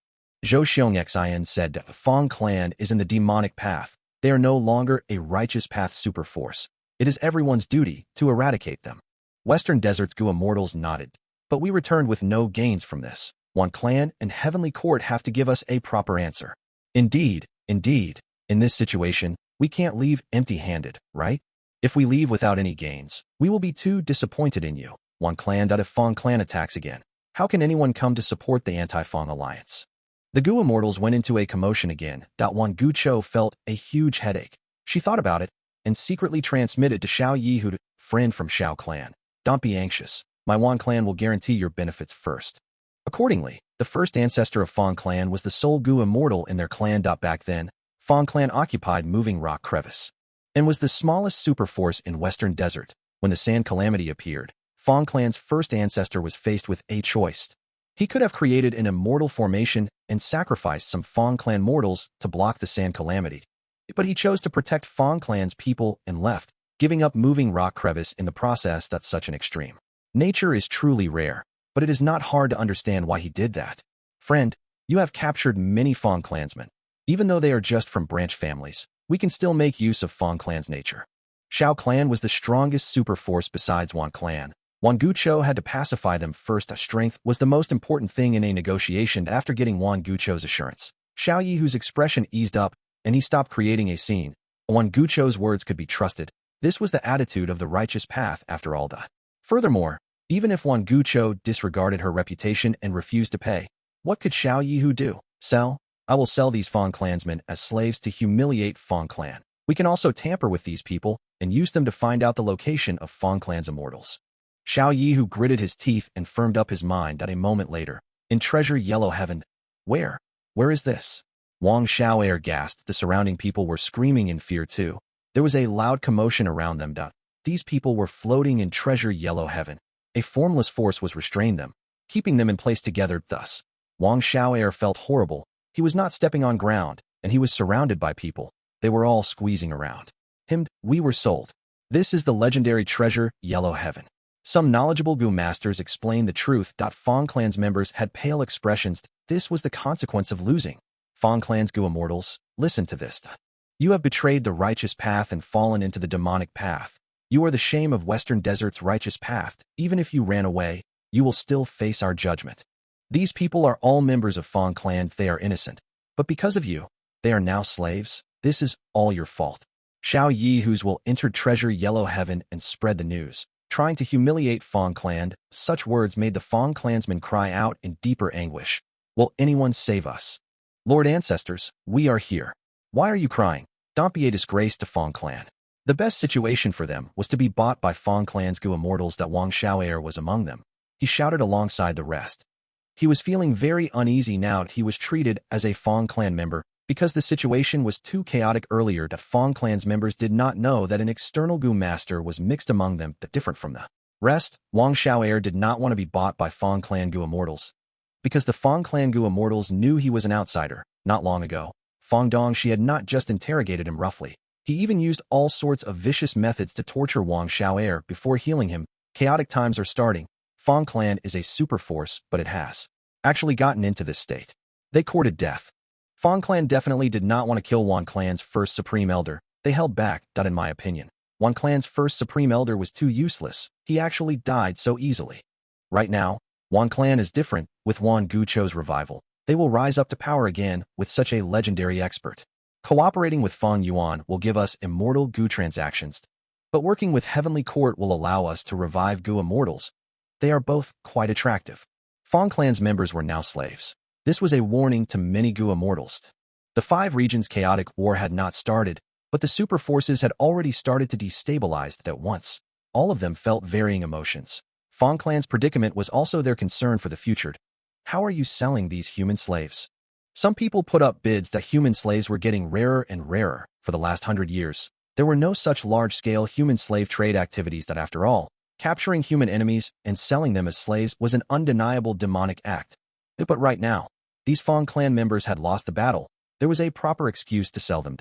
[SPEAKER 2] Zhou Xiongxin said the Fang clan is in the demonic path. They are no longer a righteous path superforce. It is everyone's duty to eradicate them. Western Desert's Gu immortals nodded. But we returned with no gains from this. Wan clan and Heavenly Court have to give us a proper answer. Indeed. In this situation, we can't leave empty-handed, right? If we leave without any gains, we will be too disappointed in you. Wan clan. If Fang clan attacks again, how can anyone come to support the Anti-Fang alliance? The Gu immortals went into a commotion again. Wan Gu Chou felt a huge headache. She thought about it and secretly transmitted to Xiao Yihu, friend from Xiao clan. Don't be anxious. My Wan clan will guarantee your benefits first. Accordingly, the first ancestor of Fang clan was the sole Gu immortal in their clan. Back then, Fang clan occupied Moving Rock Crevice and was the smallest superforce in Western Desert. When the Sand Calamity appeared, Fang clan's first ancestor was faced with a choice. He could have created an immortal formation and sacrificed some Fang clan mortals to block the Sand Calamity, but he chose to protect Fang clan's people and left, giving up Moving Rock Crevice in the process. That's such an extreme. Nature is truly rare, but it is not hard to understand why he did that. Friend, you have captured many Fang clansmen. Even though they are just from branch families, we can still make use of Fang clan's nature. Xiao clan was the strongest superforce besides Wan clan. Wan Gu Chou had to pacify them first. Strength was the most important thing in a negotiation. After getting Wan Gu Chou's assurance, Xiao Yihu's expression eased up, and he stopped creating a scene. Wan Gu Chou's words could be trusted. This was the attitude of the righteous path after all that. Furthermore, even if Wan Gu Chou disregarded her reputation and refused to pay, what could Xiao Yihu do? Sell? I will sell these Fang clansmen as slaves to humiliate Fang clan. We can also tamper with these people and use them to find out the location of Fang clan's immortals. Xiao Yihu gritted his teeth and firmed up his mind. A moment later, in Treasure Yellow Heaven. Where? Where is this? Wang Xiao'er gasped. The surrounding people were screaming in fear too. There was a loud commotion around them. These people were floating in Treasure Yellow Heaven. A formless force was restraining them, keeping them in place together. Thus, Wang Xiao'er felt horrible. He was not stepping on ground, and he was surrounded by people. They were all squeezing around him. We were sold. This is the legendary Treasure Yellow Heaven. Some knowledgeable Gu masters explained the truth. Fang clan's members had pale expressions. This was the consequence of losing. Fang clan's Gu immortals, listen to this. You have betrayed the righteous path and fallen into the demonic path. You are the shame of Western Desert's righteous path. Even if you ran away, you will still face our judgment. These people are all members of Fang clan. They are innocent. But because of you, they are now slaves. This is all your fault. Xiao Yihu's will enter Treasure Yellow Heaven and spread the news, trying to humiliate Fang clan. Such words made the Fang clansmen cry out in deeper anguish. Will anyone save us? Lord Ancestors, we are here. Why are you crying? Don't be a disgrace to Fang clan. The best situation for them was to be bought by Fang clan's Gu immortals. Wang Xiao'er was among them. He shouted alongside the rest. He was feeling very uneasy now that he was treated as a Fang clan member, because the situation was too chaotic earlier. The Fang clan's members did not know that an external Gu master was mixed among them, different from the rest. Wang Xiao'er did not want to be bought by Fang clan Gu immortals, because the Fang clan Gu immortals knew he was an outsider. Not long ago, Fang Dongxi had not just interrogated him roughly. He even used all sorts of vicious methods to torture Wang Xiao'er before healing him. Chaotic times are starting. Fang clan is a superforce, but it has actually gotten into this state. They courted death. Fang clan definitely did not want to kill Wan clan's first Supreme Elder. They held back. In my opinion, Wan clan's first Supreme Elder was too useless. He actually died so easily. Right now, Wan clan is different. With Wan Gu Chou's revival, they will rise up to power again with such a legendary expert. Cooperating with Fang Yuan will give us immortal Gu transactions, but working with Heavenly Court will allow us to revive Gu immortals. They are both quite attractive. Fang clan's members were now slaves. This was a warning to many Gu immortals. The 5 regions' chaotic war had not started, but the super forces had already started to destabilize at once. All of them felt varying emotions. Fang clan's predicament was also their concern for the future. How are you selling these human slaves? Some people put up bids that human slaves were getting rarer and rarer. For the last 100 years, there were no such large-scale human slave trade activities. After all, capturing human enemies and selling them as slaves was an undeniable demonic act. But right now, these Fang clan members had lost the battle. There was a proper excuse to sell them.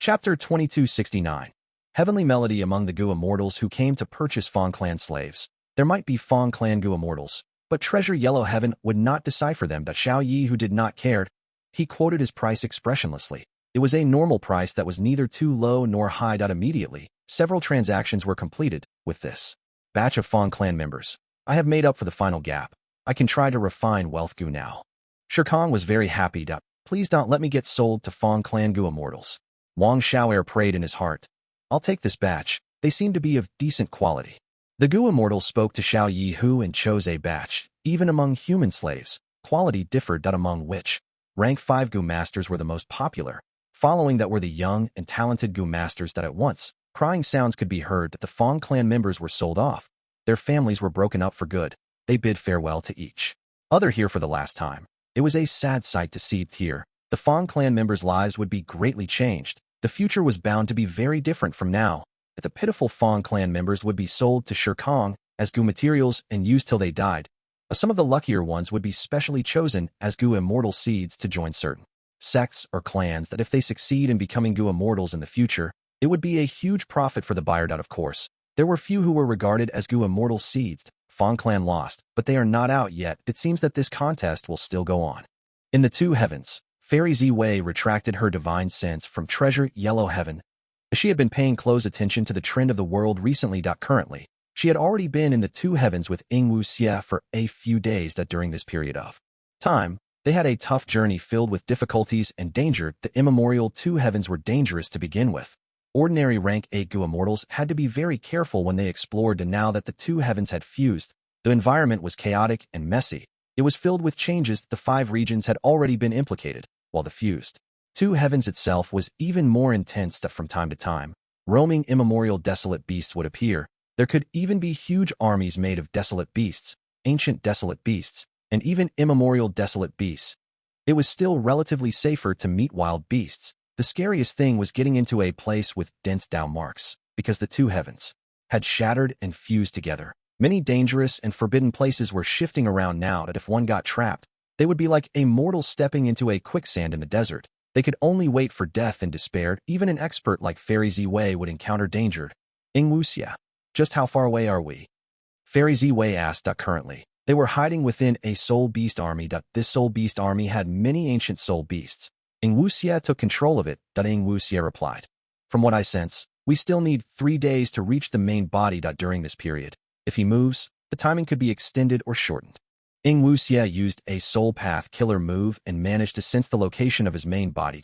[SPEAKER 2] Chapter 2269. Heavenly Melody. Among the Gu immortals who came to purchase Fang clan slaves, there might be Fang clan Gu immortals, but Treasure Yellow Heaven would not decipher them. Xiao Yi, who did not care, He quoted his price expressionlessly. It was a normal price that was neither too low nor high. Immediately, several transactions were completed with this batch of Fang clan members. I have made up for the final gap. I can try to refine Wealth Gu now. Shirkong was very happy. Please don't let me get sold to Fang Clan Gu immortals. Wang Xiaoer prayed in his heart. I'll take this batch. They seem to be of decent quality. The Gu immortals spoke to Xiao Yi Hu and chose a batch. Even among human slaves, quality differed. Among which rank 5 Gu masters were the most popular. Following that were the young and talented Gu masters. At once, crying sounds could be heard that the Fang clan members were sold off. Their families were broken up for good. They bid farewell to each other here for the last time. It was a sad sight to see here. The Fang clan members' lives would be greatly changed. The future was bound to be very different from now. That the pitiful Fang clan members would be sold to Shirkong as Gu materials and used till they died. Some of the luckier ones would be specially chosen as Gu immortal seeds to join certain sects or clans that if they succeed in becoming Gu immortals in the future, it would be a huge profit for the buyer. Of course, there were few who were regarded as Gu immortal seeds. Fang clan lost, but they are not out yet. It seems that this contest will still go on. In the two heavens, Fairy Zi Wei retracted her divine sense from treasure yellow heaven. As she had been paying close attention to the trend of the world recently. Currently, she had already been in the two heavens with Wu Xie for a few days. During this period of time, they had a tough journey filled with difficulties and danger. The immemorial two heavens were dangerous to begin with. Ordinary rank 8 Gu immortals had to be very careful when they explored. And now that the two heavens had fused, the environment was chaotic and messy. It was filled with changes. The 5 regions had already been implicated, while the fused two heavens itself was even more intense. From time to time, roaming immemorial desolate beasts would appear. There could even be huge armies made of desolate beasts, ancient desolate beasts, and even immemorial desolate beasts. It was still relatively safer to meet wild beasts. The scariest thing was getting into a place with dense Dao marks, because the two heavens had shattered and fused together. Many dangerous and forbidden places were shifting around now. That if one got trapped, they would be like a mortal stepping into a quicksand in the desert. They could only wait for death and despair. Even an expert like Fairy Zi Wei would encounter danger. Wu Xie, just how far away are we? Fairy Zi Wei asked. Currently, they were hiding within a soul beast army. This soul beast army had many ancient soul beasts. Wu Xie took control of it. Wu Xie replied. From what I sense, we still need 3 days to reach the main body. During this period, if he moves, the timing could be extended or shortened. Wu Xie used a soul path killer move and managed to sense the location of his main body.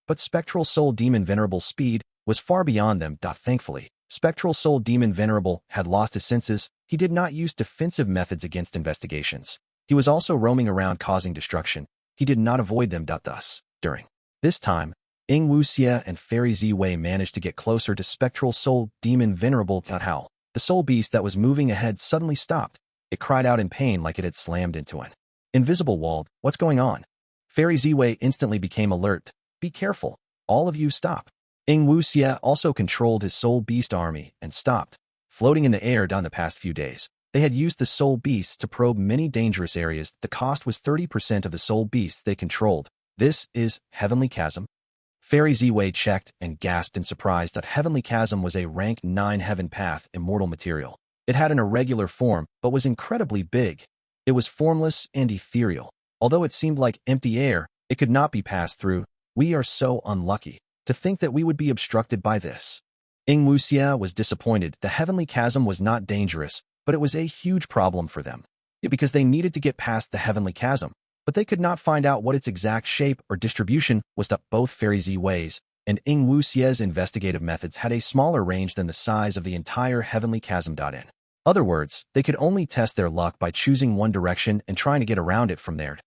[SPEAKER 2] But Spectral Soul Demon Venerable speed was far beyond them. Thankfully, Spectral Soul Demon Venerable had lost his senses. He did not use defensive methods against investigations. He was also roaming around causing destruction. He did not avoid them. Thus, during this time, Wu Xie and Fairy Zi Wei managed to get closer to Spectral Soul Demon Venerable. How? The soul beast that was moving ahead suddenly stopped. It cried out in pain like it had slammed into an invisible wall. What's going on? Fairy Zi Wei instantly became alert. Be careful. All of you stop. Wu Xie also controlled his soul beast army and stopped, floating in the air. Down the past few days, they had used the soul beasts to probe many dangerous areas. The cost was 30% of the soul beasts they controlled. This is Heavenly Chasm. Fairy Zi Wei checked and gasped in surprise that Heavenly Chasm was a rank 9 heaven path immortal material. It had an irregular form, but was incredibly big. It was formless and ethereal. Although it seemed like empty air, it could not be passed through. We are so unlucky to think that we would be obstructed by this. Wu Xie was disappointed. The Heavenly Chasm was not dangerous, but it was a huge problem for them. Because they needed to get past the Heavenly Chasm, but they could not find out what its exact shape or distribution was. Both Fairy Zi Wei's and Wu Xie's investigative methods had a smaller range than the size of the entire Heavenly Chasm. In other words, they could only test their luck by choosing one direction and trying to get around it from there.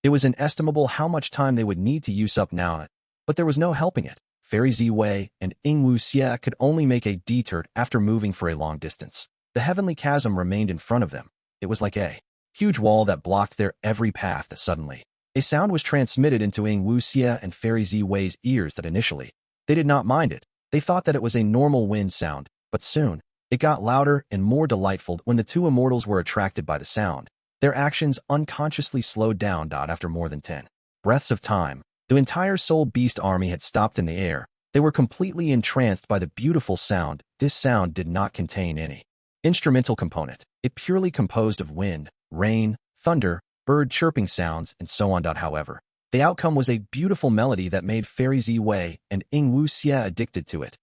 [SPEAKER 2] It was inestimable how much time they would need to use up now, but there was no helping it. Fairy Zi Wei and Wu Xie could only make a detour after moving for a long distance. The Heavenly Chasm remained in front of them. It was like a huge wall that blocked their every path. Suddenly, a sound was transmitted into Wu Xie and Fairy Zi Wei's ears that initially, they did not mind it. They thought that it was a normal wind sound, but soon, it got louder and more delightful. When the two immortals were attracted by the sound, their actions unconsciously slowed down. After more than 10 breaths of time, the entire Soul Beast army had stopped in the air. They were completely entranced by the beautiful sound. This sound did not contain any instrumental component. It purely composed of wind, rain, thunder, bird chirping sounds, and so on. However,
[SPEAKER 1] The outcome was a beautiful melody that made Fairy Zi Wei and Ying Wuxia addicted to it.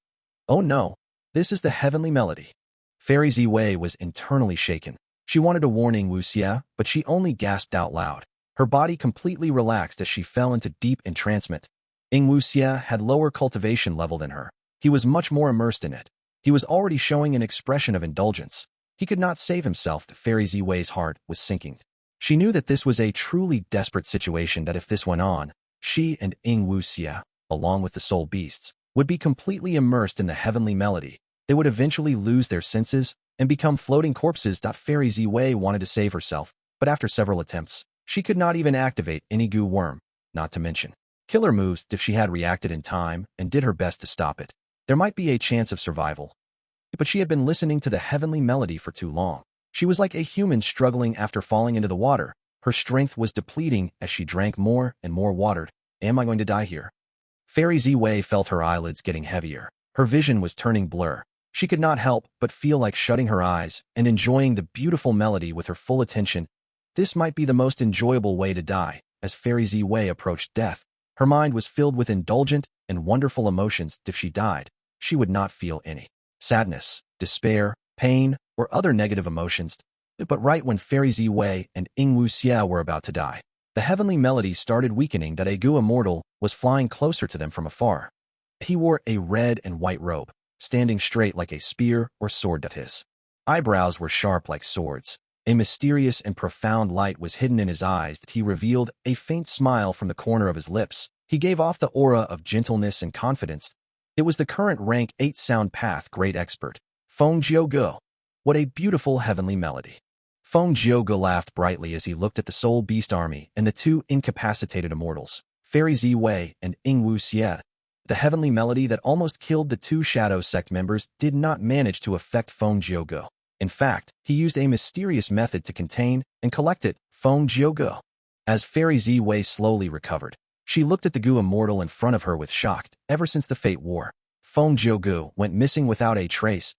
[SPEAKER 1] Oh no, this is the heavenly melody. Fairy Zi Wei was internally shaken. She wanted to warn Ying Wuxia, but she only gasped out loud. Her body completely relaxed as she fell into deep entrancement. Ying Wuxia had lower cultivation level than her. He was much more immersed in it. He was already showing an expression of indulgence. He could not save himself. Fairy Zi Wei's heart was sinking. She knew that this was a truly desperate situation, that if this went on, she and Ying Wuxia, along with the soul beasts, would be completely immersed in the heavenly melody. They would eventually lose their senses and become floating corpses. Fairy Zi Wei wanted to save herself, but after several attempts, she could not even activate any Gu worm, not to mention killer moves. If she had reacted in time and did her best to stop it, there might be a chance of survival. But she had been listening to the heavenly melody for too long. She was like a human struggling after falling into the water. Her strength was depleting as she drank more and more water. Am I going to die here? Fairy Zi Wei felt her eyelids getting heavier. Her vision was turning blur. She could not help but feel like shutting her eyes and enjoying the beautiful melody with her full attention. This might be the most enjoyable way to die. As Fairy Zi Wei approached death, her mind was filled with indulgent and wonderful emotions. If she died, she would not feel any sadness, despair, pain, or other negative emotions. But right when Fairy Zi Wei and Ying Wuxia were about to die, the heavenly melody started weakening. A Gu immortal was flying closer to them from afar. He wore a red and white robe, standing straight like a spear or sword. His eyebrows were sharp like swords. A mysterious and profound light was hidden in his eyes. He revealed a faint smile from the corner of his lips. He gave off the aura of gentleness and confidence. It was the current rank 8 sound path great expert, Fang Yuan. What a beautiful heavenly melody. Fang Yuan laughed brightly as he looked at the soul beast army and the two incapacitated immortals, Fairy Zi Wei and Ying Wuxia. The heavenly melody that almost killed the 2 shadow sect members did not manage to affect Fang Yuan. In fact, he used a mysterious method to contain and collect it. Fang Yuan. As Fairy Zi Wei slowly recovered, she looked at the Gu immortal in front of her with shock. Ever since the Fate War, Fang Yuan went missing without a trace.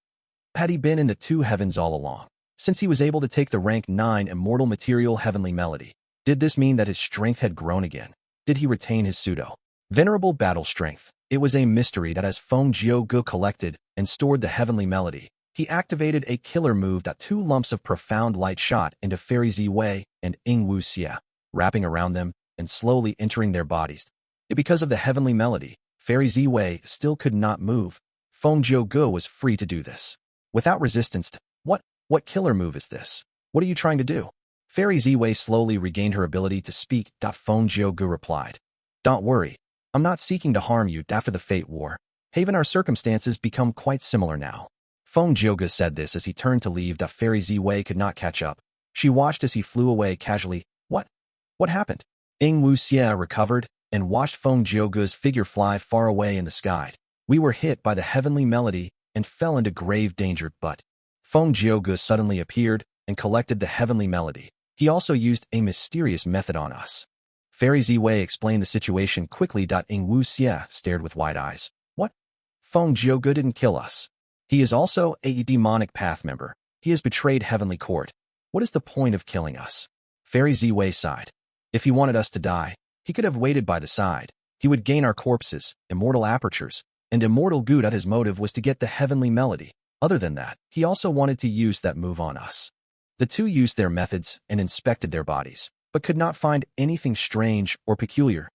[SPEAKER 1] Had he been in the 2 heavens all along? Since he was able to take the rank 9 immortal material heavenly melody, did this mean that his strength had grown again? Did he retain his pseudo-venerable battle strength? It was a mystery that as Fang Yuan collected and stored the heavenly melody, he activated a killer move that 2 lumps of profound light shot into Fairy Zi Wei and Ying Wuxia, wrapping around them and slowly entering their bodies. Because of the heavenly melody, Fairy Zi Wei still could not move. Fang Yuan was free to do this without resistance. What killer move is this? What are you trying to do? Fairy Zi Wei slowly regained her ability to speak. Fang Yuan replied, "Don't worry. I'm not seeking to harm you. After the Fate War, Haven, our circumstances become quite similar now." Fang Yuan said this as he turned to leave. Fairy Zi Wei could not catch up. She watched as he flew away casually. What happened? Ying Wuxia recovered and watched Fang Yuan's figure fly far away in the sky. We were hit by the heavenly melody and fell into grave danger, but Fang Yuan suddenly appeared and collected the heavenly melody. He also used a mysterious method on us. Fairy Zi Wei explained the situation quickly. Ying Wuxia stared with wide eyes. What? Fang Yuan didn't kill us. He is also a demonic path member. He has betrayed heavenly court. What is the point of killing us? Fairy Zi Wei sighed. If he wanted us to die, he could have waited by the side. He would gain our corpses, immortal apertures, and immortal Gu. His motive was to get the heavenly melody. Other than that, he also wanted to use that move on us. The 2 used their methods and inspected their bodies, but could not find anything strange or peculiar.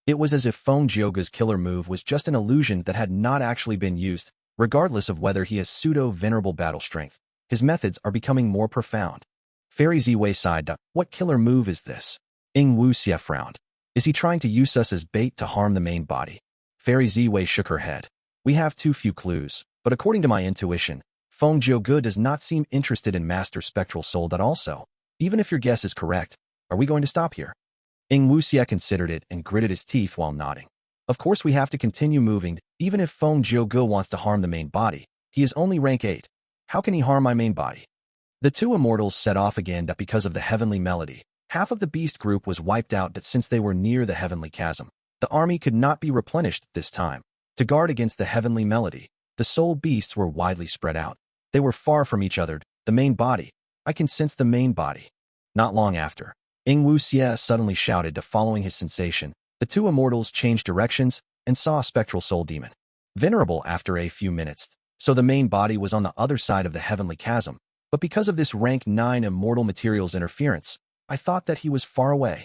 [SPEAKER 1] It was as if Fang Yuan's killer move was just an illusion that had not actually been used, regardless of whether he has pseudo-venerable battle strength. His methods are becoming more profound. Fairy Zi Wei sighed. What killer move is this? Ying Wuxia frowned. Is he trying to use us as bait to harm the main body? Fairy Zi Wei shook her head. We have too few clues, but according to my intuition, Fang Yuan does not seem interested in Master Spectral Soul. Also, even if your guess is correct, are we going to stop here? Ying Wuxia considered it and gritted his teeth while nodding. Of course we have to continue moving, even if Fang Yuan wants to harm the main body. He is only rank 8. How can he harm my main body? The 2 immortals set off again. Because of the heavenly melody, half of the beast group was wiped out. Since they were near the heavenly chasm, the army could not be replenished this time. To guard against the heavenly melody, the soul beasts were widely spread out. They were far from each other. The main body. I can sense the main body. Not long after, Ying Wuxia suddenly shouted. Following his sensation, The two immortals changed directions and saw a spectral soul demon. Venerable after a few minutes, so the main body was on the other side of the heavenly chasm, but because of this rank 9 immortal materials interference, I thought that he was far away.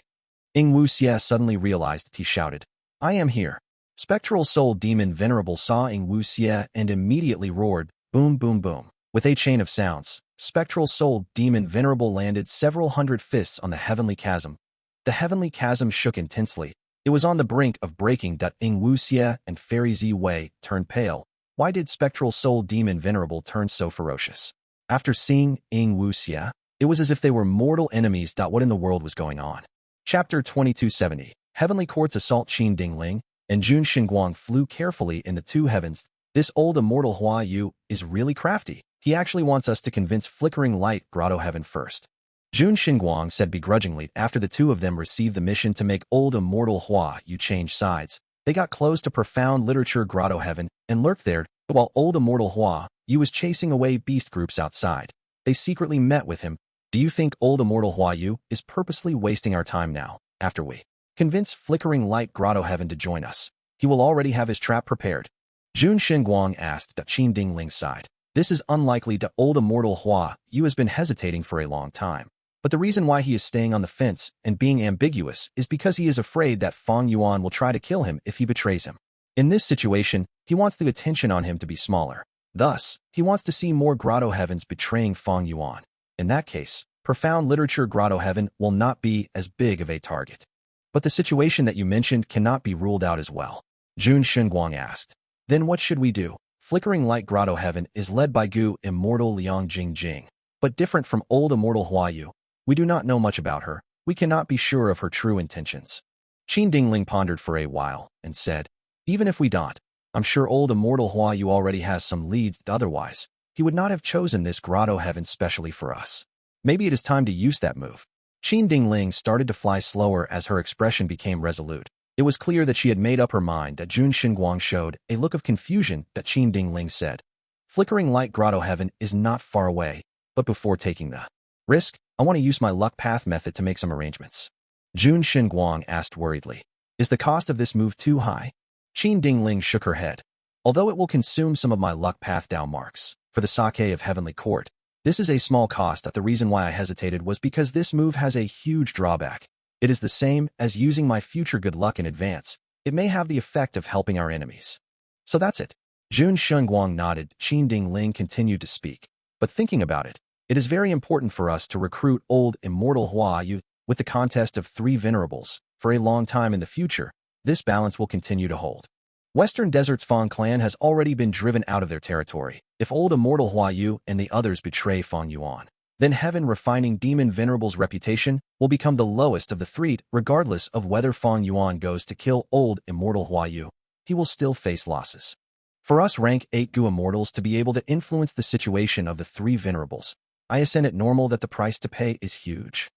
[SPEAKER 1] Ing Wuxie suddenly realized, he shouted, "I am here." Spectral soul demon Venerable saw Ing Wuxie and immediately roared, boom boom boom. With a chain of sounds, spectral soul demon Venerable landed several hundred fists on the heavenly chasm. The heavenly chasm shook intensely. It was on the brink of breaking. Ing Wuxie and Fairy Zi Wei turned pale. Why did spectral soul demon Venerable turn so ferocious? After seeing Ing Wuxie, it was as if they were mortal enemies. What in the world was going on? Chapter 2270. Heavenly Court's assault. Qin Dingling and Jun Xinguang flew carefully in the two heavens. This old immortal Hua Yu is really crafty. He actually wants us to convince Flickering Light Grotto-Heaven first. Jun Xinguang said begrudgingly after the two of them received the mission to make old immortal Hua Yu change sides. They got close to profound literature Grotto-Heaven and lurked there, while old immortal Hua Yu was chasing away beast groups outside. They secretly met with him. Do you think old immortal Hua Yu is purposely wasting our time now, after we convince Flickering Light Grotto-Heaven to join us? He will already have his trap prepared. Jun Xinguang asked. Qin Dingling sighed. This is unlikely. Old immortal Hua Yu has been hesitating for a long time. But the reason why he is staying on the fence and being ambiguous is because he is afraid that Fang Yuan will try to kill him if he betrays him. In this situation, he wants the attention on him to be smaller. Thus, he wants to see more Grotto-Heavens betraying Fang Yuan. In that case, profound literature Grotto-Heaven will not be as big of a target. But the situation that you mentioned cannot be ruled out as well. Jun Xinguang asked. Then what should we do? Flickering Light Grotto-Heaven is led by Gu Immortal Liang Jingjing, but different from old immortal Hua Yu. We do not know much about her. We cannot be sure of her true intentions. Qin Dingling pondered for a while and said, even if we don't, I'm sure old immortal Hua Yu already has some leads. Otherwise, he would not have chosen this Grotto-Heaven specially for us. Maybe it is time to use that move. Qin Dingling started to fly slower as her expression became resolute. It was clear that she had made up her mind. Jun Xinguang showed a look of confusion. Qin Dingling said, Flickering Light Grotto-Heaven is not far away, but before taking the risk, I want to use my luck path method to make some arrangements. Jun Xinguang asked worriedly, is the cost of this move too high? Qin Dingling shook her head. Although it will consume some of my luck path Dao marks for the sake of Heavenly Court, this is a small cost. The reason why I hesitated was because this move has a huge drawback. It is the same as using my future good luck in advance. It may have the effect of helping our enemies. So that's it. Jun Xinguang nodded. Qin Dingling continued to speak. But thinking about it, it is very important for us to recruit old immortal Hua Yu with the contest of 3 venerables. For a long time in the future, this balance will continue to hold. Western Desert's Fang clan has already been driven out of their territory. If old immortal Hua Yu and the others betray Fang Yuan, then Heaven Refining Demon Venerable's reputation will become the lowest of the 3. Regardless of whether Fang Yuan goes to kill old immortal Hua Yu, he will still face losses. For us rank 8 Gu immortals to be able to influence the situation of the 3 venerables, I ascend it normal that the price to pay is huge.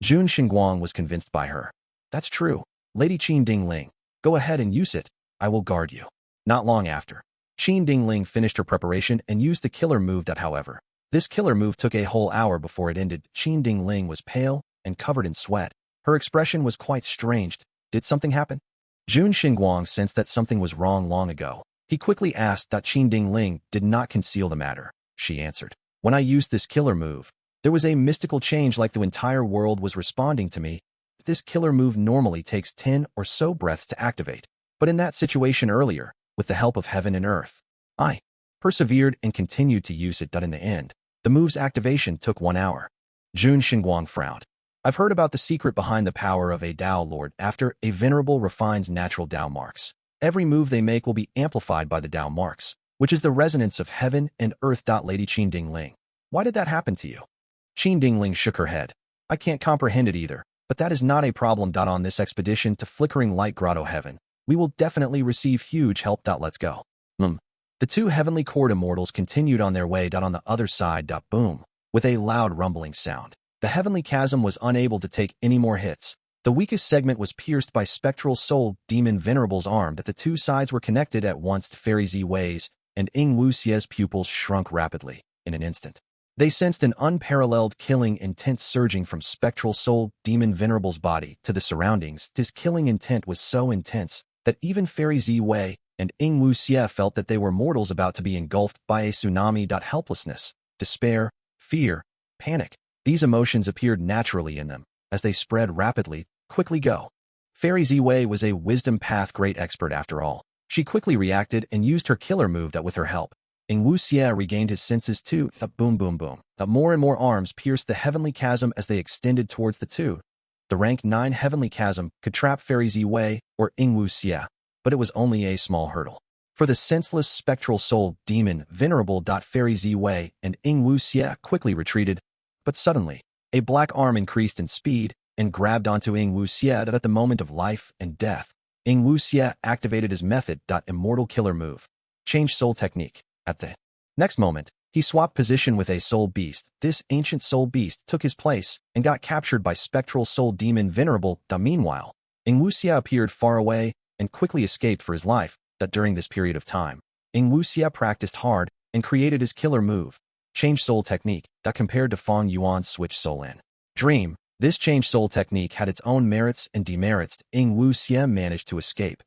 [SPEAKER 1] Jun Xinguang was convinced by her. That's true. Lady Qin Dingling, go ahead and use it. I will guard you. Not long after, Qin Dingling finished her preparation and used the killer move. However, this killer move took a whole hour before it ended. Qin Dingling was pale and covered in sweat. Her expression was quite strange. Did something happen? Jun Xinguang sensed that something was wrong long ago. He quickly asked. Qin Dingling did not conceal the matter. She answered, when I used this killer move, there was a mystical change like the entire world was responding to me. This killer move normally takes 10 or so breaths to activate. But in that situation earlier, with the help of heaven and earth, I persevered and continued to use it. In the end, the move's activation took 1 hour. Jun Xinguang frowned. I've heard about the secret behind the power of a Dao Lord. After a venerable refines natural Dao marks, every move they make will be amplified by the Dao marks, which is the resonance of heaven and earth. Lady Qin Dingling, why did that happen to you? Qin Dingling shook her head. I can't comprehend it either, but that is not a problem. On this expedition to Flickering Light Grotto-Heaven, we will definitely receive huge help. Let's go. The 2 Heavenly Court immortals continued on their way. On the other side, boom, with a loud rumbling sound. The heavenly chasm was unable to take any more hits. The weakest segment was pierced by spectral soul demon Venerable's arm. The 2 sides were connected at once. Fairy Zi Wei's and Ing Wuxie's pupils shrunk rapidly in an instant.
[SPEAKER 2] They sensed an unparalleled killing intent surging from Spectral Soul Demon Venerable's body to the surroundings. His killing intent was so intense that even Fairy Ziwei and Ing Wuxia felt that they were mortals about to be engulfed by a tsunami. Helplessness, despair, fear, panic. These emotions appeared naturally in them as they spread rapidly. Quickly go. Fairy Ziwei was a wisdom path great expert after all. She quickly reacted and used her killer move that with her help. Ing Wuxia regained his senses too. Boom, boom, boom. More and more arms pierced the heavenly chasm as they extended towards the two. The rank 9 heavenly chasm could trap Fairy Ziwei or Ing Wuxia, but it was only a small hurdle. For the senseless spectral soul demon venerable. Fairy Ziwei and Ing Wuxia quickly retreated, but suddenly, a black arm increased in speed and grabbed onto Ing Wuxia at the moment of life and death. Ing Wuxia activated his method. Immortal killer move. Change soul technique. At the next moment, he swapped position with a soul beast. This ancient soul beast took his place and got captured by spectral soul demon venerable. Meanwhile, Ing Wuxia appeared far away and quickly escaped for his life. During this period of time, Ing Wuxia practiced hard and created his killer move. Change soul technique. Compared to Fang Yuan's switch soul in dream, this change soul technique had its own merits and demerits. Ing Wuxia managed to escape.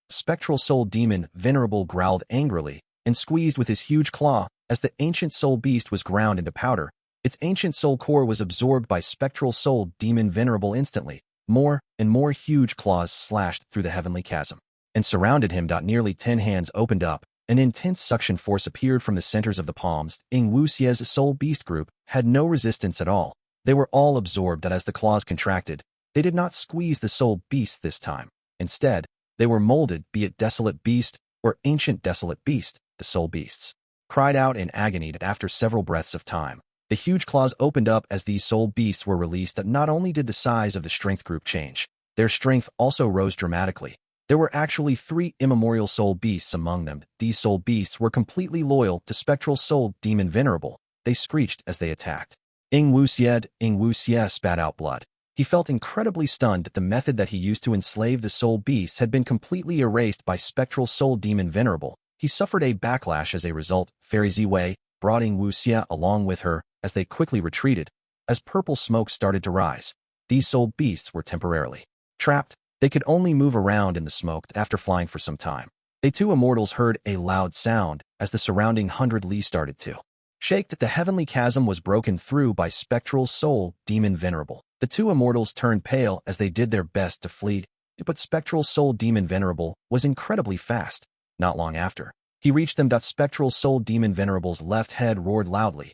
[SPEAKER 2] Spectral soul demon venerable growled angrily and squeezed with his huge claw as the ancient soul beast was ground into powder. Its ancient soul core was absorbed by spectral soul demon venerable instantly. More and more huge claws slashed through the heavenly chasm and surrounded him. Nearly 10 hands opened up. An intense suction force appeared from the centers of the palms. Ing Wuxia's soul beast group had no resistance at all. They were all absorbed as the claws contracted. They did not squeeze the soul beast this time. Instead, they were molded, be it desolate beast or ancient desolate beast. The soul beasts cried out in agony after several breaths of time. The huge claws opened up as these soul beasts were released. Not only did the size of the strength group change, their strength also rose dramatically. There were actually 3 immemorial soul beasts among them. These soul beasts were completely loyal to spectral soul demon venerable. They screeched as they attacked. Ing Wuxia spat out blood. He felt incredibly stunned that the method that he used to enslave the soul beasts had been completely erased by spectral soul demon venerable. He suffered a backlash as a result. Fairy Ziwei brought Ing Wuxia along with her as they quickly retreated. As purple smoke started to rise, these soul beasts were temporarily trapped. They could only move around in the smoke after flying for some time. The two immortals heard a loud sound as the surrounding 100 li started to shake. The heavenly chasm was broken through by spectral soul demon venerable. The two immortals turned pale as they did their best to flee, but spectral soul demon venerable was incredibly fast. Not long after, he reached them. Spectral soul demon venerable's left head roared loudly.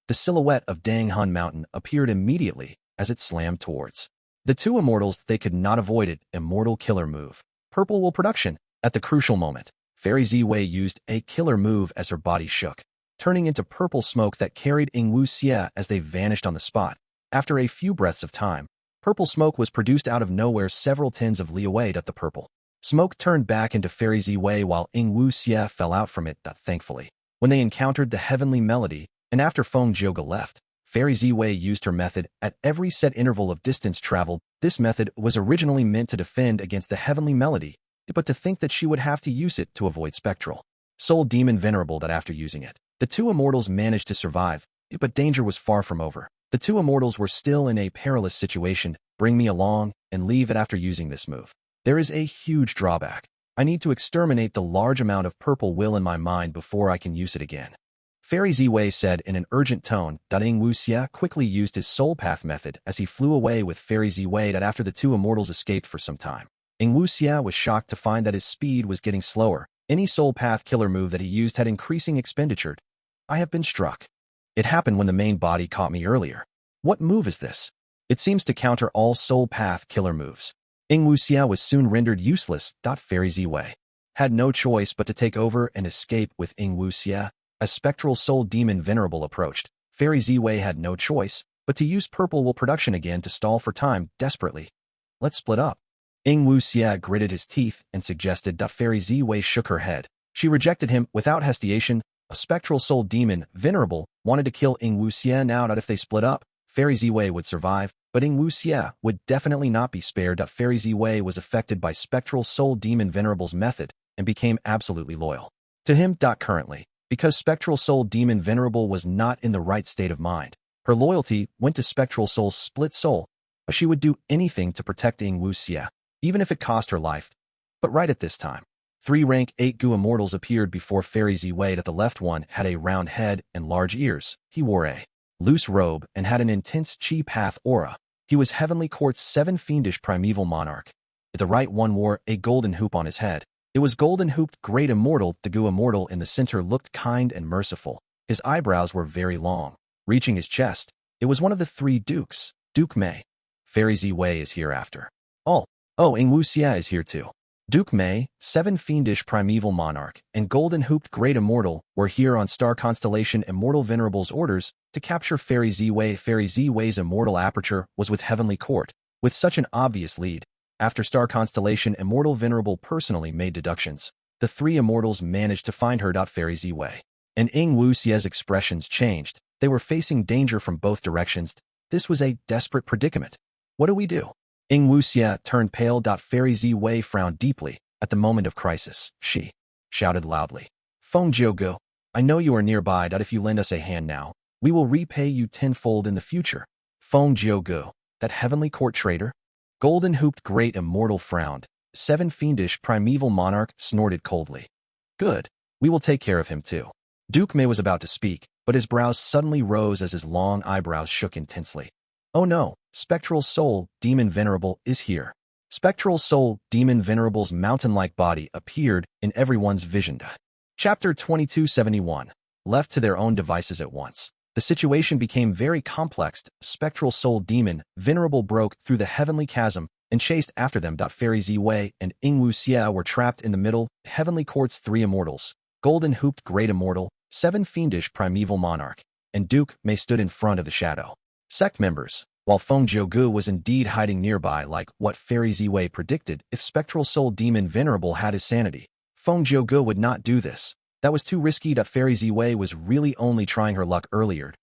[SPEAKER 2] The silhouette of Dang Hun Mountain appeared immediately as it slammed towards the two immortals. They could not avoid it. Immortal killer move. Purple wool production. At the crucial moment, Fairy Ziwei used a killer move as her body shook, turning into purple smoke that carried Ing Wuxia as they vanished on the spot. After a few breaths of time, purple smoke was produced out of nowhere several tens of li away. The purple smoke turned back into Fairy Ziwei while Ing Wuxia fell out from it. Thankfully, when they encountered the heavenly melody, and after Feng Zhouge left, Fairy Ziwei used her method at every set interval of distance traveled. This method was originally meant to defend against the heavenly melody, but to think that she would have to use it to avoid spectral soul demon venerable. After using it, the two immortals managed to survive, but danger was far from over. The two immortals were still in a perilous situation. Bring me along and leave it after using this move. There is a huge drawback. I need to exterminate the large amount of purple will in my mind before I can use it again. Fairy Ziwei said in an urgent tone. Ing Wuxia quickly used his soul path method as he flew away with Fairy Ziwei after the two immortals escaped for some time. Ing Wuxia was shocked to find that his speed was getting slower. Any soul path killer move that he used had increasing expenditure. I have been struck. It happened when the main body caught me earlier. What move is this? It seems to counter all soul path killer moves. Ing Wuxia was soon rendered useless. Fairy Ziwei had no choice but to take over and escape with Ing Wuxia. As spectral soul demon venerable approached, Fairy Ziwei had no choice but to use purple wool production again to stall for time desperately. Let's split up. Ing Wuxia gritted his teeth and suggested. Fairy Ziwei shook her head. She rejected him without hesitation. A spectral soul demon venerable wanted to kill Ing Wuxia now. If they split up, Fairy Ziwei would survive, but Ing Wuxia would definitely not be spared. Fairy Ziwei was affected by spectral soul demon venerable's method and became absolutely loyal to him. Currently, Because Spectral Soul Demon Venerable was not in the right state of mind. Her loyalty went to Spectral Soul's split soul, but she would do anything to protect Ing Wuxia, even if it cost her life. But right at this time, 3 rank 8 Gu immortals appeared before Fairy Ziwei. That the left one had a round head and large ears. He wore a loose robe and had an intense chi path aura. He was Heavenly Court's 7 fiendish primeval monarch. The right one wore a golden hoop on his head. It was golden-hooped Great Immortal. The Gu Immortal in the center looked kind and merciful. His eyebrows were very long, reaching his chest. It was one of the 3 dukes, Duke Mei. Fairy Ziwei is here after. Oh, Ing Wuxia is here too. Duke Mei, 7 fiendish primeval monarch, and golden-hooped Great Immortal were here on Star Constellation Immortal Venerable's orders to capture Fairy Ziwei. Fairy Ziwei's immortal aperture was with Heavenly Court, with such an obvious lead. After Star Constellation Immortal Venerable personally made deductions, the 3 immortals managed to find her. Fairy Ziwei and Ing Wuxia's expressions changed. They were facing danger from both directions. This was a desperate predicament. What do we do? Ing Wuxia turned pale. Fairy Ziwei frowned deeply. At the moment of crisis, she shouted loudly, Feng Gu, I know you are nearby. If you lend us a hand now, we will repay you tenfold in the future. Feng Gu, that Heavenly Court traitor? Golden-hooped Great Immortal frowned. 7 fiendish primeval monarch snorted coldly. Good. We will take care of him too. Duke Mei was about to speak, but his brows suddenly rose as his long eyebrows shook intensely. Oh no, Spectral Soul Demon Venerable is here. Spectral Soul Demon Venerable's mountain-like body appeared in everyone's vision. Chapter 2271. Left to their own devices at once, the situation became very complex. Spectral Soul Demon Venerable broke through the heavenly chasm and chased after them. Fairy Ziwei and Ing Wuxia were trapped in the middle. Heavenly Court's 3 immortals, Golden-hooped Great Immortal, 7 fiendish primeval monarch, and Duke Mei stood in front of the shadow sect members, while Feng Gu was indeed hiding nearby like what Fairy Ziwei predicted. If Spectral Soul Demon Venerable had his sanity, Feng Gu would not do this. That was too risky. Fairy Ziwei was really only trying her luck earlier.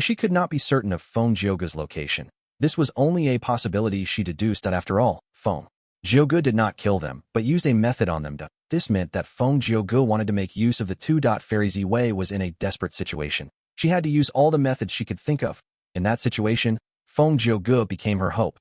[SPEAKER 2] She could not be certain of Feng Gu's location. This was only a possibility. She deduced that after all, Feng Gu did not kill them, but used a method on them. This meant that Feng Gu wanted to make use of the 2. Fairy Ziwei was in a desperate situation. She had to use all the methods she could think of. In that situation, Feng Gu became her hope.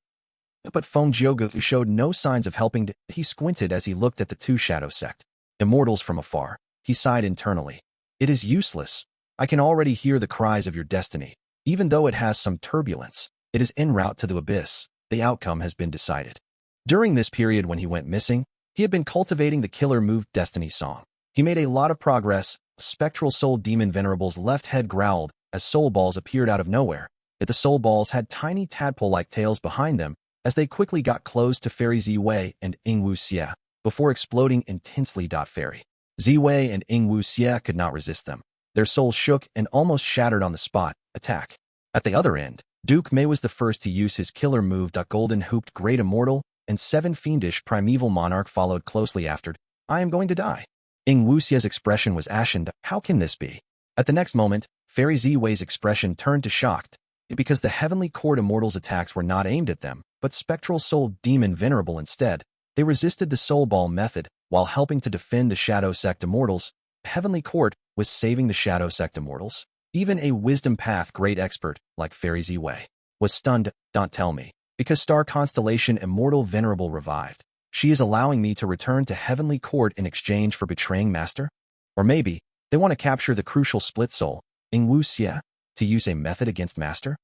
[SPEAKER 2] But Feng Gu showed no signs of helping. He squinted as he looked at the 2 shadow sect immortals from afar. He sighed internally. It is useless. I can already hear the cries of your destiny. Even though it has some turbulence, it is en route to the abyss. The outcome has been decided. During this period when he went missing, he had been cultivating the killer move Destiny Song. He made a lot of progress. Spectral Soul Demon Venerable's left head growled as soul balls appeared out of nowhere. Yet the soul balls had tiny tadpole-like tails behind them as they quickly got close to Fairy Ziwei and Ing Wuxia before exploding intensely. Fairy Ziwei and Ing Wuxia could not resist them. Their souls shook and almost shattered on the spot. Attack. At the other end, Duke Mei was the first to use his killer move. Golden-hooped Great Immortal and 7 fiendish primeval monarch followed closely after. I am going to die. Ing Wuxia's expression was ashen. How can this be? At the next moment, Fairy Ziwei's expression turned to shocked, because the Heavenly Court Immortals' attacks were not aimed at them, but Spectral Soul Demon Venerable instead. They resisted the Soul Ball method while helping to defend the Shadow Sect Immortals. Heavenly Court was saving the Shadow Sect Immortals. Even a Wisdom Path great expert like Fairy Ziwei was stunned. Don't tell me. Because Star Constellation Immortal Venerable revived, she is allowing me to return to Heavenly Court in exchange for betraying Master? Or maybe they want to capture the crucial split soul, Ing Wuxia, to use a method against Master?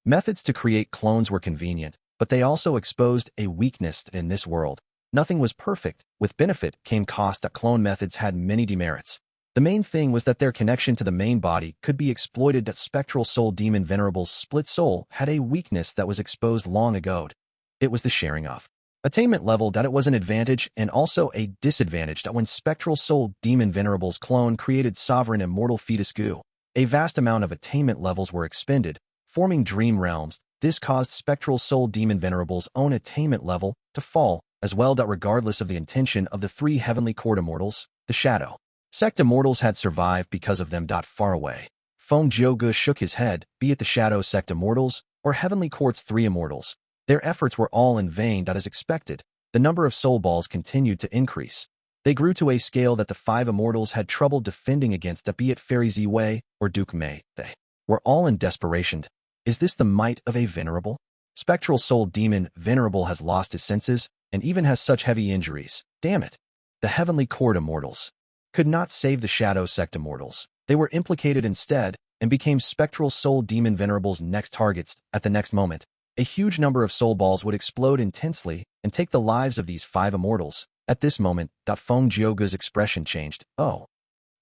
[SPEAKER 2] Methods to create clones were convenient, but they also exposed a weakness in this world. Nothing was perfect. With benefit came cost. Clone methods had many demerits. The main thing was that their connection to the main body could be exploited. That Spectral Soul Demon Venerable's split soul had a weakness that was exposed long ago. It was the sharing of attainment level. That it was an advantage and also a disadvantage. That when Spectral Soul Demon Venerable's clone created Sovereign Immortal Fetus Gu, a vast amount of attainment levels were expended, forming dream realms. This caused Spectral Soul Demon Venerable's own attainment level to fall as well. Regardless of the intention of the 3 Heavenly Court Immortals, the Shadow Sect Immortals had survived because of them. Far away, Feng Gu shook his head. Be it the Shadow Sect Immortals or Heavenly Court's 3 Immortals, their efforts were all in vain. As expected, the number of soul balls continued to increase. They grew to a scale that the five immortals had trouble defending against, be it Fairy Ziwei or Duke Mei. They were all in desperation. Is this the might of a venerable? Spectral soul demon venerable has lost his senses and even has such heavy injuries. Damn it. The heavenly court immortals could not save the shadow sect immortals. They were implicated instead and became spectral soul demon venerable's next targets. At the next moment, a huge number of soul balls would explode intensely and take the lives of these five immortals. At this moment, Fang Yuan's expression changed. Oh.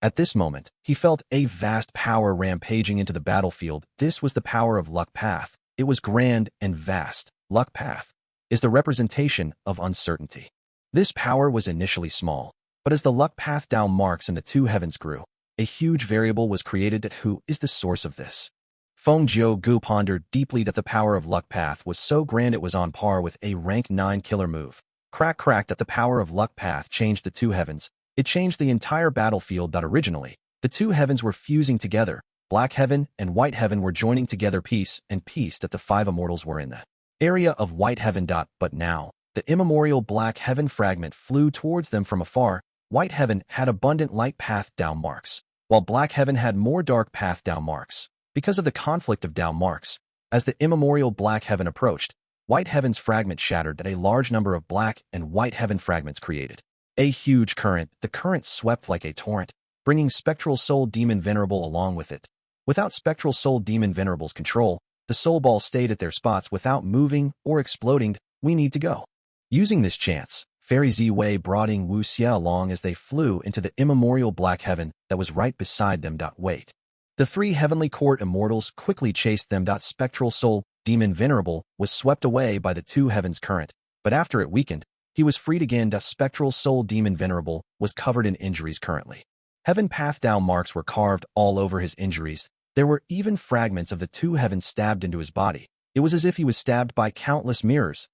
[SPEAKER 2] At this moment, he felt a vast power rampaging into the battlefield. This was the power of Luck Path. It was grand and vast. Luck Path is the representation of uncertainty. This power was initially small, but as the Luck Path down marks in the two heavens grew, a huge variable was created. At who is the source of this? Fang Gu pondered deeply that the power of Luck Path was so grand it was on par with a rank 9 killer move. Crack that the power of Luck Path changed the two heavens. It changed the entire battlefield. Originally, the two heavens were fusing together. Black Heaven and White Heaven were joining together peace that the five immortals were in the area of White Heaven. But now, the immemorial Black Heaven fragment flew towards them from afar. White Heaven had abundant light path down marks, while Black Heaven had more dark path down marks. Because of the conflict of down marks, as the immemorial Black Heaven approached, White Heaven's fragment shattered that a large number of Black and White Heaven fragments created a huge current. The current swept like a torrent, bringing Spectral Soul Demon Venerable along with it. Without Spectral Soul Demon Venerable's control, the soul balls stayed at their spots without moving or exploding. We need to go. Using this chance, Fairy Ziwei brought Wu Xia along as they flew into the immemorial Black Heaven that was right beside them. Wait. The three Heavenly Court immortals quickly chased them. Spectral Soul Demon Venerable was swept away by the two heavens current, but after it weakened, he was freed again. Spectral Soul Demon Venerable was covered in injuries currently. Heaven path down marks were carved all over his injuries. There were even fragments of the two heavens stabbed into his body. It was as if he was stabbed by countless mirrors.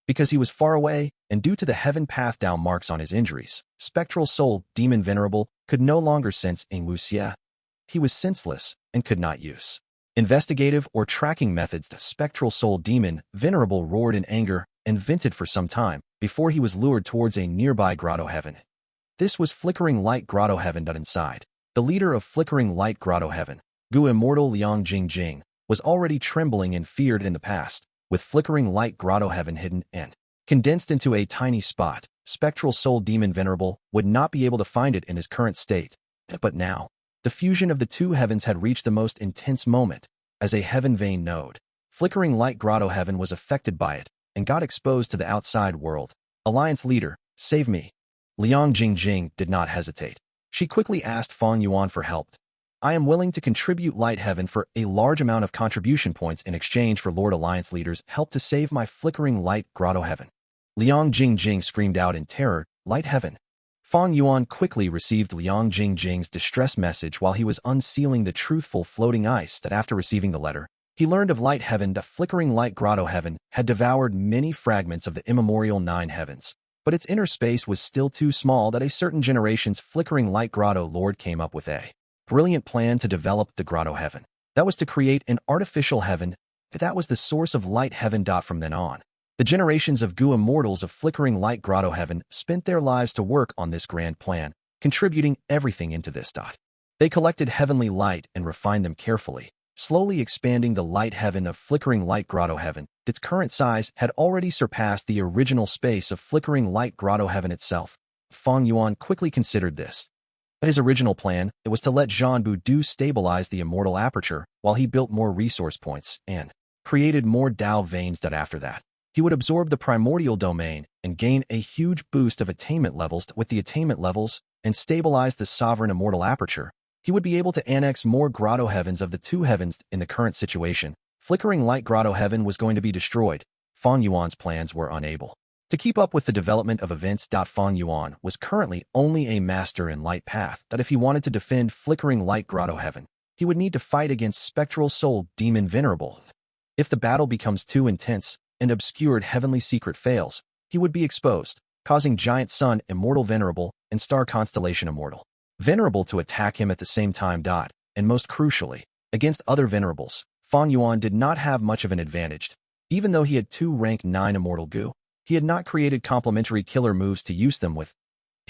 [SPEAKER 2] Because he was far away, and due to the heaven path down marks on his injuries, Spectral Soul Demon Venerable could no longer sense Wu Xia. He was senseless and could not use investigative or tracking methods. The Spectral Soul Demon Venerable roared in anger and vented for some time before he was lured towards a nearby Grotto-Heaven. This was Flickering Light Grotto-Heaven. Inside, the leader of Flickering Light Grotto-Heaven, Gu Immortal Liang Jing, was already trembling and feared in the past. With Flickering Light Grotto-Heaven hidden and condensed into a tiny spot, Spectral Soul Demon Venerable would not be able to find it in his current state. But now, the fusion of the two heavens had reached the most intense moment. As a heaven vein node, Flickering Light Grotto-Heaven was affected by it and got exposed to the outside world. Alliance leader, save me. Liang Jing did not hesitate. She quickly asked Fang Yuan for help. I am willing to contribute Light Heaven for a large amount of contribution points in exchange for Lord Alliance leader's help to save my Flickering Light Grotto-Heaven. Liang Jing screamed out in terror, Light Heaven. Fang Yuan quickly received Liang Jing's distress message while he was unsealing the truthful floating ice. After receiving the letter, he learned of Light Heaven. The Flickering Light Grotto-Heaven had devoured many fragments of the immemorial 9 heavens, but its inner space was still too small that a certain generation's Flickering Light Grotto Lord came up with a brilliant plan to develop the Grotto-Heaven. That was to create an artificial heaven. That was the source of Light Heaven. From then on, the generations of Gu Immortals of Flickering Light Grotto-Heaven spent their lives to work on this grand plan, contributing everything into this. They collected heavenly light and refined them carefully, slowly expanding the Light Heaven of Flickering Light Grotto-Heaven. Its current size had already surpassed the original space of Flickering Light Grotto-Heaven itself. Fang Yuan quickly considered this. His original plan, it was to let Zhan Bu stabilize the immortal aperture while he built more resource points and created more Dao veins. After that, he would absorb the primordial domain and gain a huge boost of attainment levels. With the attainment levels and stabilize the sovereign immortal aperture, he would be able to annex more Grotto-Heavens of the two heavens. In the current situation, Flickering Light Grotto-Heaven was going to be destroyed. Fang Yuan's plans were unable to keep up with the development of events. Fang Yuan was currently only a master in Light Path. If he wanted to defend Flickering Light Grotto-Heaven, he would need to fight against Spectral Soul Demon Venerable. If the battle becomes too intense and obscured heavenly secret fails, he would be exposed, causing Giant Sun Immortal Venerable and Star Constellation Immortal Venerable to attack him at the same time. And most crucially, against other Venerables, Fang Yuan did not have much of an advantage. Even though he had 2 rank 9 Immortal Gu, he had not created complementary killer moves to use them with.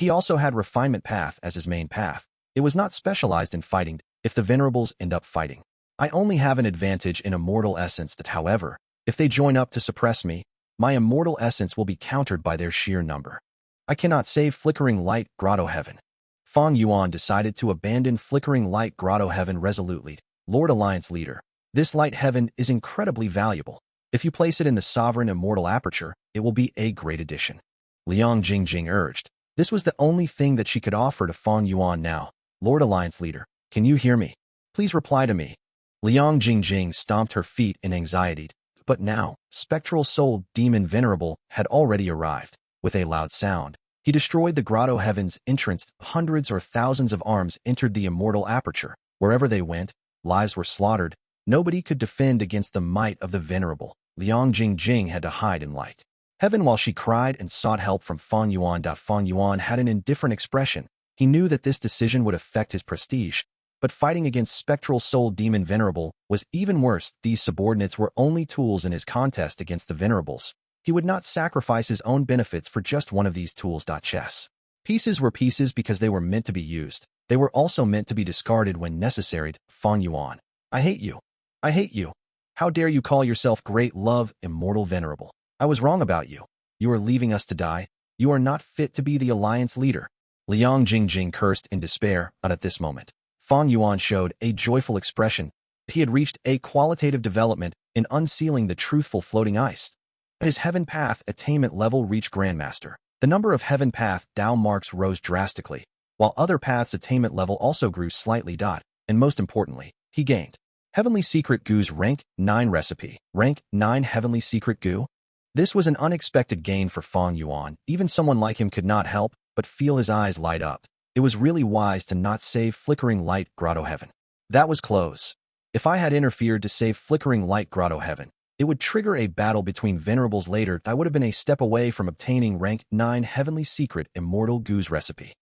[SPEAKER 1] He also had Refinement path as his main path. It was not specialized in fighting if the Venerables end up fighting. I only have an advantage in immortal essence that, however, if they join up to suppress me, my immortal essence will be countered by their sheer number. I cannot save Flickering Light Grotto-Heaven. Fang Yuan decided to abandon Flickering Light Grotto-Heaven resolutely. Lord Alliance Leader, this light heaven is incredibly valuable. If you place it in the Sovereign Immortal Aperture, it will be a great addition. Liang Jingjing urged. This was the only thing that she could offer to Fang Yuan now. Lord Alliance Leader, can you hear me? Please reply to me. Liang Jingjing stomped her feet in anxiety. But now, Spectral Soul Demon Venerable had already arrived. With a loud sound, he destroyed the Grotto-Heavens entrance. Hundreds or thousands of arms entered the immortal aperture. Wherever they went, lives were slaughtered. Nobody could defend against the might of the Venerable. Liang Jingjing had to hide in light heaven while she cried and sought help from Fang Yuan. Fang Yuan had an indifferent expression. He knew that this decision would affect his prestige, but fighting against Spectral Soul Demon Venerable was even worse. These subordinates were only tools in his contest against the Venerables. He would not sacrifice his own benefits for just one of these tools. Chess pieces were pieces because they were meant to be used. They were also meant to be discarded when necessary. Fang Yuan, I hate you. I hate you. How dare you call yourself Great Love, Immortal Venerable? I was wrong about you. You are leaving us to die. You are not fit to be the Alliance Leader. Liang Jingjing cursed in despair, but at this moment, Fang Yuan showed a joyful expression. He had reached a qualitative development in unsealing the truthful floating ice. His Heaven Path attainment level reached Grandmaster. The number of Heaven Path Dao marks rose drastically, while other paths' attainment level also grew slightly. And most importantly, he gained Heavenly Secret Gu's Rank 9 recipe. Rank 9 Heavenly Secret Gu? This was an unexpected gain for Fang Yuan. Even someone like him could not help but feel his eyes light up. It was really wise to not save Flickering Light Grotto-Heaven. That was close. If I had interfered to save Flickering Light Grotto-Heaven, it would trigger a battle between Venerables later. I would have been a step away from obtaining Rank 9 Heavenly Secret Immortal Gu's recipe.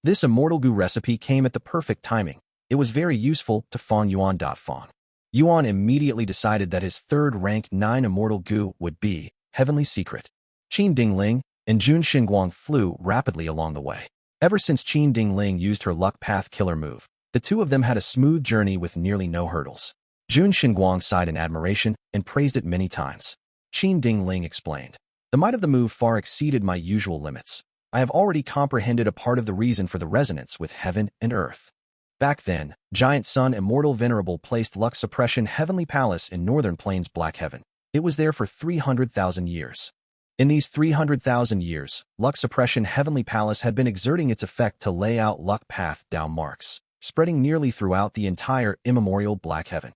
[SPEAKER 1] This Immortal Gu recipe came at the perfect timing. It was very useful to Fang Yuan. Fang Yuan immediately decided that his third Rank 9 Immortal Gu would be Heavenly Secret. Qin Dingling and Jun Xinguang flew rapidly along the way. Ever since Qin Dingling used her Luck Path killer move, the two of them had a smooth journey with nearly no hurdles. Jun Xinguang sighed in admiration and praised it many times. Qin Dingling explained, the might of the move far exceeded my usual limits. I have already comprehended a part of the reason for the resonance with heaven and earth. Back then, Giant Sun Immortal Venerable placed Luck Suppression Heavenly Palace in Northern Plains Black Heaven. It was there for 300,000 years. In these 300,000 years, Luck Suppression Heavenly Palace had been exerting its effect to lay out Luck Path Dao marks, spreading nearly throughout the entire immemorial Black Heaven.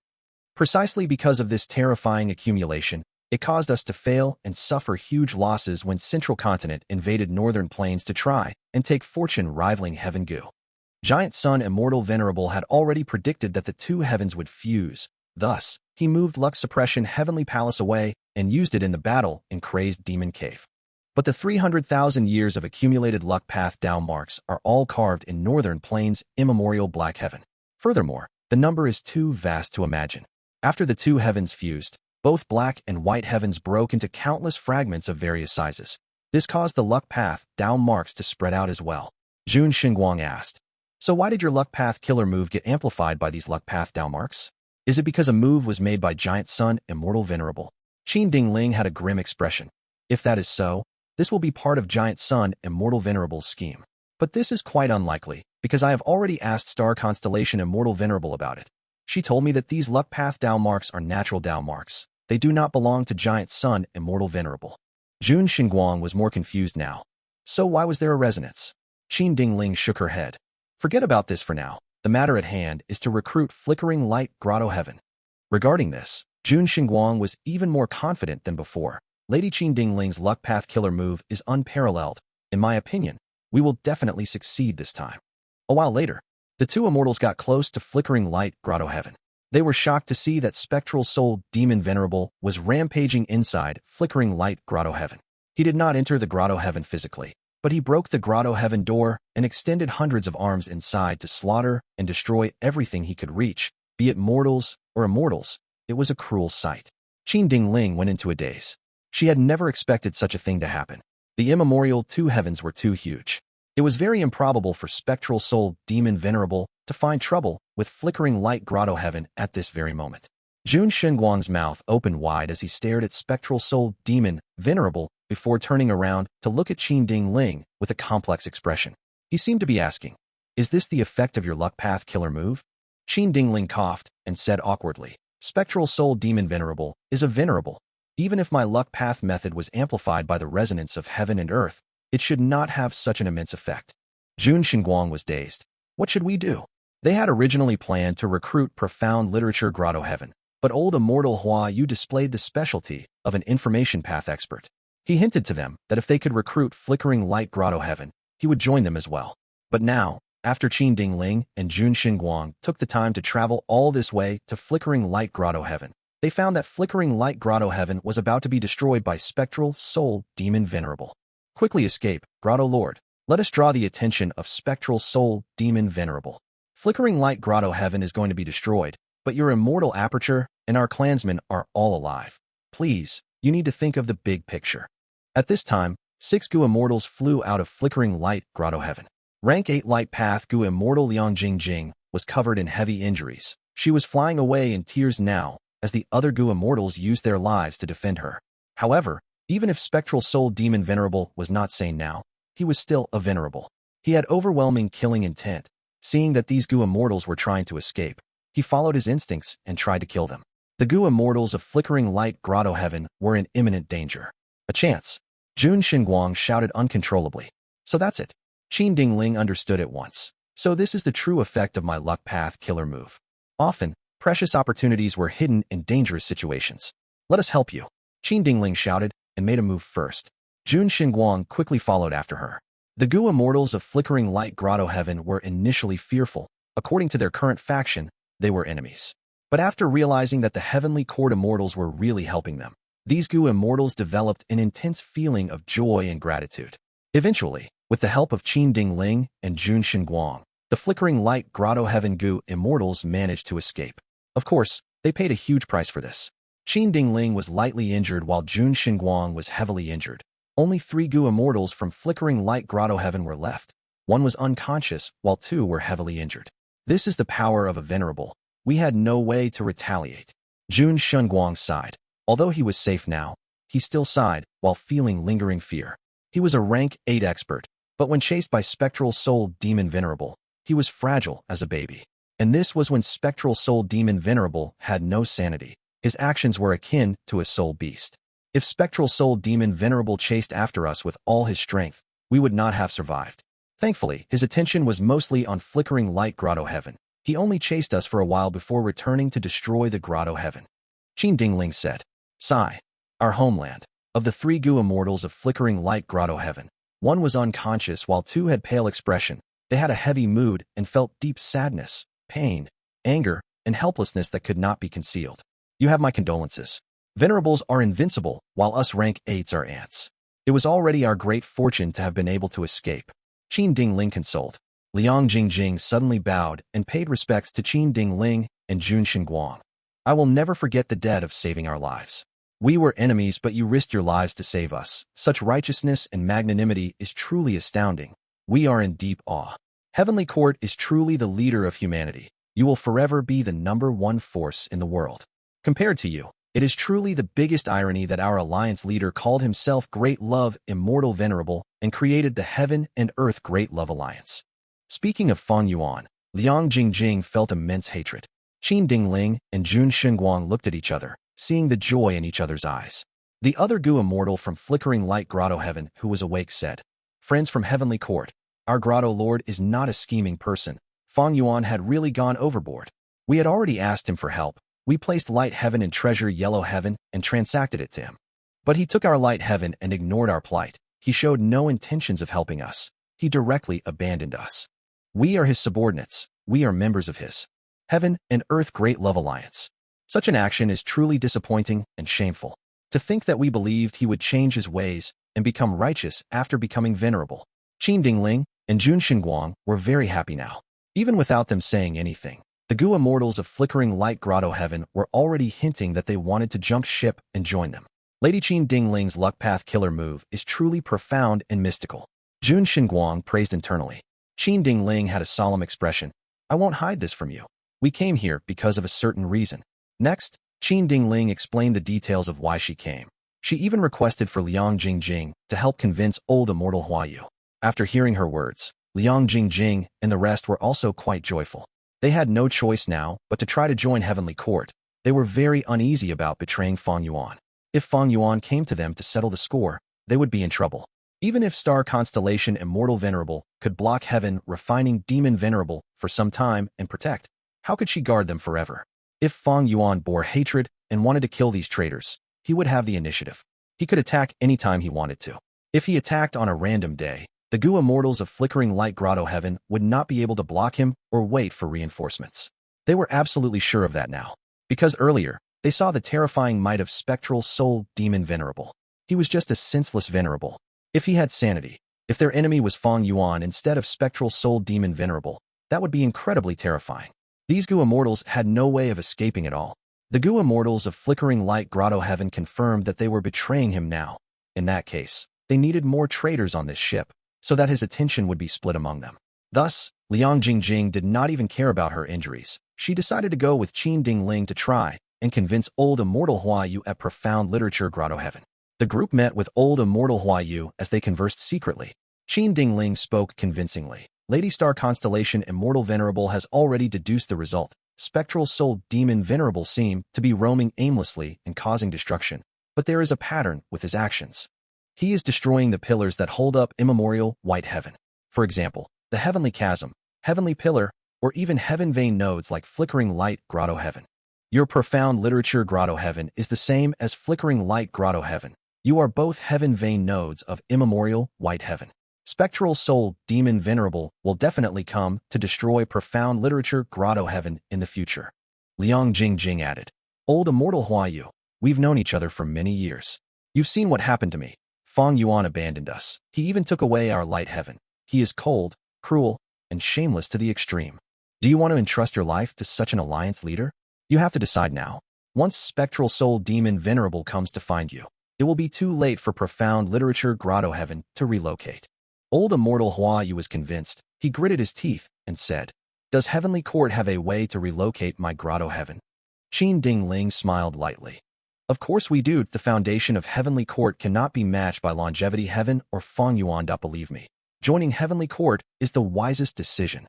[SPEAKER 1] Precisely because of this terrifying accumulation, it caused us to fail and suffer huge losses when Central Continent invaded Northern Plains to try and take fortune rivaling Heaven Gu. Giant Sun Immortal Venerable had already predicted that the two heavens would fuse. Thus, he moved Luck Suppression Heavenly Palace away and used it in the battle in Crazed Demon Cave. But the 300,000 years of accumulated Luck Path Dao marks are all carved in Northern Plains immemorial Black Heaven. Furthermore, the number is too vast to imagine. After the two heavens fused, both black and white heavens broke into countless fragments of various sizes. This caused the Luck Path Dao marks to spread out as well. Jun Xinguang asked, so why did your Luck Path killer move get amplified by these Luck Path Dao marks? Is it because a move was made by Giant Sun Immortal Venerable? Qin Dingling had a grim expression. If that is so, this will be part of Giant Sun Immortal Venerable's scheme. But this is quite unlikely, because I have already asked Star Constellation Immortal Venerable about it. She told me that these Luck Path Dao marks are natural Dao marks. They do not belong to Giant Sun Immortal Venerable. Jun Xinguang was more confused now. So why was there a resonance? Qin Dingling shook her head. Forget about this for now. The matter at hand is to recruit Flickering Light Grotto-Heaven. Regarding this, Jun Xinguang was even more confident than before. Lady Qin Dingling's Luck Path killer move is unparalleled. In my opinion, we will definitely succeed this time. A while later, the two immortals got close to Flickering Light Grotto-Heaven. They were shocked to see that Spectral Soul Demon Venerable was rampaging inside Flickering Light Grotto-Heaven. He did not enter the Grotto-Heaven physically, but he broke the Grotto-Heaven door and extended hundreds of arms inside to slaughter and destroy everything he could reach, be it mortals or immortals. It was a cruel sight. Qin Dingling went into a daze. She had never expected such a thing to happen. The immemorial two heavens were too huge.
[SPEAKER 2] It was very improbable for Spectral Soul Demon Venerable to find trouble with Flickering Light Grotto-Heaven at this very moment. Jun Shenguang's mouth opened wide as he stared at Spectral Soul Demon Venerable before turning around to look at Qin Ding Ling with a complex expression. He seemed to be asking, "Is this the effect of your Luck Path killer move?" Qin Ding Ling coughed and said awkwardly, "Spectral Soul Demon Venerable is a venerable. Even if my Luck Path method was amplified by the resonance of heaven and earth, it should not have such an immense effect." Jun Shenguang was dazed. What should we do? They had originally planned to recruit profound literature Grotto-Heaven, but old immortal Hua Yu displayed the specialty of an information path expert. He hinted to them that if they could recruit Flickering Light Grotto-Heaven, he would join them as well. But now, after Qin Ding Ling and Jun Shenguang took the time to travel all this way to Flickering Light Grotto-Heaven, they found that Flickering Light Grotto-Heaven was about to be destroyed by Spectral Soul Demon Venerable. Quickly escape, Grotto Lord. Let us draw the attention of Spectral Soul Demon Venerable. Flickering Light Grotto-Heaven is going to be destroyed, but your immortal Aperture and our clansmen are all alive. Please, you need to think of the big picture. At this time, 6 Gu Immortals flew out of Flickering Light Grotto-Heaven. Rank 8 Light Path Gu Immortal Liang Jingjing was covered in heavy injuries. She was flying away in tears now, as the other Gu Immortals used their lives to defend her. However, even if Spectral Soul Demon Venerable was not sane now, he was still a venerable. He had overwhelming killing intent. Seeing that these Gu Immortals were trying to escape, he followed his instincts and tried to kill them. The Gu Immortals of Flickering Light Grotto-Heaven were in imminent danger. A chance. Jun Shenguang shouted uncontrollably. So that's it. Qin Ding Ling understood at once. So this is the true effect of my Luck Path killer move. Often, precious opportunities were hidden in dangerous situations. Let us help you. Qin Ding Ling shouted and made a move first. Jun Shenguang quickly followed after her. The Gu Immortals of Flickering Light Grotto-Heaven were initially fearful. According to their current faction, they were enemies. But after realizing that the Heavenly Court Immortals were really helping them, these Gu Immortals developed an intense feeling of joy and gratitude. Eventually, with the help of Qin Ding Ling and Jun Shenguang, the Flickering Light Grotto-Heaven Gu Immortals managed to escape. Of course, they paid a huge price for this. Qin Ding Ling was lightly injured while Jun Shenguang was heavily injured. Only 3 Gu Immortals from Flickering Light Grotto-Heaven were left. One was unconscious, while 2 were heavily injured. This is the power of a venerable. We had no way to retaliate. Jun Shenguang sighed. Although he was safe now, he still sighed while feeling lingering fear. He was a rank 8 expert, but when chased by Spectral Soul Demon Venerable, he was fragile as a baby. And this was when Spectral Soul Demon Venerable had no sanity. His actions were akin to a soul beast. If Spectral Soul Demon Venerable chased after us with all his strength, we would not have survived. Thankfully, his attention was mostly on Flickering Light Grotto-Heaven. He only chased us for a while before returning to destroy the Grotto-Heaven. Qin Ding Ling said, "Sigh. Our homeland. Of the 3 Gu Immortals of Flickering Light Grotto-Heaven, 1 was unconscious while 2 had pale expression. They had a heavy mood and felt deep sadness, pain, anger, and helplessness that could not be concealed. You have my condolences. Venerables are invincible, while us rank 8s are ants. It was already our great fortune to have been able to escape." Qin Ding Ling consoled. Liang Jingjing suddenly bowed and paid respects to Qin Ding Ling and Jun Shenguang. "I will never forget the debt of saving our lives. We were enemies, but you risked your lives to save us. Such righteousness and magnanimity is truly astounding. We are in deep awe. Heavenly Court is truly the leader of humanity. You will forever be the #1 force in the world. Compared to you, it is truly the biggest irony that our alliance leader called himself Great Love Immortal Venerable and created the Heaven and Earth Great Love Alliance." Speaking of Fang Yuan, Liang Jingjing felt immense hatred. Qin Ding Ling and Jun Shenguang looked at each other, seeing the joy in each other's eyes. The other Gu Immortal from Flickering Light Grotto-Heaven who was awake said, "Friends from Heavenly Court, our Grotto Lord is not a scheming person. Fang Yuan had really gone overboard. We had already asked him for help. We placed Light Heaven and Treasure Yellow Heaven and transacted it to him. But he took our Light Heaven and ignored our plight. He showed no intentions of helping us. He directly abandoned us. We are his subordinates. We are members of his Heaven and Earth Great Love Alliance. Such an action is truly disappointing and shameful. To think that we believed he would change his ways and become righteous after becoming venerable." Qin Ding Ling and Jun Shenguang were very happy now. Even without them saying anything, the Gu Immortals of Flickering Light Grotto-Heaven were already hinting that they wanted to jump ship and join them. Lady Qin Ding Ling's Luck Path killer move is truly profound and mystical. Jun Xinguang praised internally. Qin Dingling had a solemn expression. I won't hide this from you. We came here because of a certain reason. Next, Qin Dingling explained the details of why she came. She even requested for Liang Jingjing to help convince old immortal Huayu. After hearing her words, Liang Jingjing and the rest were also quite joyful. They had no choice now but to try to join Heavenly Court. They were very uneasy about betraying Fang Yuan. If Fang Yuan came to them to settle the score, they would be in trouble. Even if Star Constellation Immortal Venerable could block Heaven Refining Demon Venerable for some time and protect, how could she guard them forever? If Fang Yuan bore hatred and wanted to kill these traitors, he would have the initiative. He could attack anytime he wanted to. If he attacked on a random day, the Gu Immortals of Flickering Light Grotto-Heaven would not be able to block him or wait for reinforcements. They were absolutely sure of that now, because earlier, they saw the terrifying might of Spectral Soul Demon Venerable. He was just a senseless Venerable. If he had sanity, if their enemy was Fang Yuan instead of Spectral Soul Demon Venerable, that would be incredibly terrifying. These Gu Immortals had no way of escaping at all. The Gu Immortals of Flickering Light Grotto-Heaven confirmed that they were betraying him now. In that case, they needed more traitors on this ship, so that his attention would be split among them. Thus, Liang Jingjing did not even care about her injuries. She decided to go with Qin Dingling to try and convince old immortal Huayu at Profound Literature Grotto-Heaven. The group met with old immortal Huayu as they conversed secretly. Qin Dingling spoke convincingly. Lady Star Constellation Immortal Venerable has already deduced the result. Spectral Soul Demon Venerable seem to be roaming aimlessly and causing destruction, but there is a pattern with his actions. He is destroying the pillars that hold up immemorial white heaven. For example, the Heavenly Chasm, Heavenly Pillar, or even Heaven Vein nodes like Flickering Light Grotto-Heaven. Your Profound Literature Grotto-Heaven is the same as Flickering Light Grotto-Heaven. You are both Heaven Vein nodes of immemorial white heaven. Spectral Soul Demon Venerable will definitely come to destroy Profound Literature Grotto-Heaven in the future. Liang Jingjing added, Old Immortal Huayu, we've known each other for many years. You've seen what happened to me. Fang Yuan abandoned us. He even took away our light heaven. He is cold, cruel, and shameless to the extreme. Do you want to entrust your life to such an alliance leader? You have to decide now. Once Spectral Soul Demon Venerable comes to find you, it will be too late for Profound Literature Grotto-Heaven to relocate. Old Immortal Huayu was convinced. He gritted his teeth and said, Does Heavenly Court have a way to relocate my Grotto-Heaven? Qin Dingling smiled lightly. Of course we do. The foundation of Heavenly Court cannot be matched by Longevity Heaven or Fang Yuan. Believe me. Joining Heavenly Court is the wisest decision.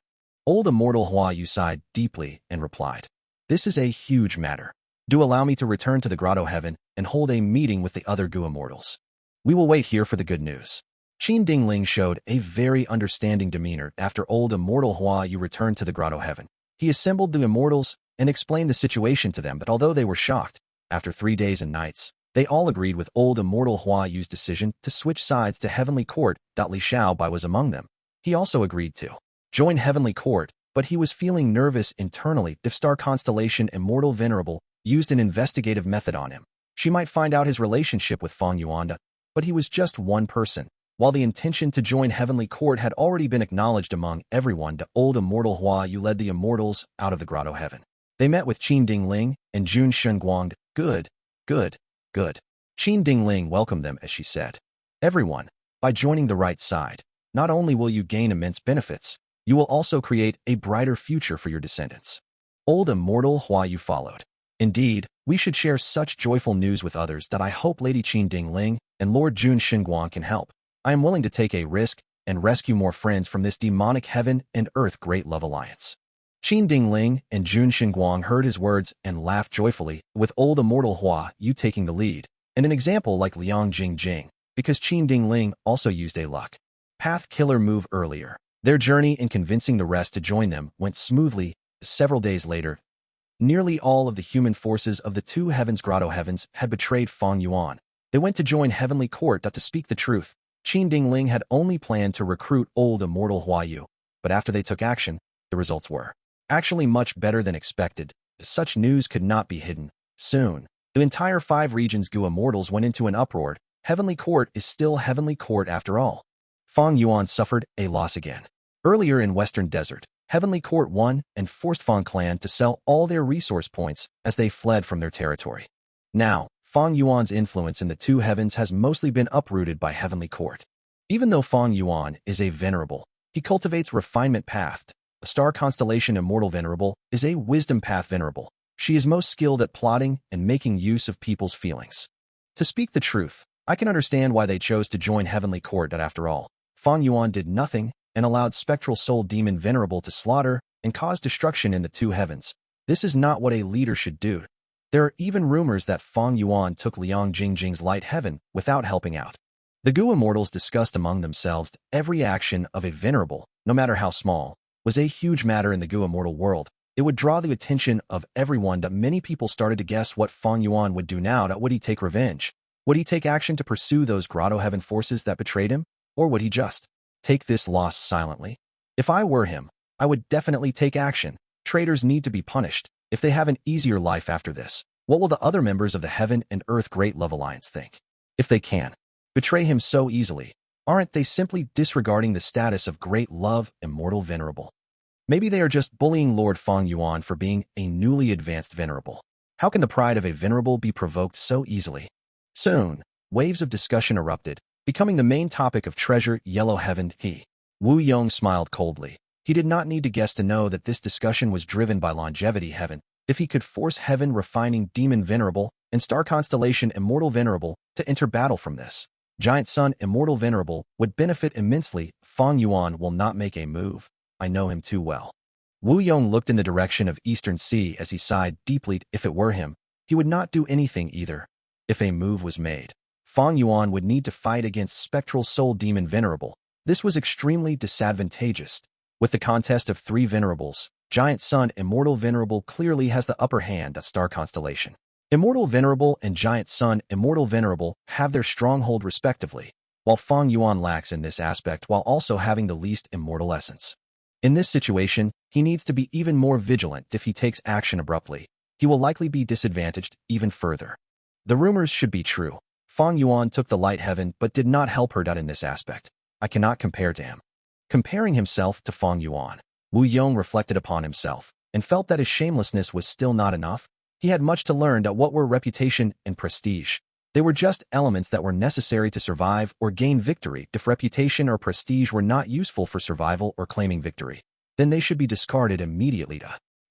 [SPEAKER 2] Old Immortal Huayu sighed deeply and replied, This is a huge matter. Do allow me to return to the Grotto-Heaven and hold a meeting with the other Gu Immortals. We will wait here for the good news. Qin Dingling showed a very understanding demeanor after old Immortal Huayu returned to the Grotto-Heaven. He assembled the Immortals and explained the situation to them, but although they were shocked, after 3 days and nights, they all agreed with old Immortal Huayu's decision to switch sides to Heavenly Court. Li Xiaobai was among them. He also agreed to join Heavenly Court, but he was feeling nervous internally. If Star Constellation Immortal Venerable used an investigative method on him, she might find out his relationship with Fang Yuan, but he was just one person. While the intention to join Heavenly Court had already been acknowledged among everyone, old Immortal Huayu led the Immortals out of the Grotto-Heaven. They met with Qin Dingling and Jun Xinguang. Good. Qin Dingling welcomed them as she said, Everyone, by joining the right side, not only will you gain immense benefits, you will also create a brighter future for your descendants. Old Immortal Huayu followed. Indeed, we should share such joyful news with others that I hope Lady Qin Dingling and Lord Jun Xinguang can help. I am willing to take a risk and rescue more friends from this demonic heaven and earth great love alliance. Qin Dingling and Jun Xinguang heard his words and laughed joyfully, with old Immortal Huayu taking the lead, and an example like Liang Jingjing, because Qin Dingling also used a luck path killer move earlier. Their journey in convincing the rest to join them went smoothly. Several days later, nearly all of the human forces of the two heavens Grotto-Heavens had betrayed Fang Yuan. They went to join Heavenly Court. To speak the truth, Qin Dingling had only planned to recruit old Immortal Huayu, but after they took action, the results were actually much better than expected. Such news could not be hidden. Soon, the entire 5 regions Gu Immortals went into an uproar. Heavenly Court is still Heavenly Court after all. Fang Yuan suffered a loss again. Earlier in Western Desert, Heavenly Court won and forced Fang Clan to sell all their resource points as they fled from their territory. Now, Fang Yuan's influence in the two heavens has mostly been uprooted by Heavenly Court. Even though Fang Yuan is a venerable, he cultivates refinement path. A star constellation immortal venerable is a wisdom path venerable. She is most skilled at plotting and making use of people's feelings. To speak the truth, I can understand why they chose to join Heavenly Court. That after all, Fang Yuan did nothing and allowed spectral soul demon venerable to slaughter and cause destruction in the two heavens. This is not what a leader should do. There are even rumors that Fang Yuan took Liang Jingjing's light heaven without helping out. The Gu immortals discussed among themselves every action of a venerable, no matter how small, was a huge matter in the Gu immortal world. It would draw the attention of everyone that many people started to guess what Fang Yuan would do now. Would he take revenge? Would he take action to pursue those Grotto-Heaven forces that betrayed him? Or would he just take this loss silently? If I were him, I would definitely take action. Traitors need to be punished. If they have an easier life after this, what will the other members of the Heaven and Earth Great Love Alliance think? If they can betray him so easily, aren't they simply disregarding the status of Great Love Immortal Venerable? Maybe they are just bullying Lord Fang Yuan for being a newly advanced venerable. How can the pride of a venerable be provoked so easily? Soon, waves of discussion erupted, becoming the main topic of Treasure Yellow Heaven. Wu Yong smiled coldly. He did not need to guess to know that this discussion was driven by Longevity Heaven. If he could force Heaven Refining Demon Venerable and Star Constellation Immortal Venerable to enter battle from this, Giant Sun Immortal Venerable would benefit immensely. Fang Yuan will not make a move. I know him too well. Wu Yong looked in the direction of Eastern Sea as he sighed deeply. If it were him, he would not do anything either. If a move was made, Fang Yuan would need to fight against Spectral Soul Demon Venerable. This was extremely disadvantageous. With the contest of three venerables, Giant Sun Immortal Venerable clearly has the upper hand at Star Constellation. Immortal Venerable and Giant Sun Immortal Venerable have their stronghold respectively, while Fang Yuan lacks in this aspect while also having the least immortal essence. In this situation, he needs to be even more vigilant. If he takes action abruptly, he will likely be disadvantaged even further. The rumors should be true. Fang Yuan took the light heaven but did not help her in this aspect. I cannot compare to him. Comparing himself to Fang Yuan, Wu Yong reflected upon himself and felt that his shamelessness was still not enough. He had much to learn at what were reputation and prestige. They were just elements that were necessary to survive or gain victory. If reputation or prestige were not useful for survival or claiming victory, then they should be discarded immediately.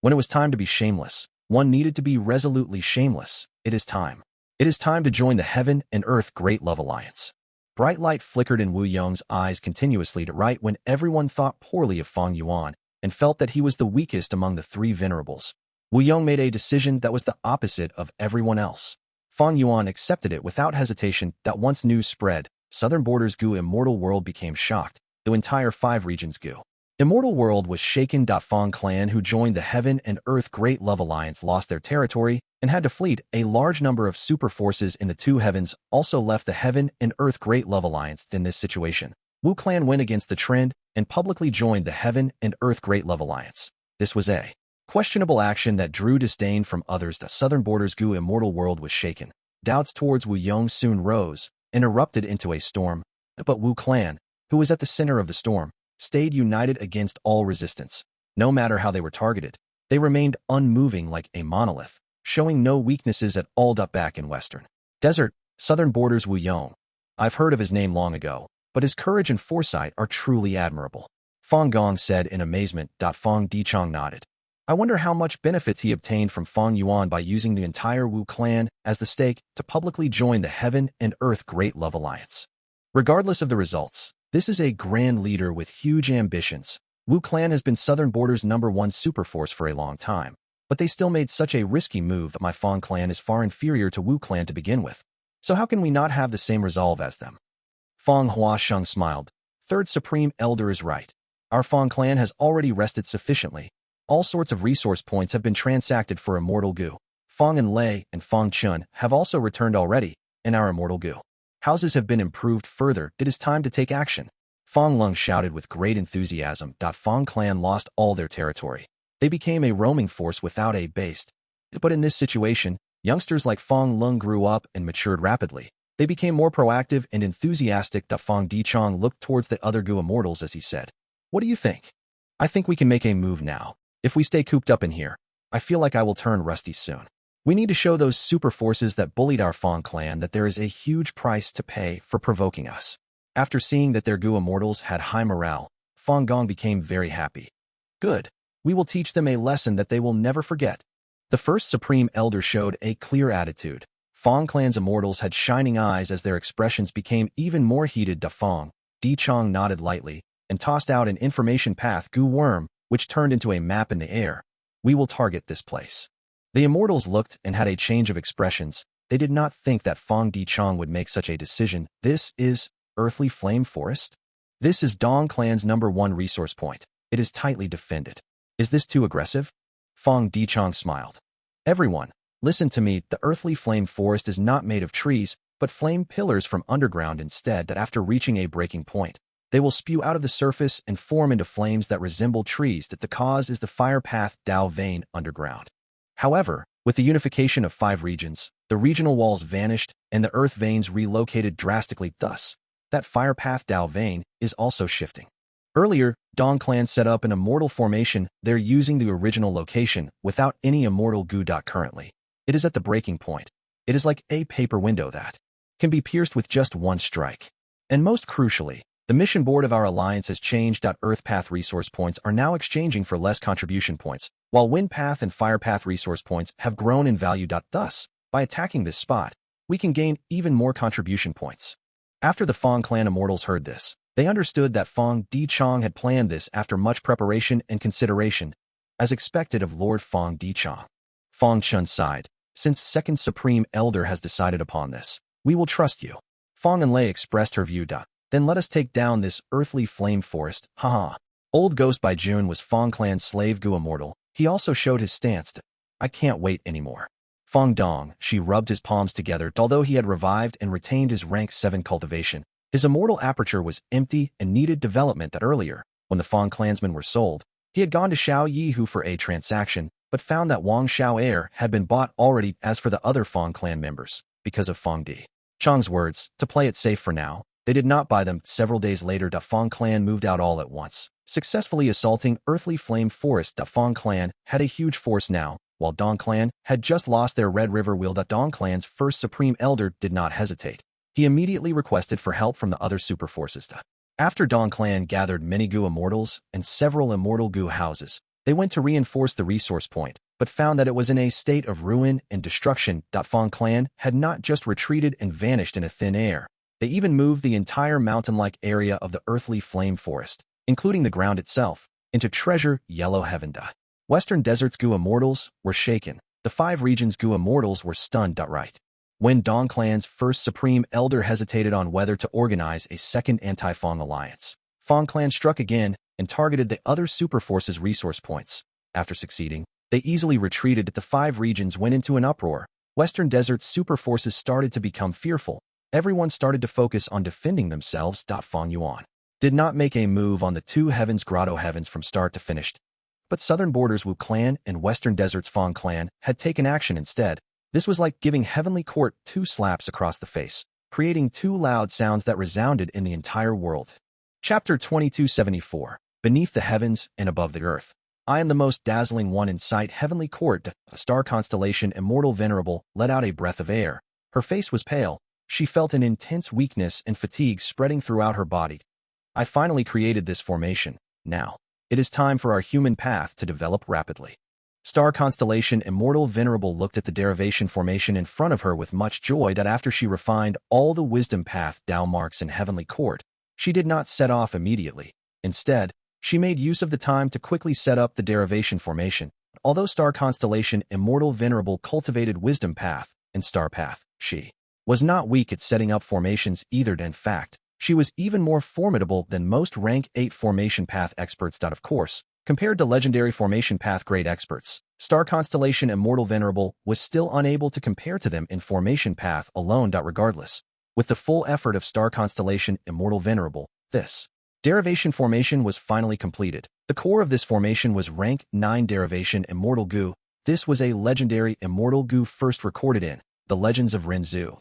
[SPEAKER 2] When it was time to be shameless, one needed to be resolutely shameless. It is time. It is time to join the Heaven and Earth Great Love Alliance. Bright light flickered in Wu Yong's eyes continuously right when everyone thought poorly of Fang Yuan and felt that he was the weakest among the three venerables. Wu Yong made a decision that was the opposite of everyone else. Fang Yuan accepted it without hesitation. That once news spread, Southern Borders Gu Immortal World became shocked. The entire 5 regions Gu Immortal World was shaken. Fang clan who joined the Heaven and Earth Great Love Alliance lost their territory and had to flee. A large number of super forces in the two heavens also left the Heaven and Earth Great Love Alliance. In this situation, Wu clan went against the trend and publicly joined the Heaven and Earth Great Love Alliance. This was a questionable action that drew disdain from others. The Southern Borders Gu Immortal World was shaken. Doubts towards Wu Yong soon rose and erupted into a storm. But Wu clan, who was at the center of the storm, stayed united against all resistance. No matter how they were targeted, they remained unmoving like a monolith, showing no weaknesses at all. Back in Western Desert, Southern Borders Wu Yong. I've heard of his name long ago, but his courage and foresight are truly admirable. Fang Gong said in amazement. Fang Dichong nodded. I wonder how much benefits he obtained from Fang Yuan by using the entire Wu clan as the stake to publicly join the Heaven and Earth Great Love Alliance. Regardless of the results, this is a grand leader with huge ambitions. Wu clan has been Southern Borders' #1 superforce for a long time, but they still made such a risky move that my Fang clan is far inferior to Wu clan to begin with. So how can we not have the same resolve as them? Fang Huasheng smiled. Third Supreme Elder is right. Our Fang clan has already rested sufficiently. All sorts of resource points have been transacted for Immortal Gu. Fang and Lei and Fang Chun have also returned already, and our Immortal Gu houses have been improved further. It is time to take action. Fang Lung shouted with great enthusiasm. Fang clan lost all their territory. They became a roaming force without a base. But in this situation, youngsters like Fang Lung grew up and matured rapidly. They became more proactive and enthusiastic. Fang Dichong looked towards the other Gu immortals as he said, "What do you think? I think we can make a move now. If we stay cooped up in here, I feel like I will turn rusty soon. We need to show those super forces that bullied our Fang clan that there is a huge price to pay for provoking us." After seeing that their Gu immortals had high morale, Fang Gong became very happy. Good. We will teach them a lesson that they will never forget. The first Supreme Elder showed a clear attitude. Fang clan's immortals had shining eyes as their expressions became even more heated. Fang Dichong nodded lightly and tossed out an information path Gu worm, which turned into a map in the air. We will target this place. The immortals looked and had a change of expressions. They did not think that Fang Dichong would make such a decision. This is Earthly Flame Forest? This is Dong Clan's #1 resource point. It is tightly defended. Is this too aggressive? Fang Dichong smiled. Everyone, listen to me. The Earthly Flame Forest is not made of trees, but flame pillars from underground instead that after reaching a breaking point, they will spew out of the surface and form into flames that resemble trees. That the cause is the fire path Dao vein underground. However, with the unification of 5 regions, the regional walls vanished and the earth veins relocated drastically. Thus, that fire path Dao vein is also shifting. Earlier, Dong Clan set up an immortal formation. They're using the original location without any immortal Gu. Currently, it is at the breaking point. It is like a paper window that can be pierced with just one strike. And most crucially, the mission board of our alliance has changed. Earth path resource points are now exchanging for less contribution points, while wind path and fire path resource points have grown in value. Thus, by attacking this spot, we can gain even more contribution points. After the Fang clan immortals heard this, they understood that Fang Dichong had planned this after much preparation and consideration, as expected of Lord Fang Dichong. Fang Chun sighed. Since Second Supreme Elder has decided upon this, we will trust you. Fang Enlei expressed her view. Then let us take down this Earthly Flame Forest. Haha. Old Ghost by June was Fang clan's slave Gu immortal. He also showed his stance. I can't wait anymore. Fang Dong, she rubbed his palms together. Although he had revived and retained his rank 7 cultivation, his immortal aperture was empty and needed development. Earlier, when the Fang clansmen were sold, he had gone to Xiao Yihu for a transaction, but found that Wang Xiao heir had been bought already. As for the other Fang clan members, because of Fang Di Chong's words, to play it safe for now, they did not buy them. Several days later, the Fang clan moved out all at once, successfully assaulting Earthly Flame Forest. The Fang clan had a huge force now, while Dong clan had just lost their Red River Wheel. Dong clan's first Supreme Elder did not hesitate. He immediately requested for help from the other super forces. After Dong clan gathered many Gu immortals and several immortal Gu houses, they went to reinforce the resource point, but found that it was in a state of ruin and destruction. Fang clan had not just retreated and vanished in a thin air. They even moved the entire mountain-like area of the Earthly Flame Forest, including the ground itself, into treasure Yellow Heaven. Western Desert's Gu immortals were shaken. The 5 regions' Gu immortals were stunned. Right. When Dong clan's first Supreme Elder hesitated on whether to organize a second Anti-Fang alliance, Fang clan struck again and targeted the other super forces' resource points. After succeeding, they easily retreated. The 5 regions went into an uproar. Western Desert's super forces started to become fearful. Everyone started to focus on defending themselves. Fang Yuan did not make a move on the 2 heavens Grotto-Heavens from start to finish, but Southern Borders Wu clan and Western Desert's Fang clan had taken action instead. This was like giving Heavenly Court 2 slaps across the face, creating 2 loud sounds that resounded in the entire world. Chapter 2274. Beneath the heavens and above the earth. I am the most dazzling one in sight. Heavenly Court, a star constellation immortal venerable, let out a breath of air. Her face was pale. She felt an intense weakness and fatigue spreading throughout her body. I finally created this formation. Now, it is time for our human path to develop rapidly. Star Constellation Immortal Venerable looked at the derivation formation in front of her with much joy. After she refined all the wisdom path Dao marks in Heavenly Court, she did not set off immediately. Instead, she made use of the time to quickly set up the derivation formation. Although Star Constellation Immortal Venerable cultivated wisdom path and star path, she was not weak at setting up formations either. In fact, she was even more formidable than most rank 8 formation path experts. Of course, compared to legendary formation path grade experts, Star Constellation Immortal Venerable was still unable to compare to them in formation path alone. Regardless, with the full effort of Star Constellation Immortal Venerable, this derivation formation was finally completed. The core of this formation was rank 9 derivation Immortal Gu. This was a legendary Immortal Gu first recorded in The Legends of Renzu.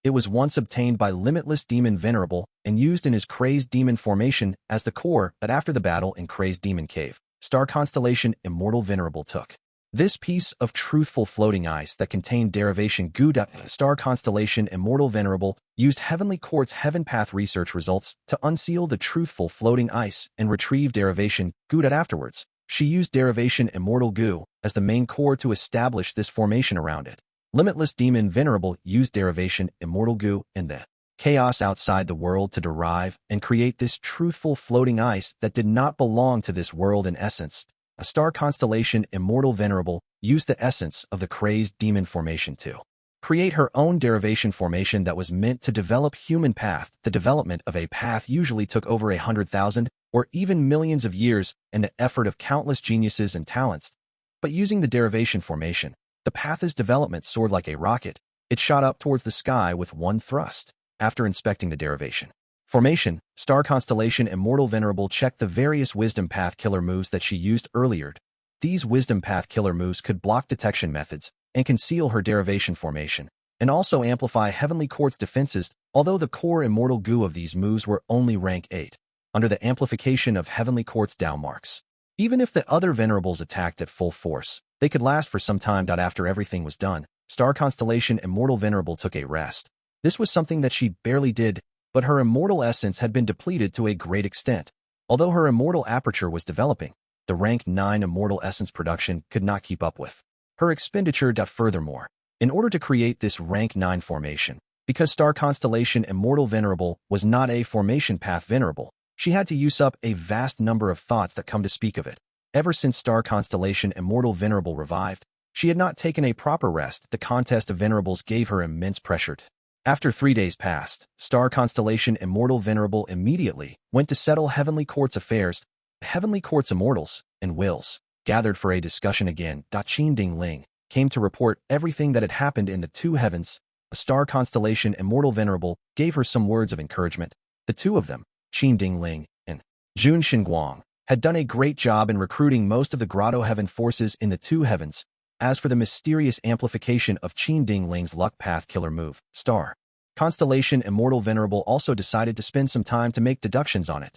[SPEAKER 2] It was once obtained by Limitless Demon Venerable and used in his Crazed Demon formation as the core, but after the battle in Crazed Demon Cave, Star Constellation Immortal Venerable took This piece of truthful floating ice that contained derivation Gu, star constellation Immortal Venerable, used Heavenly Court's Heaven Path research results to unseal the truthful floating ice and retrieve derivation Gu. Afterwards, she used derivation Immortal Gu as the main core to establish this formation around it. Limitless Demon Venerable used derivation Immortal Gu in the chaos outside the world to derive and create this truthful floating ice that did not belong to this world in essence. A star constellation Immortal Venerable used the essence of the crazed demon formation to create her own derivation formation that was meant to develop human path. The development of a path usually took over 100,000 or even millions of years and the effort of countless geniuses and talents. But using the derivation formation, the path's development soared like a rocket. It shot up towards the sky with one thrust. After inspecting the derivation formation, star constellation Immortal Venerable checked the various wisdom path killer moves that she used earlier. These wisdom path killer moves could block detection methods and conceal her derivation formation, and also amplify Heavenly Court's defenses, although the core Immortal Gu of these moves were only rank 8, under the amplification of Heavenly Court's down marks. Even if the other Venerables attacked at full force, they could last for some time. After everything was done, star constellation Immortal Venerable took a rest. This was something that she barely did, but her immortal essence had been depleted to a great extent. Although her immortal aperture was developing, the rank 9 immortal essence production could not keep up with her expenditure. Furthermore, in order to create this rank 9 formation, because star constellation Immortal Venerable was not a formation path venerable, she had to use up a vast number of thoughts that come to speak of it. Ever since star constellation Immortal Venerable revived, she had not taken a proper rest. The contest of venerables gave her immense pressure. After 3 days passed, star constellation Immortal Venerable immediately went to settle Heavenly Court's affairs. Heavenly Court's immortals and wills gathered for a discussion again. Qin Ding Ling came to report everything that had happened in the two heavens. A star constellation Immortal Venerable gave her some words of encouragement. The two of them, Qin Ding Ling and Jun Xinguang, had done a great job in recruiting most of the Grotto-Heaven forces in the two heavens. As for the mysterious amplification of Qin Ding Ling's luck path killer move, star constellation Immortal Venerable also decided to spend some time to make deductions on it.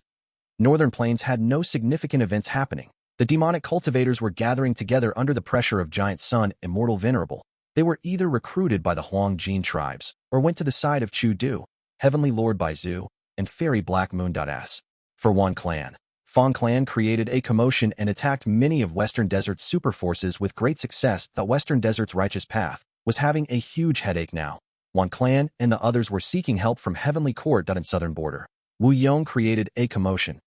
[SPEAKER 2] Northern Plains had no significant events happening. The demonic cultivators were gathering together under the pressure of Giant Sun Immortal Venerable. They were either recruited by the Huang Jin tribes or went to the side of Chu Du, Heavenly Lord Bai Zhu, and Fairy Black Moon. As for Wan Clan, Fang Clan created a commotion and attacked many of Western Desert's super forces with great success. The Western Desert's righteous path was having a huge headache now. Wan Clan and the others were seeking help from Heavenly Court. In southern border, Wu Yong created a commotion.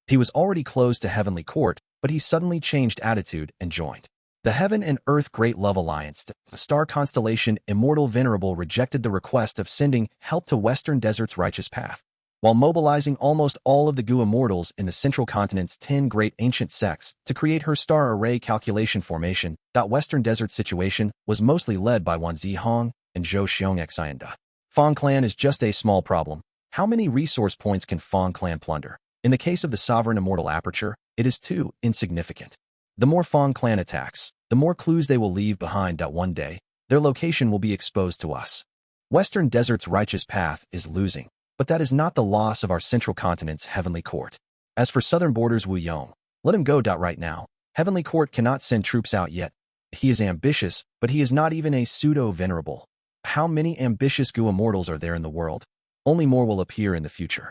[SPEAKER 2] He was already close to Heavenly Court, but he suddenly changed attitude and joined the Heaven and Earth Great Love Alliance. The star constellation Immortal Venerable rejected the request of sending help to Western Desert's righteous path. While mobilizing almost all of the Gu immortals in the central continent's 10 great ancient sects to create her star array calculation formation, that Western Desert situation was mostly led by Wan Zihong and Zhou Xiongxianda. Fang Clan is just a small problem. How many resource points can Fang Clan plunder? In the case of the Sovereign Immortal Aperture, it is too insignificant. The more Fang Clan attacks, the more clues they will leave behind. One day, their location will be exposed to us. Western Desert's righteous path is losing, but that is not the loss of our central continent's Heavenly Court. As for southern borders Wu Yong, let him go. Right now, Heavenly Court cannot send troops out yet. He is ambitious, but he is not even a pseudo-venerable. How many ambitious Gu immortals are there in the world? Only more will appear in the future.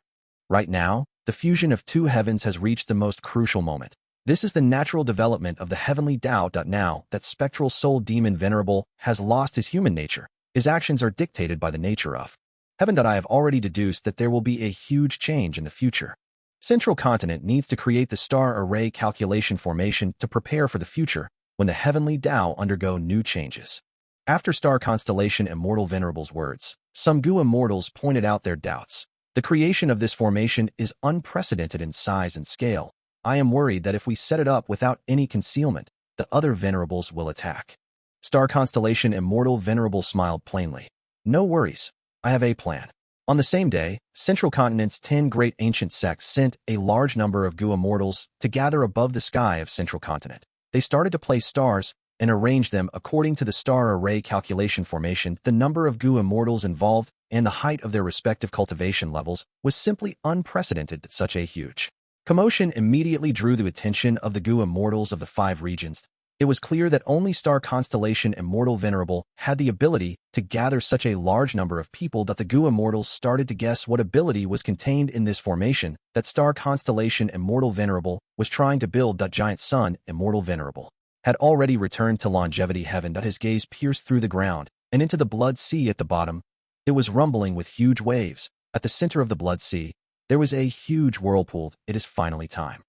[SPEAKER 2] Right now, the fusion of two heavens has reached the most crucial moment. This is the natural development of the heavenly Tao. Now that spectral soul demon Venerable has lost his human nature, his actions are dictated by the nature of heaven. I have already deduced that there will be a huge change in the future. Central Continent needs to create the star array calculation formation to prepare for the future when the heavenly Tao undergo new changes. After star constellation Immortal Venerable's words, some Gu immortals pointed out their doubts. The creation of this formation is unprecedented in size and scale. I am worried that if we set it up without any concealment, the other venerables will attack. Star constellation Immortal Venerable smiled plainly. No worries. I have a plan. On the same day, Central Continent's 10 great ancient sects sent a large number of Gu immortals to gather above the sky of Central Continent. They started to place stars and arrange them according to the star array calculation formation. The number of Gu immortals involved and the height of their respective cultivation levels was simply unprecedented. Such a huge commotion immediately drew the attention of the Gu immortals of the 5 regions. It was clear that only Star Constellation Immortal Venerable had the ability to gather such a large number of people that the Gu Immortals started to guess what ability was contained in this formation that Star Constellation Immortal Venerable was trying to build. Giant Sun Immortal Venerable had already returned to Longevity Heaven. His gaze pierced through the ground and into the Blood Sea at the bottom. It was rumbling with huge waves. At the center of the Blood Sea, there was a huge whirlpool. It is finally time.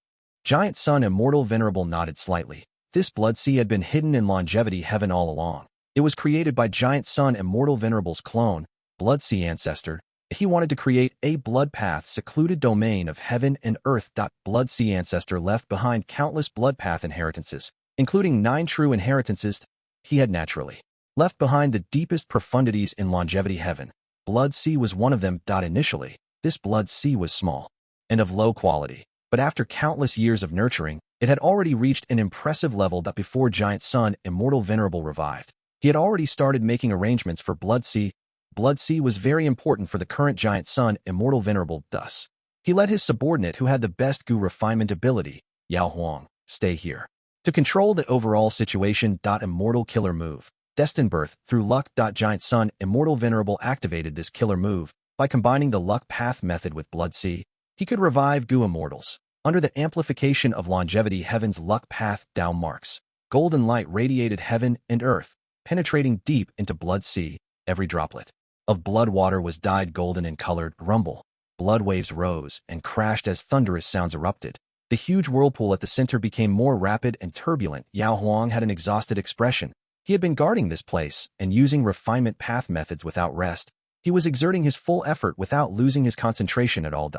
[SPEAKER 2] Giant Sun Immortal Venerable nodded slightly. This Blood Sea had been hidden in Longevity Heaven all along. It was created by Giant Sun Immortal Venerable's clone, Blood Sea Ancestor. He wanted to create a blood path secluded domain of heaven and earth. Blood Sea Ancestor left behind countless blood path inheritances, including 9 true inheritances. He had naturally left behind the deepest profundities in Longevity Heaven. Blood Sea was one of them. Initially, this Blood Sea was small and of low quality, but after countless years of nurturing, it had already reached an impressive level. Before Giant Sun Immortal Venerable revived, he had already started making arrangements for Blood Sea. Blood Sea was very important for the current Giant Sun Immortal Venerable. Thus, he let his subordinate who had the best Gu refinement ability, Yao Huang, stay here to control the overall situation. Immortal Killer Move. Destined Birth through Luck. Giant Sun Immortal Venerable activated this killer move. By combining the Luck Path method with Blood Sea, he could revive Gu Immortals. Under the amplification of Longevity Heaven's Luck Path down marks, golden light radiated heaven and earth, penetrating deep into Blood Sea. Every droplet of blood water was dyed golden in colored rumble. Blood waves rose and crashed as thunderous sounds erupted. The huge whirlpool at the center became more rapid and turbulent. Yao Huang had an exhausted expression. He had been guarding this place and using refinement path methods without rest. He was exerting his full effort without losing his concentration at all.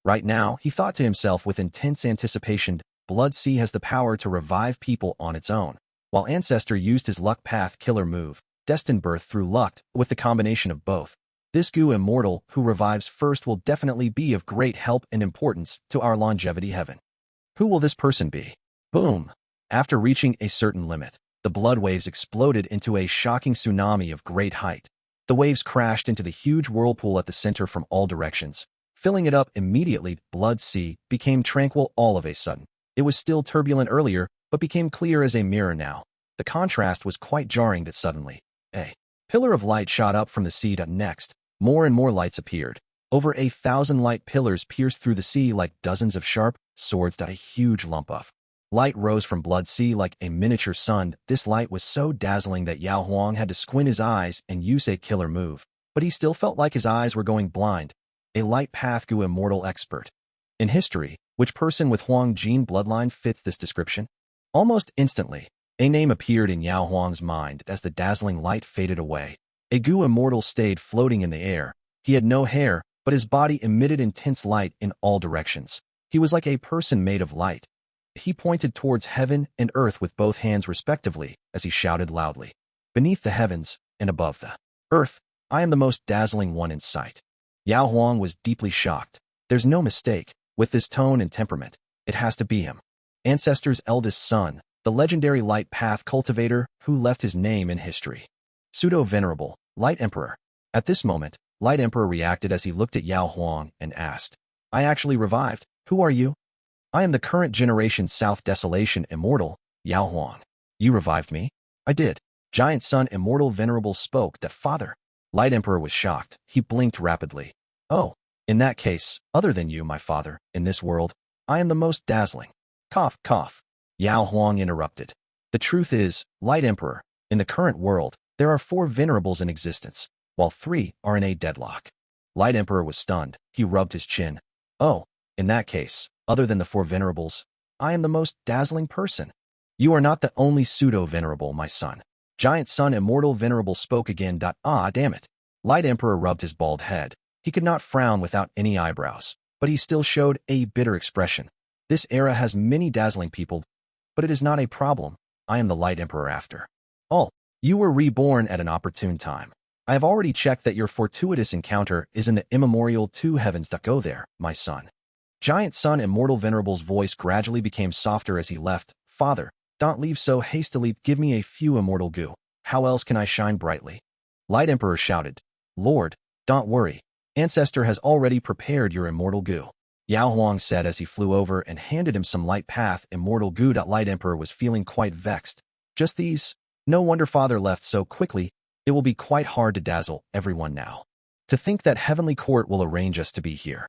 [SPEAKER 2] Right now, he thought to himself with intense anticipation, Blood Sea has the power to revive people on its own. While Ancestor used his Luck Path killer move, Destined Birth through Luck, with the combination of both, this Gu Immortal who revives first will definitely be of great help and importance to our Longevity Heaven. Who will this person be? Boom! After reaching a certain limit, the blood waves exploded into a shocking tsunami of great height. The waves crashed into the huge whirlpool at the center from all directions, filling it up immediately. Blood Sea became tranquil all of a sudden. It was still turbulent earlier, but became clear as a mirror now. The contrast was quite jarring. That suddenly, a pillar of light shot up from the sea. Next, more and more lights appeared. Over 1,000 light pillars pierced through the sea like dozens of sharp swords. A huge lump of light rose from Blood Sea like a miniature sun. This light was so dazzling that Yao Huang had to squint his eyes and use a killer move, but he still felt like his eyes were going blind. A Light Path Gu Immortal Expert. In history, which person with Huang gene bloodline fits this description? Almost instantly, a name appeared in Yao Huang's mind as the dazzling light faded away. A Gu Immortal stayed floating in the air. He had no hair, but his body emitted intense light in all directions. He was like a person made of light. He pointed towards heaven and earth with both hands respectively as he shouted loudly. Beneath the heavens and above the earth, I am the most dazzling one in sight. Yao Huang was deeply shocked. There's no mistake. With this tone and temperament, it has to be him. Ancestor's eldest son, the legendary Light Path cultivator who left his name in history. Pseudo-venerable, Light Emperor. At this moment, Light Emperor reacted as he looked at Yao Huang and asked, I actually revived. Who are you? I am the current generation South Desolation Immortal, Yao Huang. You revived me? I did. Giant Sun Immortal Venerable spoke. Father. Light Emperor was shocked. He blinked rapidly. Oh, in that case, other than you, my father, in this world, I am the most dazzling. Cough, cough. Yao Huang interrupted. The truth is, Light Emperor, in the current world, there are 4 venerables in existence, while 3 are in a deadlock. Light Emperor was stunned. He rubbed his chin. Oh, in that case, other than the 4 venerables, I am the most dazzling person. You are not the only pseudo-venerable, my son. Giant Sun Immortal Venerable spoke again. Ah, damn it. Light Emperor rubbed his bald head. He could not frown without any eyebrows, but he still showed a bitter expression. This era has many dazzling people, but it is not a problem. I am the Light Emperor after all. You were reborn at an opportune time. I have already checked that your fortuitous encounter is in the immemorial 2 heavens. Go there, my son. Giant Sun Immortal Venerable's voice gradually became softer as he left. Father, don't leave so hastily. Give me a few immortal Gu. How else can I shine brightly? Light Emperor shouted. Lord, don't worry. Ancestor has already prepared your immortal Gu. Yao Huang said as he flew over and handed him some Light Path Immortal Gu. Light Emperor was feeling quite vexed. Just these? No wonder Father left so quickly. It will be quite hard to dazzle everyone now. To think that Heavenly Court will arrange us to be here.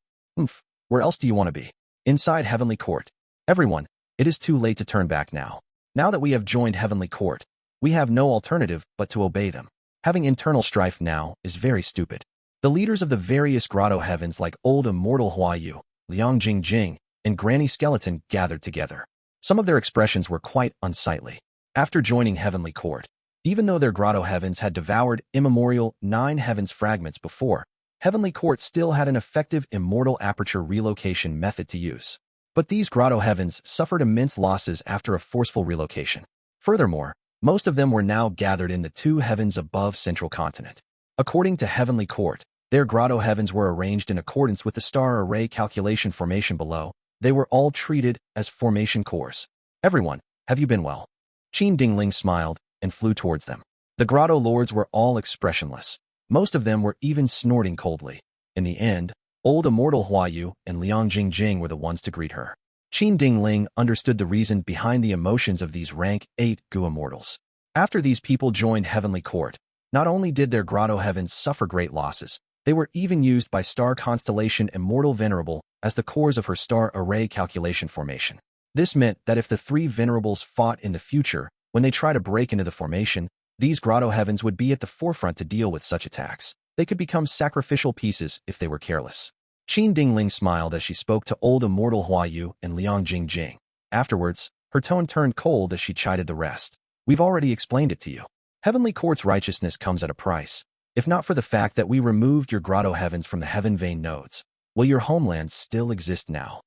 [SPEAKER 2] Where else do you want to be? Inside Heavenly Court. Everyone, it is too late to turn back now. Now that we have joined Heavenly Court, we have no alternative but to obey them. Having internal strife now is very stupid. The leaders of the various Grotto-Heavens like Old Immortal Huayu, Liang Jing, and Granny Skeleton gathered together. Some of their expressions were quite unsightly. After joining Heavenly Court, even though their Grotto-Heavens had devoured immemorial 9 heavens fragments before, Heavenly Court still had an effective immortal aperture relocation method to use. But these Grotto-Heavens suffered immense losses after a forceful relocation. Furthermore, most of them were now gathered in the 2 heavens above Central Continent. According to Heavenly Court, their Grotto-Heavens were arranged in accordance with the star array calculation formation below. They were all treated as formation cores. Everyone, have you been well? Qin Dingling smiled and flew towards them. The Grotto Lords were all expressionless. Most of them were even snorting coldly. In the end, Old Immortal Huayu and Liang Jing were the ones to greet her. Qin Dingling understood the reason behind the emotions of these rank 8 Gu immortals. After these people joined Heavenly Court, not only did their Grotto-Heavens suffer great losses, they were even used by Star Constellation Immortal Venerable as the cores of her star array calculation formation. This meant that if the 3 venerables fought in the future, when they try to break into the formation, these Grotto-Heavens would be at the forefront to deal with such attacks. They could become sacrificial pieces if they were careless. Qin Dingling smiled as she spoke to Old Immortal Huayu and Liang Jing. Afterwards, her tone turned cold as she chided the rest. We've already explained it to you. Heavenly Court's righteousness comes at a price. If not for the fact that we removed your Grotto-Heavens from the heaven vein nodes, will your homelands still exist now?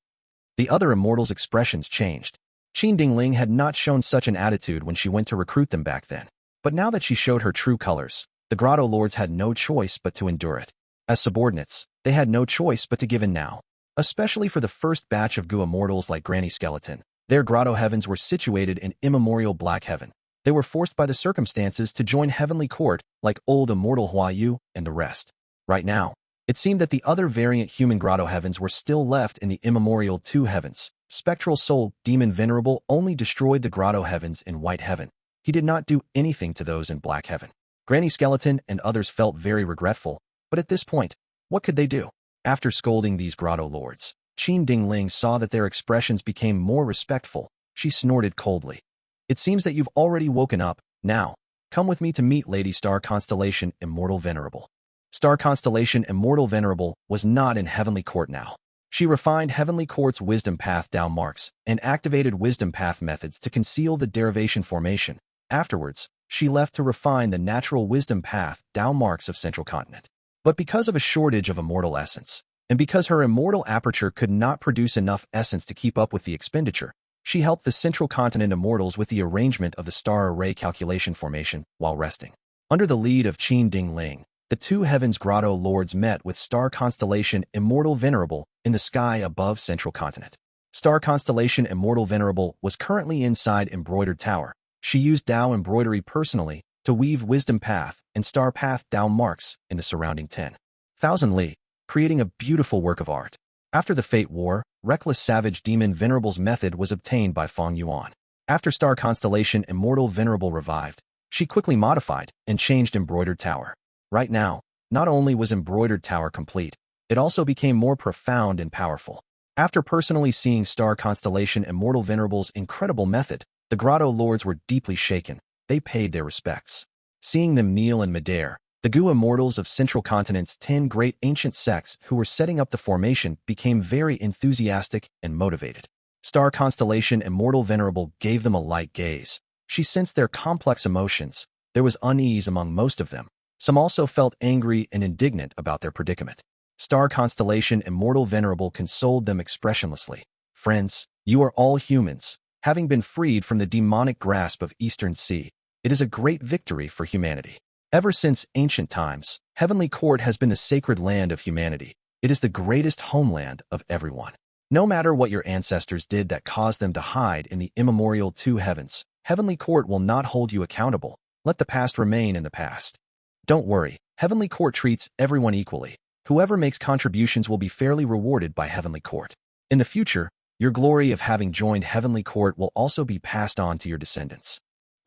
[SPEAKER 2] The other immortals' expressions changed. Qin Dingling had not shown such an attitude when she went to recruit them back then. But now that she showed her true colors, the Grotto Lords had no choice but to endure it. As subordinates, they had no choice but to give in now. Especially for the first batch of Gu immortals like Granny Skeleton, their Grotto-Heavens were situated in immemorial Black Heaven. They were forced by the circumstances to join Heavenly Court like Old Immortal Huayu and the rest. Right now, it seemed that the other variant human Grotto-Heavens were still left in the immemorial 2 heavens. Spectral Soul Demon Venerable only destroyed the Grotto-Heavens in White Heaven. He did not do anything to those in Black Heaven. Granny Skeleton and others felt very regretful, but at this point, what could they do? After scolding these Grotto Lords, Qin Dingling saw that their expressions became more respectful. She snorted coldly. It seems that you've already woken up. Now, come with me to meet Lady Star Constellation Immortal Venerable. Star Constellation Immortal Venerable was not in Heavenly Court now. She refined Heavenly Court's Wisdom Path down marks and activated Wisdom Path methods to conceal the derivation formation. Afterwards, she left to refine the natural Wisdom Path down marks of Central Continent. But because of a shortage of immortal essence, and because her immortal aperture could not produce enough essence to keep up with the expenditure, she helped the Central Continent immortals with the arrangement of the star array calculation formation while resting. Under the lead of Qin Dingling, the 2 heavens Grotto Lords met with Star Constellation Immortal Venerable in the sky above Central Continent. Star Constellation Immortal Venerable was currently inside Embroidered Tower. She used Dao embroidery personally to weave Wisdom Path and Star Path down marks in the surrounding 10,000 li, creating a beautiful work of art. After the Fate War, Reckless Savage Demon Venerable's method was obtained by Fang Yuan. After Star Constellation Immortal Venerable revived, she quickly modified and changed Embroidered Tower. Right now, not only was Embroidered Tower complete, it also became more profound and powerful. After personally seeing Star Constellation Immortal Venerable's incredible method, the Grotto Lords were deeply shaken. They paid their respects. Seeing them kneel in midair, the Gu immortals of Central Continent's 10 great ancient sects who were setting up the formation became very enthusiastic and motivated. Star Constellation Immortal Venerable gave them a light gaze. She sensed their complex emotions. There was unease among most of them. Some also felt angry and indignant about their predicament. Star Constellation Immortal Venerable consoled them expressionlessly. Friends, you are all humans. Having been freed from the demonic grasp of Eastern Sea, it is a great victory for humanity. Ever since ancient times, Heavenly Court has been the sacred land of humanity. It is the greatest homeland of everyone. No matter what your ancestors did that caused them to hide in the immemorial 2 heavens, Heavenly Court will not hold you accountable. Let the past remain in the past. Don't worry, Heavenly Court treats everyone equally. Whoever makes contributions will be fairly rewarded by Heavenly Court. In the future, your glory of having joined Heavenly Court will also be passed on to your descendants.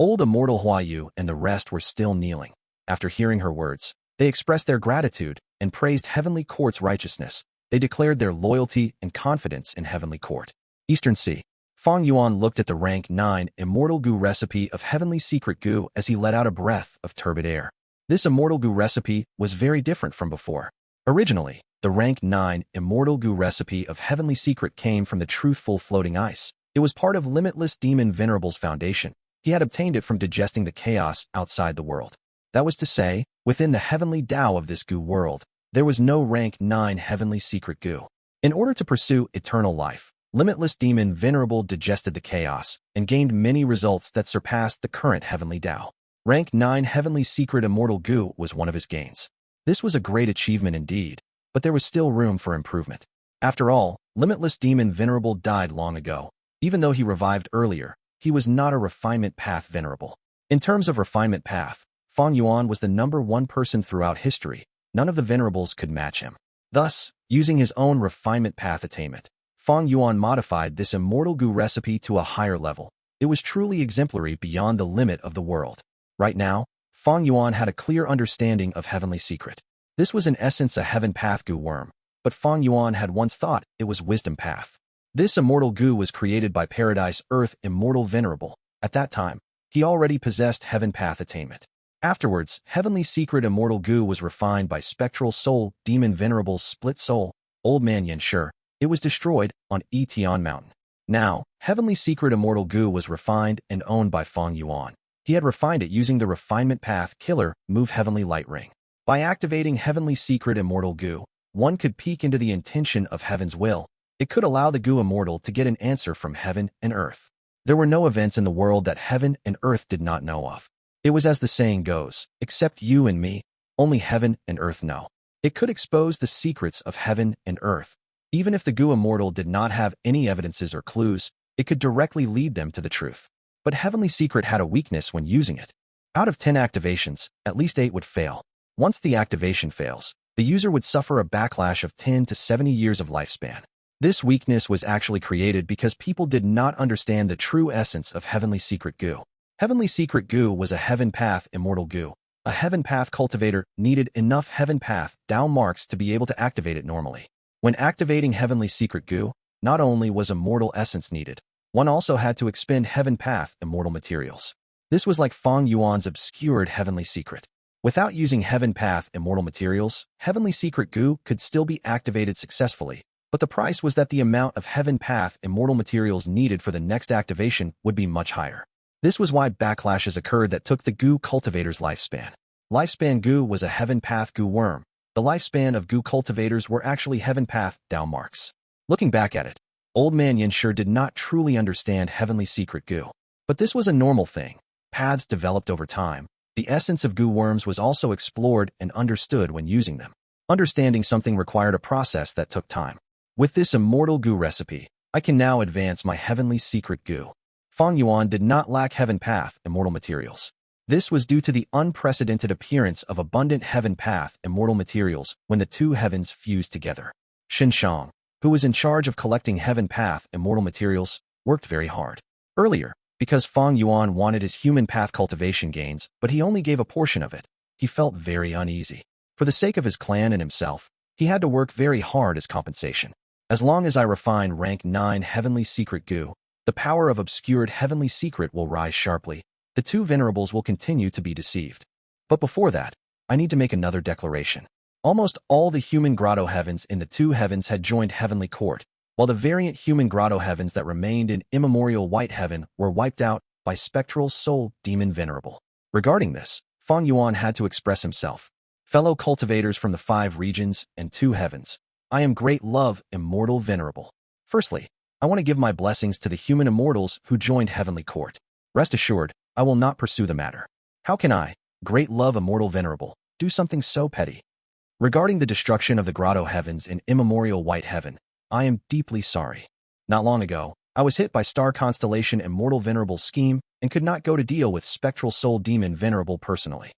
[SPEAKER 2] Old immortal Huayu and the rest were still kneeling. After hearing her words, they expressed their gratitude and praised Heavenly Court's righteousness. They declared their loyalty and confidence in Heavenly Court. Eastern Sea. Fang Yuan looked at the rank 9 Immortal Gu recipe of Heavenly Secret Gu as he let out a breath of turbid air. This Immortal Gu recipe was very different from before. Originally, the rank 9 Immortal Gu recipe of Heavenly Secret came from the truthful floating ice. It was part of Limitless Demon Venerable's foundation. He had obtained it from digesting the chaos outside the world. That was to say, within the heavenly Tao of this Gu world, there was no rank 9 Heavenly Secret Gu. In order to pursue eternal life, Limitless Demon Venerable digested the chaos and gained many results that surpassed the current heavenly Tao. Rank 9 Heavenly Secret Immortal Gu was one of his gains. This was a great achievement indeed, but there was still room for improvement. After all, Limitless Demon Venerable died long ago. Even though he revived earlier, he was not a Refinement Path Venerable. In terms of Refinement Path, Fang Yuan was the #1 person throughout history. None of the Venerables could match him. Thus, using his own Refinement Path attainment, Fang Yuan modified this Immortal Gu recipe to a higher level. It was truly exemplary beyond the limit of the world. Right now, Fang Yuan had a clear understanding of Heavenly Secret. This was in essence a Heaven Path Gu worm, but Fang Yuan had once thought it was Wisdom Path. This Immortal Gu was created by Paradise Earth Immortal Venerable. At that time, he already possessed Heaven Path attainment. Afterwards, Heavenly Secret Immortal Gu was refined by Spectral Soul Demon Venerable's split soul, Old Man Yanshi. It was destroyed on Etian Mountain. Now, Heavenly Secret Immortal Gu was refined and owned by Fang Yuan. He had refined it using the Refinement Path Killer Move Heavenly Light Ring. By activating Heavenly Secret Immortal Gu, one could peek into the intention of Heaven's will. It could allow the Gu Immortal to get an answer from Heaven and Earth. There were no events in the world that Heaven and Earth did not know of. It was as the saying goes, except you and me, only Heaven and Earth know. It could expose the secrets of Heaven and Earth. Even if the Gu Immortal did not have any evidences or clues, it could directly lead them to the truth. But Heavenly Secret had a weakness when using it. Out of 10 activations, at least 8 would fail. Once the activation fails, the user would suffer a backlash of 10 to 70 years of lifespan. This weakness was actually created because people did not understand the true essence of Heavenly Secret Gu. Heavenly Secret Gu was a Heaven Path Immortal Gu. A Heaven Path cultivator needed enough Heaven Path Tao marks to be able to activate it normally. When activating Heavenly Secret Gu, not only was Immortal Essence needed, one also had to expend Heaven Path Immortal Materials. This was like Fang Yuan's obscured Heavenly Secret. Without using Heaven Path Immortal Materials, Heavenly Secret Gu could still be activated successfully, but the price was that the amount of Heaven Path Immortal Materials needed for the next activation would be much higher. This was why backlashes occurred that took the Gu cultivator's lifespan. Lifespan Gu was a Heaven Path Gu worm. The lifespan of Gu cultivators were actually Heaven Path Tao marks. Looking back at it, Old Man Yanshi did not truly understand Heavenly Secret Gu. But this was a normal thing. Paths developed over time. The essence of Gu worms was also explored and understood when using them. Understanding something required a process that took time. With this Immortal Gu recipe, I can now advance my Heavenly Secret Gu. Fang Yuan did not lack Heaven Path Immortal Materials. This was due to the unprecedented appearance of abundant Heaven Path Immortal Materials when the two heavens fused together. Xinshang, who was in charge of collecting Heaven Path Immortal Materials, worked very hard. Earlier, because Fang Yuan wanted his human path cultivation gains, but he only gave a portion of it, he felt very uneasy. For the sake of his clan and himself, he had to work very hard as compensation. As long as I refine rank 9 Heavenly Secret Gu, the power of obscured Heavenly Secret will rise sharply. The two venerables will continue to be deceived. But before that, I need to make another declaration. Almost all the human Grotto-Heavens in the two heavens had joined Heavenly Court, while the variant human Grotto-Heavens that remained in immemorial White Heaven were wiped out by Spectral Soul Demon Venerable. Regarding this, Fang Yuan had to express himself. Fellow cultivators from the 5 regions and 2 heavens, I am Great Love Immortal Venerable. Firstly, I want to give my blessings to the human immortals who joined Heavenly Court. Rest assured, I will not pursue the matter. How can I, Great Love Immortal Venerable, do something so petty? Regarding the destruction of the Grotto-Heavens in immemorial White Heaven, I am deeply sorry. Not long ago, I was hit by Star Constellation Immortal Venerable's scheme and could not go to deal with Spectral Soul Demon Venerable personally.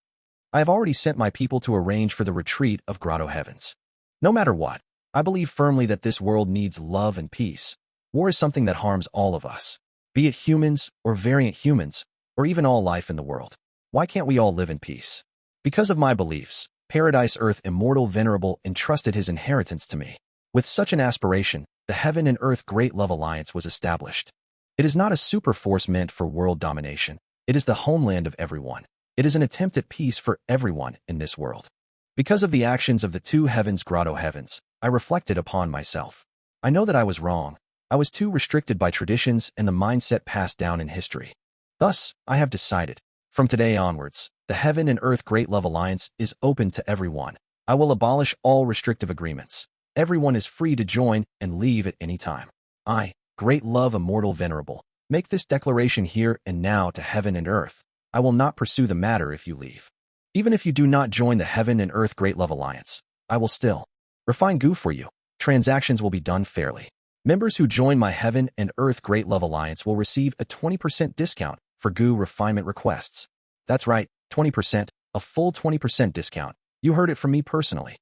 [SPEAKER 2] I have already sent my people to arrange for the retreat of Grotto-Heavens. No matter what, I believe firmly that this world needs love and peace. War is something that harms all of us. Be it humans or variant humans,
[SPEAKER 1] or even all life in the world. Why can't we all live in peace? Because of my beliefs, Paradise Earth Immortal Venerable entrusted his inheritance to me. With such an aspiration, the Heaven and Earth Great Love Alliance was established. It is not a super force meant for world domination. It is the homeland of everyone. It is an attempt at peace for everyone in this world. Because of the actions of the two heavens Grotto-Heavens, I reflected upon myself. I know that I was wrong. I was too restricted by traditions and the mindset passed down in history. Thus, I have decided, from today onwards, the Heaven and Earth Great Love Alliance is open to everyone. I will abolish all restrictive agreements. Everyone is free to join and leave at any time. I, Great Love Immortal Venerable, make this declaration here and now to Heaven and Earth. I will not pursue the matter if you leave. Even if you do not join the Heaven and Earth Great Love Alliance, I will still refine Gu for you. Transactions will be done fairly. Members who join my Heaven and Earth Great Love Alliance will receive a 20% discount for Gu refinement requests. That's right, 20%, a full 20% discount. You heard it from me personally.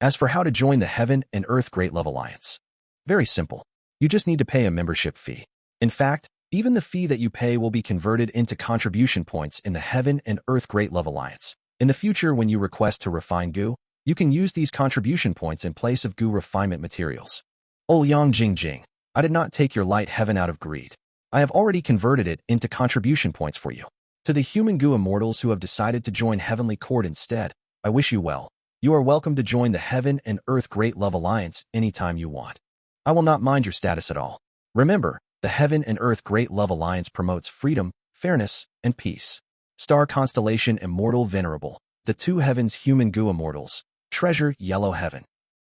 [SPEAKER 1] As for how to join the Heaven and Earth Great Love Alliance, very simple. You just need to pay a membership fee. In fact, even the fee that you pay will be converted into contribution points in the Heaven and Earth Great Love Alliance. In the future, when you request to refine Gu, you can use these contribution points in place of Gu refinement materials. Oh Yang Jing Jing, I did not take your light heaven out of greed. I have already converted it into contribution points for you. To the human Gu immortals who have decided to join Heavenly Court instead, I wish you well. You are welcome to join the Heaven and Earth Great Love Alliance anytime you want. I will not mind your status at all. Remember, the Heaven and Earth Great Love Alliance promotes freedom, fairness, and peace. Star Constellation Immortal Venerable, the two heavens human Gu immortals, treasure Yellow Heaven.